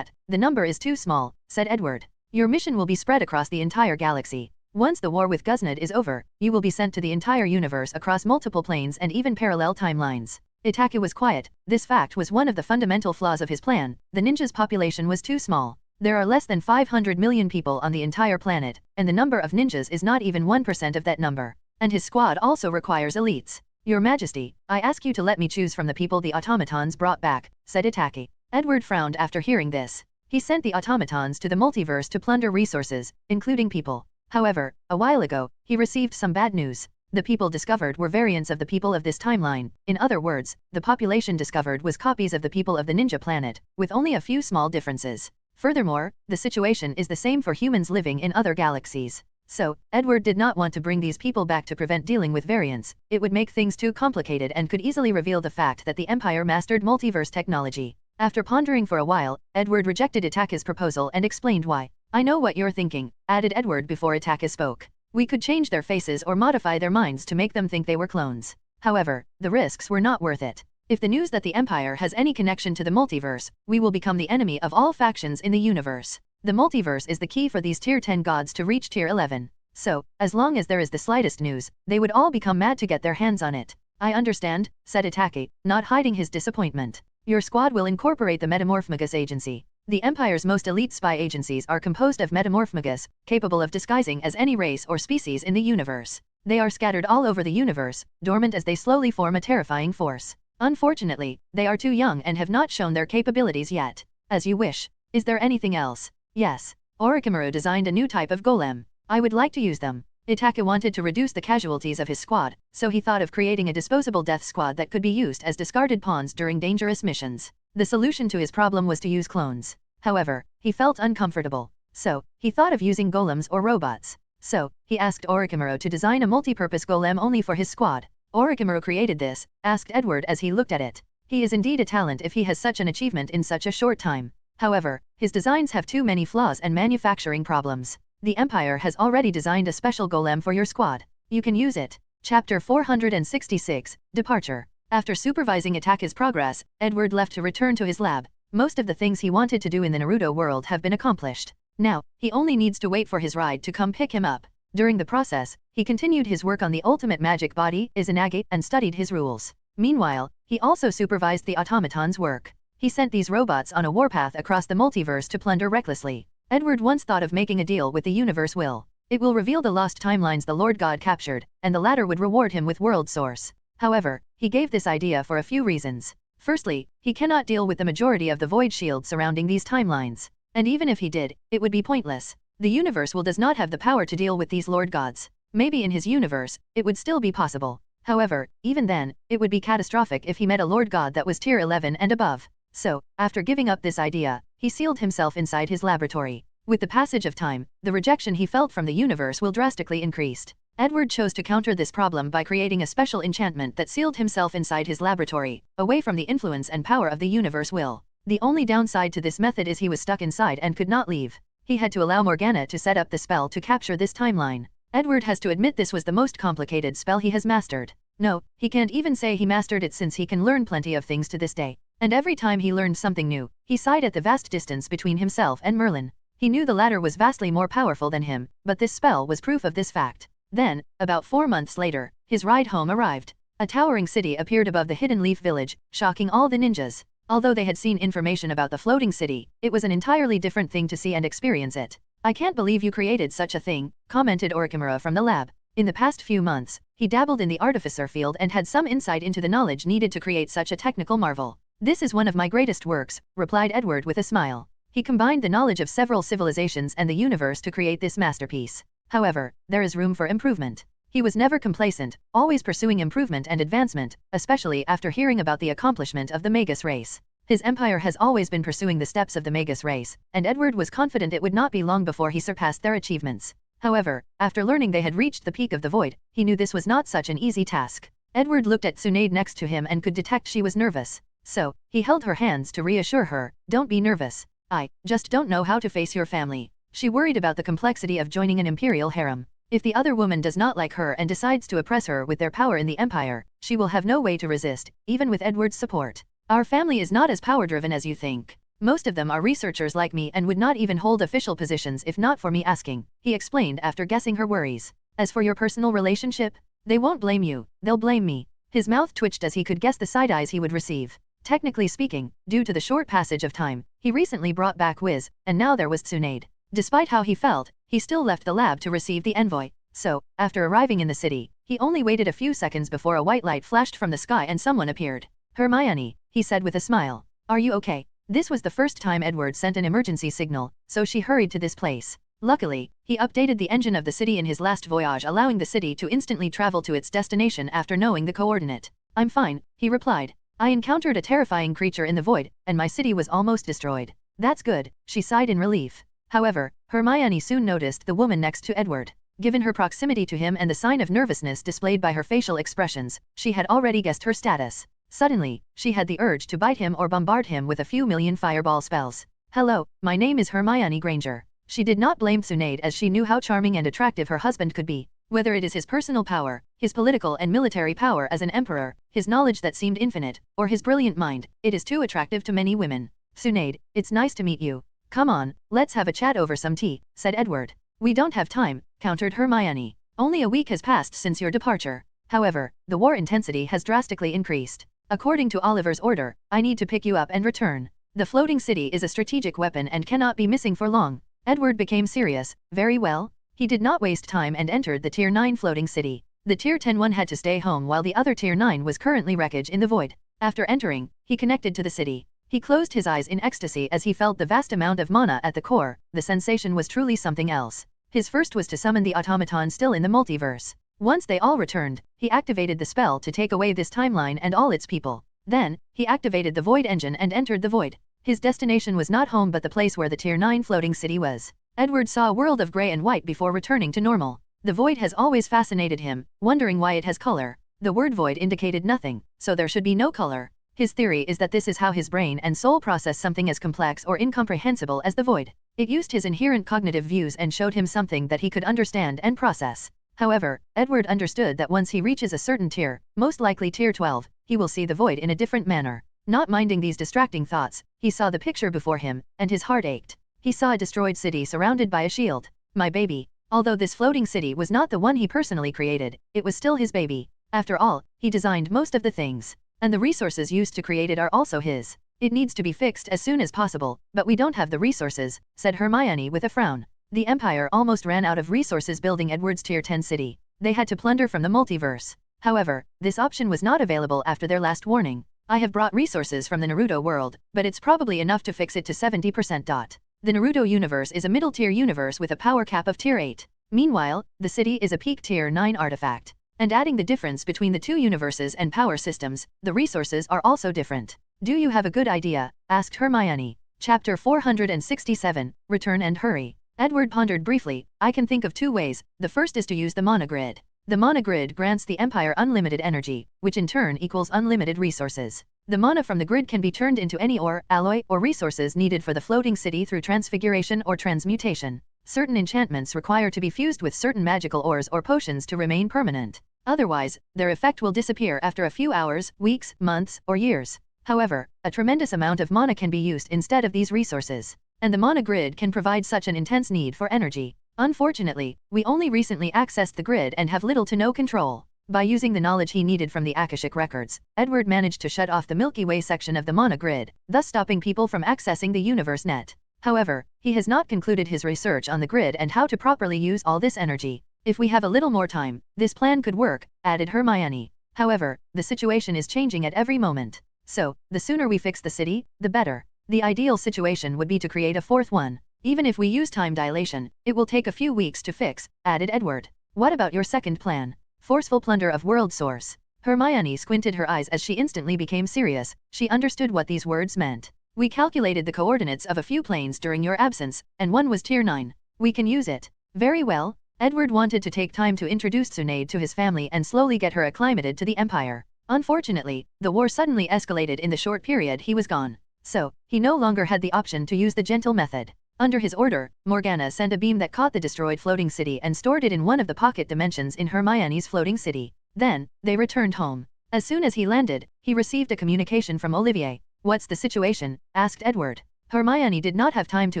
the number is too small, said Edward. Your mission will be spread across the entire galaxy. Once the war with Guznad is over, you will be sent to the entire universe across multiple planes and even parallel timelines. Itachi was quiet. This fact was one of the fundamental flaws of his plan. The ninjas' population was too small. There are less than 500 million people on the entire planet, and the number of ninjas is not even 1% of that number. And his squad also requires elites. Your Majesty, I ask you to let me choose from the people the automatons brought back, said Itachi. Edward frowned after hearing this. He sent the automatons to the multiverse to plunder resources, including people. However, a while ago, he received some bad news. The people discovered were variants of the people of this timeline. In other words, the population discovered was copies of the people of the ninja planet, with only a few small differences. Furthermore, the situation is the same for humans living in other galaxies. So, Edward did not want to bring these people back to prevent dealing with variants. It would make things too complicated and could easily reveal the fact that the Empire mastered multiverse technology. After pondering for a while, Edward rejected Itachi's proposal and explained why. I know what you're thinking, added Edward before Itachi spoke. We could change their faces or modify their minds to make them think they were clones. However, the risks were not worth it. If the news that the Empire has any connection to the multiverse, we will become the enemy of all factions in the universe. The multiverse is the key for these Tier 10 gods to reach Tier 11. So, as long as there is the slightest news, they would all become mad to get their hands on it. I understand, said Itachi, not hiding his disappointment. Your squad will incorporate the Metamorphmagus Agency. The Empire's most elite spy agencies are composed of Metamorphmagus, capable of disguising as any race or species in the universe. They are scattered all over the universe, dormant as they slowly form a terrifying force. Unfortunately, they are too young and have not shown their capabilities yet. As you wish. Is there anything else? Yes. Orochimaru designed a new type of golem. I would like to use them. Itachi wanted to reduce the casualties of his squad, so he thought of creating a disposable death squad that could be used as discarded pawns during dangerous missions. The solution to his problem was to use clones. However, he felt uncomfortable. So, he thought of using golems or robots. So, he asked Orochimaru to design a multi-purpose golem only for his squad. Orochimaru created this, asked Edward as he looked at it. He is indeed a talent if he has such an achievement in such a short time. However, his designs have too many flaws and manufacturing problems. The Empire has already designed a special golem for your squad. You can use it. Chapter 466, Departure. After supervising Itachi's progress, Edward left to return to his lab. Most of the things he wanted to do in the Naruto world have been accomplished. Now, he only needs to wait for his ride to come pick him up. During the process, he continued his work on the ultimate magic body, Izanagi, and studied his rules. Meanwhile, he also supervised the automatons' work. He sent these robots on a warpath across the multiverse to plunder recklessly. Edward once thought of making a deal with the universe will. It will reveal the lost timelines the Lord God captured, and the latter would reward him with world source. However, he gave this idea for a few reasons. Firstly, he cannot deal with the majority of the void shield surrounding these timelines. And even if he did, it would be pointless. The universe does not have the power to deal with these Lord Gods. Maybe in his universe, it would still be possible. However, even then, it would be catastrophic if he met a Lord God that was Tier 11 and above. So, after giving up this idea, he sealed himself inside his laboratory. With the passage of time, the rejection he felt from the universe will drastically increased. Edward chose to counter this problem by creating a special enchantment that sealed himself inside his laboratory, away from the influence and power of the universe will. The only downside to this method is he was stuck inside and could not leave. He had to allow Morgana to set up the spell to capture this timeline. Edward has to admit this was the most complicated spell he has mastered. No, he can't even say he mastered it since he can learn plenty of things to this day. And every time he learned something new, he sighed at the vast distance between himself and Merlin. He knew the latter was vastly more powerful than him, but this spell was proof of this fact. Then, about 4 months later, his ride home arrived. A towering city appeared above the hidden leaf village, shocking all the ninjas. Although they had seen information about the floating city, it was an entirely different thing to see and experience it. I can't believe you created such a thing, commented Orikimura from the lab. In the past few months, he dabbled in the artificer field and had some insight into the knowledge needed to create such a technical marvel. This is one of my greatest works, replied Edward with a smile. He combined the knowledge of several civilizations and the universe to create this masterpiece. However, there is room for improvement. He was never complacent, always pursuing improvement and advancement, especially after hearing about the accomplishment of the Magus race. His empire has always been pursuing the steps of the Magus race, and Edward was confident it would not be long before he surpassed their achievements. However, after learning they had reached the peak of the void, he knew this was not such an easy task. Edward looked at Tsunade next to him and could detect she was nervous. So, he held her hands to reassure her, "Don't be nervous. I just don't know how to face your family." She worried about the complexity of joining an imperial harem. If the other woman does not like her and decides to oppress her with their power in the empire, she will have no way to resist, even with Edward's support. Our family is not as power-driven as you think. Most of them are researchers like me and would not even hold official positions if not for me asking, he explained after guessing her worries. As for your personal relationship, they won't blame you, they'll blame me. His mouth twitched as he could guess the side eyes he would receive. Technically speaking, due to the short passage of time, he recently brought back Wiz, and now there was Tsunade. Despite how he felt, he still left the lab to receive the envoy. So, after arriving in the city, he only waited a few seconds before a white light flashed from the sky and someone appeared. Hermione, he said with a smile. Are you okay? This was the first time Edward sent an emergency signal, so she hurried to this place. Luckily, he updated the engine of the city in his last voyage, allowing the city to instantly travel to its destination after knowing the coordinate. I'm fine, he replied. I encountered a terrifying creature in the void, and my city was almost destroyed. That's good, she sighed in relief. However, Hermione soon noticed the woman next to Edward. Given her proximity to him and the sign of nervousness displayed by her facial expressions, she had already guessed her status. Suddenly, she had the urge to bite him or bombard him with a few million fireball spells. Hello, my name is Hermione Granger. She did not blame Tsunade as she knew how charming and attractive her husband could be. Whether it is his personal power, his political and military power as an emperor, his knowledge that seemed infinite, or his brilliant mind, it is too attractive to many women. Tsunade, it's nice to meet you. Come on, let's have a chat over some tea, said Edward. We don't have time, countered Hermione. Only a week has passed since your departure. However, the war intensity has drastically increased. According to Oliver's order, I need to pick you up and return. The floating city is a strategic weapon and cannot be missing for long. Edward became serious. Very well. He did not waste time and entered the Tier 9 floating city. The Tier 10 one had to stay home while the other Tier 9 was currently wreckage in the void. After entering, he connected to the city. He closed his eyes in ecstasy as he felt the vast amount of mana at the core. The sensation was truly something else. His first was to summon the automaton still in the multiverse. Once they all returned, he activated the spell to take away this timeline and all its people. Then, he activated the void engine and entered the void. His destination was not home but the place where the Tier 9 floating city was. Edward saw a world of grey and white before returning to normal. The void has always fascinated him, wondering why it has color. The word void indicated nothing, so there should be no color. His theory is that this is how his brain and soul process something as complex or incomprehensible as the void. It used his inherent cognitive views and showed him something that he could understand and process. However, Edward understood that once he reaches a certain tier, most likely Tier 12, he will see the void in a different manner. Not minding these distracting thoughts, he saw the picture before him, and his heart ached. He saw a destroyed city surrounded by a shield. My baby. Although this floating city was not the one he personally created, it was still his baby. After all, he designed most of the things. And the resources used to create it are also his. It needs to be fixed as soon as possible, but we don't have the resources, said Hermione with a frown. The Empire almost ran out of resources building Edward's Tier 10 city. They had to plunder from the multiverse. However, this option was not available after their last warning. I have brought resources from the Naruto world, but it's probably enough to fix it to 70%. The Naruto universe is a middle-tier universe with a power cap of Tier 8. Meanwhile, the city is a peak Tier 9 artifact. And adding the difference between the two universes and power systems, the resources are also different. Do you have a good idea? Asked Hermione. Chapter 467, Return and Hurry. Edward pondered briefly. I can think of two ways. The first is to use the mana grid. The mana grid grants the Empire unlimited energy, which in turn equals unlimited resources. The mana from the grid can be turned into any ore, alloy, or resources needed for the floating city through transfiguration or transmutation. Certain enchantments require to be fused with certain magical ores or potions to remain permanent. Otherwise, their effect will disappear after a few hours, weeks, months, or years. However, a tremendous amount of mana can be used instead of these resources, and the mana grid can provide such an intense need for energy. Unfortunately, we only recently accessed the grid and have little to no control. By using the knowledge he needed from the Akashic records, Edward managed to shut off the Milky Way section of the mana grid, thus stopping people from accessing the universe net. However, he has not concluded his research on the grid and how to properly use all this energy. If we have a little more time, this plan could work, added Hermione. However, the situation is changing at every moment. So, the sooner we fix the city, the better. The ideal situation would be to create a fourth one. Even if we use time dilation, it will take a few weeks to fix, added Edward. What about your second plan? Forceful plunder of world source. Hermione squinted her eyes as she instantly became serious. She understood what these words meant. We calculated the coordinates of a few planes during your absence, and one was tier 9. We can use it. Very well. Edward wanted to take time to introduce Tsunade to his family and slowly get her acclimated to the Empire. Unfortunately, the war suddenly escalated in the short period he was gone. So, he no longer had the option to use the gentle method. Under his order, Morgana sent a beam that caught the destroyed floating city and stored it in one of the pocket dimensions in Hermione's floating city. Then, they returned home. As soon as he landed, he received a communication from Olivier. What's the situation? Asked Edward. Hermione did not have time to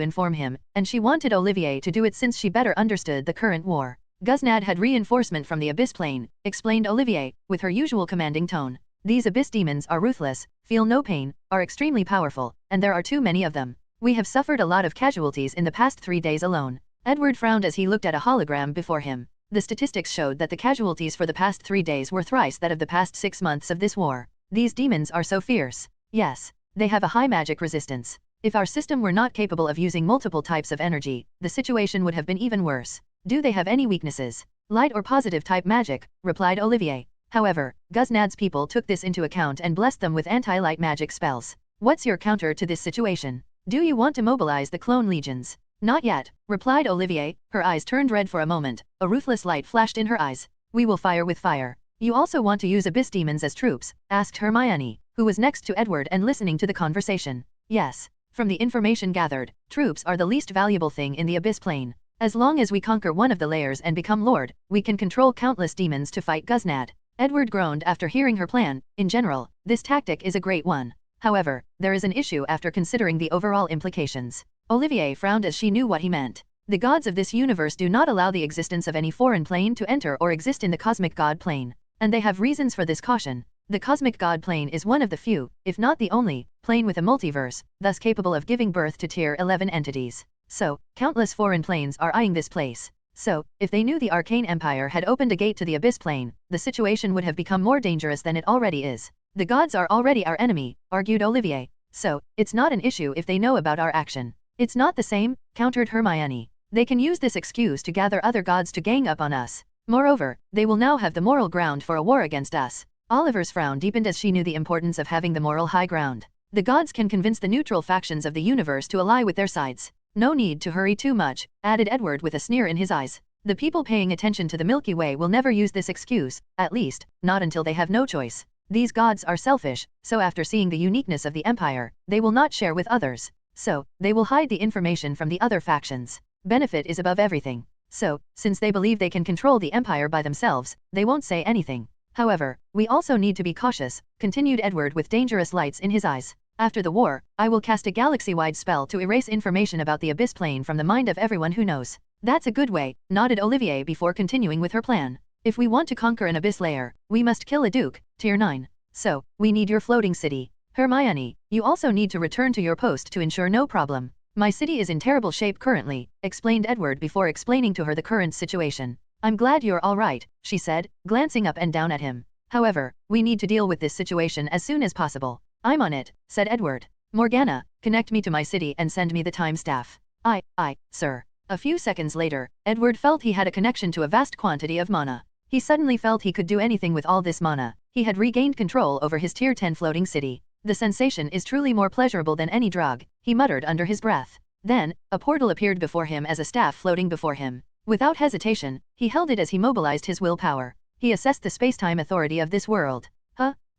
inform him, and she wanted Olivier to do it since she better understood the current war. Guznad had reinforcement from the Abyss Plane, explained Olivier, with her usual commanding tone. These Abyss demons are ruthless, feel no pain, are extremely powerful, and there are too many of them. We have suffered a lot of casualties in the past 3 days alone. Edward frowned as he looked at a hologram before him. The statistics showed that the casualties for the past 3 days were thrice that of the past 6 months of this war. These demons are so fierce. Yes, they have a high magic resistance. If our system were not capable of using multiple types of energy, the situation would have been even worse. Do they have any weaknesses? Light or positive type magic, replied Olivier. However, Guznad's people took this into account and blessed them with anti-light magic spells. What's your counter to this situation? Do you want to mobilize the clone legions? Not yet, replied Olivier. Her eyes turned red for a moment. A ruthless light flashed in her eyes. We will fire with fire. You also want to use Abyss demons as troops? Asked Hermione, who was next to Edward and listening to the conversation. Yes. From the information gathered, troops are the least valuable thing in the Abyss Plane. As long as we conquer one of the layers and become Lord, we can control countless demons to fight Guznad. Edward groaned after hearing her plan. In general, this tactic is a great one. However, there is an issue after considering the overall implications. Olivier frowned as she knew what he meant. The gods of this universe do not allow the existence of any foreign plane to enter or exist in the cosmic god plane. And they have reasons for this caution. The cosmic god plane is one of the few, if not the only, plane with a multiverse, thus capable of giving birth to tier 11 entities. So, countless foreign planes are eyeing this place. So, if they knew the Arcane Empire had opened a gate to the Abyss Plane, the situation would have become more dangerous than it already is. The gods are already our enemy, argued Olivier. So, it's not an issue if they know about our action. It's not the same, countered Hermione. They can use this excuse to gather other gods to gang up on us. Moreover, they will now have the moral ground for a war against us. Oliver's frown deepened as she knew the importance of having the moral high ground. The gods can convince the neutral factions of the universe to ally with their sides. No need to hurry too much, added Edward with a sneer in his eyes. The people paying attention to the Milky Way will never use this excuse, at least, not until they have no choice. These gods are selfish, so after seeing the uniqueness of the Empire, they will not share with others. So, they will hide the information from the other factions. Benefit is above everything. So, since they believe they can control the Empire by themselves, they won't say anything. However, we also need to be cautious, continued Edward with dangerous lights in his eyes. After the war, I will cast a galaxy-wide spell to erase information about the Abyss Plane from the mind of everyone who knows. That's a good way, nodded Olivier before continuing with her plan. If we want to conquer an Abyss layer, we must kill a Duke, tier 9. So, we need your floating city. Hermione, you also need to return to your post to ensure no problem. My city is in terrible shape currently, explained Edward before explaining to her the current situation. I'm glad you're all right, she said, glancing up and down at him. However, we need to deal with this situation as soon as possible. I'm on it, said Edward. Morgana, connect me to my city and send me the time staff. Aye, sir. A few seconds later, Edward felt he had a connection to a vast quantity of mana. He suddenly felt he could do anything with all this mana. He had regained control over his tier 10 floating city. The sensation is truly more pleasurable than any drug, he muttered under his breath. Then, a portal appeared before him as a staff floating before him. Without hesitation, he held it as he mobilized his willpower. He assessed the space-time authority of this world.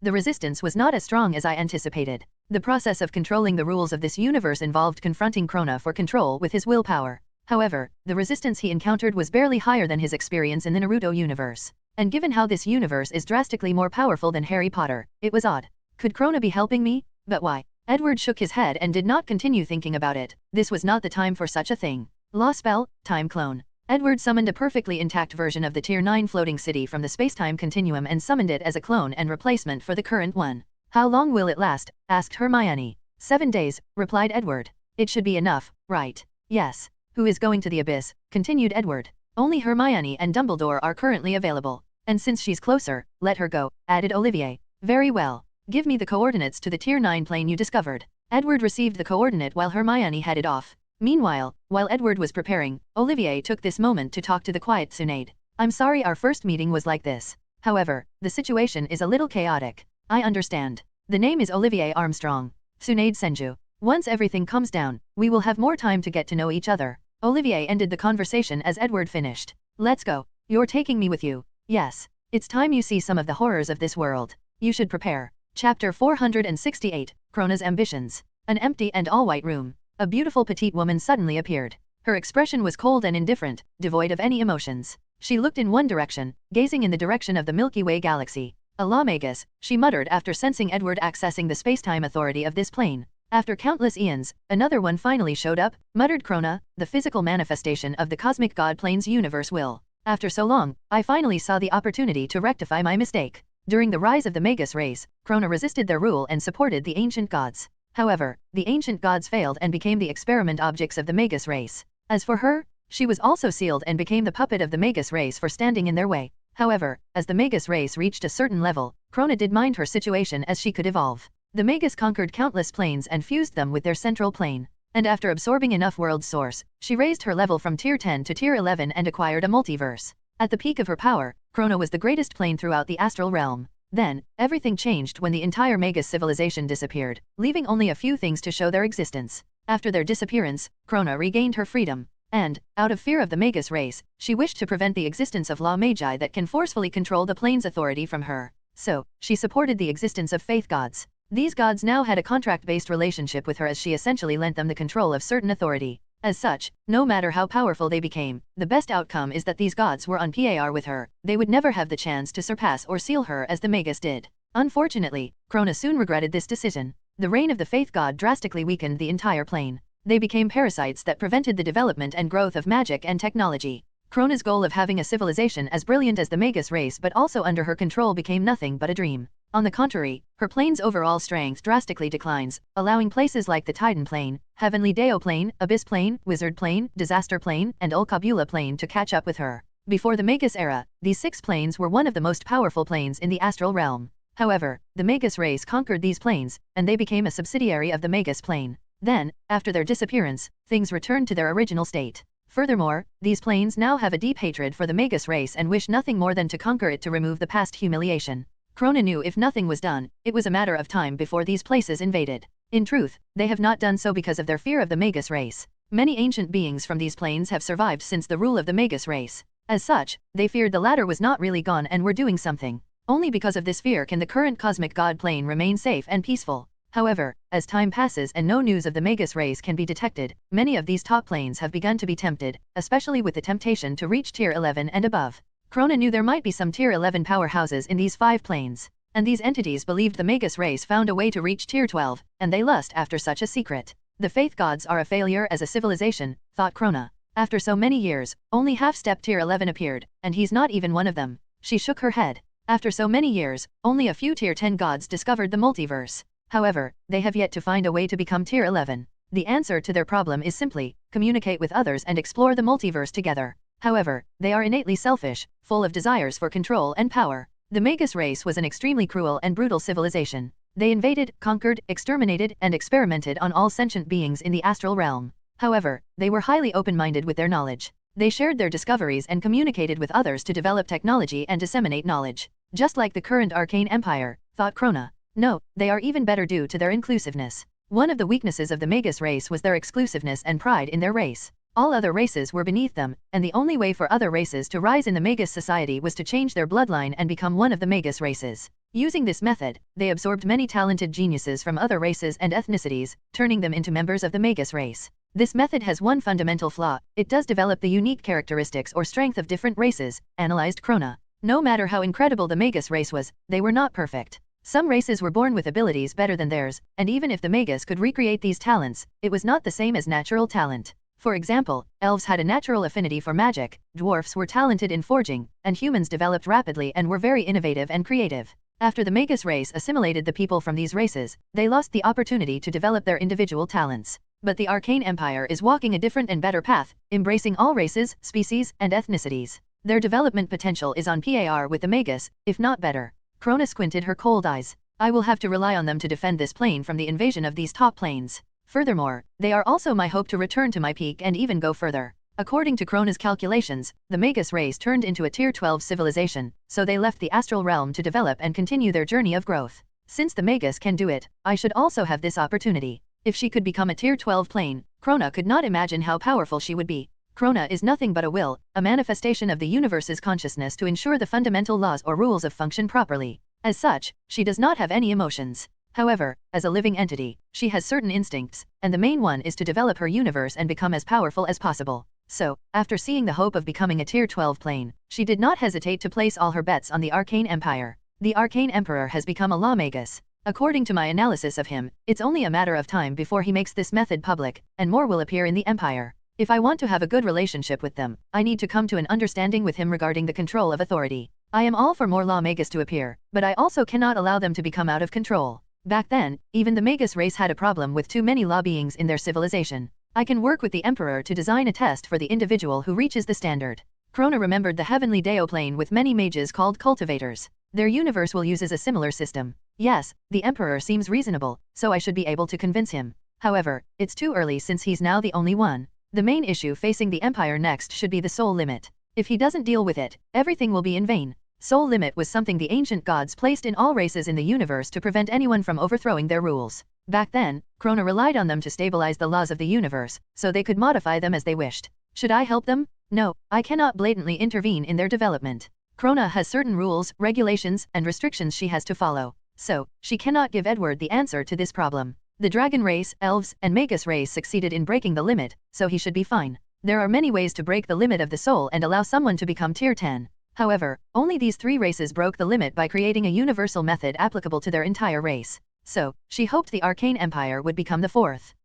The resistance was not as strong as I anticipated. The process of controlling the rules of this universe involved confronting Krona for control with his willpower. However, the resistance he encountered was barely higher than his experience in the Naruto universe. And given how this universe is drastically more powerful than Harry Potter, it was odd. Could Krona be helping me? But why? Edward shook his head and did not continue thinking about it. This was not the time for such a thing. Law spell, time clone. Edward summoned a perfectly intact version of the Tier 9 floating city from the spacetime continuum and summoned it as a clone and replacement for the current one. How long will it last? Asked Hermione. 7 days, replied Edward. It should be enough, right? Yes. Who is going to the abyss? Continued Edward. Only Hermione and Dumbledore are currently available. And since she's closer, let her go, added Olivier. Very well. Give me the coordinates to the Tier 9 plane you discovered. Edward received the coordinate while Hermione headed off. Meanwhile, while Edward was preparing, Olivier took this moment to talk to the quiet Sinead. I'm sorry our first meeting was like this. However, the situation is a little chaotic. I understand. The name is Olivier Armstrong. Sinead Senju. Once everything comes down, we will have more time to get to know each other. Olivier ended the conversation as Edward finished. Let's go. You're taking me with you. Yes. It's time you see some of the horrors of this world. You should prepare. Chapter 468, Krona's Ambitions. An empty and all-white room. A beautiful petite woman suddenly appeared. Her expression was cold and indifferent, devoid of any emotions. She looked in one direction, gazing in the direction of the Milky Way galaxy. A lawmagus, she muttered after sensing Edward accessing the spacetime authority of this plane. After countless eons, another one finally showed up, muttered Krona, the physical manifestation of the cosmic god plane's universe will. After so long, I finally saw the opportunity to rectify my mistake. During the rise of the Magus race, Krona resisted their rule and supported the ancient gods. However, the ancient gods failed and became the experiment objects of the Magus race. As for her, she was also sealed and became the puppet of the Magus race for standing in their way. However, as the Magus race reached a certain level, Krona did mind her situation as she could evolve. The Magus conquered countless planes and fused them with their central plane. And after absorbing enough world source, she raised her level from Tier 10 to Tier 11 and acquired a multiverse. At the peak of her power, Krona was the greatest plane throughout the astral realm. Then, everything changed when the entire Magus civilization disappeared, leaving only a few things to show their existence. After their disappearance, Krona regained her freedom. And, out of fear of the Magus race, she wished to prevent the existence of law magi that can forcefully control the plane's authority from her. So, she supported the existence of faith gods. These gods now had a contract-based relationship with her as she essentially lent them the control of certain authority. As such, no matter how powerful they became, the best outcome is that these gods were on par with her. They would never have the chance to surpass or seal her as the Magus did. Unfortunately, Krona soon regretted this decision. The reign of the faith god drastically weakened the entire plane. They became parasites that prevented the development and growth of magic and technology. Krona's goal of having a civilization as brilliant as the Magus race but also under her control became nothing but a dream. On the contrary, her plane's overall strength drastically declines, allowing places like the Titan plane, Heavenly Deo plane, Abyss plane, Wizard plane, Disaster plane, and Ulcabula plane to catch up with her. Before the Magus era, these 6 planes were one of the most powerful planes in the astral realm. However, the Magus race conquered these planes, and they became a subsidiary of the Magus plane. Then, after their disappearance, things returned to their original state. Furthermore, these planes now have a deep hatred for the Magus race and wish nothing more than to conquer it to remove the past humiliation. Krona knew if nothing was done, it was a matter of time before these places invaded. In truth, they have not done so because of their fear of the Magus race. Many ancient beings from these planes have survived since the rule of the Magus race. As such, they feared the latter was not really gone and were doing something. Only because of this fear can the current cosmic god plane remain safe and peaceful. However, as time passes and no news of the Magus race can be detected, many of these top planes have begun to be tempted, especially with the temptation to reach Tier 11 and above. Krona knew there might be some Tier 11 powerhouses in these 5 planes, and these entities believed the Magus race found a way to reach Tier 12, and they lust after such a secret. The faith gods are a failure as a civilization, thought Krona. After so many years, only half-step Tier 11 appeared, and he's not even one of them. She shook her head. After so many years, only a few Tier 10 gods discovered the multiverse. However, they have yet to find a way to become Tier 11. The answer to their problem is simply, communicate with others and explore the multiverse together. However, they are innately selfish, full of desires for control and power. The Magus race was an extremely cruel and brutal civilization. They invaded, conquered, exterminated, and experimented on all sentient beings in the astral realm. However, they were highly open-minded with their knowledge. They shared their discoveries and communicated with others to develop technology and disseminate knowledge. Just like the current arcane empire, thought Krona. No, they are even better due to their inclusiveness. One of the weaknesses of the Magus race was their exclusiveness and pride in their race. All other races were beneath them, and the only way for other races to rise in the Magus society was to change their bloodline and become one of the Magus races. Using this method, they absorbed many talented geniuses from other races and ethnicities, turning them into members of the Magus race. This method has one fundamental flaw: it does develop the unique characteristics or strength of different races, analyzed Krona. No matter how incredible the Magus race was, they were not perfect. Some races were born with abilities better than theirs, and even if the Magus could recreate these talents, it was not the same as natural talent. For example, elves had a natural affinity for magic, dwarfs were talented in forging, and humans developed rapidly and were very innovative and creative. After the Magus race assimilated the people from these races, they lost the opportunity to develop their individual talents. But the Arcane Empire is walking a different and better path, embracing all races, species, and ethnicities. Their development potential is on par with the Magus, if not better. Krona squinted her cold eyes. I will have to rely on them to defend this plane from the invasion of these top planes. Furthermore, they are also my hope to return to my peak and even go further. According to Krona's calculations, the Magus race turned into a Tier 12 civilization, so they left the astral realm to develop and continue their journey of growth. Since the Magus can do it, I should also have this opportunity. If she could become a Tier 12 plane, Krona could not imagine how powerful she would be. Krona is nothing but a will, a manifestation of the universe's consciousness to ensure the fundamental laws or rules of function properly. As such, she does not have any emotions. However, as a living entity, she has certain instincts, and the main one is to develop her universe and become as powerful as possible. So, after seeing the hope of becoming a Tier 12 plane, she did not hesitate to place all her bets on the Arcane Empire. The Arcane Emperor has become a law Magus. According to my analysis of him, it's only a matter of time before he makes this method public, and more will appear in the Empire. If I want to have a good relationship with them, I need to come to an understanding with him regarding the control of authority. I am all for more law Magus to appear, but I also cannot allow them to become out of control. Back then, even the Magus race had a problem with too many law beings in their civilization. I can work with the Emperor to design a test for the individual who reaches the standard. Krona remembered the heavenly Deo plane with many mages called cultivators. Their universe will use a similar system. Yes, the Emperor seems reasonable, so I should be able to convince him. However, it's too early since he's now the only one. The main issue facing the Empire next should be the soul limit. If he doesn't deal with it, everything will be in vain. Soul limit was something the ancient gods placed in all races in the universe to prevent anyone from overthrowing their rules. Back then, Krona relied on them to stabilize the laws of the universe, so they could modify them as they wished. Should I help them? No, I cannot blatantly intervene in their development. Krona has certain rules, regulations, and restrictions she has to follow. So, she cannot give Edward the answer to this problem. The dragon race, elves, and Magus race succeeded in breaking the limit, so he should be fine. There are many ways to break the limit of the soul and allow someone to become Tier 10. However, only these three races broke the limit by creating a universal method applicable to their entire race. So, she hoped the Arcane Empire would become the fourth.